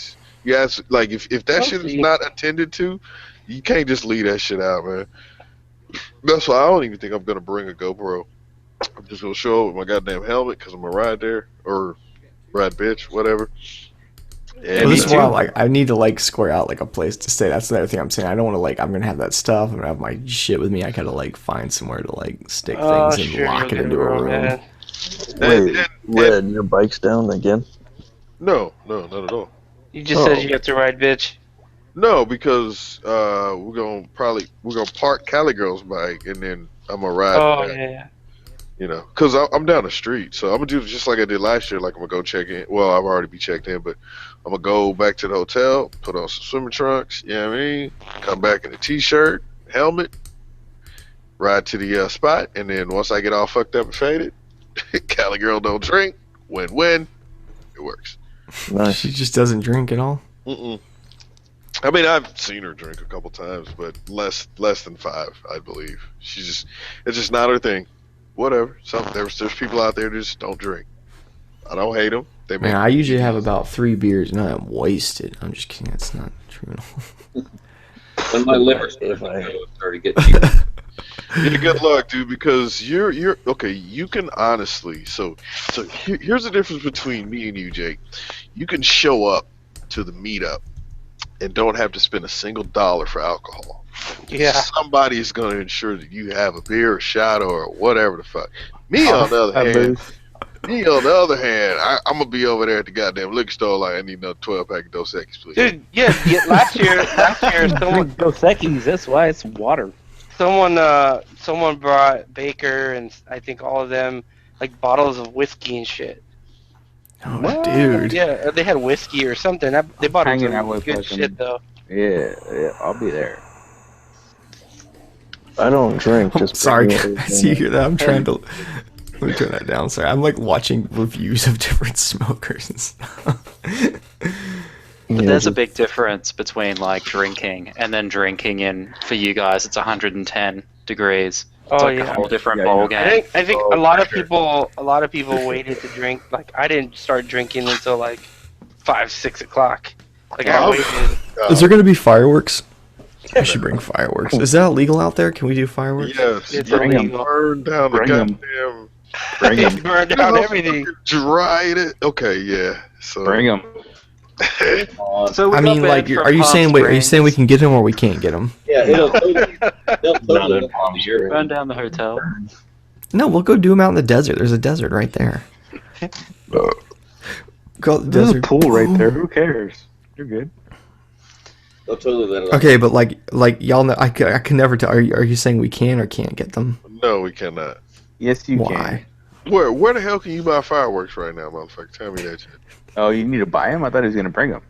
You ask, like, if that shit is Mostly. not attended to, you can't just leave that shit out, man. That's why I don't even think I'm gonna bring a GoPro. I'm just gonna show up with my goddamn helmet because I'm gonna ride there or ride bitch, whatever. And Well, this is why I need to like square out like a place to stay. That's the other thing I'm saying. I don't want to like I'm gonna have that stuff. I'm gonna have my shit with me. I gotta like find somewhere to like stick things and Sure, lock it you'll into get a around, room. man. Wait, Red, your bike's down again? no, not at all. You just said you have to ride, bitch. No, because we're gonna park Cali Girl's bike and then I'm gonna ride. Oh back. yeah. You know, because I'm down the street, so I'm gonna do just like I did last year. Like, I'm gonna go check in. Well, I've already be checked in, but I'm gonna go back to the hotel, put on some swimming trunks. You know what I mean? Come back in a t-shirt, helmet, ride to the spot, and then once I get all fucked up and faded, Cali Girl don't drink. Win-win. It works. Nice. She just doesn't drink at all. Mm-mm. I mean, I've seen her drink a couple times, but less than 5, I believe. It's just not her thing. Whatever. There's people out there that just don't drink. I don't hate them. Man, I usually have about 3 beers and I'm wasted. I'm just kidding. That's not true at all. When my liver started getting Yeah, good luck, dude. Because you're okay. You can honestly. So here's the difference between me and you, Jake. You can show up to the meetup and don't have to spend a single dollar for alcohol. Yeah. Somebody is going to ensure that you have a beer, a shot, or whatever the fuck. Me on the other hand, I'm gonna be over there at the goddamn liquor store like I need another 12-pack of Dos Equis, please. Dude, yeah. Last year, someone Dos Equis, that's why it's water. someone brought Baker and I think all of them like bottles of whiskey and shit. Oh, dude. Yeah, they had whiskey or something. They bought Hanging out some with good fucking- shit though. Yeah, I'll be there. I don't drink. Just Sorry, bring it guys. You hear that? I'm trying to. Let me turn that down. Sorry, I'm like watching reviews of different smokers and stuff. But there's a big difference between like drinking and then drinking in, for you guys, it's 110 degrees. It's like a whole different ball game. I think a lot of people waited to drink. Like I didn't start drinking until like 5-6 o'clock. Like I waited. Is there going to be fireworks? We should bring fireworks. Is that illegal out there? Can we do fireworks? Yes. It's Bring 'em. illegal. Burn down the Bring 'em. goddamn. Bring They them. burned down everything. Dried it. Okay, yeah. So Bring them. So we I got mean, banned like, from are you Palm saying? Wait, are you Springs. saying we can get them or we can't get them? Yeah, they'll totally Burn down the hotel. No, we'll go do them out in the desert. There's a desert right there. Go the There's a desert. pool right there. Who cares? You're good. They'll totally let it. Okay, but like y'all know, I can never tell. Are you saying we can or can't get them? no, we cannot. Yes, you Why? can. Where the hell can you buy fireworks right now, motherfucker? Tell me that shit. Oh, you need to buy them? I thought he was going to bring them.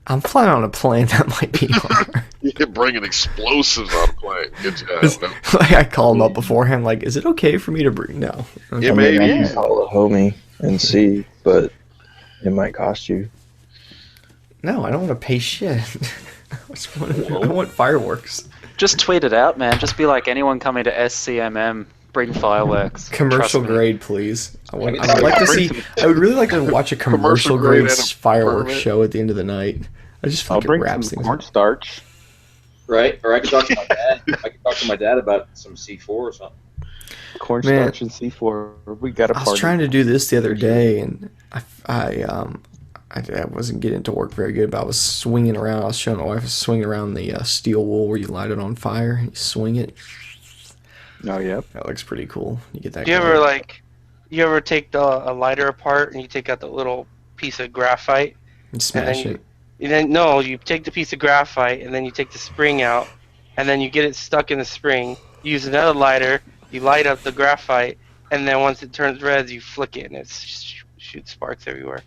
I'm flying on a plane that might be hard. You're bringing explosives on a plane. Get your ass no. Like I call them up beforehand. Like, is it okay for me to bring? No. Yeah, I maybe. can call a homie and see, but it might cost you. No, I don't want to pay shit. I want fireworks. Just tweet it out, man. Just be like, anyone coming to SCMM, Bring fireworks. Commercial Trust me. grade, please. I would I'd like to bring see. I would really like to watch a commercial grade grade and a fireworks permit. show at the end of the night. I just I'll fucking bring wrap some things. cornstarch. Right? Or I could talk to my dad. I could talk to my dad about some C4 or something. Cornstarch and C4. We got a I party. was trying to do this the other day, and I wasn't getting to work very good, but I was swinging around. I was showing my wife, I was swinging around the steel wool where you light it on fire. And you swing it. Oh, yep. That looks pretty cool. You get that. Do you going. ever you ever take a lighter apart and you take out the little piece of graphite? And smash it. No, you take the piece of graphite and then you take the spring out, and then you get it stuck in the spring. You use another lighter, you light up the graphite, and then once it turns red, you flick it and it shoots sparks everywhere.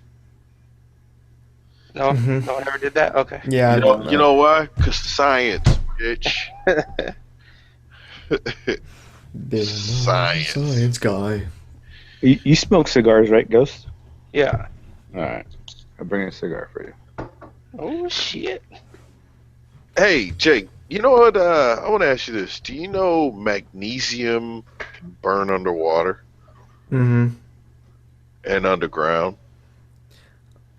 No, Mhm. no one ever did that. Okay. Yeah. You know why? Because science, bitch. Been a science guy. You smoke cigars, right, Ghost? Yeah. All right. I'll bring a cigar for you. Oh shit. Hey, Jake. You know what? I want to ask you this. Do you know magnesium can burn underwater Mm-hmm. and underground?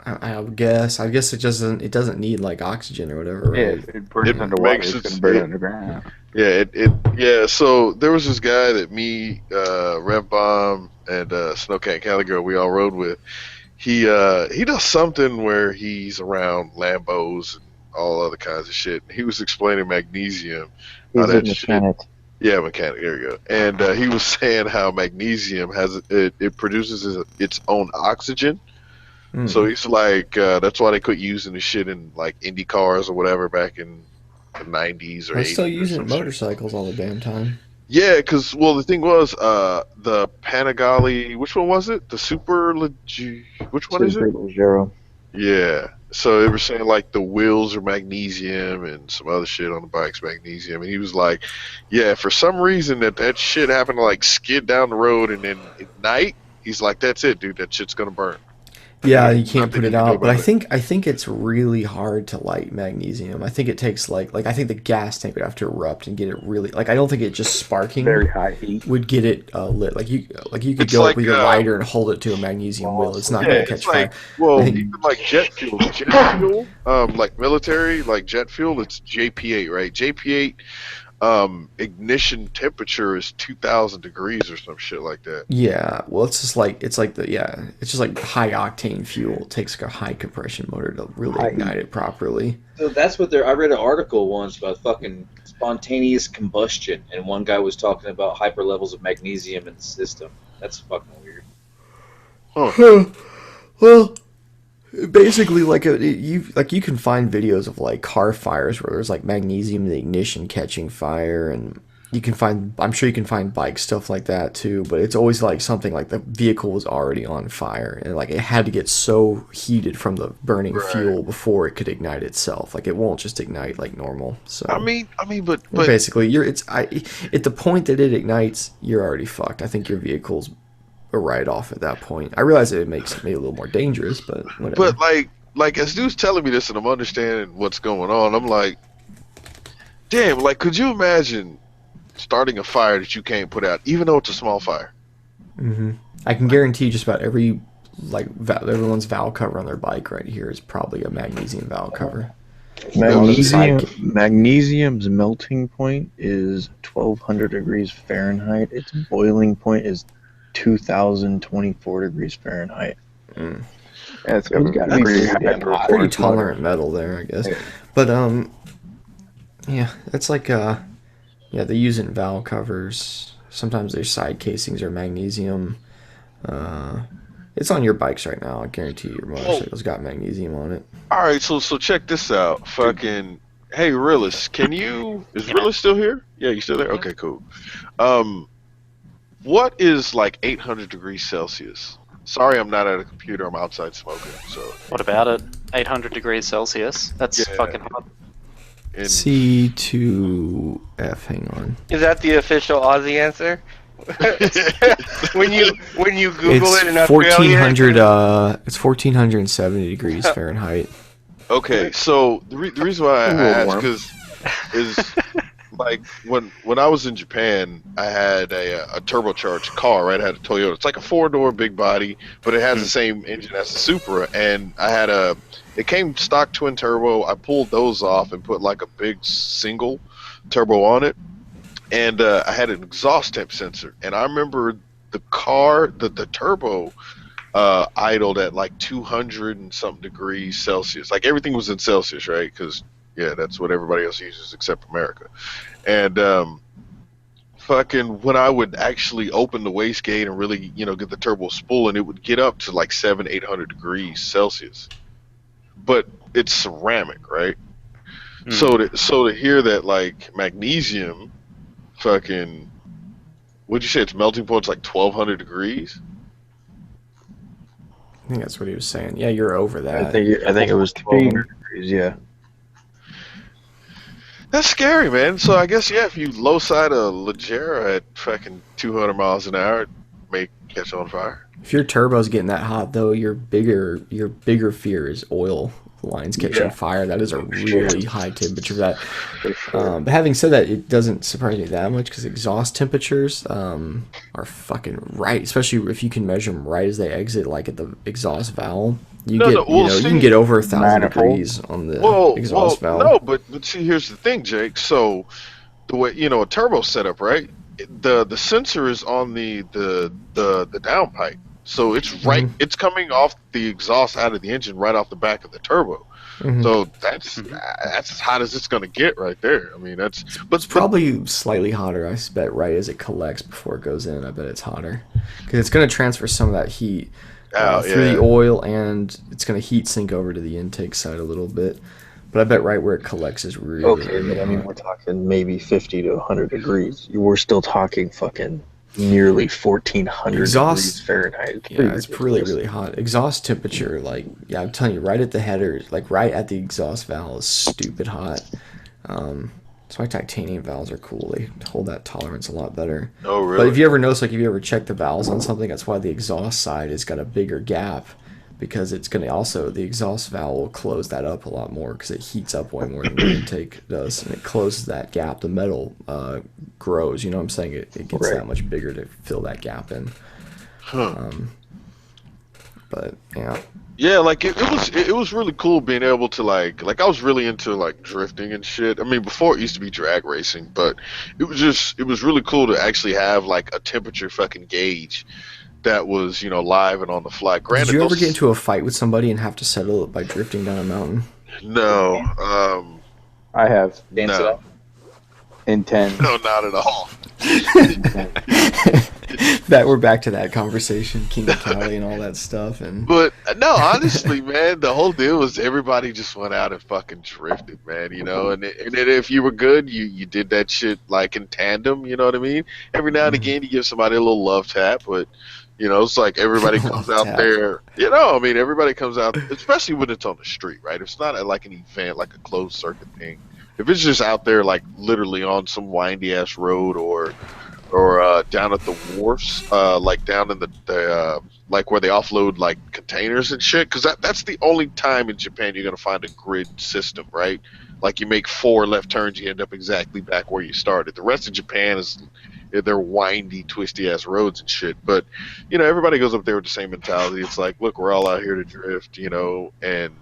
I would guess. I guess it doesn't need like oxygen or whatever. Yeah, Right? it burns It underwater. makes It's it- going to burn it- underground. Yeah. So there was this guy that me, Rev Bomb, and Snowcat Caligo, we all rode with. He does something where he's around Lambos and all other kinds of shit. He was explaining magnesium. He's that a mechanic. Yeah, mechanic. There you go. And he was saying how magnesium it produces its own oxygen. Mm. So he's like, that's why they quit using the shit in like Indy cars or whatever back in the 90s or 80s. They're still or using some shit. motorcycles all the damn time. Yeah, because the thing was, the Panigale, which one was it? The Super which one is it? Zero. Yeah. So they were saying like the wheels are magnesium and some other shit on the bike's magnesium, and he was like, yeah, for some reason that shit happened to like skid down the road and then ignite. He's like, that's it, dude. That shit's gonna burn. Yeah, you can't Nothing put you it can do out, but about I think it's really hard to light magnesium. I think it takes like I think the gas tank would have to erupt and get it really I don't think it just sparking Very high heat. would get it lit. Like you could It's go like, up with your lighter and hold it to a magnesium wheel. It's not gonna catch it's like, fire. well, I think- even like jet fuel, like military, like jet fuel, it's JP8, right? JP8, ignition temperature is 2,000 degrees or some shit like that. Yeah, well, it's just like it's just like high octane fuel. It takes like a high compression motor to really ignite it properly. So that's what I read an article once about fucking spontaneous combustion, and one guy was talking about hyper levels of magnesium in the system. That's fucking weird. Well, basically, you can find videos of like car fires where there's like magnesium in the ignition catching fire, and I'm sure you can find bike stuff like that too. But it's always like something like the vehicle was already on fire, and like it had to get so heated from the burning fuel before it could ignite itself. Like it won't just ignite like normal. So I mean, but basically, at the point that it ignites, you're already fucked. I think your vehicle's a write-off at that point. I realize it makes it maybe a little more dangerous, but whatever. But like as dude's telling me this and I'm understanding what's going on, I'm like, damn, like could you imagine starting a fire that you can't put out, even though it's a small fire? Mm-hmm. I can guarantee just about everyone's valve cover on their bike right here is probably a magnesium valve cover. Magnesium's melting point is 1,200 degrees Fahrenheit. Its boiling point is 2,024 degrees Fahrenheit. Yeah, it's got It's gotta a be pretty pretty high damn hot. performance Pretty motor. tolerant metal there, I guess. But yeah, it's like they use it in valve covers. Sometimes their side casings are magnesium. It's on your bikes right now. I guarantee your motorcycle's got magnesium on it. All right, so check this out. Fucking, hey, Realist, is Realist still here? Yeah, you still there? Okay, cool. What is like 800 degrees Celsius? Sorry, I'm not at a computer. I'm outside smoking. So What about it? 800 degrees Celsius. That's fucking hot. in, C2F, hang on. Is that the official Aussie answer? when you Google it in It's Australia, 1400. It's 1470 degrees Fahrenheit. okay, so the reason why I asked is like when I was in Japan, I had a turbocharged car. Right, I had a Toyota. It's like a 4-door big body, but it has the same engine as the Supra. And I had it came stock twin turbo. I pulled those off and put like a big single turbo on it, and I had an exhaust temp sensor. And I remember the turbo idled at like 200 and something degrees Celsius. Like everything was in Celsius, right? Because yeah, that's what everybody else uses except America. And fucking when I would actually open the wastegate and really, get the turbo spooling, it would get up to like 700-800 degrees Celsius. But it's ceramic, right? So to hear that like magnesium, fucking, what'd you say? Its melting point's like 1200 degrees. I think that's what he was saying. Yeah, you're over that. I think it was 1200 degrees. Yeah. That's scary, man. So I guess if you low side a Leggera at fucking 200 miles an hour, it may catch on fire. If your turbo's getting that hot, though, your bigger fear is oil lines catching fire. That is a really high temperature for that. But having said that, it doesn't surprise me that much because exhaust temperatures are fucking right, especially if you can measure them right as they exit, like at the exhaust valve. You can get over 1,000 degrees on the exhaust valve. No, but see, here's the thing, Jake. So the way a turbo setup, right? The sensor is on the downpipe, so it's right. It's coming off the exhaust out of the engine, right off the back of the turbo. So that's as hot as it's gonna get right there. I mean, but it's probably slightly hotter. I bet right as it collects before it goes in. I bet it's hotter because it's gonna transfer some of that heat. Through the oil, and it's going to heat sink over to the intake side a little bit. But I bet right where it collects is really okay. But I mean, we're talking maybe 50 to 100 degrees. We're still talking fucking nearly 1,400 degrees Fahrenheit. It's really, really hot. Exhaust temperature, I'm telling you, right at the header, like right at the exhaust valve is stupid hot. That's why titanium valves are cool. They hold that tolerance a lot better. Oh, really? But if you ever notice, if you ever check the valves on something, that's why the exhaust side has got a bigger gap, because it's going to also, the exhaust valve will close that up a lot more because it heats up way more than the intake does, and it closes that gap. The metal grows, you know what I'm saying? It gets that much bigger to fill that gap in. But, yeah. Yeah, like it was really cool being able to like I was really into like drifting and shit. I mean, before it used to be drag racing, but it was really cool to actually have like a temperature fucking gauge that was live and on the fly. Granted, did you ever get into a fight with somebody and have to settle it by drifting down a mountain? No, I have. Dance it up. In 10. No, not at all. That we're back to that conversation, King of Cali and all that stuff, but no, honestly, man, the whole deal was everybody just went out and fucking drifted, man. And if you were good, you did that shit like in tandem. You know what I mean? Every now and again, you give somebody a little love tap, but it's like everybody comes out there. Everybody comes out, especially when it's on the street, right? It's not like an event, like a closed circuit thing. If it's just out there, like literally on some windy ass road or down at the wharfs, like down in the like where they offload like containers and shit, because that's the only time in Japan you're gonna find a grid system, right? Like you make 4 left turns, you end up exactly back where you started. The rest of Japan they're windy, twisty ass roads and shit. But everybody goes up there with the same mentality. It's like, look, we're all out here to drift, and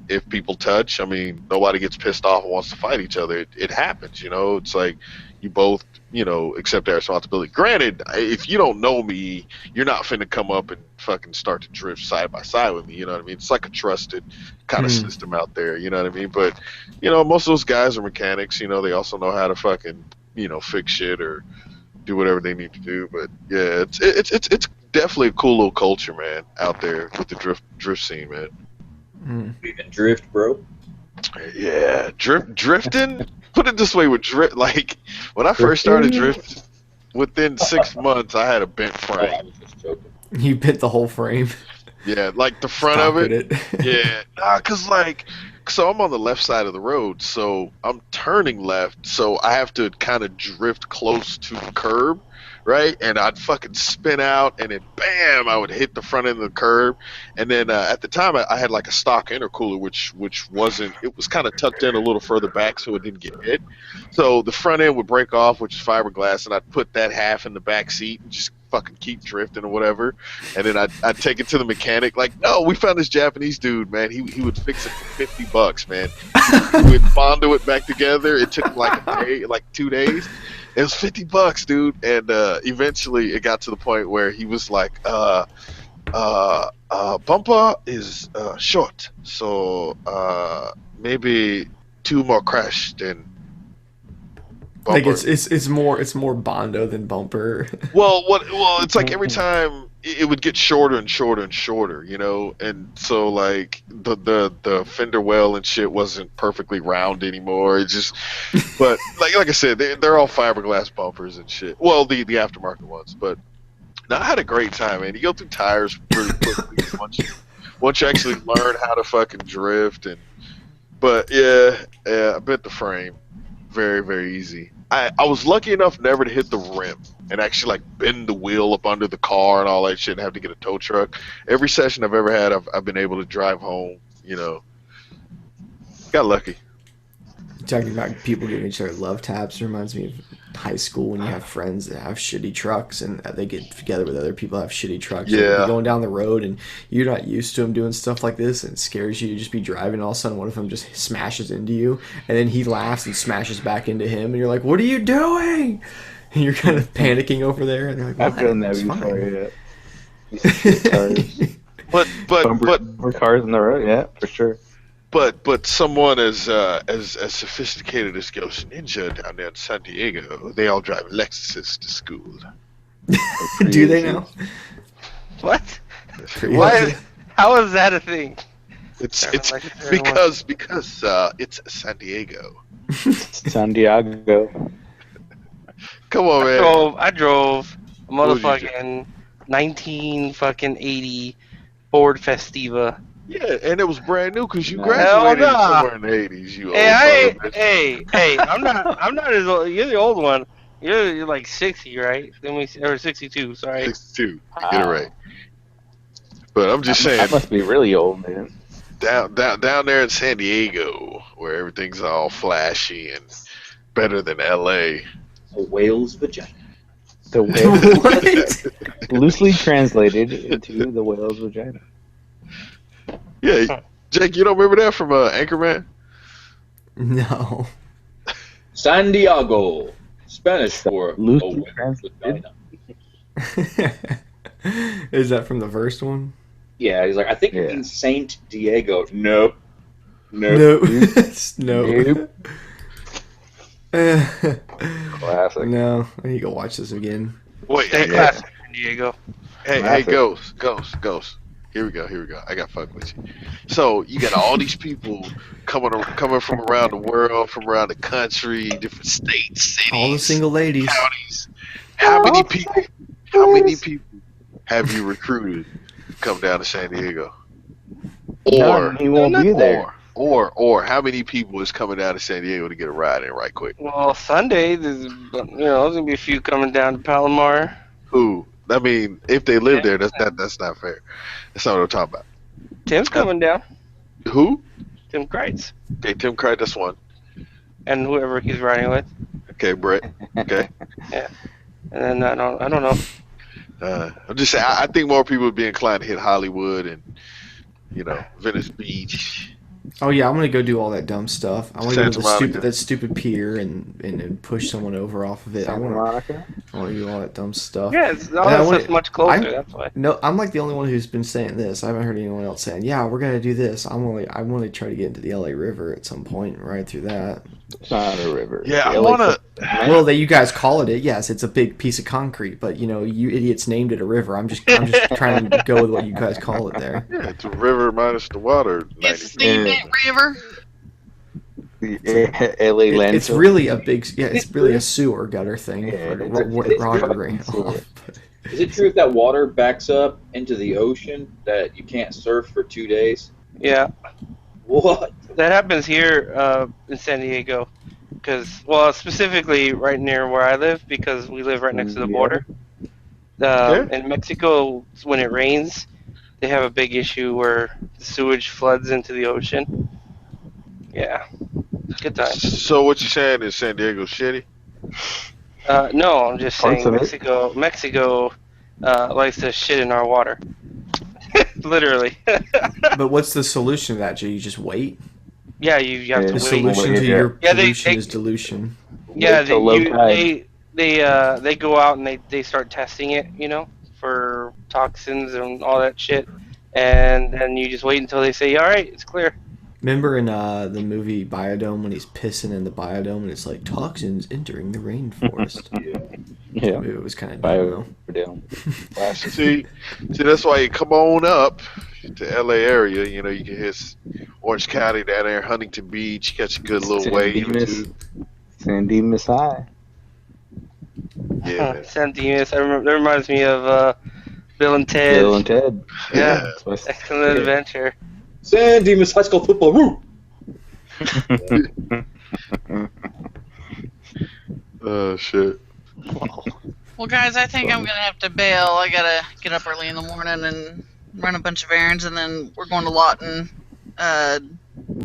if people touch, I mean, nobody gets pissed off and wants to fight each other. It happens, It's like you both, accept that responsibility. Granted, if you don't know me, you're not finna come up and fucking start to drift side by side with me. You know what I mean? It's like a trusted kind of system out there. You know what I mean? But most of those guys are mechanics. They also know how to fucking fix shit or do whatever they need to do. But yeah, it's definitely a cool little culture, man, out there with the drift scene, man. Even drift, bro. Yeah, drifting. Put it this way, with drift, like when I first started drifting, within 6 months I had a bent frame. You bent the whole frame. Yeah, like the front of it. Yeah, cause so I'm on the left side of the road, so I'm turning left, so I have to kind of drift close to the curb right? And I'd fucking spin out, and then bam, I would hit the front end of the curb. And then at the time, I had like a stock intercooler, which wasn't. It was kind of tucked in a little further back, so it didn't get hit. So the front end would break off, which is fiberglass, and I'd put that half in the back seat and just fucking keep drifting or whatever. And then I'd take it to the mechanic. Like, no, we found this Japanese dude, man. He would fix it for $50, man. He would bondo it back together. It took like a day, like 2 days. It was $50, dude. And eventually, it got to the point where he was like, bumper is short, so maybe 2 more crash than bumper. Like it's more Bondo than bumper. Well, it's like every time it would get shorter and shorter and shorter, you know, and so like the fender well and shit wasn't perfectly round anymore. It just, but like I said, they're all fiberglass bumpers and shit. Well, the aftermarket ones, but no, I had a great time, man. You go through tires really quickly once you actually learn how to fucking drift, but yeah, I bent the frame. Very, very easy. I was lucky enough never to hit the rim and actually like bend the wheel up under the car and all that shit and have to get a tow truck. Every session I've ever had, I've been able to drive home, you know. Got lucky. Talking about people giving each other love taps reminds me of high school when you have friends that have shitty trucks and they get together with other people that have shitty trucks. Yeah. You're going down the road and you're not used to them doing stuff like this and it scares you to just be driving and all of a sudden one of them just smashes into you and then he laughs and smashes back into him and you're like, what are you doing? And you're kind of panicking over there and they're like, I've done that It's before, fine. yeah. But cars on the road, yeah, for sure. But someone as sophisticated as Ghost Ninja down there in San Diego, they all drive Lexuses to school. Do they now? What? Pretty Why? much. How is that a thing? It's Like because it's San Diego. San Diego. Come on, man. I drove a What did you motherfucking 1980 Ford Festiva. Yeah, and it was brand new because you Hell graduated nah. somewhere in the 80s. You old Hey, son of a bitch. hey, I'm not as old. You're the old one. You're like 60, right? Or 62. Sorry. 62. Get it right. But I'm just saying, I must be really old, man. down there in San Diego, where everything's all flashy and better than LA. A whale's vagina. The whale, loosely translated into the whale's vagina. Yeah, Jake, you don't remember that from Anchorman? No. San Diego, Spanish for a Loosely whale's translated. vagina. Is that from the first one? Yeah, he's like, I think it Yeah. means Saint Diego. Nope. No. Nope. No. Classic. No. I need to go watch this again. Wait, Stay hey, classic, San Diego. hey, Classic. Ghost. Here we go. I got fuck with you. So you got all these people coming from around the world, from around the country, different states, cities, All the single ladies. counties. How many people have you recruited to come down to San Diego? Or None, he won't be there. or how many people is coming down to San Diego to get a ride in right quick? Well, Sunday, there's gonna be a few coming down to Palomar. Who? I mean, if they live there, that's not fair. That's not what I'm talking about. Tim's coming down. Who? Tim Kreitz. Okay, Tim Crichton, that's one. And whoever he's riding with. Okay, Brett. Okay. And then I don't know. I'm just saying, I think more people would be inclined to hit Hollywood and, Venice Beach. Oh yeah, I'm gonna go do all that dumb stuff. I want to go to Santa Monica. that stupid pier and push someone over off of it. I Santa want Monica? to do all that dumb stuff. Yeah, it's all And I that wanna- stuff's much closer. That's why. No, I'm like the only one who's been saying this. I haven't heard anyone else saying, "Yeah, we're gonna do this." I want to try to get into the LA River at some point and ride through that. It's not a river. Yeah, I LA want to. Well, you guys call it. Yes, it's a big piece of concrete, but you idiots named it a river. I'm just trying to go with what you guys call it there. Yeah, it's a river minus the water. It's the Steamboat River. LA landfill. It's really a big, it's really a sewer gutter thing Yeah, for it's a Roger fucking ran sewer. off. Is it true if that water backs up into the ocean that you can't surf for 2 days? Yeah, What? that happens here in San Diego. because specifically right near where I live, because we live right next to the border. In Mexico, when it rains, they have a big issue where the sewage floods into the ocean. Yeah, good time. So what you saying is San Diego shitty? No, I'm just Parts saying of it. Mexico likes to shit in our water. Literally. But what's the solution to that, Jay? You just wait? Yeah, you have to The wait. solution to your Yeah, pollution is dilution. Yeah, Wait till low tide. they go out and they start testing it, for toxins and all that shit, and then you just wait until they say, all right, it's clear. Remember in the movie Biodome when he's pissing in the biodome and it's like toxins entering the rainforest? Yeah. It was kind of dumb though. See, that's why you come on up to LA area. You can hit Orange County down there, Huntington Beach, catch a good little wave or two. San Dimas High. Yeah, San Dimas. That reminds me of Bill and Ted. Bill and Ted. Yeah, That's excellent adventure. San Dimas High School football. Woo! Oh shit. Well, guys, I think I'm gonna have to bail. I gotta get up early in the morning and run a bunch of errands, and then we're going to Lawton.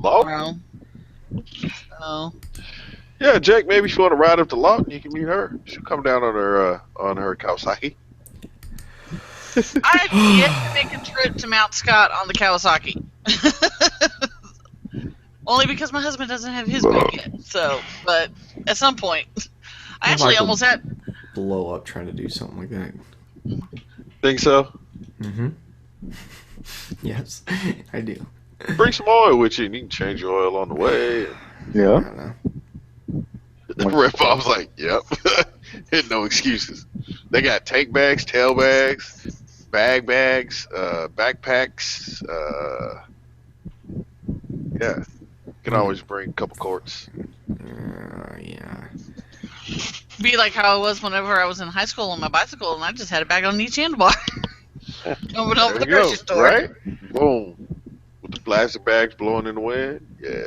Lawton? So. Yeah, Jake. Maybe if you want to ride up to Lawton, you can meet her. She'll come down on her Kawasaki. I've yet to make a trip to Mount Scott on the Kawasaki. Only because my husband doesn't have his bike yet. So, but at some point, I actually almost had blow up trying to do something like that. Think so? Mm-hmm. Yes, I do. Bring some oil with you, and you can change your oil on the way. Yeah. Red Bob's like, yep. No excuses. They got tank bags, tail bags, bags, backpacks. Yeah. You can always bring a couple quarts. Yeah. be like how it was whenever I was in high school on my bicycle, and I just had a bag on each handlebar. Going over the grocery store. Right? Boom. With the plastic bags blowing in the wind. Yeah.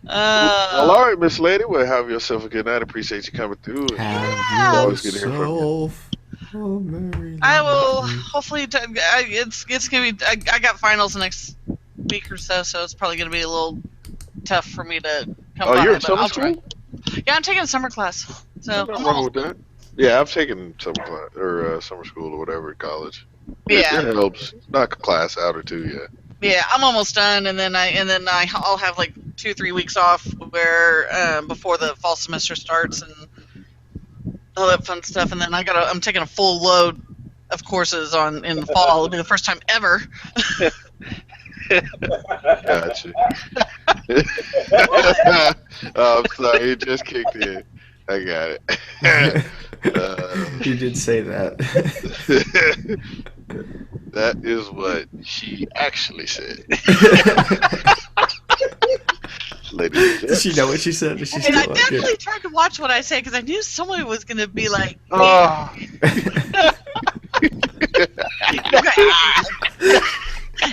Well, all right, Miss Lady. Well, have yourself a good night. Appreciate you coming through. Have good to hear from you. I will hopefully. It's gonna be. I got finals next week or so, so it's probably gonna be a little tough for me to come. Oh, by, you're in but summer I'll school? try. Yeah, I'm taking a summer class. So Nothing wrong with that. Yeah, I've taken summer class or summer school or whatever at college. Yeah, it helps. Knock a class out or two. Yeah. Yeah, I'm almost done, and then I'll have like 2-3 weeks off where before the fall semester starts and all that fun stuff, and then I'm taking a full load of courses in the fall. It'll be the first time ever. Gotcha. Oh, I'm sorry, it just kicked in. I got it. You did say that. That is what she actually said. Did she know what she said? Did she And I definitely tried to watch what I said because I knew someone was going to be like, oh.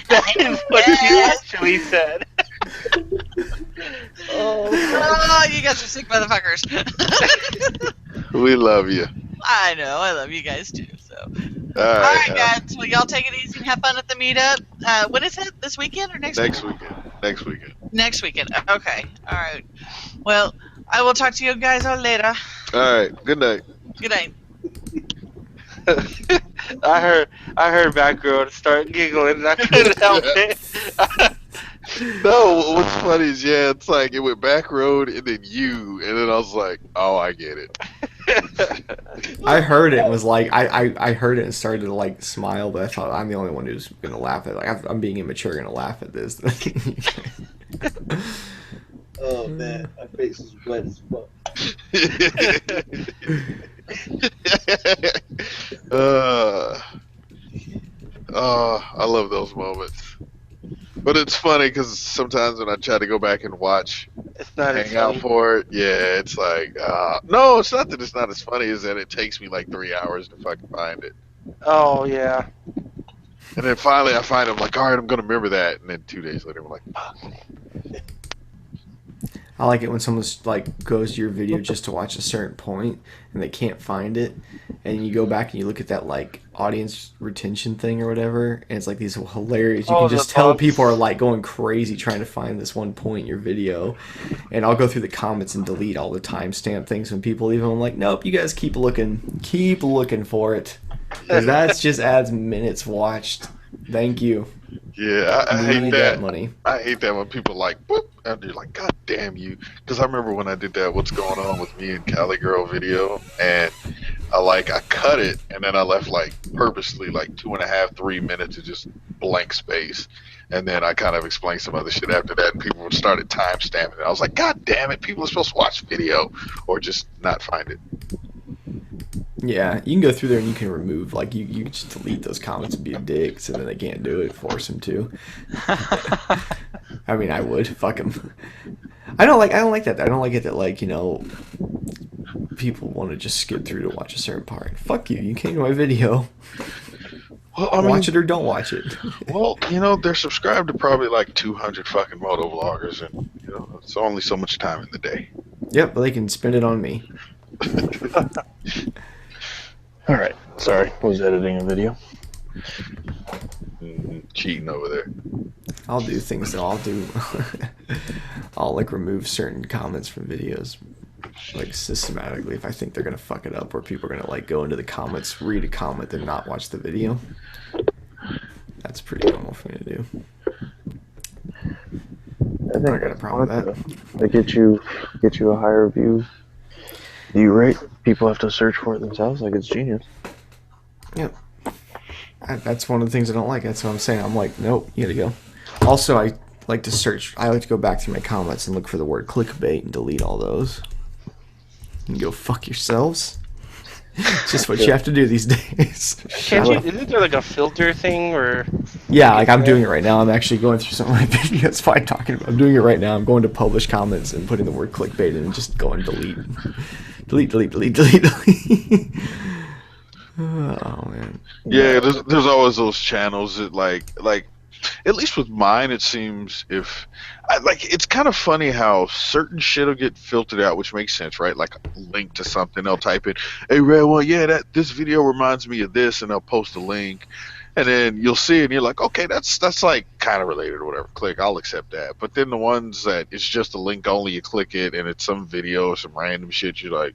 That is what she actually said. Oh, you guys are sick motherfuckers. We love you. I know, I love you guys too. So, all right, guys. Well, y'all take it easy and have fun at the meetup. When is it? This weekend or next weekend? Next weekend. Next weekend. Okay. All right. Well, I will talk to you guys all later. All right. Good night. Good night. I heard Back Road start giggling and I couldn't help it. No, what's funny is it's like it went Back Road and then you, and then I was like, oh, I get it. I heard it and was like, I heard it and started to like smile, but I thought I'm the only one who's gonna laugh at it. Like I'm being immature, gonna laugh at this. Oh man, my face is wet as fuck. I love those moments. But it's funny because sometimes when I try to go back and watch, it's not hang out for it. Yeah, it's like, no, it's not that it's not as funny as that it takes me like 3 hours to fucking find it. Oh yeah. And then finally I find it, I'm like, all right, I'm gonna remember that. And then 2 days later, I'm like, fuck. I like it when someone's like goes to your video just to watch a certain point and they can't find it, and you go back and you look at that like audience retention thing or whatever, and it's like these hilarious. You can just tell people are like going crazy trying to find this one point in your video, and I'll go through the comments and delete all the timestamp things when people leave them. I'm like, nope, you guys keep looking for it, because that's just adds minutes watched. Thank you. Yeah, I hate that. Money. I hate that when people like, boop, and you're like, God damn you. Because I remember when I did that What's Going On with Me and Cali Girl video, and I cut it, and then I left like purposely like 2.5, 3 minutes of just blank space. And then I kind of explained some other shit after that, and people started timestamping it. I was like, God damn it, people are supposed to watch video or just not find it. Yeah, you can go through there and you can remove, like, you can just delete those comments and be a dick, so then they can't do it, force them to. I mean, I would. Fuck them. I don't like that. I don't like it that, like, you know, people want to just skip through to watch a certain part. Fuck you. You came to my video. Well, I mean, watch it or don't watch it. Well, you know, they're subscribed to probably like 200 fucking motovloggers, and, you know, it's only so much time in the day. Yep, but they can spend it on me. All right. Sorry, I was editing a video. Cheating over there. I'll do things that I'll do. I'll like remove certain comments from videos, like systematically if I think they're gonna fuck it up, or people are gonna like go into the comments, read a comment, then not watch the video. That's pretty normal for me to do. I think I got a problem with that. They get you a higher view rate. People have to search for it themselves. Like, it's genius. Yep. That's one of the things I don't like. That's what I'm saying. I'm like, nope, you gotta go. Also, I like to search. I like to go back through my comments and look for the word clickbait and delete all those. And go fuck yourselves. It's just what you have to do these days. Isn't there like a filter thing or? Yeah, like I'm doing it right now. I'm actually going through some of my videos. Fine talking about. I'm doing it right now. I'm going to publish comments and putting the word clickbait in and just going delete. Delete. Oh man. Yeah, there's always those channels that like at least with mine it seems it's kind of funny how certain shit will get filtered out, which makes sense, right? Like a link to something, they'll type in, hey Red, well yeah, this video reminds me of this, and they'll post a link. And then you'll see it and you're like, okay, that's like kind of related or whatever. Click, I'll accept that. But then the ones that it's just a link only, you click it and it's some video or some random shit, you're like,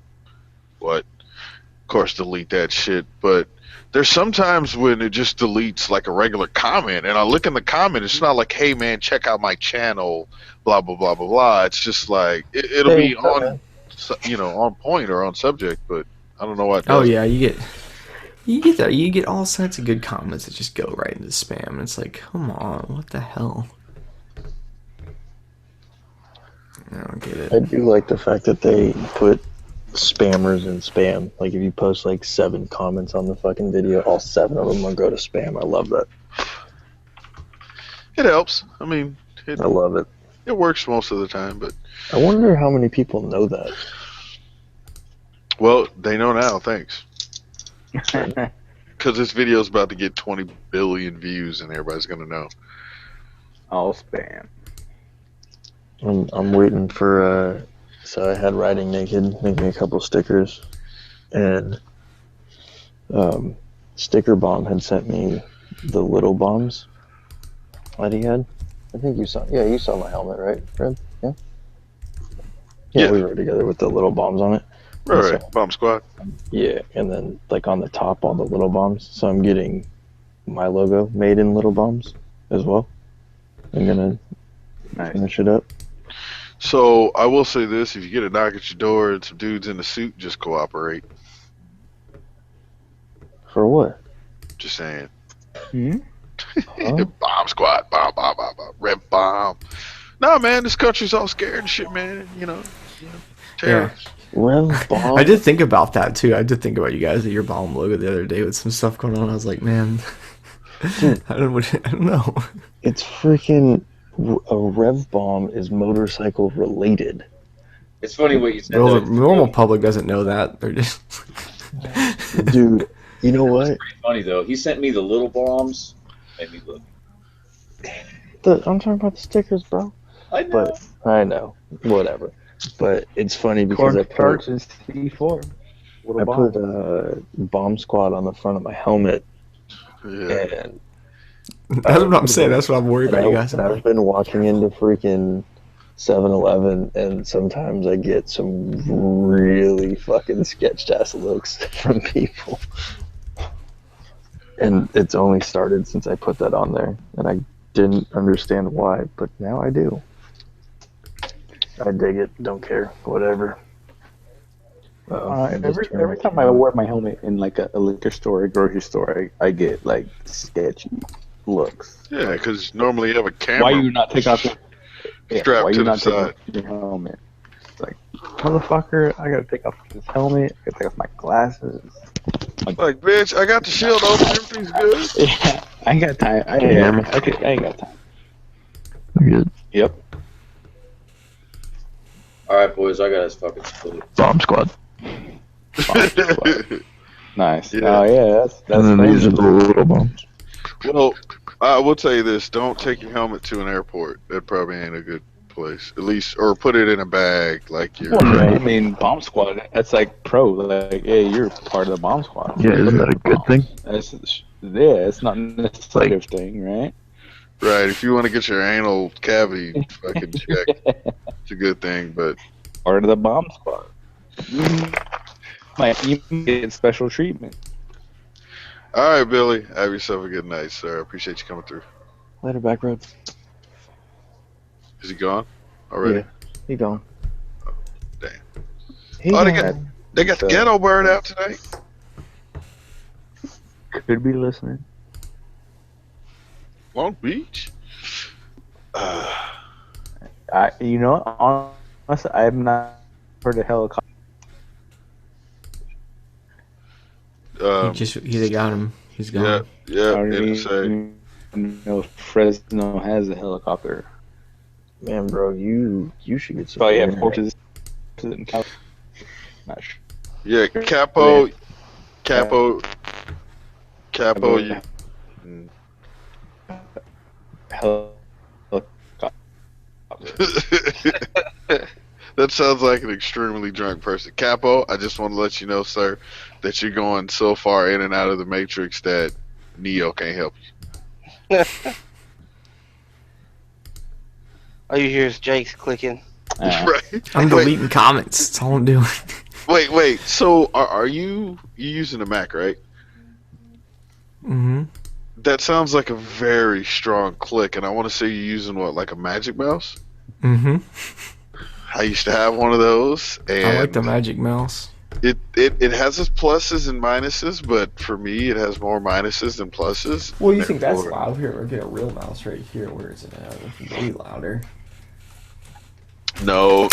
what? Of course, delete that shit. But there's sometimes when it just deletes like a regular comment, and I look in the comment, it's not like, hey man, check out my channel, blah blah blah blah blah. It's just like it'll be on, you know, on point or on subject, but I don't know what. Oh yeah, you get that. You get all sorts of good comments that just go right into spam, and it's like, come on, what the hell? I don't get it. I do like the fact that they put spammers in spam. Like, if you post like 7 comments on the fucking video, all 7 of them will go to spam. I love that. It helps. I mean, I love it. It works most of the time, but I wonder how many people know that. Well, they know now. Thanks. Because this video is about to get 20 billion views, and everybody's gonna know. All spam. I'm waiting for. So I had Riding Naked make me a couple stickers, and Sticker Bomb had sent me the little bombs that he had. I think you saw. Yeah, you saw my helmet, right, Fred? Yeah. Yeah, we rode together with the little bombs on it. Right, so, Bomb Squad. Yeah, and then like on the top, all the little bombs. So I'm getting my logo made in little bombs as well. I'm gonna finish it up. So I will say this: if you get a knock at your door and some dudes in a suit, just cooperate. For what? Just saying. Hmm? Bomb Squad, bomb, red bomb. No, man, this country's all scared and shit, man. You know terrorists. Rev bomb. I did think about that too. I did think about you guys at your bomb logo the other day with some stuff going on. I was like, man, I don't know. It's freaking a rev bomb is motorcycle related. It's funny what you said. Well, the normal public doesn't know that. They're just dude. You know what? It's pretty funny though. He sent me the little bombs. Made me look. I'm talking about the stickers, bro. But I know, whatever. But it's funny because Cornstarch is C4. I put Bomb Squad on the front of my helmet, Yeah. and That's what I'm saying. That's what I'm worried about, you guys. I've been walking into freaking 7-Eleven, and sometimes I get some really fucking sketched ass looks from people. And it's only started since I put that on there, and I didn't understand why, but now I do. I dig it. Don't care. Whatever. Every time I wear my helmet in like a liquor store or a grocery store, I get like sketchy looks. Yeah, because normally you have a camera. Why you not take off strapped to the side? Your helmet? It's like, motherfucker, I gotta take off this helmet. I gotta take off my glasses. Like, bitch, I got the shield open. Everything's good. Yeah, I ain't got time. I ain't got time. You're good. Yep. All right, boys, I got his fucking split. Bomb Squad. Nice. Yeah. Oh yeah, that's And then these are the little bombs. Well, I will tell you this: don't take your helmet to an airport. That probably ain't a good place. At least, or put it in a bag, like you're. Well, I mean, Bomb Squad. That's like pro. Like, hey, you're part of the Bomb Squad. Yeah, isn't that a good thing? It's not necessarily a thing, right? Right. If you want to get your anal cavity fucking checked, it's a good thing. But Part of the Bomb Squad. Might even get special treatment. all right, Billy, have yourself a good night, sir. I appreciate you coming through. Later, Backroads. Is he gone already? Yeah, he gone. Damn. He Oh, gone. they got the ghetto bird out tonight. Could be listening. Long Beach. Honestly, I have not heard a helicopter. They got him. He's gone. Yeah, I don't NSA. even know if Fresno has a helicopter. Man, bro, you should get some. Probably have internet. forces in California. Not sure. Yeah, Capo. You. That sounds like an extremely drunk person. Capo, I just want to let you know, sir, that you're going so far in and out of the Matrix that Neo can't help you. All you hear is Jake's clicking. Right. I'm deleting comments. That's all I'm doing. Wait. So are you using a Mac, right? Mm-hmm. That sounds like a very strong click, and I want to say you're using what, like a Magic Mouse? Mm-hmm. I used to have one of those, and I like the Magic Mouse. It has its pluses and minuses, but for me, it has more minuses than pluses. Well, you think that's loud? Here, we'll get a real mouse right here. Where is it at? It's way louder. No.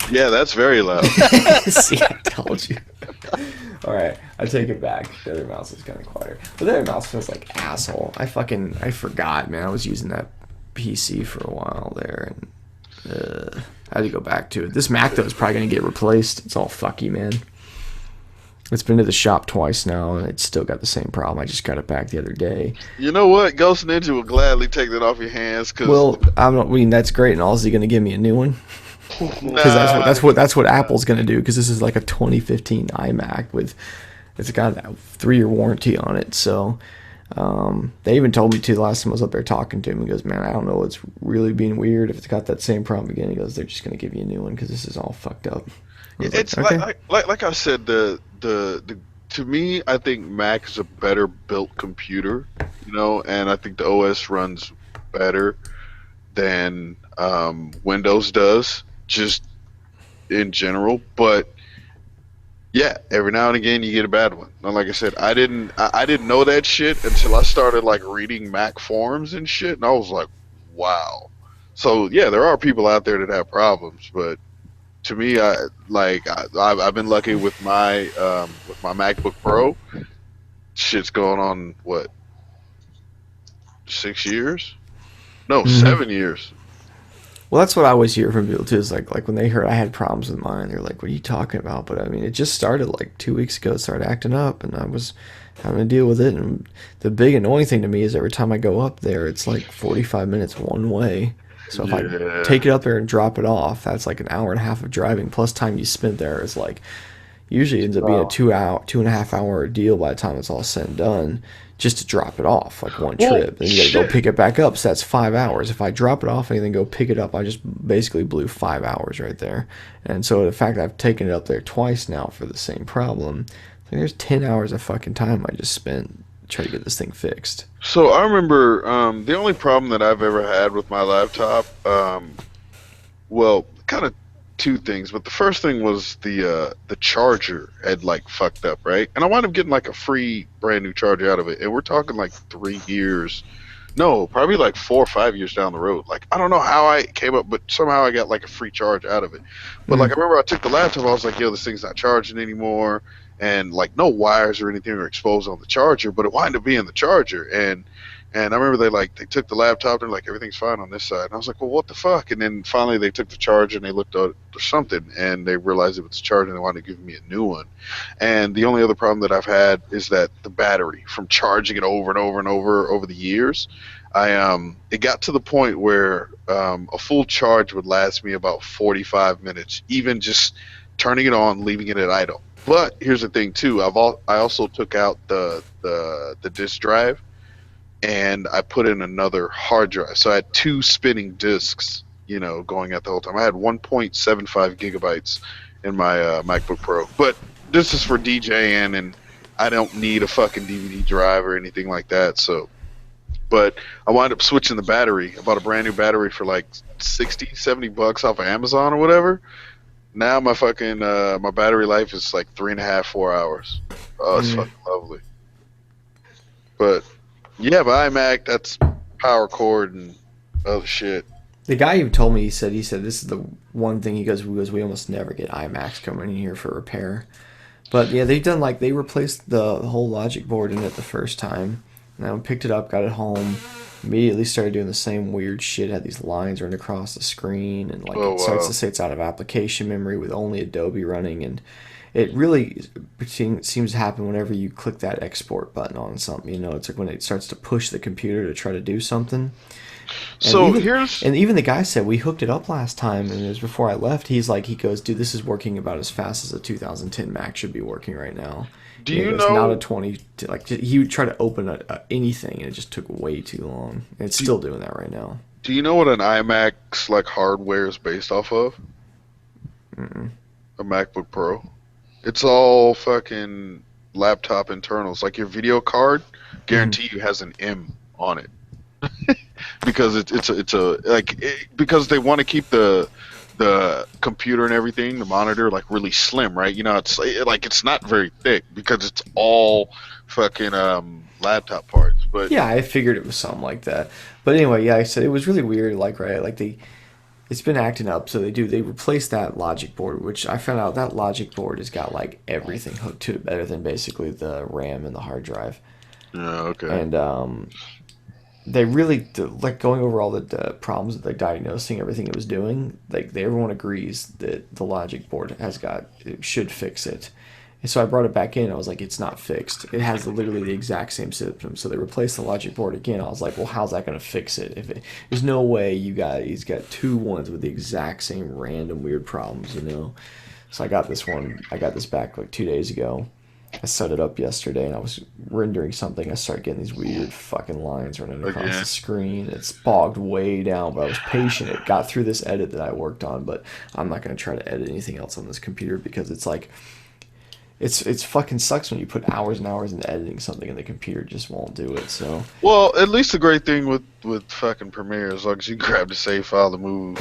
Yeah, that's very loud. See, I told you. Alright, I take it back. The other mouse is kind of quieter. But the other mouse feels like asshole. I forgot, man. I was using that PC for a while there, and I had to go back to it. This Mac, though, is probably going to get replaced. It's all fucky, man. It's been to the shop twice now, and it's still got the same problem. I just got it back the other day. You know what? Ghost Ninja will gladly take that off your hands. Well, I mean, that's great, and all is he going to give me a new one? Because that's what Apple's going to do, because this is like a 2015 iMac with, it's got a 3-year warranty on it. So they even told me, too, the last time I was up there talking to him, he goes, man, I don't know what's really being weird. If it's got that same problem again, he goes, they're just going to give you a new one because this is all fucked up. It's like I said, the to me, I think Mac is a better built computer, and I think the OS runs better than Windows does, just in general. But yeah, every now and again you get a bad one. And like I said, I didn't know that shit until I started like reading Mac forums and shit, and I was like, wow. So yeah, there are people out there that have problems, but to me, I've been lucky with my MacBook Pro. Shit's going on what, 6 years? No, 7 years. Well, that's what I always hear from people too. Is like when they heard I had problems with mine, they're like, "What are you talking about?" But I mean, it just started like 2 weeks ago. It started acting up, and I was having to deal with it. And the big annoying thing to me is every time I go up there, it's like 45 minutes one way. So if I take it up there and drop it off, that's like an hour and a half of driving plus time you spent there is like usually ends up being a 2.5 hour deal by the time it's all said and done, just to drop it off like one trip. Then you gotta go pick it back up, so that's 5 hours. If I drop it off and then go pick it up, I just basically blew 5 hours right there. And so the fact that I've taken it up there twice now for the same problem, like there's 10 hours of fucking time I just spent trying to get this thing fixed. So I remember the only problem that I've ever had with my laptop, well, kind of two things, but the first thing was the charger had like fucked up, right? And I wound up getting like a free brand new charger out of it, and we're talking like 3 years, no, probably like 4 or 5 years down the road. Like I don't know how I came up, but somehow I got like a free charge out of it. But like I remember I took the laptop, I was like, yo, this thing's not charging anymore, and like no wires or anything are exposed on the charger, but it wound up being the charger. And I remember they took the laptop, they're like, everything's fine on this side. And I was like, well, what the fuck? And then finally they took the charger and they looked at something and they realized it was the charger and they wanted to give me a new one. And the only other problem that I've had is that the battery, from charging it over and over and over the years, it got to the point where a full charge would last me about 45 minutes, even just turning it on, leaving it at idle. But here's the thing too, I also took out the disk drive, and I put in another hard drive. So I had 2 spinning disks, going at the whole time. I had 1.75 gigabytes in my MacBook Pro. But this is for DJing, and I don't need a fucking DVD drive or anything like that. So, but I wound up switching the battery. I bought a brand new battery for like $60-$70 off of Amazon or whatever. Now my fucking my battery life is like 3.5-4 hours. Oh, it's fucking lovely. But yeah, but iMac, that's power cord and other shit. The guy who told me, he said this is the one thing he goes, we almost never get iMacs coming in here for repair. But yeah, they replaced the whole logic board in it the first time. And I picked it up, got it home, immediately started doing the same weird shit, had these lines running across the screen, and it starts to say it's out of application memory with only Adobe running, and it really seems to happen whenever you click that export button on something. It's like when it starts to push the computer to try to do something. And even the guy said, we hooked it up last time, and it was before I left. He goes, dude, this is working about as fast as a 2010 Mac should be working right now. Do you know? Not a 20. He would try to open anything, and it just took way too long. And it's still doing that right now. Do you know what an iMac's hardware is based off of? Mm-mm. A MacBook Pro. It's all fucking laptop internals. Like your video card, guarantee you has an M on it, because because they want to keep the computer and everything, the monitor, really slim, right? It's not very thick because it's all fucking laptop parts. But yeah, I figured it was something like that. But anyway, yeah, I said it was really weird. It's been acting up, so they replaced that logic board, which I found out that logic board has got everything hooked to it better than basically the RAM and the hard drive. Yeah, okay. And they really going over all the problems that they're diagnosing, everything it was doing. Everyone agrees that the logic board should fix it. And so I brought it back in. I was like, it's not fixed. It has literally the exact same symptoms. So they replaced the logic board again. I was like, well, how's that going to fix it? There's no way he's got 2 ones with the exact same random weird problems, So I got this one. I got this back 2 days ago. I set it up yesterday, and I was rendering something. I started getting these weird fucking lines running across the screen. It's bogged way down, but I was patient. It got through this edit that I worked on, but I'm not going to try to edit anything else on this computer because it's it's fucking sucks when you put hours and hours into editing something and the computer just won't do it. So well, at least the great thing with fucking Premiere, as long as you grab the save file to move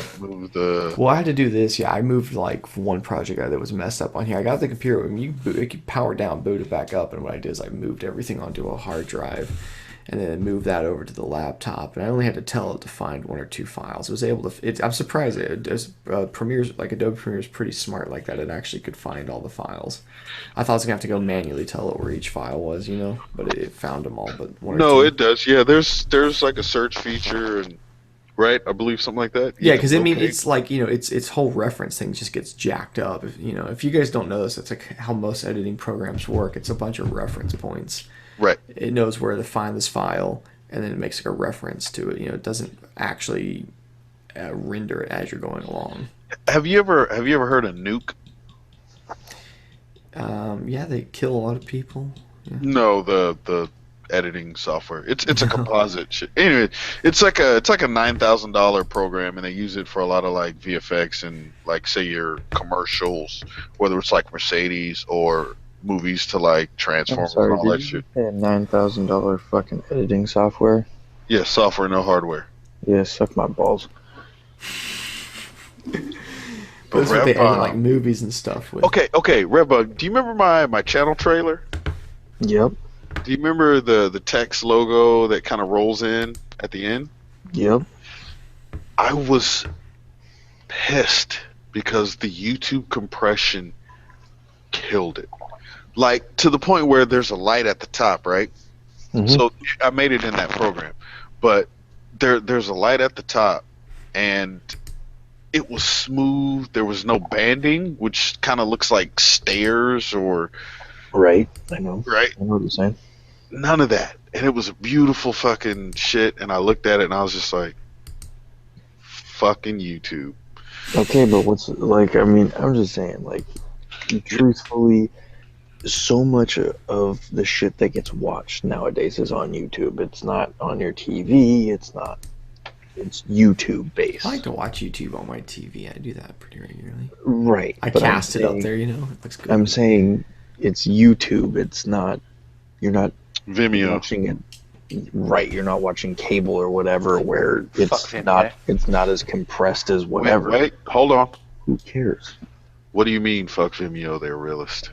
the. Well, I had to do this. Yeah, I moved one project that was messed up on here. I got the computer when it could power down, boot it back up, and what I did is I moved everything onto a hard drive, and then moved that over to the laptop. And I only had to tell it to find 1 or 2 files. It was able to. I'm surprised Premiere's Adobe Premiere is pretty smart like that. It actually could find all the files. I thought I was gonna have to go manually tell it where each file was, but it found them all. But 1 or 2. No, it does. Yeah, there's a search feature, and right, I believe something like that. Yeah, because it's its whole reference thing just gets jacked up. If you guys don't know this, it's how most editing programs work. It's a bunch of reference points. Right. It knows where to find this file, and then it makes a reference to it. It doesn't actually render it as you're going along. Have you ever heard of Nuke? Yeah, they kill a lot of people. Yeah. No, the editing software. It's a composite shit. Anyway, it's like a $9,000 program, and they use it for a lot of like VFX and like say your commercials, whether it's like Mercedes or movies to like I'm Transformers sorry, and all that did shit. you say $9,000 fucking editing software? Yeah, software, no hardware. Yeah, suck my balls. But That's what they edit like movies and stuff with. Okay, Redbug, do you remember my channel trailer? Yep. Do you remember the text logo that kind of rolls in at the end? Yep. I was pissed because the YouTube compression killed it. Like to the point where there's a light at the top, right? Mhm. So I made it in that program, but there's a light at the top, and it was smooth. There was no banding, which kind of looks like stairs or Right. I know. right. I know what you're saying. None of that, and it was a beautiful fucking shit. And I looked at it and I was just like, "Fucking YouTube." Okay, but what's like? I mean, I'm just saying, like, truthfully, so much of the shit that gets watched nowadays is on YouTube. It's not on your TV. It's not. It's YouTube based. I like to watch YouTube on my TV. I do that pretty regularly. Right. I but I'm cast it up saying- there, you know. It looks good. I'm saying it's YouTube. It's not. You're not Vimeo. watching it. Right. You're not watching cable or whatever where it's Vimeo. not. It's not as compressed as whatever. Wait, hold on. Who cares? What do you mean, fuck Vimeo? They're realist.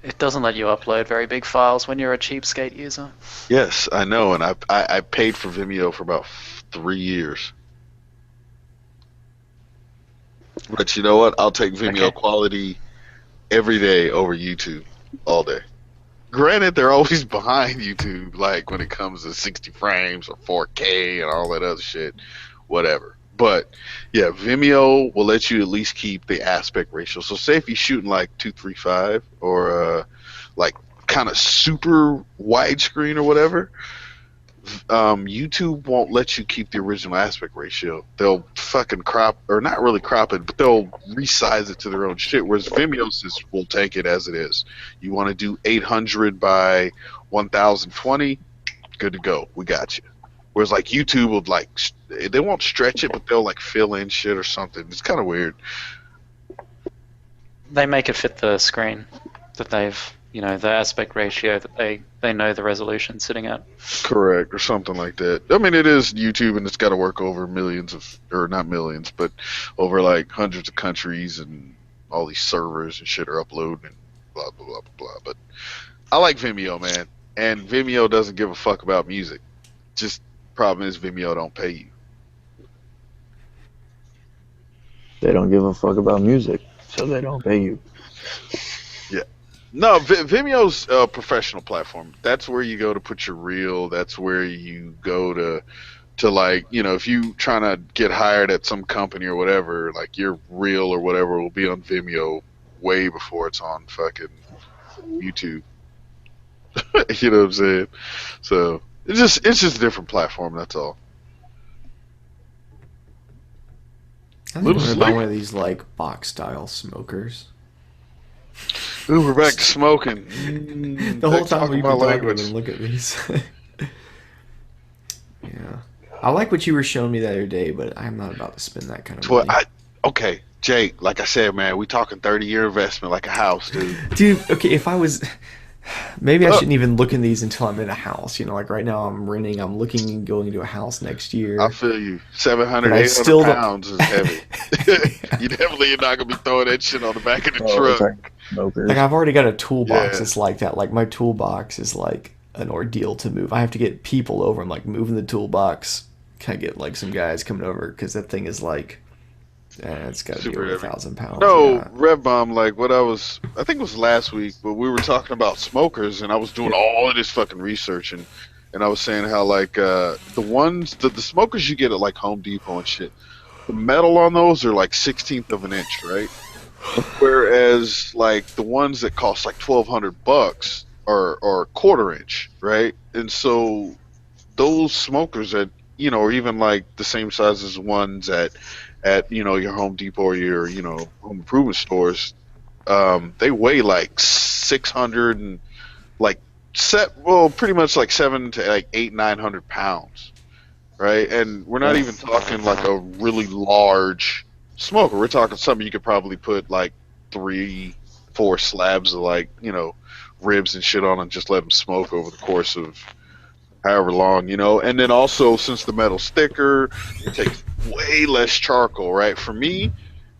It doesn't let you upload very big files when you're a cheapskate user. Yes, I know, and I paid for Vimeo for about 3 years. But you know what? I'll take Vimeo Okay. quality every day over YouTube all day. Granted, they're always behind YouTube, like when it comes to 60 frames or 4K and all that other shit, whatever. But yeah, Vimeo will let you at least keep the aspect ratio. So say if you're shooting like 235 or like kind of super widescreen or whatever, YouTube won't let you keep the original aspect ratio. They'll fucking crop, or not really crop it, but they'll resize it to their own shit. Whereas Vimeo says we'll take it as it is. You want to do 800 by 1020, good to go. We got you. Whereas like YouTube will like they won't stretch it, but they'll like fill in shit or something. It's kind of weird. They make it fit the screen that they've, you know, the aspect ratio that they know the resolution sitting at. Correct, or something like that. I mean, it is YouTube, and it's got to work over millions of, or not millions, but over like hundreds of countries, and all these servers and shit are uploading, and blah blah blah blah blah. But I like Vimeo, man, and Vimeo doesn't give a fuck about music. Just problem is Vimeo don't pay you. They don't give a fuck about music, so they don't pay you. No, Vimeo's a professional platform. That's where you go to put your reel. That's where you go to like, you know, if you trying to get hired at some company or whatever, like your reel or whatever will be on Vimeo way before it's on fucking YouTube. You know what I'm saying? So it's just a different platform. That's all. I think I'm gonna buy one of these like box style smokers. Ooh, we're back to smoking. The whole time we've been talking, language. look at these. Yeah, I like what you were showing me the other day, but I'm not about to spend that kind of money. Okay, Jake. Like I said, man, we talking 30-year investment, like a house, dude. Dude, okay, if I was, maybe I shouldn't even look in these until I'm in a house. You know, like right now I'm renting. I'm looking and going into a house next year. I feel you. 700, But I 800 still don't- pounds is heavy. You definitely are not gonna be throwing that shit on the back of the truck. Like I've already got a toolbox Yeah. that's like that. Like my toolbox is like an ordeal to move. I have to get people over. I'm like moving the toolbox. Can I get like some guys coming over because that thing is like, it's got to be Super over heavy. 1,000 pounds. No, Yeah. Red Bomb, like I think it was last week, but we were talking about smokers, and I was doing all of this fucking research, and I was saying how like the smokers you get at like Home Depot and shit, the metal on those are like 1/16 of an inch, right? Whereas like the ones that cost like $1,200 are 1/4 inch, right? And so those smokers that or even like the same size as ones at your Home Depot or your home improvement stores. They weigh like 600 and like pretty much like 7 to like 800-900 pounds, right? And we're not even talking like a really large smoker. We're talking something you could probably put like 3-4 slabs of like ribs and shit on and just let them smoke over the course of however long, and then also since the metal's thicker, it takes way less charcoal, right? For me,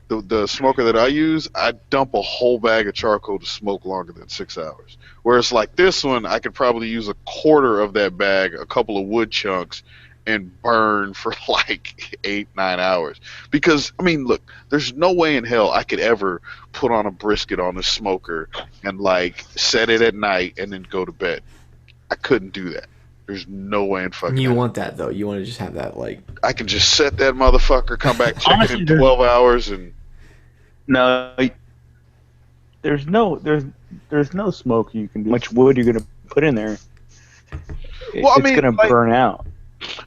the smoker that I use, I dump a whole bag of charcoal to smoke longer than 6 hours. Whereas like this one, I could probably use a quarter of that bag, a couple of wood chunks, and burn for like 8-9 hours. Because I mean, look, there's no way in hell I could ever put on a brisket on a smoker and like set it at night and then go to bed. I couldn't do that. There's no way in fucking. You want that though? You want to just have that like? I can just set that motherfucker, come back, check it in 12 hours, and. No, there's no smoke you can do. Much wood you're gonna put in there? Well, it's gonna burn out.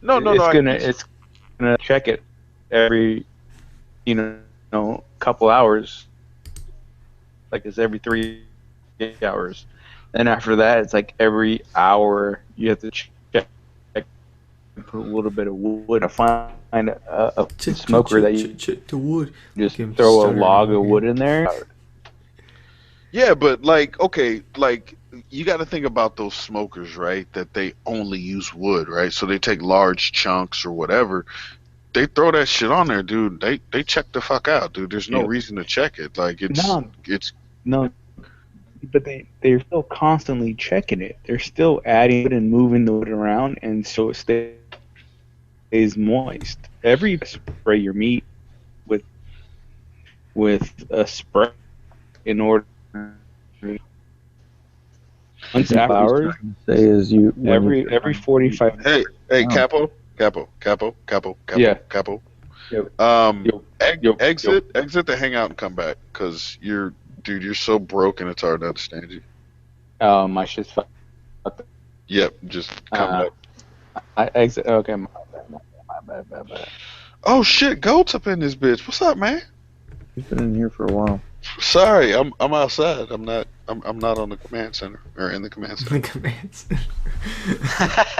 No. It's gonna check it every couple hours. Like it's every 3 hours. Then after that, it's like every hour you have to check. Put a little bit of wood to find a smoker that you the wood. Just throw a log of wood in there. Yeah, but like, okay, like you got to think about those smokers, right? That they only use wood, right? So they take large chunks or whatever. They throw that shit on there, dude. They check the fuck out, dude. There's no reason to check it. Like it's no. But they're still constantly checking it. They're still adding it and moving the wood around, and so it stays moist. Every spray your meat with a spray in order. Once hours say is you every 45. Hey, Capo. Yeah. Capo. Yep. Exit the hangout and come back, cause you're so broken it's hard to understand you. My shit's fucked up. Yep, just come back. I exit. Okay, my bad. Oh shit, Goat's up in this bitch. What's up, man? He's been in here for a while. Sorry, I'm outside. I'm not on the command center or in the command center. The command center.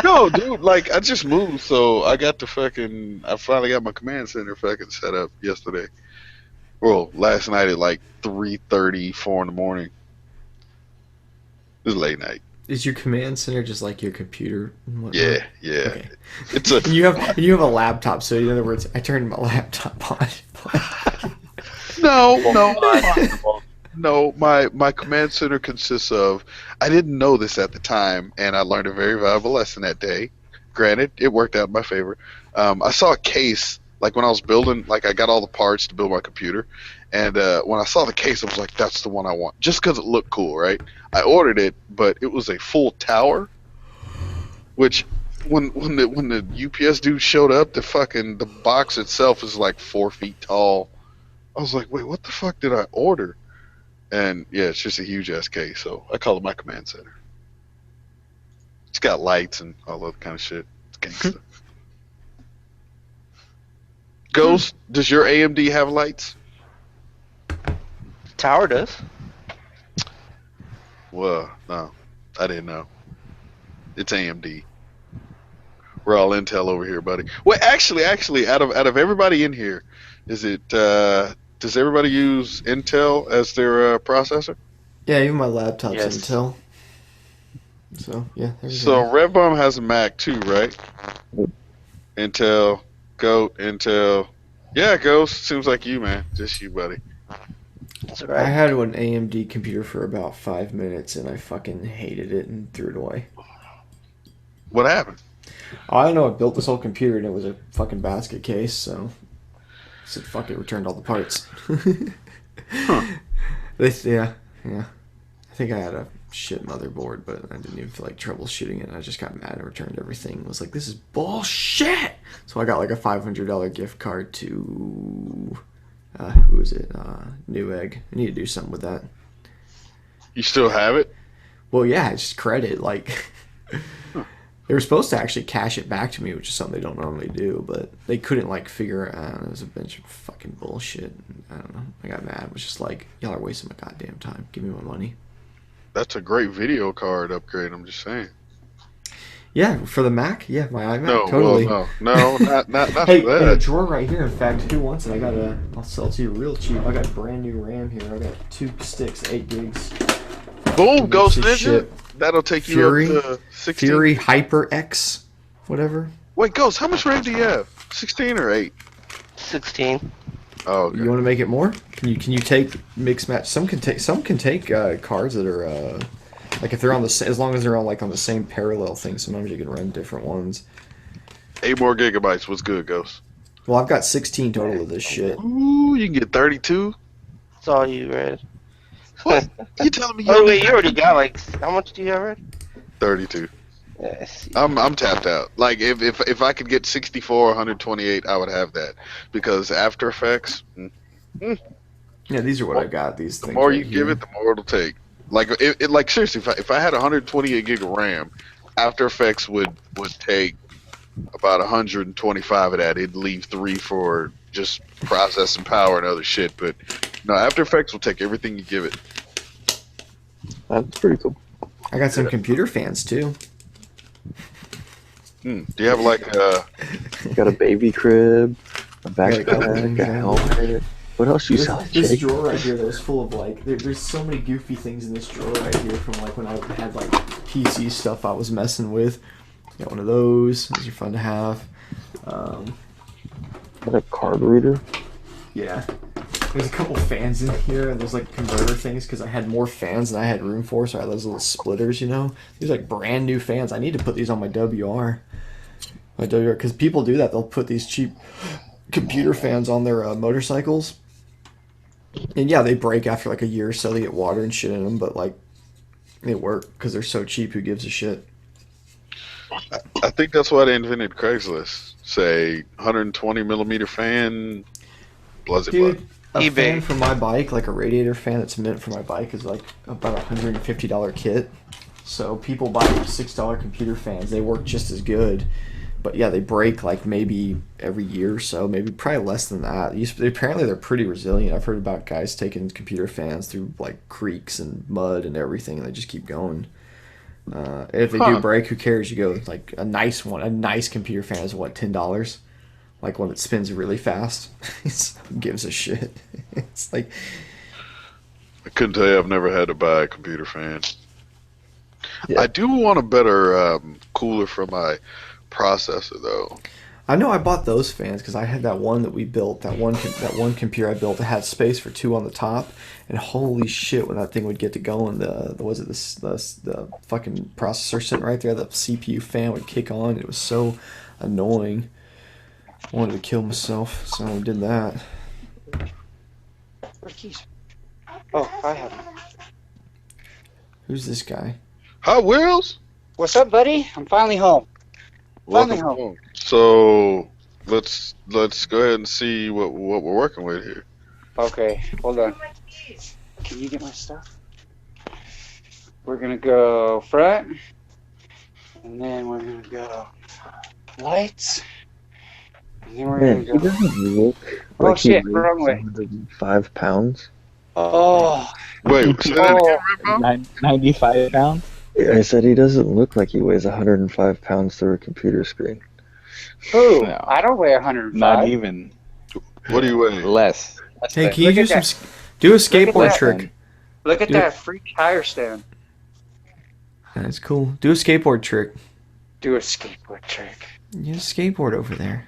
No, dude, like I just moved, so I finally got my command center fucking set up yesterday. Well, last night at like 3:30, 4 in the morning. It was late night. Is your command center just like your computer? Yeah. Okay. It's a you have a laptop, so in other words, I turned my laptop on. No. My command center consists of. I didn't know this at the time, and I learned a very valuable lesson that day. Granted, it worked out in my favor. I saw a case. Like when I was building, like I got all the parts to build my computer, and when I saw the case, I was like, "That's the one I want," just because it looked cool, right? I ordered it, but it was a full tower, which when the UPS dude showed up, the box itself is like 4 feet tall. I was like, "Wait, what the fuck did I order?" And yeah, it's just a huge ass case, so I call it my command center. It's got lights and all that kind of shit. It's gangsta. Ghost, does your AMD have lights? Tower does. Well, no, I didn't know. It's AMD. We're all Intel over here, buddy. Well, actually, out of everybody in here, is it? Does everybody use Intel as their processor? Yeah, even my laptop's Yes. Intel. So yeah. So Redbomb has a Mac too, right? Intel, Goat, Intel. Yeah, Ghost. Seems like you, man. Just you, buddy. That's I right. had an AMD computer for about 5 minutes, and I fucking hated it and threw it away. What happened? Oh, I don't know. I built this whole computer, and it was a fucking basket case, so I said, fuck it, returned all the parts. Huh. Yeah. I think I had a shit motherboard, but I didn't even feel like troubleshooting it. I just got mad and returned everything. I was like, this is bullshit! So I got like a $500 gift card to... who is it? Newegg. I need to do something with that. You still have it? Well, yeah, it's just credit. Like, They were supposed to actually cash it back to me, which is something they don't normally do, but they couldn't like figure it out. It was a bunch of fucking bullshit. I don't know. I got mad. I was just like, y'all are wasting my goddamn time. Give me my money. That's a great video card upgrade. I'm just saying. Yeah, for the Mac. Yeah, my iMac. No, totally. well, no, not Hey, for in a that. drawer right here. In fact, who wants it? I'll sell it to you real cheap. I got brand new RAM here. I got 2 sticks, 8 gigs. Boom, Ghost This Ninja. shit. That'll take Fury, you up to 16. Fury Hyper X, whatever. Wait, Ghost, how much RAM do you have? 16 or 8? 16. Oh, okay. You want to make it more? Can you take mix match? Some can take cards that are like if they're on the as long as they're on the same parallel thing. Sometimes you can run different ones. 8 more gigabytes. What's good, Ghost? Well, I've got 16 total of this shit. Ooh, you can get 32. That's all you read. What? You telling me? Oh wait, you already got how much do you have read? 32. Yes. I'm tapped out. Like if I could get 64 or 128, I would have that because After Effects. Yeah, these are what I got. These The things. more right you here. give it, the more it'll take. Like like seriously, if I had 128 gig of RAM, After Effects would take about 125 of that. It'd leave 3 for just processing power and other shit. But no, After Effects will take everything you give it. That's pretty cool. I got some computer fans too. Do you have like Got a baby crib, a Got a couple backpack, things, a yeah. helmet. What else you selling, This Jake? drawer right here that was full of there's so many goofy things in this drawer right here from when I had PC stuff I was messing with. Got one of those. Those are fun to have. Got a card reader. Yeah. There's a couple fans in here, and there's converter things because I had more fans than I had room for, so I had those little splitters, These are brand new fans. I need to put these on my WR. Because people do that. They'll put these cheap computer fans on their motorcycles. And yeah, they break after a year or so. They get water and shit in them, but they work because they're so cheap. Who gives a shit? I think that's why they invented Craigslist. Say 120 millimeter fan, bluzzy Dude, a eBay. fan for my bike, a radiator fan that's meant for my bike, is about $150 kit. So people buy $6 computer fans. They work just as good. But yeah, they break maybe every year or so, probably less than that. Apparently they're pretty resilient. I've heard about guys taking computer fans through creeks and mud and everything, and they just keep going. If they do break, who cares? You go with a nice one. A nice computer fan is what, $10? One that spins really fast. Who gives a shit? It's I couldn't tell you. I've never had to buy a computer fan. Yeah. I do want a better cooler for my processor though. I know I bought those fans because I had that one that we built, that one computer I built that had space for 2 on the top, and holy shit, when that thing would get to going, the fucking processor sitting right there, the CPU fan would kick on. It was so annoying. I wanted to kill myself, so I did that. Where's keys? Oh, I have them. Who's this guy? Hot Wheels. What's up, buddy? I'm finally home. Welcome home. So let's go ahead and see what we're working with here. Okay, hold on. Can you get my stuff? We're gonna go front, and then we're gonna go lights, and then we're Man, gonna he go. doesn't look Oh like shit, he wrong weighs way. 105 pounds. Oh. Wait, say that again, Rambo? 95 pounds? I said he doesn't look like he weighs 105 pounds through a computer screen. Who? No. I don't weigh 105. Not even. What do you weigh? Less. Hey, can you Look do at some that. do a Look at skateboard that. trick? Look at Do that it. free tire stand. That's cool. Do a skateboard trick. Do a skateboard trick. You skateboard over there.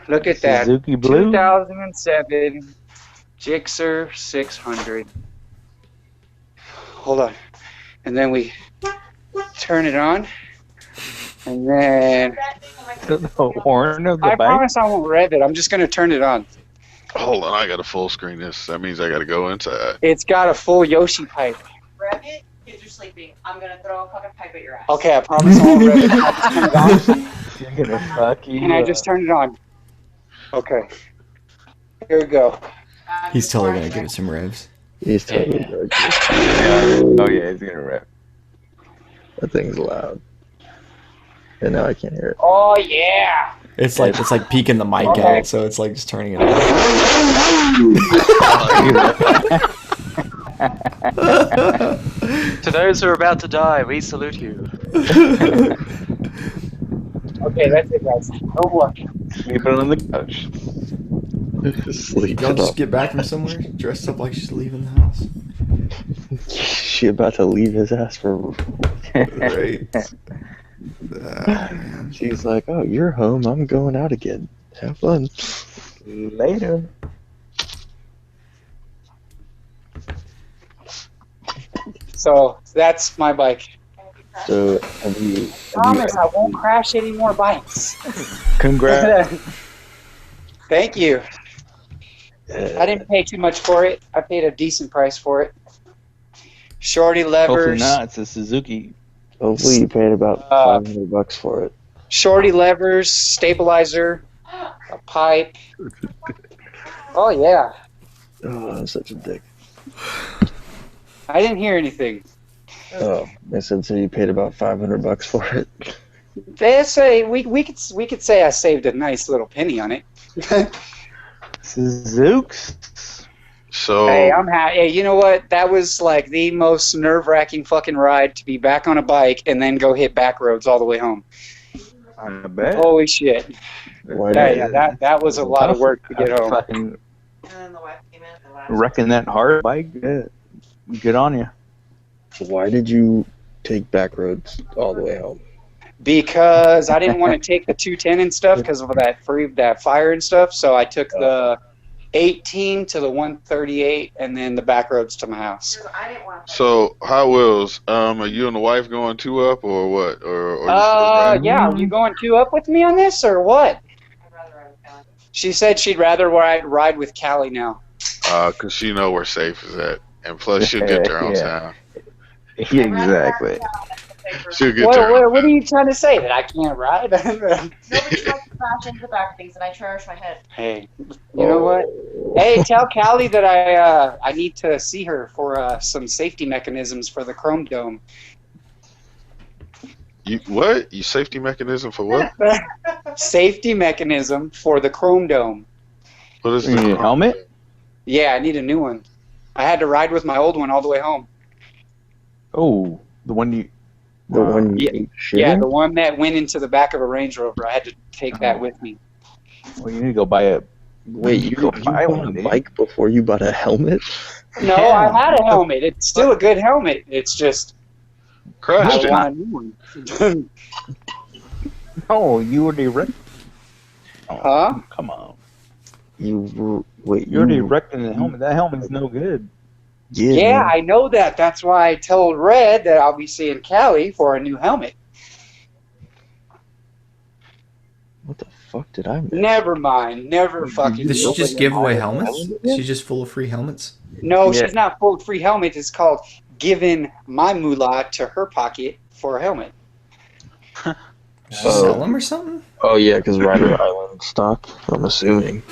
Look at that. Suzuki Blue? 2007 Gixxer 600. Hold on. And then we turn it on. And then The horn of the I bike? promise I won't rev it. I'm just going to turn it on. Hold on, I got to full screen this. That means I got to go inside. It's got a full Yoshi pipe. Rev it, kids are sleeping. I'm gonna throw a fucking pipe at your ass. Okay, I promise I won't rev it. I'll just turn it on. You're gonna fuck you And I up. just turned it on. Okay. Here we go. He's totally gonna give it some revs. He's totally good. Oh yeah, he's gonna rip. That thing's loud. And now I can't hear it. Oh yeah. It's like peeking the mic Okay. out, so it's like just turning it off. To those who are about to die, we salute you. Okay, that's it, guys. No more. Sleeping on the couch. Sleep Y'all it just up. get back from somewhere dressed up like she's leaving the house. She about to leave his ass for. Right. Man. She's like, "Oh, you're home. I'm going out again. Have fun." Later. So that's my bike. So have you? Promise I won't crash any more bikes. Congrats. Thank you. I didn't pay too much for it. I paid a decent price for it. Shorty Hopefully levers. not. It's a Suzuki. Hopefully you paid about $500 for it. Shorty levers, stabilizer, a pipe. Oh yeah. Oh, I'm such a dick. I didn't hear anything. Oh, I said so. You paid about $500 for it. They say we could say I saved a nice little penny on it. Zooks. So Hey, I'm happy. Hey, you know what? That was like the most nerve-wracking fucking ride to be back on a bike and then go hit back roads all the way home. I bet. Holy shit! Why That was a lot of work to get home. Fucking wrecking that hard bike. Yeah. Good on you. Why did you take back roads all the way home? Because I didn't want to take the 210 and stuff because of that fire and stuff. So I took the 18 to the 138 and then the back roads to my house. So Hot Wheels, are you and the wife going 2-up or what? Or Yeah, are you going 2-up with me on this or what? She said she'd rather ride with Callie now. Cause she know where safe is at, and plus she'll get there on time. Exactly. She'll get there. What are you trying to say? That I can't ride? Nobody likes to crash into the back of things, and I cherish my head. Hey, you know what? Hey, tell Callie that I need to see her for some safety mechanisms for the Chrome Dome. You what? You safety mechanism for what? Safety mechanism for the Chrome Dome. What is You need a helmet? Yeah, I need a new one. I had to ride with my old one all the way home. Oh, the one you. The one you ate shit in? the one that went into the back of a Range Rover. I had to take that with me. Well, you need to go buy a. Wait, you bought a bike before you bought a helmet? No, I had a helmet. It's still a good helmet. It's just crashed I it. want a new one. No, you already wrecked. Huh? Come on. You already wrecked the helmet. That helmet's no good. Yeah, I know that. That's why I told Red that I'll be seeing Callie for a new helmet. What the fuck did I miss? Never mind. Never fucking. Did she just give away helmets? She's just full of free helmets? No, she's not full of free helmets. It's called giving my moolah to her pocket for a helmet. Sell them or something? Oh, yeah, because Rider Island stock, I'm assuming.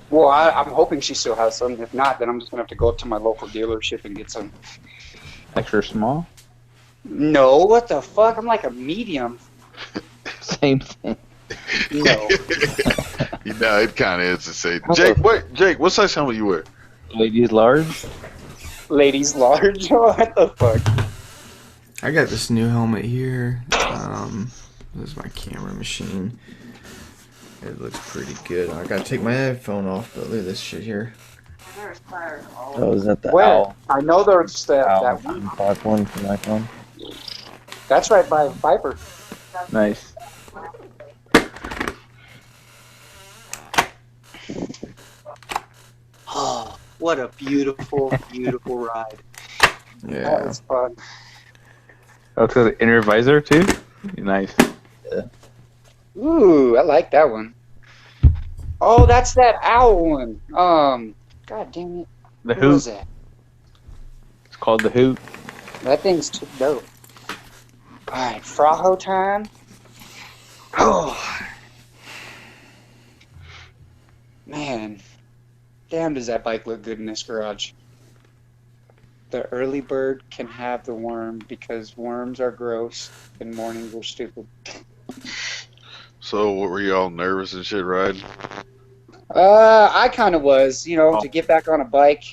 Well, I'm hoping she still has some. If not, then I'm just going to have to go up to my local dealership and get some. Extra small? No, what the fuck? I'm like a medium. Same thing. No. No, it kind of is the same. Jake, what size helmet you wear? Ladies large? Ladies large? What the fuck? I got this new helmet here. This is my camera machine. It looks pretty good. I gotta take my iPhone off, but look at this shit here. Oh, is that the Where? Owl? I know there's that one. 5.1 from iPhone. That's right by Viper. Nice. Oh, what a beautiful, beautiful ride. Yeah. That was fun. Oh, to the inner visor too? Nice. Yeah. Ooh, I like that one. Oh, that's that owl one. God damn it. The What was hoot. that? It's called the hoot. That thing's too dope. Alright, Fraho time. Oh. Man. Damn, does that bike look good in this garage. The early bird can have the worm because worms are gross and mornings are stupid. So, what were y'all nervous and shit riding? I kind of was, to get back on a bike.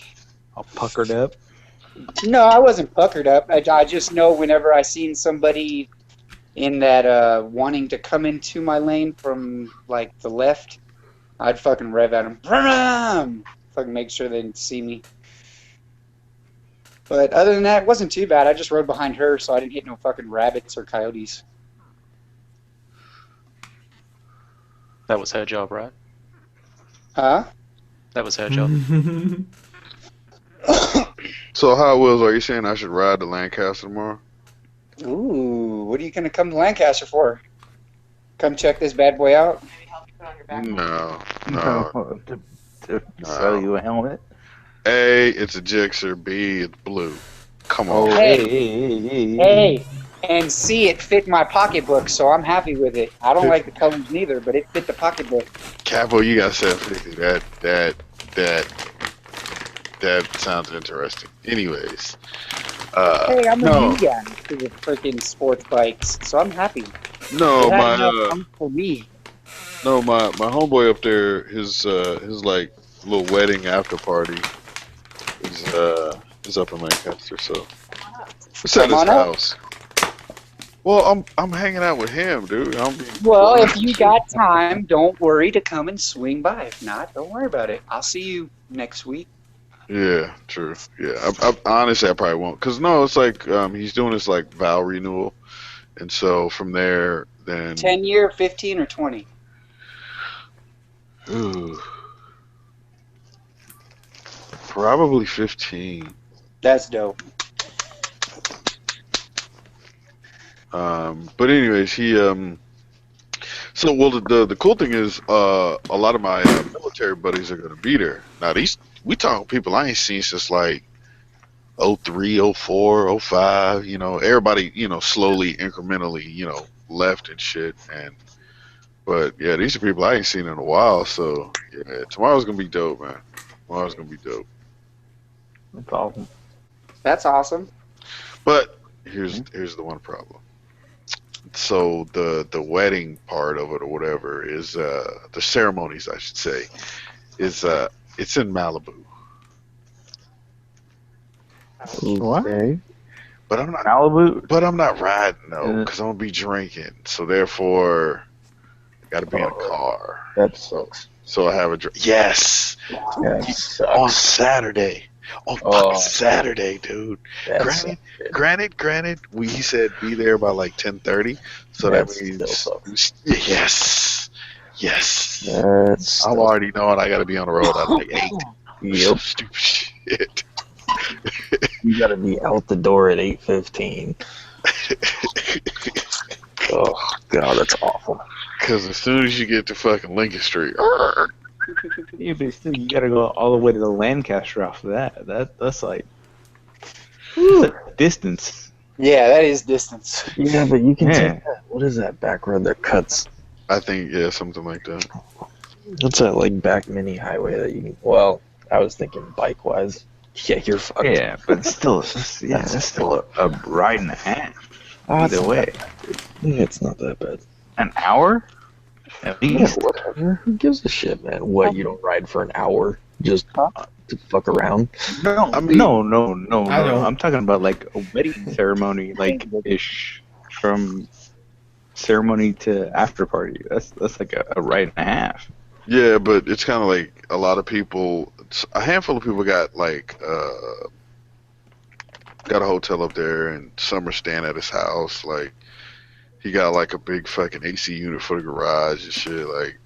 All puckered up. No, I wasn't puckered up. I just know whenever I seen somebody in that wanting to come into my lane from like the left, I'd fucking rev at them. Vroom! Fucking make sure they didn't see me. But other than that, it wasn't too bad. I just rode behind her, so I didn't hit no fucking rabbits or coyotes. That was her job, right? Huh? That was her job. So, how Wills, are you saying I should ride to Lancaster tomorrow? Ooh, what are you gonna come to Lancaster for? Come check this bad boy out? No. To sell you a helmet. A, it's a Gixxer. B, it's blue. Come on. Hey, and C, it fit my pocketbook, so I'm happy with it. I don't like the colors neither, but it fit the pocketbook. Capo, you got 750. That sounds interesting. Anyways. Hey, I'm a no. new guy to the freaking sports bikes, so I'm happy. No, For me. No, my homeboy up there, his like little wedding after party is up in Lancaster, so it's at his house. Well, I'm hanging out with him, dude. Well, if you got time, don't worry to come and swing by. If not, don't worry about it. I'll see you next week. Yeah, true. Yeah, I honestly I probably won't, cause no, it's like he's doing his like vow renewal, and so from there then 10-year, 15, or 20. Ooh, probably 15. That's dope. But anyways, he so well the cool thing is a lot of my military buddies are gonna be there. Now we talking people I ain't seen since like 03, 04, 05, everybody, slowly incrementally, left and shit, but yeah, these are people I ain't seen in a while, so yeah, tomorrow's gonna be dope, man. Tomorrow's gonna be dope. That's awesome. That's awesome. But here's the one problem. So the wedding part of it or whatever is the ceremonies I should say is it's in Malibu. Okay. But I'm not Malibu. But I'm not riding though, because I'm gonna be drinking. So therefore, I gotta be in a car. That sucks. So I have a drink. Yes. On Saturday. On fucking Saturday, dude. Granted, we said be there by like 10:30. So that means yes. I'm already knowing I gotta be on the road at like 8. Yep. Stupid shit. You gotta be out the door at 8:15. Oh god, that's awful. Because as soon as you get to fucking Lincoln Street, Yeah, but still, you gotta go all the way to the Lancaster off of that. That's like distance. Yeah, that is distance. Yeah, but you can take that. What is that back road that cuts? I think something like that. What's that like back mini highway that you can? Well, I was thinking bike wise. Yeah, you're fucked. Yeah, but it's still, that's still a ride and a half. Either way. Yeah, it's not that bad. An hour? At least. Yeah, whatever. Who gives a shit, man? What, you don't ride for an hour just to fuck around? No, I mean, no. I'm talking about like a wedding ceremony, like ish, from ceremony to after party. That's like a ride and a half. Yeah, but it's kind of like a lot of people, a handful of people got like, got a hotel up there and some are staying at his house. Like, he got like a big fucking AC unit for the garage and shit. Like,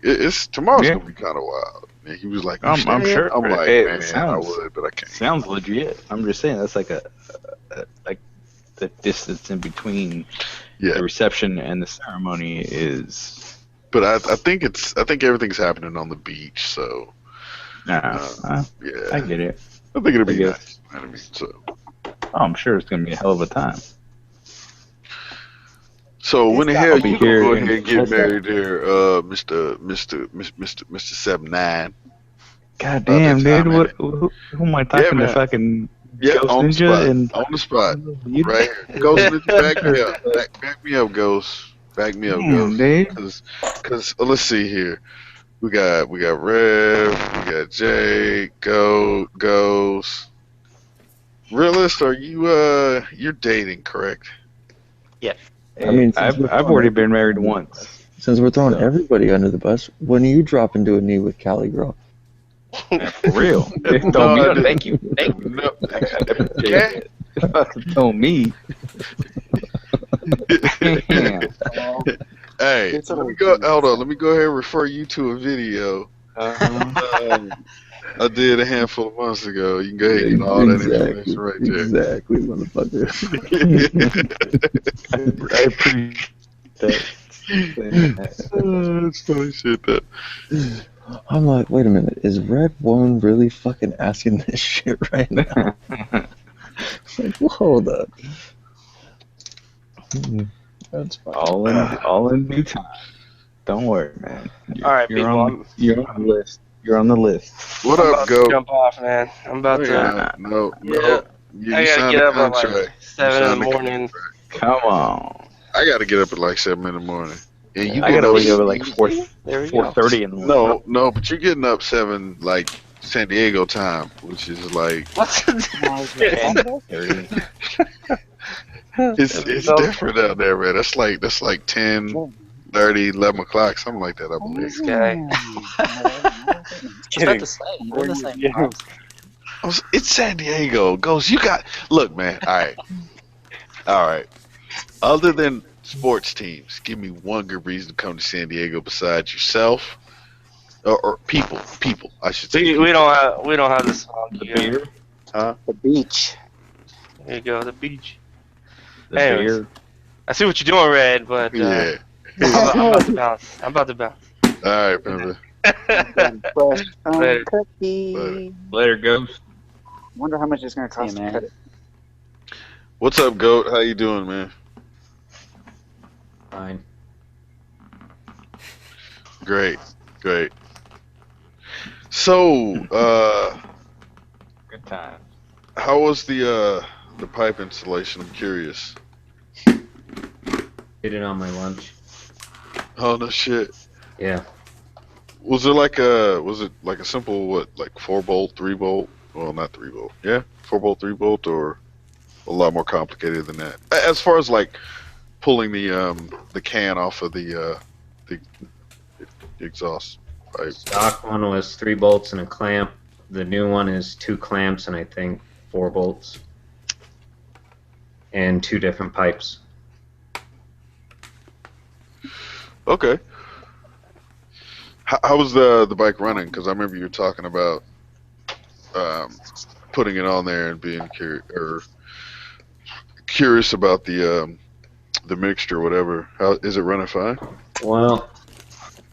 tomorrow's gonna be kind of wild. And he was like, I'm sure. I'm like, man, I would, but I can't. Sounds legit. I'm just saying that's like like the distance in between the reception and the ceremony is. But I think everything's happening on the beach, so. Yeah. I get it. I think it'll be nice. I mean, so. I'm sure it's gonna be a hell of a time. So when the hell you gonna go ahead and get married there, Mr. 79? God damn, dude! Who am I talking to? Fucking Yeah, Ghost on the Ninja spot. and On the spot. Right here. Ghost Ninja, back me up. Back me up, Ghost. Back me up, Damn, Ghost. Dave. Cause let's see here. We got Rev, we got Jay, Ghost. Realist, are you you're dating, correct? Yeah. I mean, I've already been married once. Since we're throwing everybody under the bus, when are you dropping to a knee with Cali Girl? For real. No, I No, didn't. thank you. No. Okay. Don't me. Hey, let me go. Hold on. Let me go ahead and refer you to a video I did a handful of months ago. You can go ahead and get all that information right there. Exactly, motherfucker. I appreciate that. That's funny shit. That. I'm like, wait a minute, is Red One really fucking asking this shit right now? Like, well, hold up. That's fine. All in due time. Don't worry, man. All right, You're people. on the list. You're on the list. What I'm up, about Go? to jump off, man. I'm about to. No. Yeah. You I gotta signed get a up at like contract. 7 in signed the a morning. Come on. I got to get up at like 7 in the morning. And you I gotta get wake up at up like There we go. 4:30 in the morning. No, but you're getting up 7 like San Diego time, which is like What's it's different out there, man. That's like 10, 30, 11 o'clock, something like that, I believe. This guy. Kidding. We're the same time. It's San Diego. Ghost, you got look, man. All right. Other than sports teams, give me one good reason to come to San Diego besides yourself or people. I should say. We don't have this song. The beer. Huh? The beach. There you go, the beach. The Anyways, beer. I see what you're doing, Red, but Yeah. I'm about to bounce. All right, remember. Fresh Later. cookie. Later, Ghost. Wonder how much it's gonna cost See to you, cut man. it. What's up, Goat? How you doing, man? Fine. Great. So, Good time. how was the pipe installation? I'm curious. Did it on my lunch. Oh no shit. Yeah. Was it like a simple 4-bolt, 3-bolt? Well, not 3-bolt. Yeah, 4-bolt, 3-bolt, or a lot more complicated than that. As far as like pulling the can off of the exhaust pipe. Stock one was 3 bolts and a clamp. The new one is 2 clamps and I think 4 bolts. And 2 different pipes. Okay. How was the bike running? Because I remember you were talking about putting it on there and being curious about the mixture, whatever. How is it running fine? Well,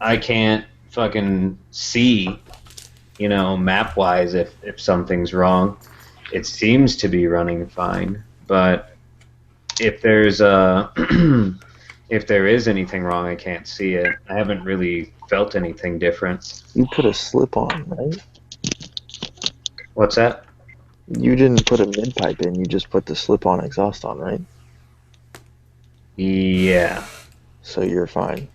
I can't fucking see, map-wise if something's wrong. It seems to be running fine, but if there's if there is anything wrong, I can't see it. I haven't really felt anything different. You put a slip on, right? What's that? You didn't put a mid pipe in, you just put the slip on exhaust on, right? Yeah. So you're fine.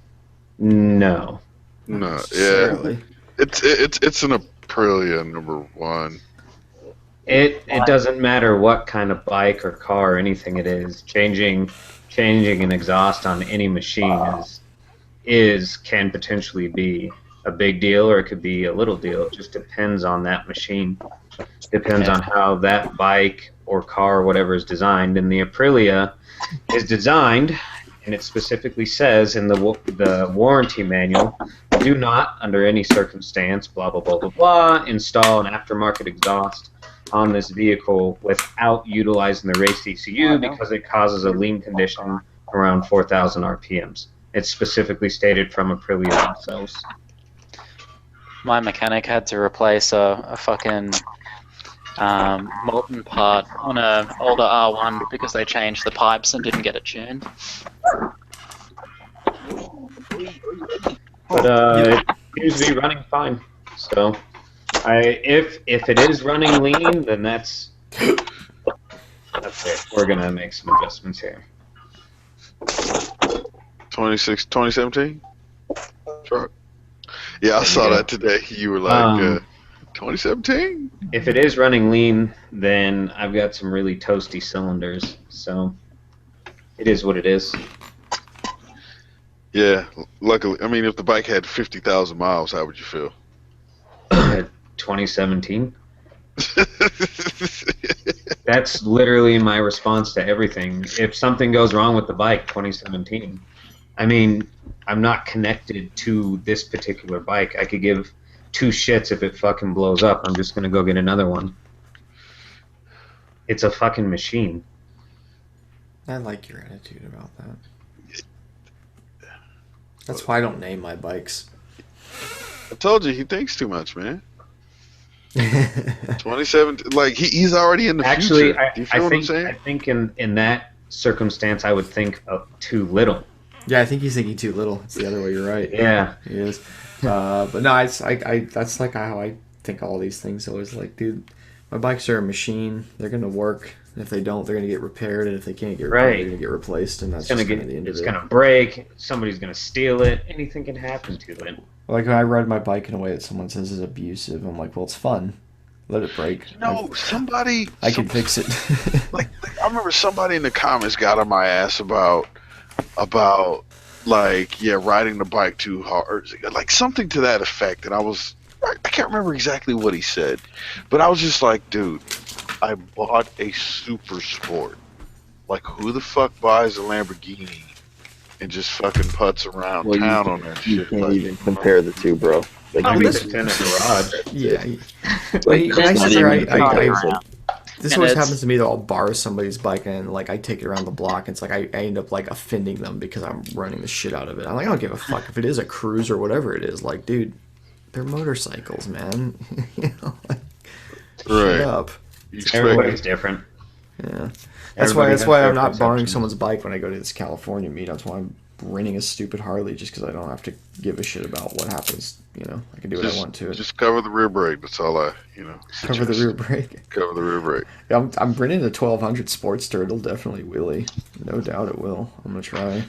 No. No, yeah. It's an Aprilia #1. It doesn't matter what kind of bike or car or anything it is. Changing an exhaust on any machine can potentially be a big deal or it could be a little deal. It just depends on that machine. Depends on how that bike or car or whatever is designed. And the Aprilia is designed, and it specifically says in the warranty manual, do not, under any circumstance, blah, blah, blah, blah, blah, install an aftermarket exhaust on this vehicle without utilizing the race ECU because it causes a lean condition around 4,000 RPMs. It's specifically stated from Aprilia themselves. My mechanic had to replace a fucking molten part on an older R1 because they changed the pipes and didn't get it tuned. But it seems to be running fine. So, if it is running lean, then that's That's it. We're gonna make some adjustments here. 2017 truck. Yeah, I saw that today. You were like 2017. If it is running lean, then I've got some really toasty cylinders. So it is what it is. Yeah, luckily, I mean, if the bike had 50,000 miles, how would you feel? 2017. That's literally my response to everything. If something goes wrong with the bike, 2017. I mean, I'm not connected to this particular bike. I could give two shits if it fucking blows up. I'm just gonna go get another one. It's a fucking machine. I like your attitude about that. That's why I don't name my bikes. I told you, he thinks too much, man. 2017, like he's already in the Actually, future. Do you feel what I'm saying? I think in that circumstance, I would think of too little. Yeah, I think he's thinking too little. It's the other way. You're right. Yeah, he is. But no, I that's like how I think all these things. So it's like, dude, my bikes are a machine. They're gonna work. And if they don't, they're gonna get repaired. And if they can't get repaired, they're gonna get replaced. And that's just kind of the end of it. It's gonna break. Somebody's gonna steal it. Anything can happen to it. Like when I ride my bike in a way that someone says is abusive, I'm like, well, it's fun. Let it break. No, I can fix it. like I remember somebody in the comments got on my ass about like riding the bike too hard, like something to that effect, and I can't remember exactly what he said, but I was just like, dude, I bought a super sport. Like, who the fuck buys a Lamborghini and just fucking putts around town on that shit? You can't even compare the two, bro. Like, it's in a garage. Yeah. This always happens to me though. I'll borrow somebody's bike and like I take it around the block. And it's like I end up like offending them because I'm running the shit out of it. I'm like, I don't give a fuck if it is a cruise or whatever it is. Like, dude, they're motorcycles, man. You know, like, shut up. Everybody's different. Yeah, that's why I'm not borrowing someone's bike when I go to this California meet. That's why I'm renting a stupid Harley just because I don't have to give a shit about what happens. You know, I can do what I want to it. Just cover the rear brake. That's all I, Cover the rear brake. Cover the rear brake. Yeah, I'm renting a 1200 Sportster. It'll definitely wheelie. No doubt it will. I'm gonna try.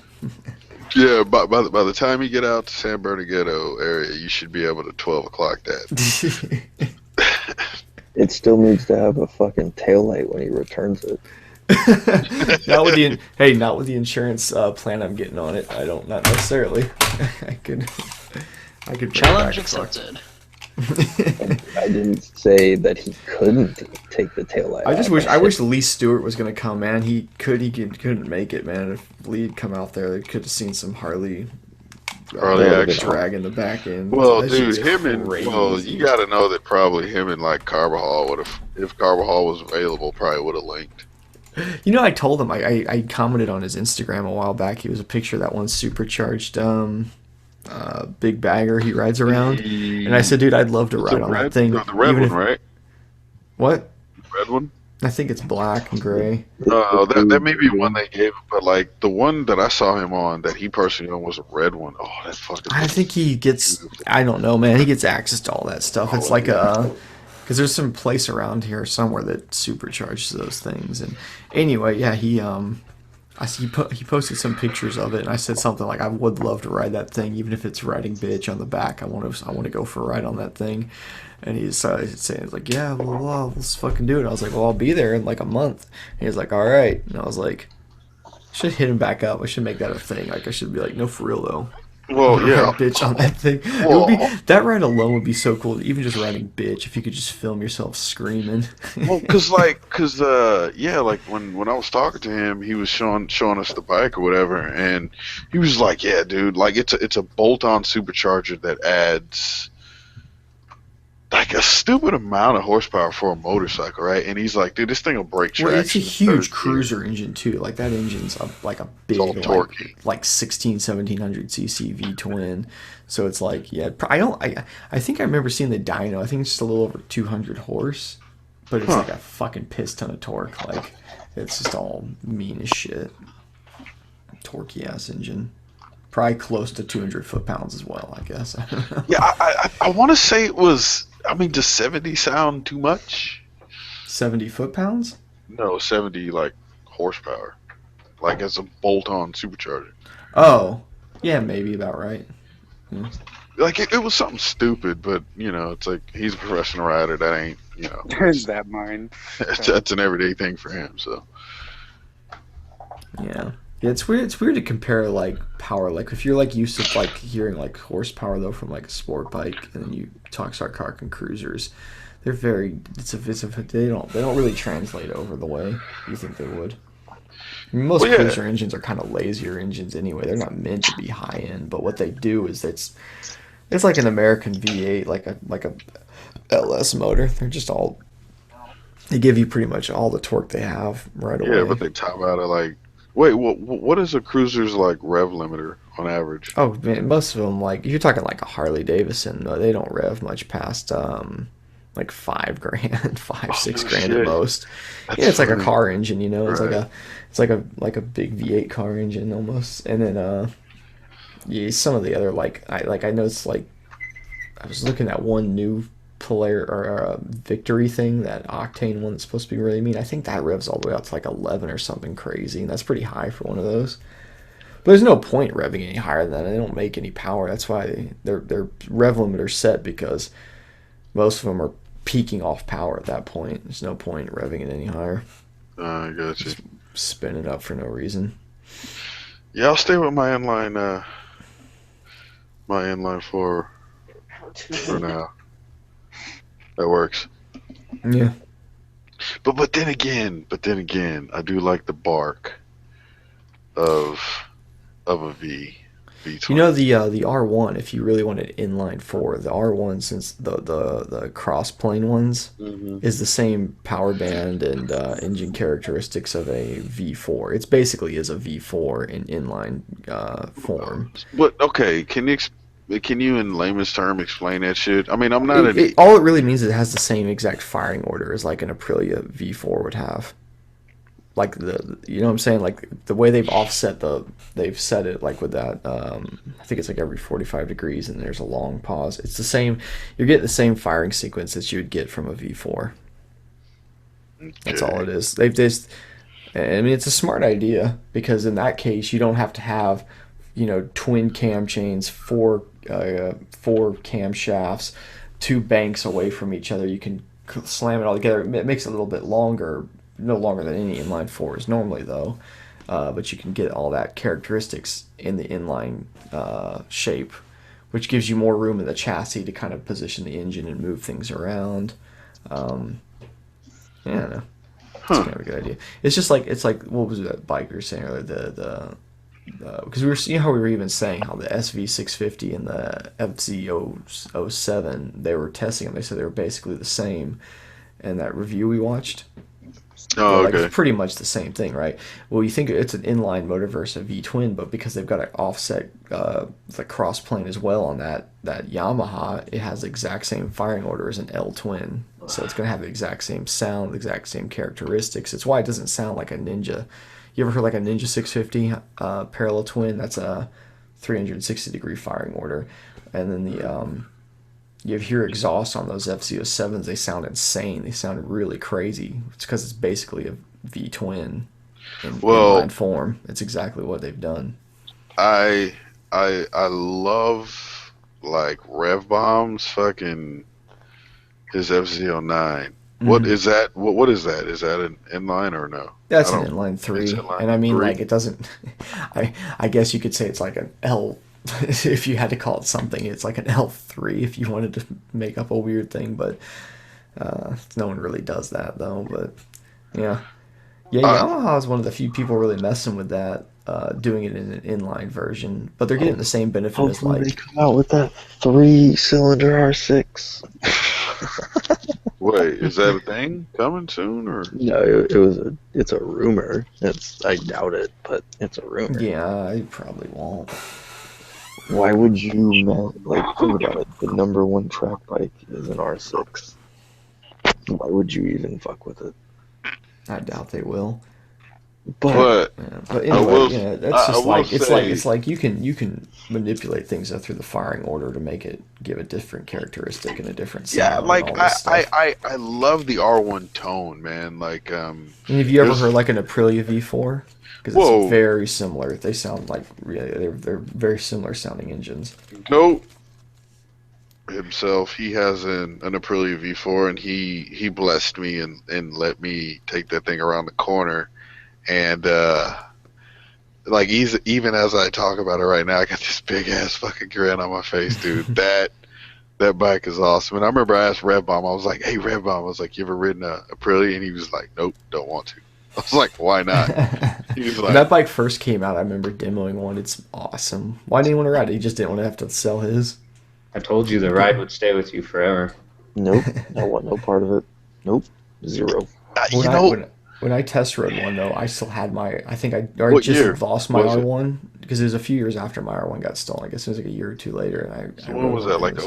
Yeah, by the time you get out to San Bernardino area, you should be able to 12 o'clock that. It still needs to have a fucking taillight when he returns it. Not with the insurance plan I'm getting on it. Not necessarily. I could challenge accepted. I didn't say that he couldn't take the taillight. I wish Lee Stewart was gonna come, man. He couldn't make it, man. If Lee'd come out there, they could have seen some Harley dragging the back end. Well, dude, you got to know that probably him and like Carbajal would have, if Carbajal was available, probably would have linked. You know, I told him, I commented on his Instagram a while back. He was a picture of that one supercharged big bagger he rides around, and I said, dude, I'd love to ride on that thing. The red one, right? What? The red one? I think it's black and gray. No, that may be one they gave, but like the one that I saw him on that he personally owned was a red one. Oh, that fucking. I think he gets. I don't know, man. He gets access to all that stuff. It's like because there's some place around here somewhere that supercharges those things. And anyway, yeah, he posted some pictures of it, and I said something like, I would love to ride that thing, even if it's riding bitch on the back. I want to go for a ride on that thing. And he's saying, like, yeah, well, let's fucking do it. I was like, well, I'll be there in like a month. And he was like, all right. And I was like, I should hit him back up. I should make that a thing. Like, I should be like, no, for real though. Well, yeah. Bitch on that thing. That ride alone would be so cool. Even just riding bitch, if you could just film yourself screaming. Well, like when I was talking to him, he was showing us the bike or whatever, and he was like, yeah, dude, like it's a bolt-on supercharger that adds like a stupid amount of horsepower for a motorcycle, right? And he's like, dude, this thing will break traction. Well, it's a huge cruiser engine too. Like that engine's like a big, like 1700 cc V twin. So it's like, yeah, I think I remember seeing the dyno. I think it's just a little over 200 horse, but it's like a fucking piss ton of torque. Like it's just all mean as shit. Torquey ass engine. Probably close to 200 foot-pounds as well, I guess. Yeah, I want to say it was. I mean, does 70 sound too much? 70 foot-pounds? No, 70 like horsepower, like as a bolt-on supercharger. Oh, yeah, maybe about right. Yeah. Like it was something stupid, but it's like he's a professional rider. That ain't Is that mine? that's an everyday thing for him. So Yeah. Yeah, it's weird. It's weird to compare like power. Like if you're like used to like hearing like horsepower though from like a sport bike, and then you start talking cruisers, they're very. They don't really translate over the way you think they would. I mean, most Well, yeah. cruiser engines are kind of lazier engines anyway. They're not meant to be high end, but what they do is it's like an American V8, like a LS motor. They're just all. They give you pretty much all the torque they have right away. yeah, but they top out at like. Wait, what is a cruiser's like rev limiter on average? Oh man, most of them like you're talking like a Harley Davidson. They don't rev much past like $5,000, 5-6 grand at most. Yeah, it's like a car engine, It's like a big V8 car engine almost. And then yeah, some of the other I noticed like I was looking at one new Polar or Victory thing, that octane one that's supposed to be really mean. I think that revs all the way out to like 11 or something crazy, and that's pretty high for one of those. But there's no point revving any higher than that. They don't make any power. That's why their rev limiter's set, because most of them are peaking off power at that point. There's no point revving it any higher. I got you. Just spin it up for no reason. Yeah, I'll stay with my inline for now. That works. Yeah. But then again, I do like the bark of a V20. You know the R1, if you really wanted inline four, the R1, since the cross plane ones is the same power band and engine characteristics of a V4. It's basically is a V4 in inline form. But okay, can you in layman's term explain that shit? I mean, I'm not all it really means is it has the same exact firing order as like an Aprilia V4 would have. Like you know what I'm saying? Like the way they've they've set it like with that. I think it's like every 45 degrees, and there's a long pause. It's the same. You're getting the same firing sequence that you would get from a V4. Okay. That's all it is. They've just. I mean, it's a smart idea, because in that case you don't have to have, twin cam chains, four camshafts, two banks away from each other. You can slam it all together. It makes it a little bit longer. No longer than any inline fours normally, though, but you can get all that characteristics in the inline shape, which gives you more room in the chassis to kind of position the engine and move things around. Yeah, I don't know. It's kind of a good idea. It's like what was that bike we were saying earlier? Because we were how we were even saying how the SV650 and the FZ07, they were testing them. They said they were basically the same. And that review we watched. Oh, okay. It's pretty much the same thing, right? Well, you think it's an inline motor versus a V-twin, but because they've got an offset the cross plane as well on that Yamaha, it has the exact same firing order as an L-twin. So it's going to have the exact same sound, the exact same characteristics. It's why it doesn't sound like a Ninja. You ever heard like a Ninja 650 parallel twin? That's a 360-degree firing order. And then you hear exhaust on those FZ07s, they sound insane. They sound really crazy. It's because it's basically a V-twin in inline form. It's exactly what they've done. I love like Rev Bomb's fucking his FZ09. What is that? What is that? Is that an inline or no? That's an inline 3. And I mean, like, it doesn't. I guess you could say it's like an L. If you had to call it something, it's like an L3 if you wanted to make up a weird thing, but no one really does that though. But yeah, Yamaha is one of the few people really messing with that, doing it in an inline version, but they're getting the same benefit as like they come out with that 3-cylinder R6. Wait, is that a thing coming soon or no? It's a rumor. I doubt it, but it's a rumor. Yeah, I probably won't. Why would you, think about it, the number one track bike is an R6. Why would you even fuck with it? I doubt they will. But But I anyway, will, that's I just will like say, it's like you can manipulate things through the firing order to make it give a different characteristic and a different sound yeah, and like all this stuff. I love the R1 tone, man. Like And have you ever heard like an Aprilia V4? Because it's whoa, very similar. They sound like really they're very similar sounding engines. Goat himself, he has an Aprilia V4, and he blessed me and let me take that thing around the corner, and like even as I talk about it right now, I got this big ass fucking grin on my face, dude. That bike is awesome. And I remember I asked Red Bomb, I was like, hey Red Bomb, I was like, you ever ridden a Aprilia? And he was like, nope, don't want to. I was like, why not? He was When like, that bike first came out, I remember demoing one. It's awesome. Why didn't he want to ride it? He just didn't want to have to sell his. I told you the ride would stay with you forever. Nope, I want no part of it. Nope, zero. When I test rode one though, I still had my. I think I already What just year lost my was it? R1 because it was a few years after my R1 got stolen. I guess it was like a year or two later, and I so when was rode that? one. Like,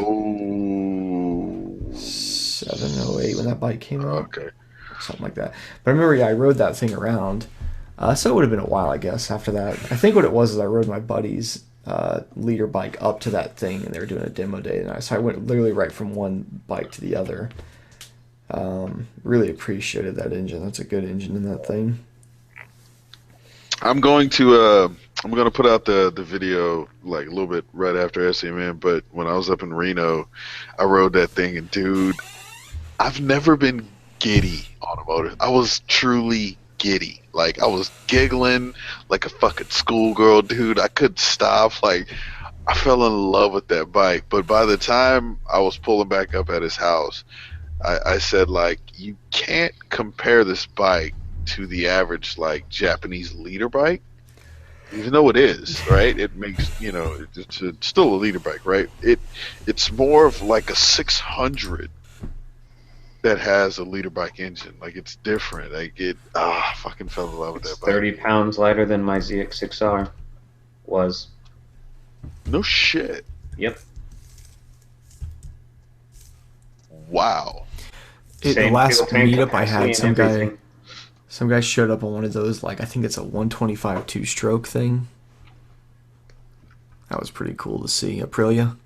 It was 07, 08 when that bike came out. okay. Something like that. But I remember, yeah, I rode that thing around. So it would have been a while, I guess, after that. I think what it was is I rode my buddy's leader bike up to that thing, and they were doing a demo day. And so I went literally right from one bike to the other. Really appreciated that engine. That's a good engine in that thing. I'm going to put out the video like a little bit right after SMN, but when I was up in Reno, I rode that thing, and dude, I've never been giddy on a motor. I was truly giddy. Like, I was giggling like a fucking schoolgirl, dude. I couldn't stop. Like, I fell in love with that bike. But by the time I was pulling back up at his house, I said, like, you can't compare this bike to the average, like, Japanese leader bike. Even though it is, right? It makes, it's still a leader bike, right? It's more of like a 600 that has a leader bike engine. Like, it's different. Like, I fucking fell in love with that bike. 30 pounds lighter than my ZX6R was. No shit. Yep. Wow. The last fuel tank meetup I had, capacity and everything. some guy showed up on one of those, like, I think it's a 125 two-stroke thing. That was pretty cool to see. Aprilia.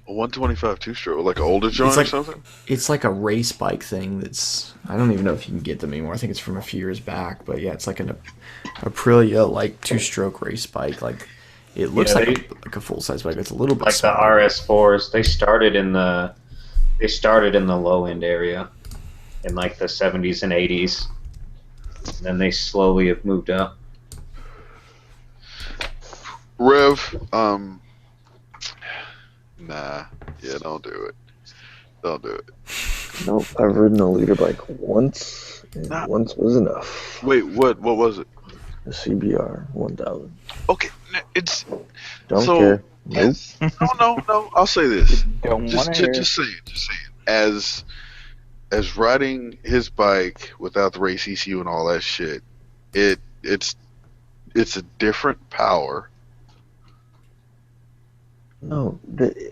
A 125 two-stroke, like an older joint or something? It's like a race bike thing that's, I don't even know if you can get them anymore. I think it's from a few years back, but yeah, it's like an Aprilia, like, two-stroke race bike. Like, it looks like a full-size bike. It's a little bit like smaller. the RS4s. They started in the low end area in like the 70s and 80s, and then they slowly have moved up. Rev, nah, yeah, don't do it. Don't do it. Nope, I've ridden a leader bike once, and once was enough. Wait, what was it? A CBR 1000. Okay, it's... Don't so, care. Nope. No, I'll say this. Don't Just want to hear. saying. As riding his bike without the race ECU and all that shit, it's a different power. No,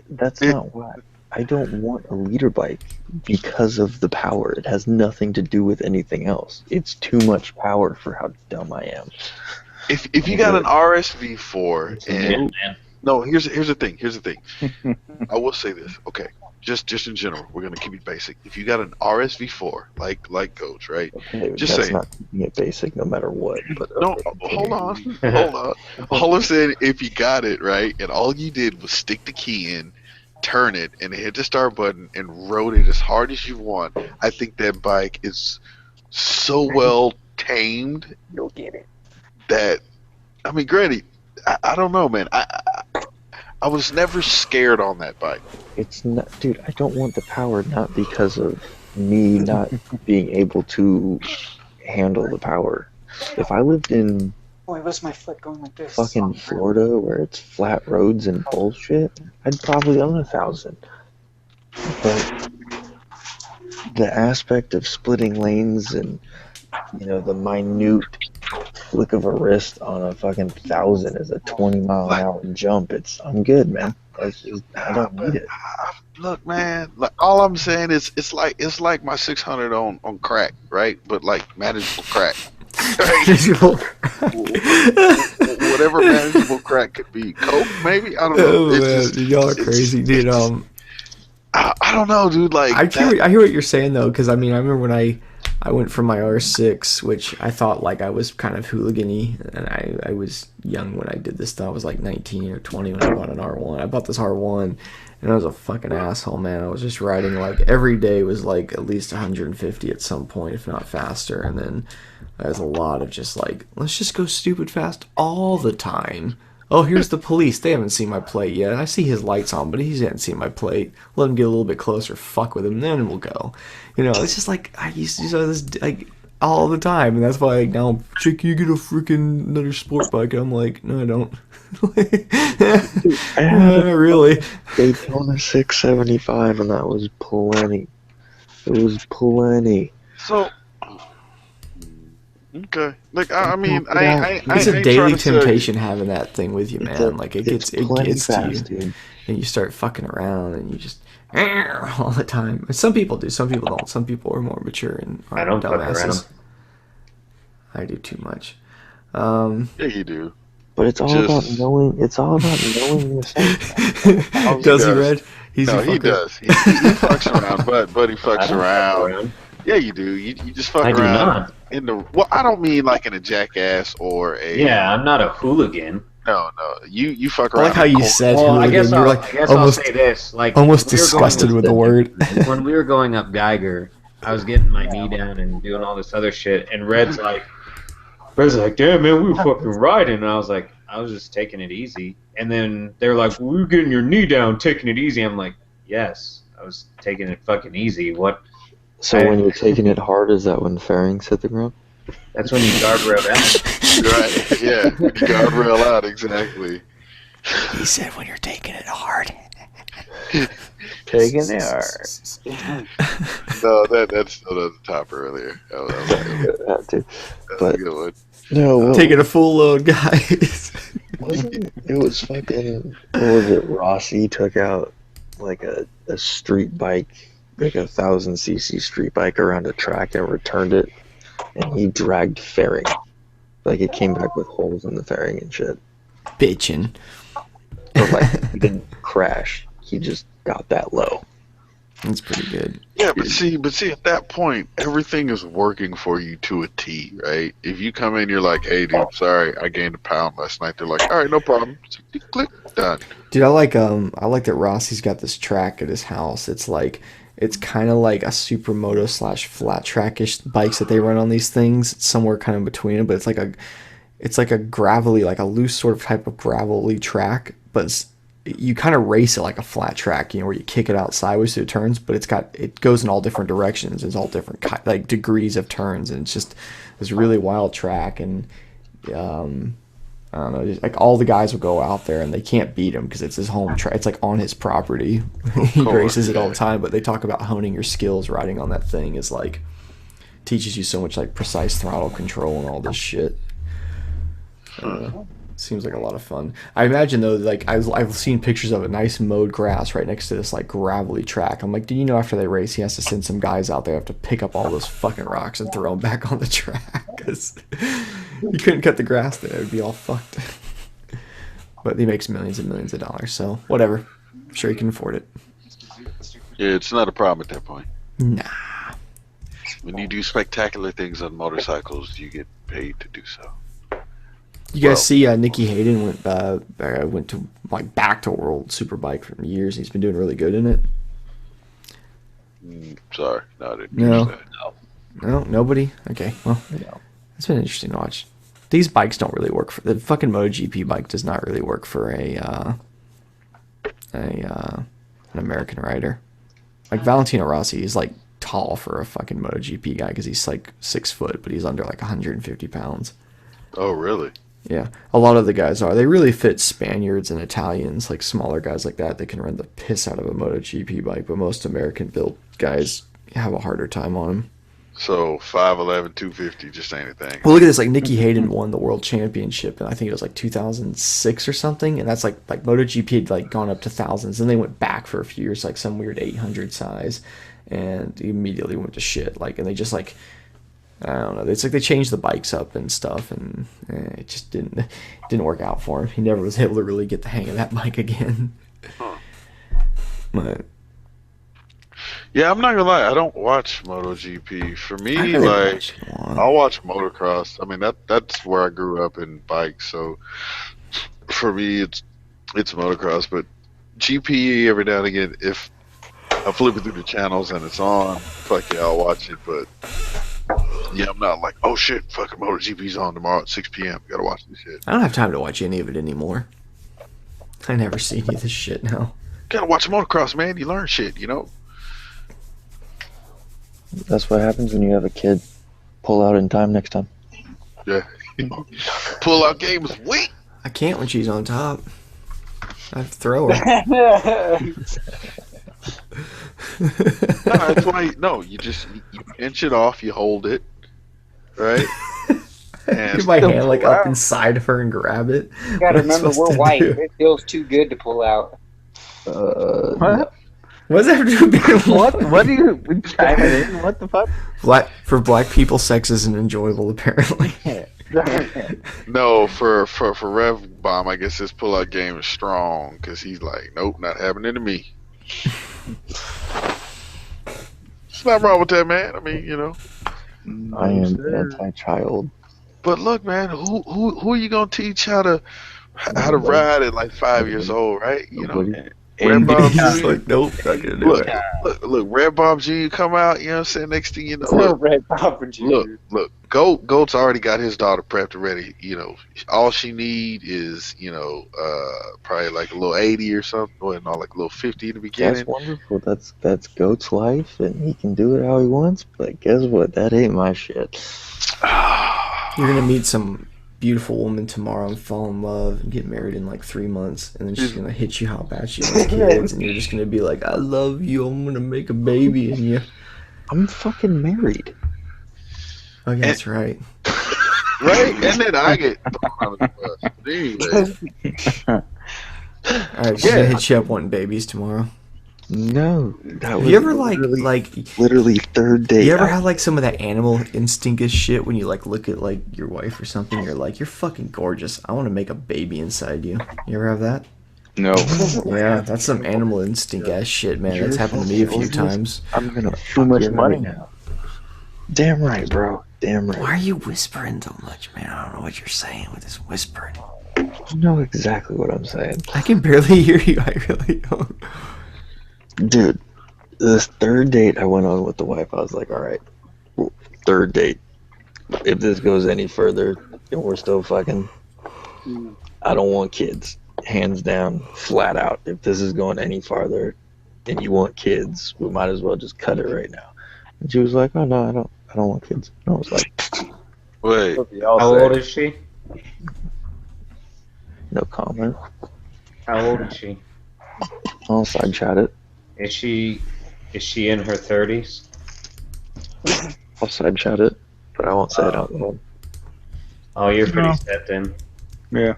that's not why. I don't want a leader bike because of the power. It has nothing to do with anything else. It's too much power for how dumb I am. If you got an RSV4 and no, here's the thing. I will say this. Okay, just in general, we're gonna keep it basic. If you got an RSV4 like Coach, right? Okay, just that's saying. not keeping it basic no matter what. But No, hold on. All I'm saying, if you got it right, and all you did was stick the key in, turn it, and hit the start button, and rode it as hard as you want, I think that bike is so well tamed. You'll get it. That, I mean, granted, I don't know, man. I was never scared on that bike. It's not, dude. I don't want the power, not because of me not being able to handle the power. If I lived in Boy, where's my foot going like this? fucking Florida where it's flat roads and bullshit, I'd probably own 1,000. But the aspect of splitting lanes and, the minute flick of a wrist on a fucking 1,000 is a 20-mile-an-hour jump. I'm good, man. I don't need it. Look, man. Like, all I'm saying is, it's like my 600 on crack, right? But like manageable crack. Manageable Whatever manageable crack could be. Coke, maybe? I don't know. Oh man, y'all are crazy, dude. I don't know, dude. Like I hear what you're saying though, because I mean, I remember when I went for my R6, which I thought like I was kind of hooligan-y, and I was young when I did this stuff. I was like 19 or 20 when I bought an R1. I bought this R1, and I was a fucking asshole, man. I was just riding like every day was like at least 150 at some point, if not faster, and then there's a lot of just like, let's just go stupid fast all the time. Oh, here's the police. They haven't seen my plate yet. I see his lights on, but he hasn't seen my plate. Let him get a little bit closer, fuck with him, then we'll go. You know, it's just like, I used to do this like all the time, and that's why like, now I'm like, can you get a freaking another sport bike? And I'm like, no, I don't. Not really. Daytona 675, and that was plenty. It was plenty. So, okay. Like, I mean, it's a ain't daily trying to say- temptation having that thing with you, man. Like it gets plenty to fast, you, dude. and you start fucking around, and you just all the time. Some people do, some people don't. Some people are more mature and I aren't don't fuck dumbasses. around. I do too much. Yeah, you do. But it's all about knowing. It's all about knowing yourself. Does he, Red? He's no, a he fucker. does. He fucks around, but he fucks around. Yeah, you do. You just fuck I do around. not. In the I don't mean like in a jackass or a. Yeah, I'm not a hooligan. No. You fuck I around. like how you said Well, I hooligan. guess, You're I'll, like I guess almost, I'll say this. Like, almost when we were going disgusted with the word. When we were going up Geiger, I was getting my knee down and doing all this other shit, and Red's like, damn, man, we were fucking riding. And I was like, I was just taking it easy. And then they're like, well, we're getting your knee down, taking it easy. I'm like, yes, I was taking it fucking easy. What? So when you're taking it hard, is that when fairings hit the ground? That's when you guardrail down. Right, yeah. You guardrail out, exactly. He said when you're taking it hard. Taking it hard. No, that still doesn't top earlier. That was That too. a good one. No, well, Taking a full load, guys. it was fucking. What was it? Rossi took out like a street bike, like 1,000cc street bike around a track and returned it, and he dragged fairing. Like it came back with holes in the fairing and shit. Bitchin'. But like he didn't crash. He just got that low. That's pretty good. Yeah, but see, at that point, everything is working for you to a T, right? If you come in, you're like, "Hey, dude, sorry, I gained a pound last night." They're like, "All right, no problem." Click, done. Dude, I like that Rossi's got this track at his house. It's kind of like a supermoto / flat trackish bikes that they run on these things. It's somewhere kind of between it, but it's like a gravelly, like a loose sort of type of gravelly track, but you kind of race it like a flat track, where you kick it out sideways so it turns, but it goes in all different directions. It's all different like degrees of turns, and it's just this really wild track. And I don't know, just, like all the guys will go out there and they can't beat him because it's his home track. It's like on his property. He races it all the time, but they talk about honing your skills riding on that thing is like teaches you so much like precise throttle control and all this shit. Seems like a lot of fun. I imagine though, like I've seen pictures of a nice mowed grass right next to this like gravelly track. I'm like, do you know after they race, he has to send some guys out there have to pick up all those fucking rocks and throw them back on the track because you couldn't cut the grass there; it'd be all fucked. But he makes millions and millions of dollars, so whatever. I'm sure he can afford it. Yeah, it's not a problem at that point. Nah. When you do spectacular things on motorcycles, you get paid to do so. You guys see Nicky Hayden went to like back to World Superbike for years. He's been doing really good in it. Sorry, no, I didn't No. catch that. No, nobody. Okay, well, it's been interesting to watch. These bikes don't really work for the fucking MotoGP bike. Does not really work for an American rider. Like Valentino Rossi, he's like tall for a fucking MotoGP guy because he's like 6 foot, but he's under like 150 pounds. Oh, really? Yeah, a lot of the guys are. They really fit Spaniards and Italians, like smaller guys like that. They can run the piss out of a MotoGP bike, but most American-built guys have a harder time on them. So 5'11", 250 just ain't a thing. Well, look at this. Like Nicky Hayden won the World Championship, and I think it was like 2006 or something. And that's like MotoGP had like gone up to thousands, and they went back for a few years, like some weird 800 size, and immediately went to shit. Like, and they just like I don't know. It's like they changed the bikes up and stuff, and it just didn't work out for him. He never was able to really get the hang of that bike again. Huh. But Yeah, I'm not gonna lie. I don't watch MotoGP. For me, I really like watch it a lot. I'll watch motocross. I mean that's where I grew up in bikes. So for me, it's motocross. But GP every now and again, if I'm flipping through the channels and it's on, fuck yeah, I'll watch it. But yeah, I'm not like, oh shit, fucking MotoGP's on tomorrow at 6 p.m. Gotta watch this shit. I don't have time to watch any of it anymore. I never see any of this shit now. Gotta watch motocross, man. You learn shit, you know. That's what happens when you have a kid. Pull out in time next time. Yeah. Pull out game is weak. I can't when she's on top. I have to throw her. No, that's why. No, you pinch it off. You hold it, right? And Get my hand like up inside of her and grab it. You gotta What am I remember, supposed we're to white. do? It feels too good to pull out. What? What does that have to do with being What? What are you chiming in? What the fuck? For black people, sex isn't enjoyable, apparently. no, for Rev Bomb, I guess his pull out game is strong because he's like, nope, not happening to me. There's nothing wrong with that, man. I mean, you know. I am anti-child. But look, man, who are you gonna teach how to ride at like 5 years old, right? You know. Red Bomb Jr. Like, nope, not gonna do it. Look, Red Bomb Jr. come out, you know what I'm saying? Next thing you know, Red Bomb Jr. Look, Goat's already got his daughter prepped and ready. You know, all she need is, you know, probably like a little 80 or something, or no, like a little 50 in the beginning. That's wonderful. That's Goat's life, and he can do it how he wants. But guess what? That ain't my shit. You're gonna meet some beautiful woman tomorrow and fall in love and get married in like 3 months, and then she's gonna hit you how bad she wants kids, and you're just gonna be like, I love you, I'm gonna make a baby in you. I'm fucking married. Oh yeah, that's right. Right? And then I get thrown under the bus. Anyway. Alright, she's gonna hit you up wanting babies tomorrow. No, that Have was you ever literally third date. You ever had like some of that animal instinctish shit when you like look at like your wife or something, you're like, you're fucking gorgeous, I want to make a baby inside you. You ever have that? No. Yeah, that's some animal instinct ass shit, man. That's happened to me a few times. I'm gonna Too much money now. Damn right, bro. Damn right. Why are you whispering so much, man? I don't know what you're saying with this whispering. You know exactly what I'm saying. I can barely hear you. I really don't. Dude, this third date I went on with the wife, I was like, all right, third date. If this goes any further and we're still fucking, I don't want kids. Hands down, flat out. If this is going any farther and you want kids, we might as well just cut it right now. And she was like, oh no, I don't want kids. And I was like, wait. How old is she? no comment. How old is she? I'll side chat it. Is she in her 30s? I'll side chat it, but I won't say it out loud. Oh, you're pretty set then. Yeah.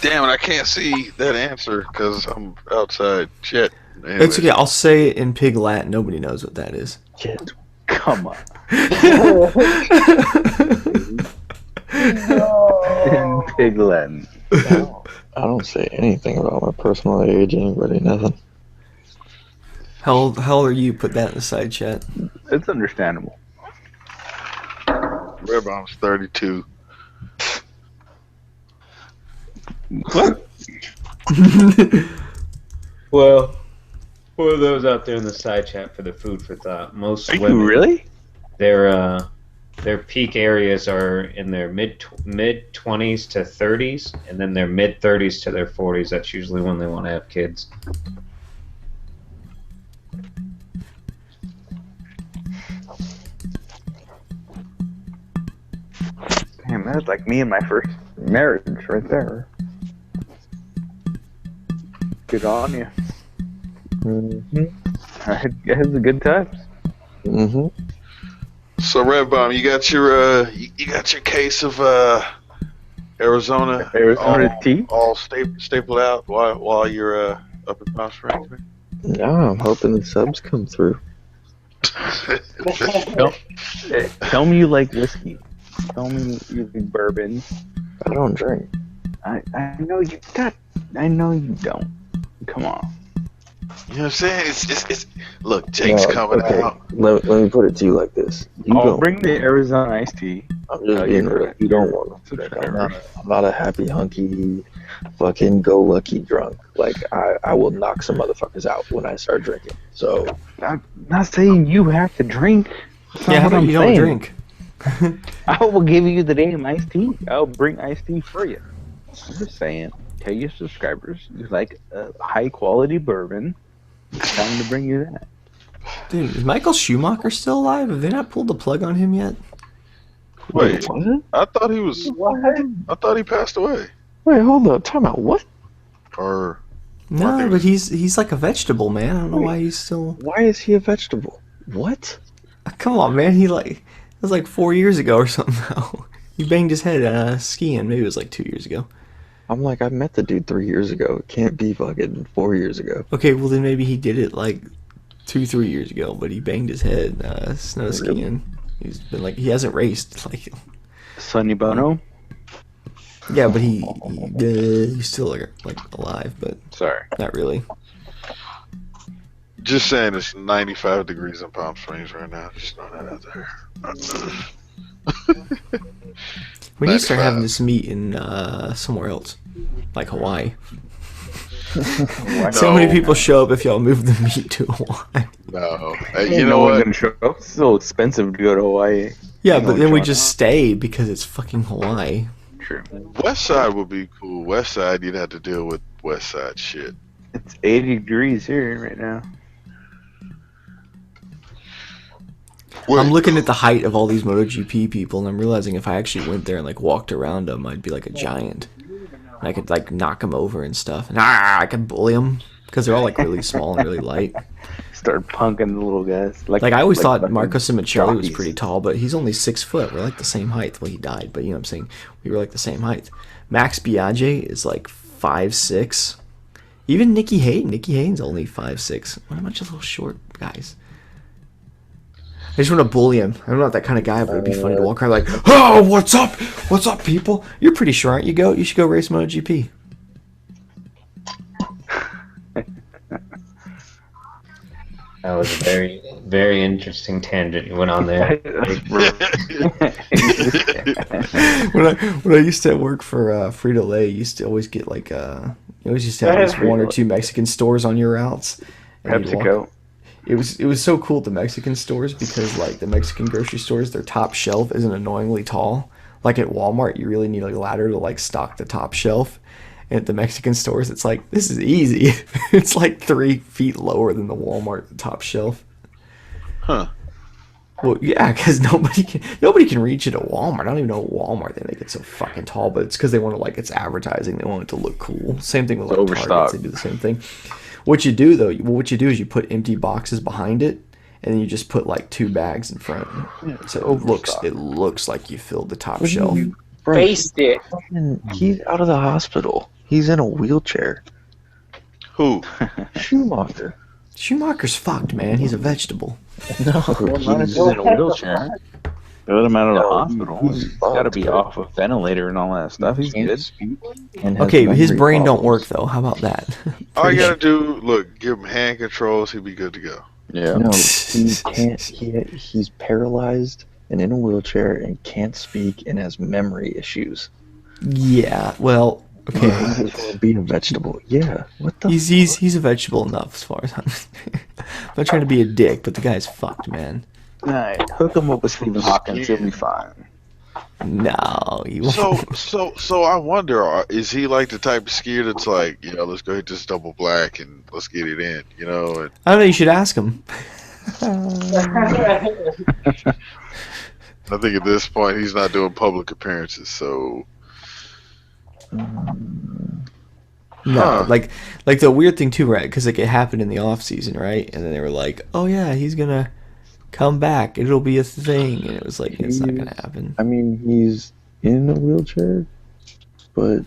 Damn it, I can't see that answer because I'm outside. Shit. Anyway. It's okay. I'll say it in Pig Latin. Nobody knows what that is. Shit. Come on. No. In Pig Latin. I don't say anything about my personal age, anybody, nothing. How old are you? Put that in the side chat. It's understandable. Red Bomb's 32. What? Well, for those out there in the side chat for the food for thought, most Are women, you really? their peak areas are in their mid 20s to 30s, and then their mid 30s to their 40s. That's usually when they want to have kids. Damn, that's like me and my first marriage right there. Good on you. I had the good times. So Red Bomb, you got your case of Arizona tea all stapled out while you're up in Palm Springs, man? No, I'm hoping the subs come through. Tell me you like whiskey. Tell me you like bourbon. I don't drink. I know you got. I know you don't. Come on. You know what I'm saying? It's look, Jake's coming okay. out. Let me put it to you like this. You I'll don't. bring the Arizona iced tea. I'm just being real. You don't want to. I'm not a happy hunky, fucking go lucky drunk. Like I will knock some motherfuckers out when I start drinking. So I'm not saying you have to drink. That's Yeah, not how what about I'm you saying. don't drink? I will give you the damn iced tea. I'll bring iced tea for you. I'm just saying. Tell your subscribers you like a high quality bourbon. Tell them to bring you that. Dude, is Michael Schumacher still alive? Have they not pulled the plug on him yet? Wait, what? I thought he was. I thought he passed away. Wait, hold up. Time out. What? Or No, but he's like a vegetable, man. I don't know why he's still. Why is he a vegetable? What? Come on, man. It was like 4 years ago or something. Now he banged his head skiing. Maybe it was like 2 years ago. I'm like, I met the dude 3 years ago. It can't be fucking 4 years ago. Okay, well then maybe he did it like 2-3 years ago, but he banged his head snow skiing. He's been like he hasn't raced like. Sonny Bono. Yeah, but he's still like alive, but sorry, not really. Just saying, it's 95 degrees in Palm Springs right now. Just throwing that out there. We need to start having this meet in somewhere else, like Hawaii. So many people show up if y'all move the meet to Hawaii. No, you know what? Gonna show up. It's so expensive to go to Hawaii. Yeah, but then we just stay because it's fucking Hawaii. True. West Side would be cool. West Side, you'd have to deal with West Side shit. It's 80 degrees here right now. I'm looking at the height of all these MotoGP people, and I'm realizing if I actually went there and like walked around them, I'd be like a giant. And I could like knock them over and stuff, and I could bully them because they're all like really small and really light. Start punking the little guys. Like I always thought Marco Simoncelli was pretty tall, but he's only 6 foot. We're like the same height. Well, he died, but you know what I'm saying? We were like the same height. Max Biaggi is like 5'6". Even Nicky Hayden's only 5'6". What a bunch of little short guys. I just want to bully him. I'm not that kind of guy, but it'd be funny to walk around like, oh, what's up? What's up, people? You're pretty sure, aren't you? You should go race MotoGP. That was a very, very interesting tangent you went on there. when I used to work for Frito-Lay, you used to always get like you always used to have these 1 or 2 Mexican stores on your routes. PepsiCo. It was so cool at the Mexican stores because like the Mexican grocery stores, their top shelf isn't annoyingly tall. Like at Walmart, you really need a ladder to like stock the top shelf. And at the Mexican stores, it's like, this is easy. It's like 3 feet lower than the Walmart top shelf. Huh. Well, yeah, because nobody can reach it at Walmart. I don't even know at Walmart they make it so fucking tall, but it's because they want to like it's advertising. They want it to look cool. Same thing with like Targets. They do the same thing. What you do though, what you do is you put empty boxes behind it, and then you just put like 2 bags in front. So it looks like you filled the top shelf. Faced it. He's out of the hospital. He's in a wheelchair. Who? Schumacher. Schumacher's fucked, man. He's a vegetable. No, he's in a wheelchair. Got him out of the hospital. He's got to be off a ventilator and all that stuff. He's good. Okay, his brain don't work though. How about that? All you gotta do, look, give him hand controls. He'll be good to go. Yeah. No, he can't. He's paralyzed and in a wheelchair and can't speak and has memory issues. Yeah. Well. Okay. Be a vegetable. Yeah. What the? He's a vegetable enough as far as I'm not trying to be a dick, but the guy's fucked, man. Alright, hook him up with Stephen Hawking. He'll be fine. No, you won't. So I wonder, is he like the type of skier that's like, let's go hit this double black and let's get it in, And, I don't know. You should ask him. I think at this point he's not doing public appearances, so. No, like the weird thing too, right? Because like it happened in the off season, right? And then they were like, "Oh yeah, he's gonna come back. It'll be a thing," and it was like, it's not gonna happen. I mean, he's in a wheelchair, but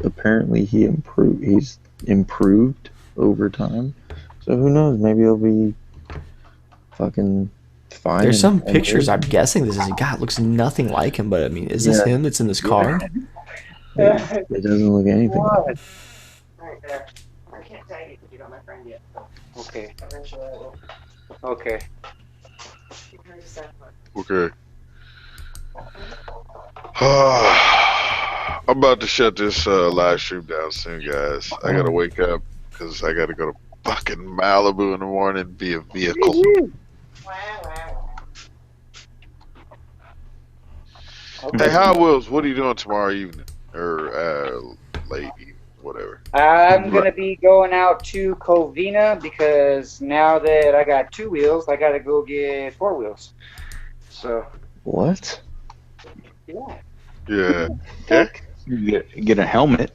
apparently he's improved over time. So who knows? Maybe he'll be fucking fine. There's some and pictures. good. I'm guessing this is a guy. It looks nothing like him, but I mean, is this Yeah. him that's in this car? It doesn't look anything like it. Right there. I can't tell you because you're not my friend yet. Okay. Eventually I will. Okay. Okay. I'm about to shut this live stream down soon, guys. I gotta wake up because I gotta go to fucking Malibu in the morning via vehicle. Okay. Hey, Hot Wheels, what are you doing tomorrow evening or late evening, whatever? I'm gonna be going out to Covina because now that I got 2 wheels, I gotta go get 4 wheels. So What? yeah. Yeah. Yeah. You get a helmet.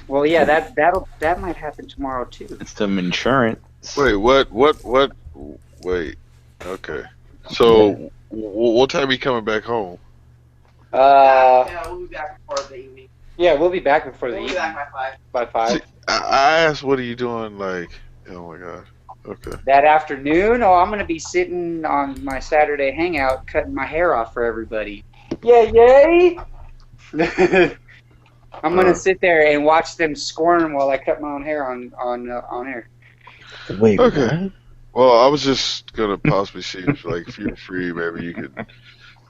Well, yeah, that might happen tomorrow too. It's some insurance. Wait, what? Wait. Okay. So, what time are you coming back home? Yeah, we'll be back before the evening. Yeah, we'll be back before the We'll be evening. back by 5. By 5. See, I asked, what are you doing? Like, oh my god. Okay. That afternoon, I'm gonna be sitting on my Saturday hangout, cutting my hair off for everybody. Yay! I'm gonna sit there and watch them squirm while I cut my own hair on air. Wait, Okay. what? Well, I was just gonna possibly see if, like, if you're free, maybe you could.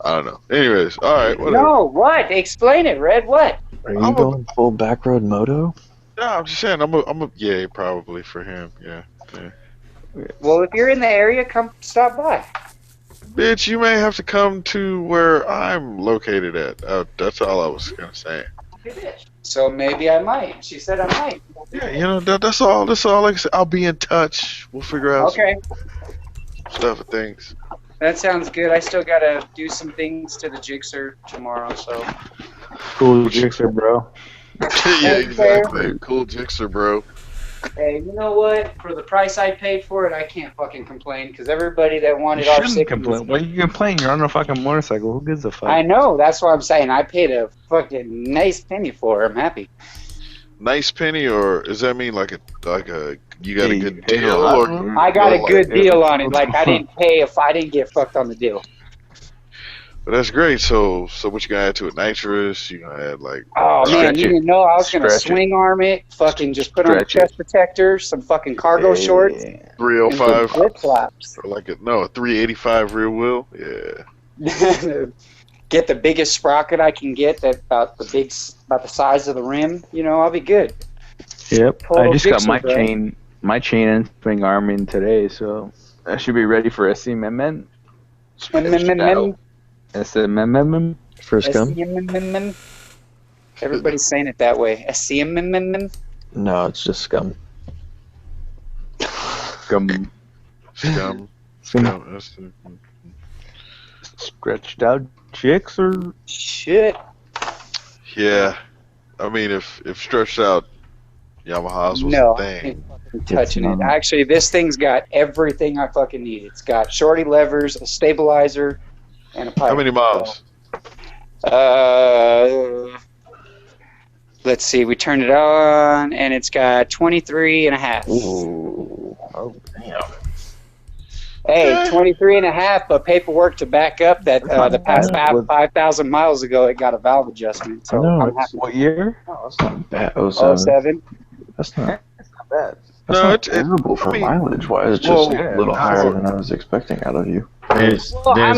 I don't know. Anyways, all right. Whatever. No, what? Explain it, Red. What? Are you going full backroad moto? No, I'm just saying. I'm a. Yeah, probably for him. Yeah. Well, if you're in the area, come stop by. Bitch, you may have to come to where I'm located at. That's all I was gonna say. So maybe I might. She said I might. Yeah, you know that's all. That's all. Like I said, I'll be in touch. We'll figure out Okay, some stuff and things. that sounds good. I still gotta do some things to the Jigsaw tomorrow, so. Cool Jigsaw, bro. Yeah, exactly. Cool Jigsaw, bro. Hey, you know what? For the price I paid for it, I can't fucking complain because everybody that You wanted shouldn't R6. complain. Why you complain? You're on a fucking motorcycle. Who gives a fuck? I know. That's what I'm saying. I paid a fucking nice penny for it. I'm happy. Nice penny, or does that mean like a you got a good paid a deal? lot. Or I got a like- good deal on it. Like I didn't pay if I didn't get fucked on the deal. But that's great. So what you gonna add to it? Nitrous? You gonna add like? Oh man, you didn't know I was gonna Stretch it. swing arm it. Fucking just put on a Stretch it. chest protector, some fucking cargo shorts, 305 flip flops. or like a 385 rear wheel. Yeah. Get the biggest sprocket I can get. That about the size of the rim. You know, I'll be good. Yep. Total I just got Jigsaw, bro. my chain and swing arm in today, so I should be ready for SCMM. SCMM. First come? SCMM. Everybody's saying it that way. SCMM. No, it's just scum. Scum. Scum. Scum. Stretched out Jigsaw. Shit. Yeah. I mean, if stretched out Yamahas was No, a thing. I'm touching it. Actually, this thing's got everything I fucking need. It's got shorty levers, a stabilizer, and a pipe. How many miles? Let's see. We turned it on, and it's got 23 and a half. Ooh. Oh, damn. Hey, 23 and a half, but paperwork to back up that the past 5,000 miles ago, it got a valve adjustment. So No, I'm happy. What year? Oh, that's not bad. 07. That's not bad. That's No, not terrible for mileage wise. It's just a little higher than I was expecting out of you. Well, I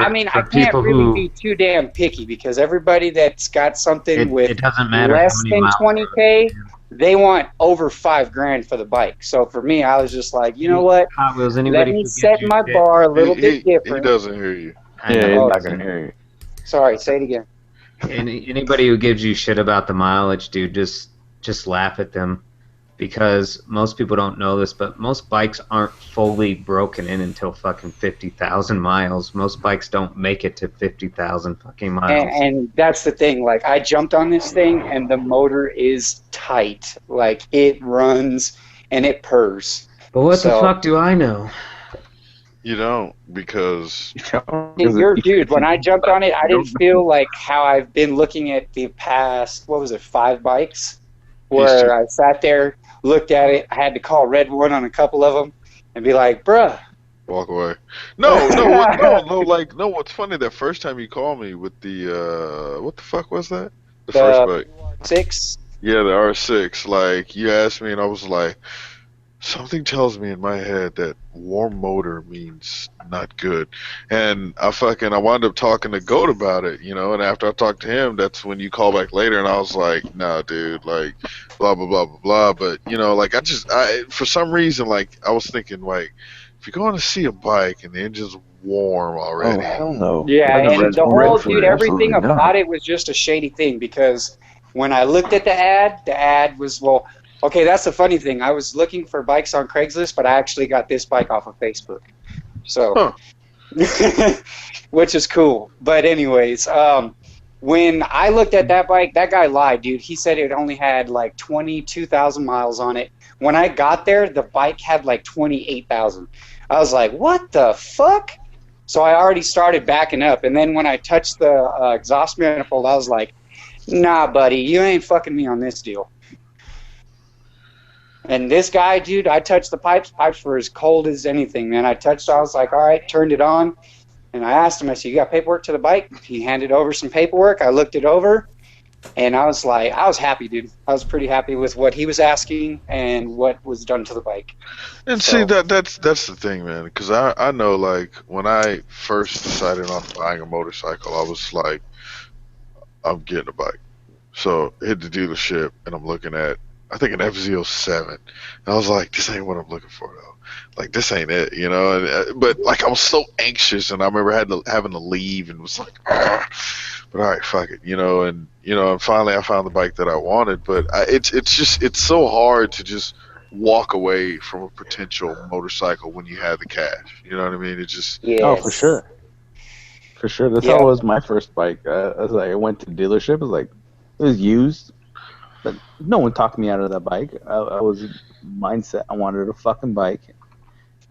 mean, I can't really be too damn picky because everybody that's got something with it doesn't matter less how many than miles 20K, they want over $5,000 for the bike. So for me, I was just like, you know what? Hot Wheels, Let anybody me who set gives you my shit- bar a little bit He different. doesn't hear you. Yeah, he's Oh, not gonna hear you. Sorry, say it again. Anybody who gives you shit about the mileage, dude, just laugh at them, because most people don't know this, but most bikes aren't fully broken in until fucking 50,000 miles. Most bikes don't make it to 50,000 fucking miles. And that's the thing. Like, I jumped on this thing, and the motor is tight. Like, it runs and it purrs. But what the So- fuck do I know? You don't, because Dude, when I jumped on it, I didn't feel like how I've been looking at the past, 5 bikes, where I sat there, looked at it, I had to call Red One on a couple of them, and be like, bruh, Walk away. No. Like, no. What's funny? That first time you called me with the what the fuck was that? The first bike. 6. Yeah, the R6. Like, you asked me, and I was like, something tells me in my head that warm motor means not good. And I wound up talking to Goat about it, and after I talked to him, that's when you call back later, and I was like, nah, dude, like, blah, blah, blah, blah, blah. But, like, for some reason, like, I was thinking, like, if you're going to see a bike and the engine's warm already. Oh, hell no. Yeah, and the whole dude, everything Absolutely not. about it was just a shady thing because when I looked at the ad was, well, okay, that's the funny thing. I was looking for bikes on Craigslist, but I actually got this bike off of Facebook. So, which is cool. But anyways, when I looked at that bike, that guy lied, dude. He said it only had like 22,000 miles on it. When I got there, the bike had like 28,000. I was like, what the fuck? So I already started backing up. And then when I touched the exhaust manifold, I was like, nah, buddy, you ain't fucking me on this deal. And this guy, dude, I touched the pipes. Pipes were as cold as anything, man. I was like, all right, turned it on. And I asked him, I said, you got paperwork to the bike? He handed over some paperwork. I looked it over. And I was like, I was happy, dude. I was pretty happy with what he was asking and what was done to the bike. And see, that's the thing, man. Because I know, like, when I first decided on buying a motorcycle, I was like, I'm getting a bike. So hit the dealership, and I'm looking at, I think, an FZ07. And I was like, this ain't what I'm looking for, though. Like, this ain't it, but, like, I was so anxious, and I remember having to leave, and was like, Argh. But all right, fuck it, and finally I found the bike that I wanted. But it's so hard to just walk away from a potential motorcycle when you have the cash. You know what I mean? It just Oh, for sure. For sure. That's how it was my first bike. I went to the dealership. It was like, it was used, but no one talked me out of that bike. I was mindset. I wanted a fucking bike,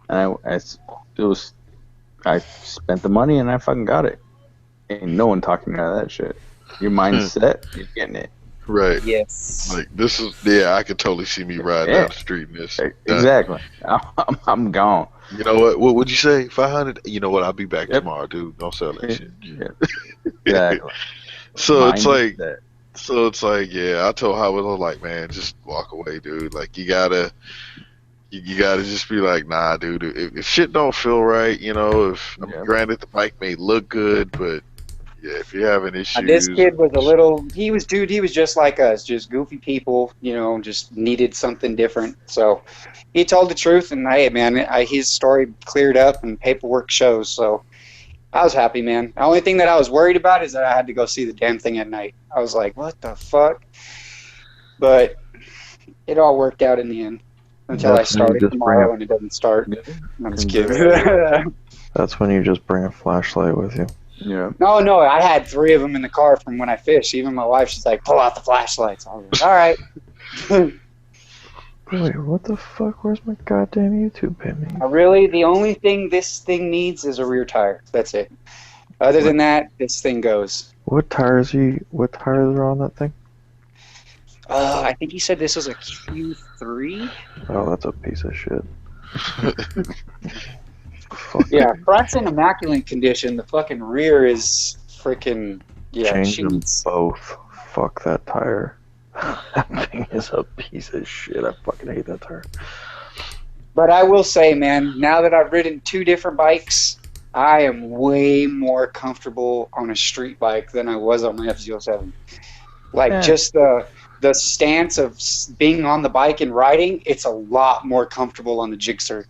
and I spent the money and I fucking got it. Ain't no one talking me out of that shit. Your mind's set, you're getting it. Right. Yes. Like, this is, I could totally see me riding down the street in this. Exactly. I'm gone. You know what? What would you say? 500? You know what? I'll be back tomorrow, dude. Don't sell that shit. Yeah. Exactly. So it's like, yeah, I told Howard, I was like, man, just walk away, dude. Like, you gotta just be like, nah, dude. If shit don't feel right, granted the bike may look good, but yeah, if you're having issues. This kid was he was just like us, just goofy people, just needed something different. So he told the truth, and hey, man, his story cleared up and paperwork shows. So I was happy, man. The only thing that I was worried about is that I had to go see the damn thing at night. I was like, what the fuck? But it all worked out in the end. Until I started tomorrow and it doesn't start. I'm just kidding. That's when you just bring a flashlight with you. Yeah. No, I had 3 of them in the car from when I fished. Even my wife, she's like, pull out the flashlights. I was like, all right. Wait, what the fuck? Where's my goddamn YouTube pin? Really, the only thing this thing needs is a rear tire. That's it. Other than that, this thing goes. What tires are on that thing? I think he said this was a Q3. Oh, that's a piece of shit. Yeah, front's in immaculate condition. The fucking rear is freaking Change them both. Fuck that tire. That thing is a piece of shit. I fucking hate that tire. But I will say, man, now that I've ridden 2 different bikes, I am way more comfortable on a street bike than I was on my FZ07. Like, just the stance of being on the bike and riding, it's a lot more comfortable on the Gixxer.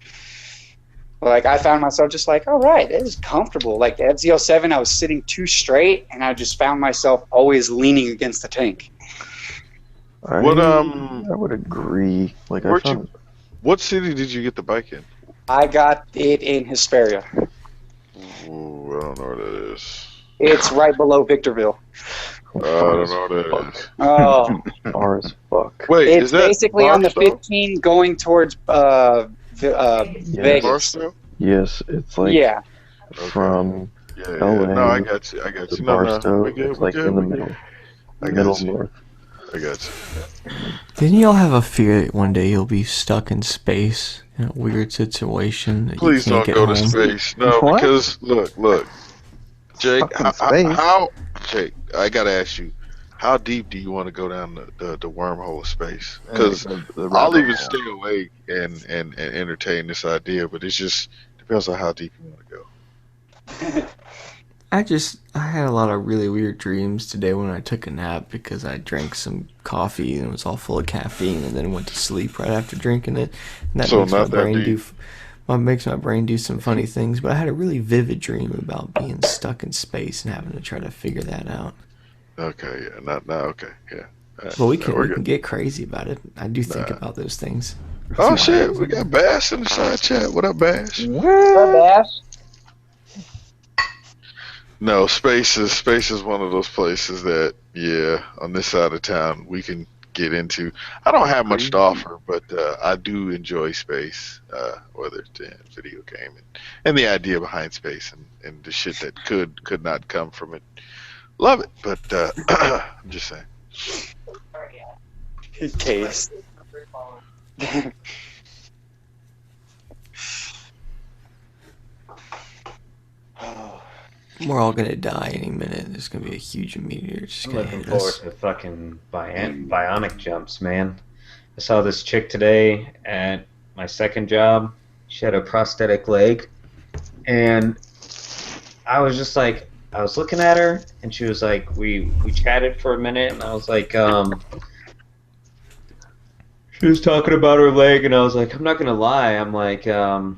Like, I found myself just like, all right, this is comfortable. Like, the FZ07, I was sitting too straight, and I just found myself always leaning against the tank. I would agree. Like, what city did you get the bike in? I got it in Hesperia. Ooh, I don't know where that is. It's right below Victorville. I don't know where that is. Oh. Far as fuck. Wait, it's is that basically on the 15 going towards Vegas. Yes, it's like from LA. No, I got you. to Barstow. It's like in the middle. Middle north. I got you. Didn't y'all have a fear that one day you'll be stuck in space in a weird situation that Please you can't don't get go home? to space. No, What? because look, Jake, Stuck in space? how, Jake? I gotta ask you, how deep do you want to go down the wormhole of space? Because The I'll rabbit even hole. stay awake and entertain this idea, but it just depends on how deep you want to go. I had a lot of really weird dreams today when I took a nap because I drank some coffee and it was all full of caffeine and then went to sleep right after drinking it. And that So makes my not that brain deep. makes my brain do some funny things. But I had a really vivid dream about being stuck in space and having to try to figure that out. Okay, yeah, not okay, yeah. But we No, can we're we good. can get crazy about it. I do think Nah. about those things. Oh That's why shit, we got Bass in the side chat. What up, Bash? Bass? No, space is one of those places that, yeah, on this side of town we can get into. I don't have much to offer, but I do enjoy space, whether it's in video game and the idea behind space and the shit that could not come from it. Love it, but I'm just saying. Case. we're all gonna die any minute. There's gonna be a huge meteor just I'm gonna looking hit forward us. to fucking bionic jumps, man. I saw this chick today at my second job. She had a prosthetic leg, and I was just like, I was looking at her, and she was like, we chatted for a minute, and I was like, she was talking about her leg, and I was like, I'm not gonna lie, I'm like, I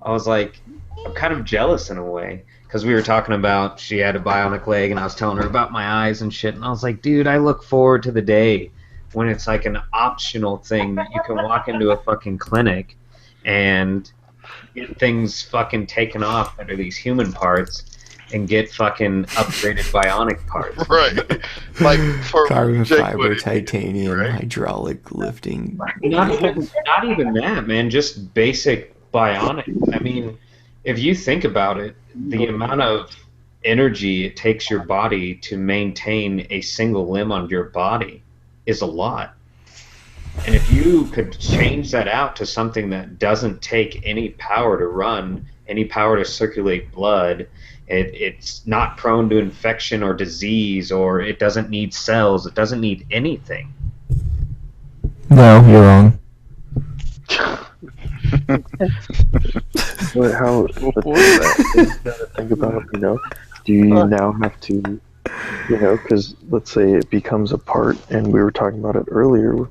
was like, I'm kind of jealous in a way. Because we were talking about she had a bionic leg, and I was telling her about my eyes and shit, and I was like, dude, I look forward to the day when it's like an optional thing that you can walk into a fucking clinic and get things fucking taken off that are these human parts and get fucking upgraded bionic parts. Right. Like for Carbon Jake, fiber, what- titanium, hydraulic lifting. Not even that, man. Just basic bionic. I mean, if you think about it, the amount of energy it takes your body to maintain a single limb on your body is a lot. And if you could change that out to something that doesn't take any power to run, any power to circulate blood, it's not prone to infection or disease, or it doesn't need cells, it doesn't need anything. No, you're wrong. But how? But you gotta think about it. Do you now have to? Because let's say it becomes a part, and we were talking about it earlier.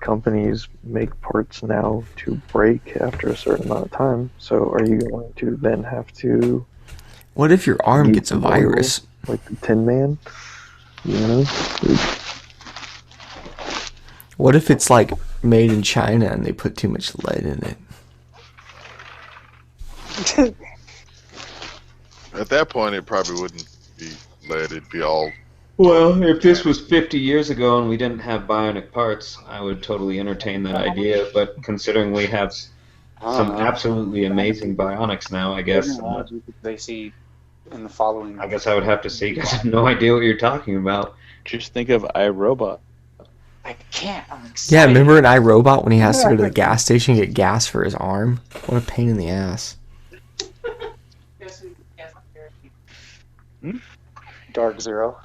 Companies make parts now to break after a certain amount of time. So are you going to then have to? What if your arm gets a virus? Like the Tin Man? What if it's like made in China and they put too much lead in it? At that point, it probably wouldn't be lead. It'd be all. Well, if this was 50 years ago and we didn't have bionic parts, I would totally entertain that idea. But considering we have some absolutely amazing bionics now, I guess. They see in the following. I guess I would have to see because I have no idea what you're talking about. Just think of iRobot. I can't. I'm excited. Yeah, remember in iRobot when he has to go to the gas station and get gas for his arm? What a pain in the ass. Dark Zero.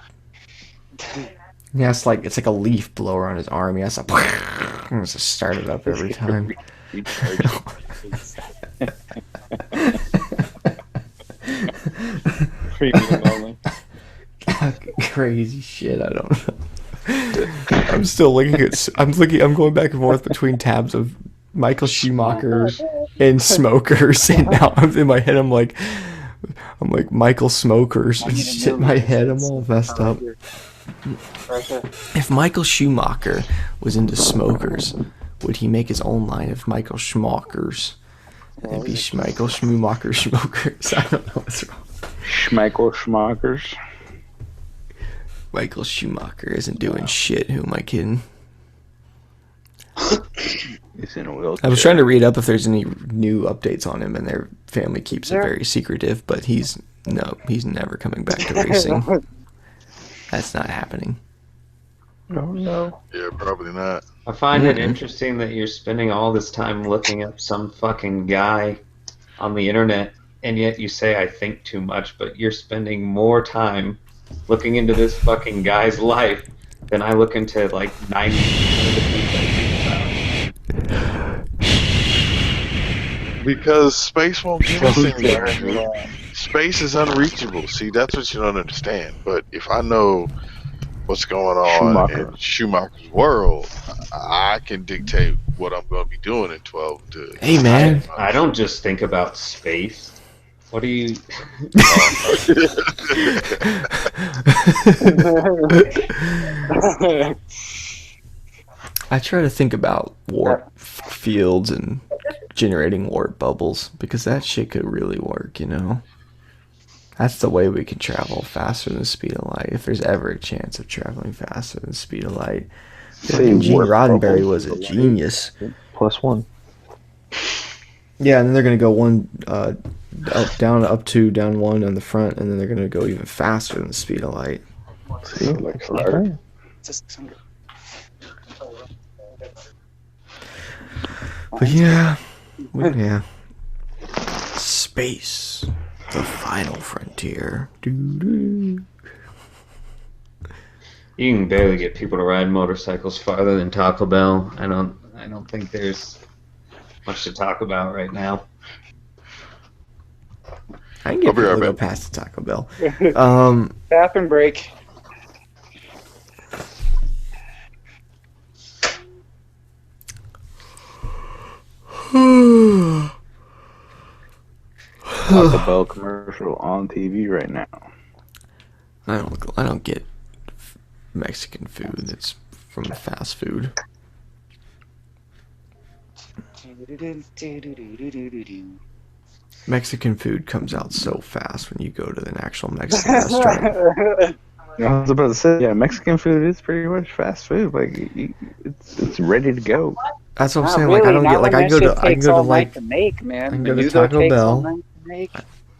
He has like it's like a leaf blower on his arm. He has to, he has to start it up every time. Creepy and lonely. Crazy shit. I don't know. I'm still looking at. I'm going back and forth between tabs of Michael Schumacher and Smokers, and now I'm in my head. I'm like Michael Smokers. Shit in my head. I'm all messed up. If Michael Schumacher was into smokers, would he make his own line of Michael Schmuckers? It'd be Michael Schumacher Smokers. I don't know what's wrong. Michael Schmuckers. Michael Schumacher isn't doing shit. Who am I kidding? He's in a wheelchair. I was trying to read up if there's any new updates on him, and their family keeps it very secretive. But he's never coming back to racing. That's not happening. Oh no. Yeah, probably not. I find it interesting that you're spending all this time looking up some fucking guy on the internet, and yet you say I think too much, but you're spending more time looking into this fucking guy's life than I look into like 90% of the things I think about. Because space won't get us anywhere. Space is unreachable. See, that's what you don't understand. But if I know what's going on in Schumacher's world, I can dictate what I'm going to be doing in 12 to. Hey, man. I don't just think about space. What do you? I try to think about warp fields and generating warp bubbles because that shit could really work, you know? That's the way we can travel faster than the speed of light, if there's ever a chance of traveling faster than the speed of light. Fucking Gene Roddenberry was a genius. +1. Yeah, and then they're going to go one up, down, up 2, down 1 on the front, and then they're going to go even faster than the speed of light. See, like smart. But yeah, yeah. Space, the final frontier. Doo-doo. You can barely get people to ride motorcycles farther than Taco Bell. I don't think there's much to talk about right now. I can get people to go past the Taco Bell. Bathroom break. Taco Bell commercial on TV right now. I don't get Mexican food that's from fast food. Mexican food comes out so fast when you go to an actual Mexican restaurant. I was about to say, yeah, Mexican food is pretty much fast food. Like, it's ready to go. That's what I'm saying. Like, I don't get like I can go to like to make, man. I can go to Taco Bell.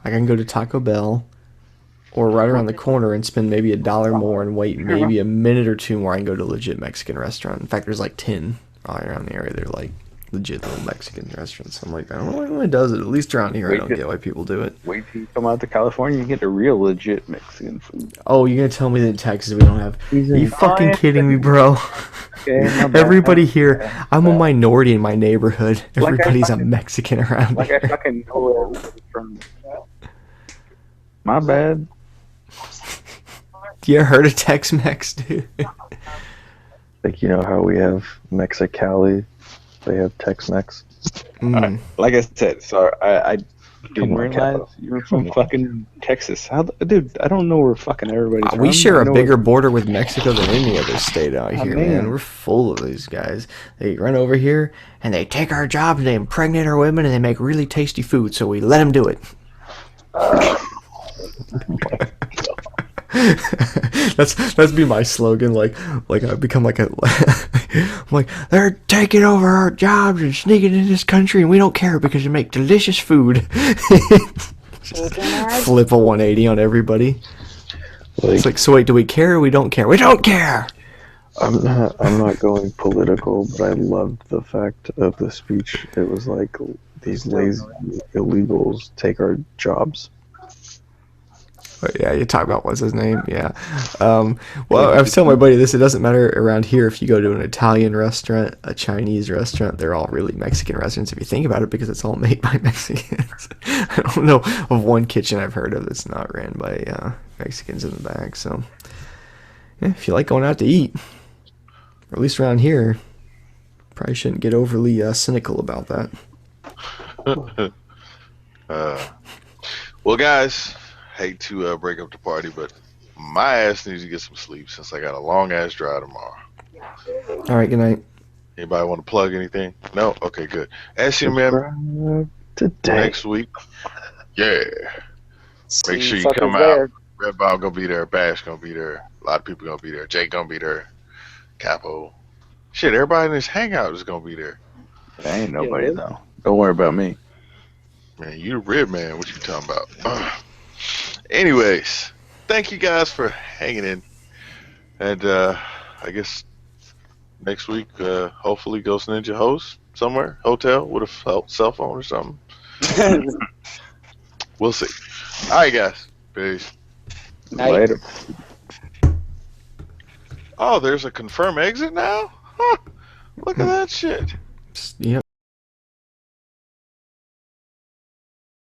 I can go to Taco Bell, or right around the corner and spend maybe $1 more and wait maybe a minute or two more. I can go to a legit Mexican restaurant. In fact, there's like 10 all around the area. They're like legit little Mexican restaurants. I'm like, I don't know why anyone does it. At least around here, I don't get why people do it. Wait till you come out to California and get a real legit Mexican food. Oh, you're gonna tell me that in Texas we don't have? Are you fucking kidding me, bro? Okay, Everybody here, I'm a minority in my neighborhood. Everybody's a Mexican around here. I fucking know from. My bad. You ever heard of Tex-Mex, dude? Like, you know how we have Mexicali, they have Tex-Mex. Like I said, sorry, I didn't realize you were from fucking Texas. Dude, I don't know where fucking everybody's from. We share a bigger border with Mexico than any other state out here, man. We're full of these guys. They run over here, and they take our jobs, and they impregnate our women, and they make really tasty food, so we let them do it. That's be my slogan. Like I become like a. I'm like, they're taking over our jobs and sneaking in this country, and we don't care because they make delicious food. Flip a 180 on everybody. It's like, so wait, do we care or we don't care? We don't care. I'm not going political, but I loved the fact of the speech. It was like, these lazy illegals take our jobs. But yeah, you talk about what's his name? Yeah. Well, I was telling my buddy this. It doesn't matter around here if you go to an Italian restaurant, a Chinese restaurant. They're all really Mexican restaurants if you think about it, because it's all made by Mexicans. I don't know of one kitchen I've heard of that's not ran by Mexicans in the back. So yeah, if you like going out to eat, or at least around here, probably shouldn't get overly cynical about that. Well, guys. Hate to break up the party, but my ass needs to get some sleep since I got a long ass drive tomorrow. All right, good night. Anybody want to plug anything? No? Okay, good. SCMM next week. Yeah. Make sure you come out. Red Ball gonna be there. Bash gonna be there. A lot of people gonna be there. Jake gonna be there. Capo. Shit, everybody in this hangout is gonna be there. There ain't nobody though. Don't worry about me. Man, you the rib man. What you talking about? Anyways, thank you guys for hanging in. And I I guess next week, hopefully Ghost Ninja hosts somewhere, hotel with a cell phone or something. We'll see. All right, guys. Peace. Later. Oh, there's a confirm exit now? Huh. Look at that shit. Yep.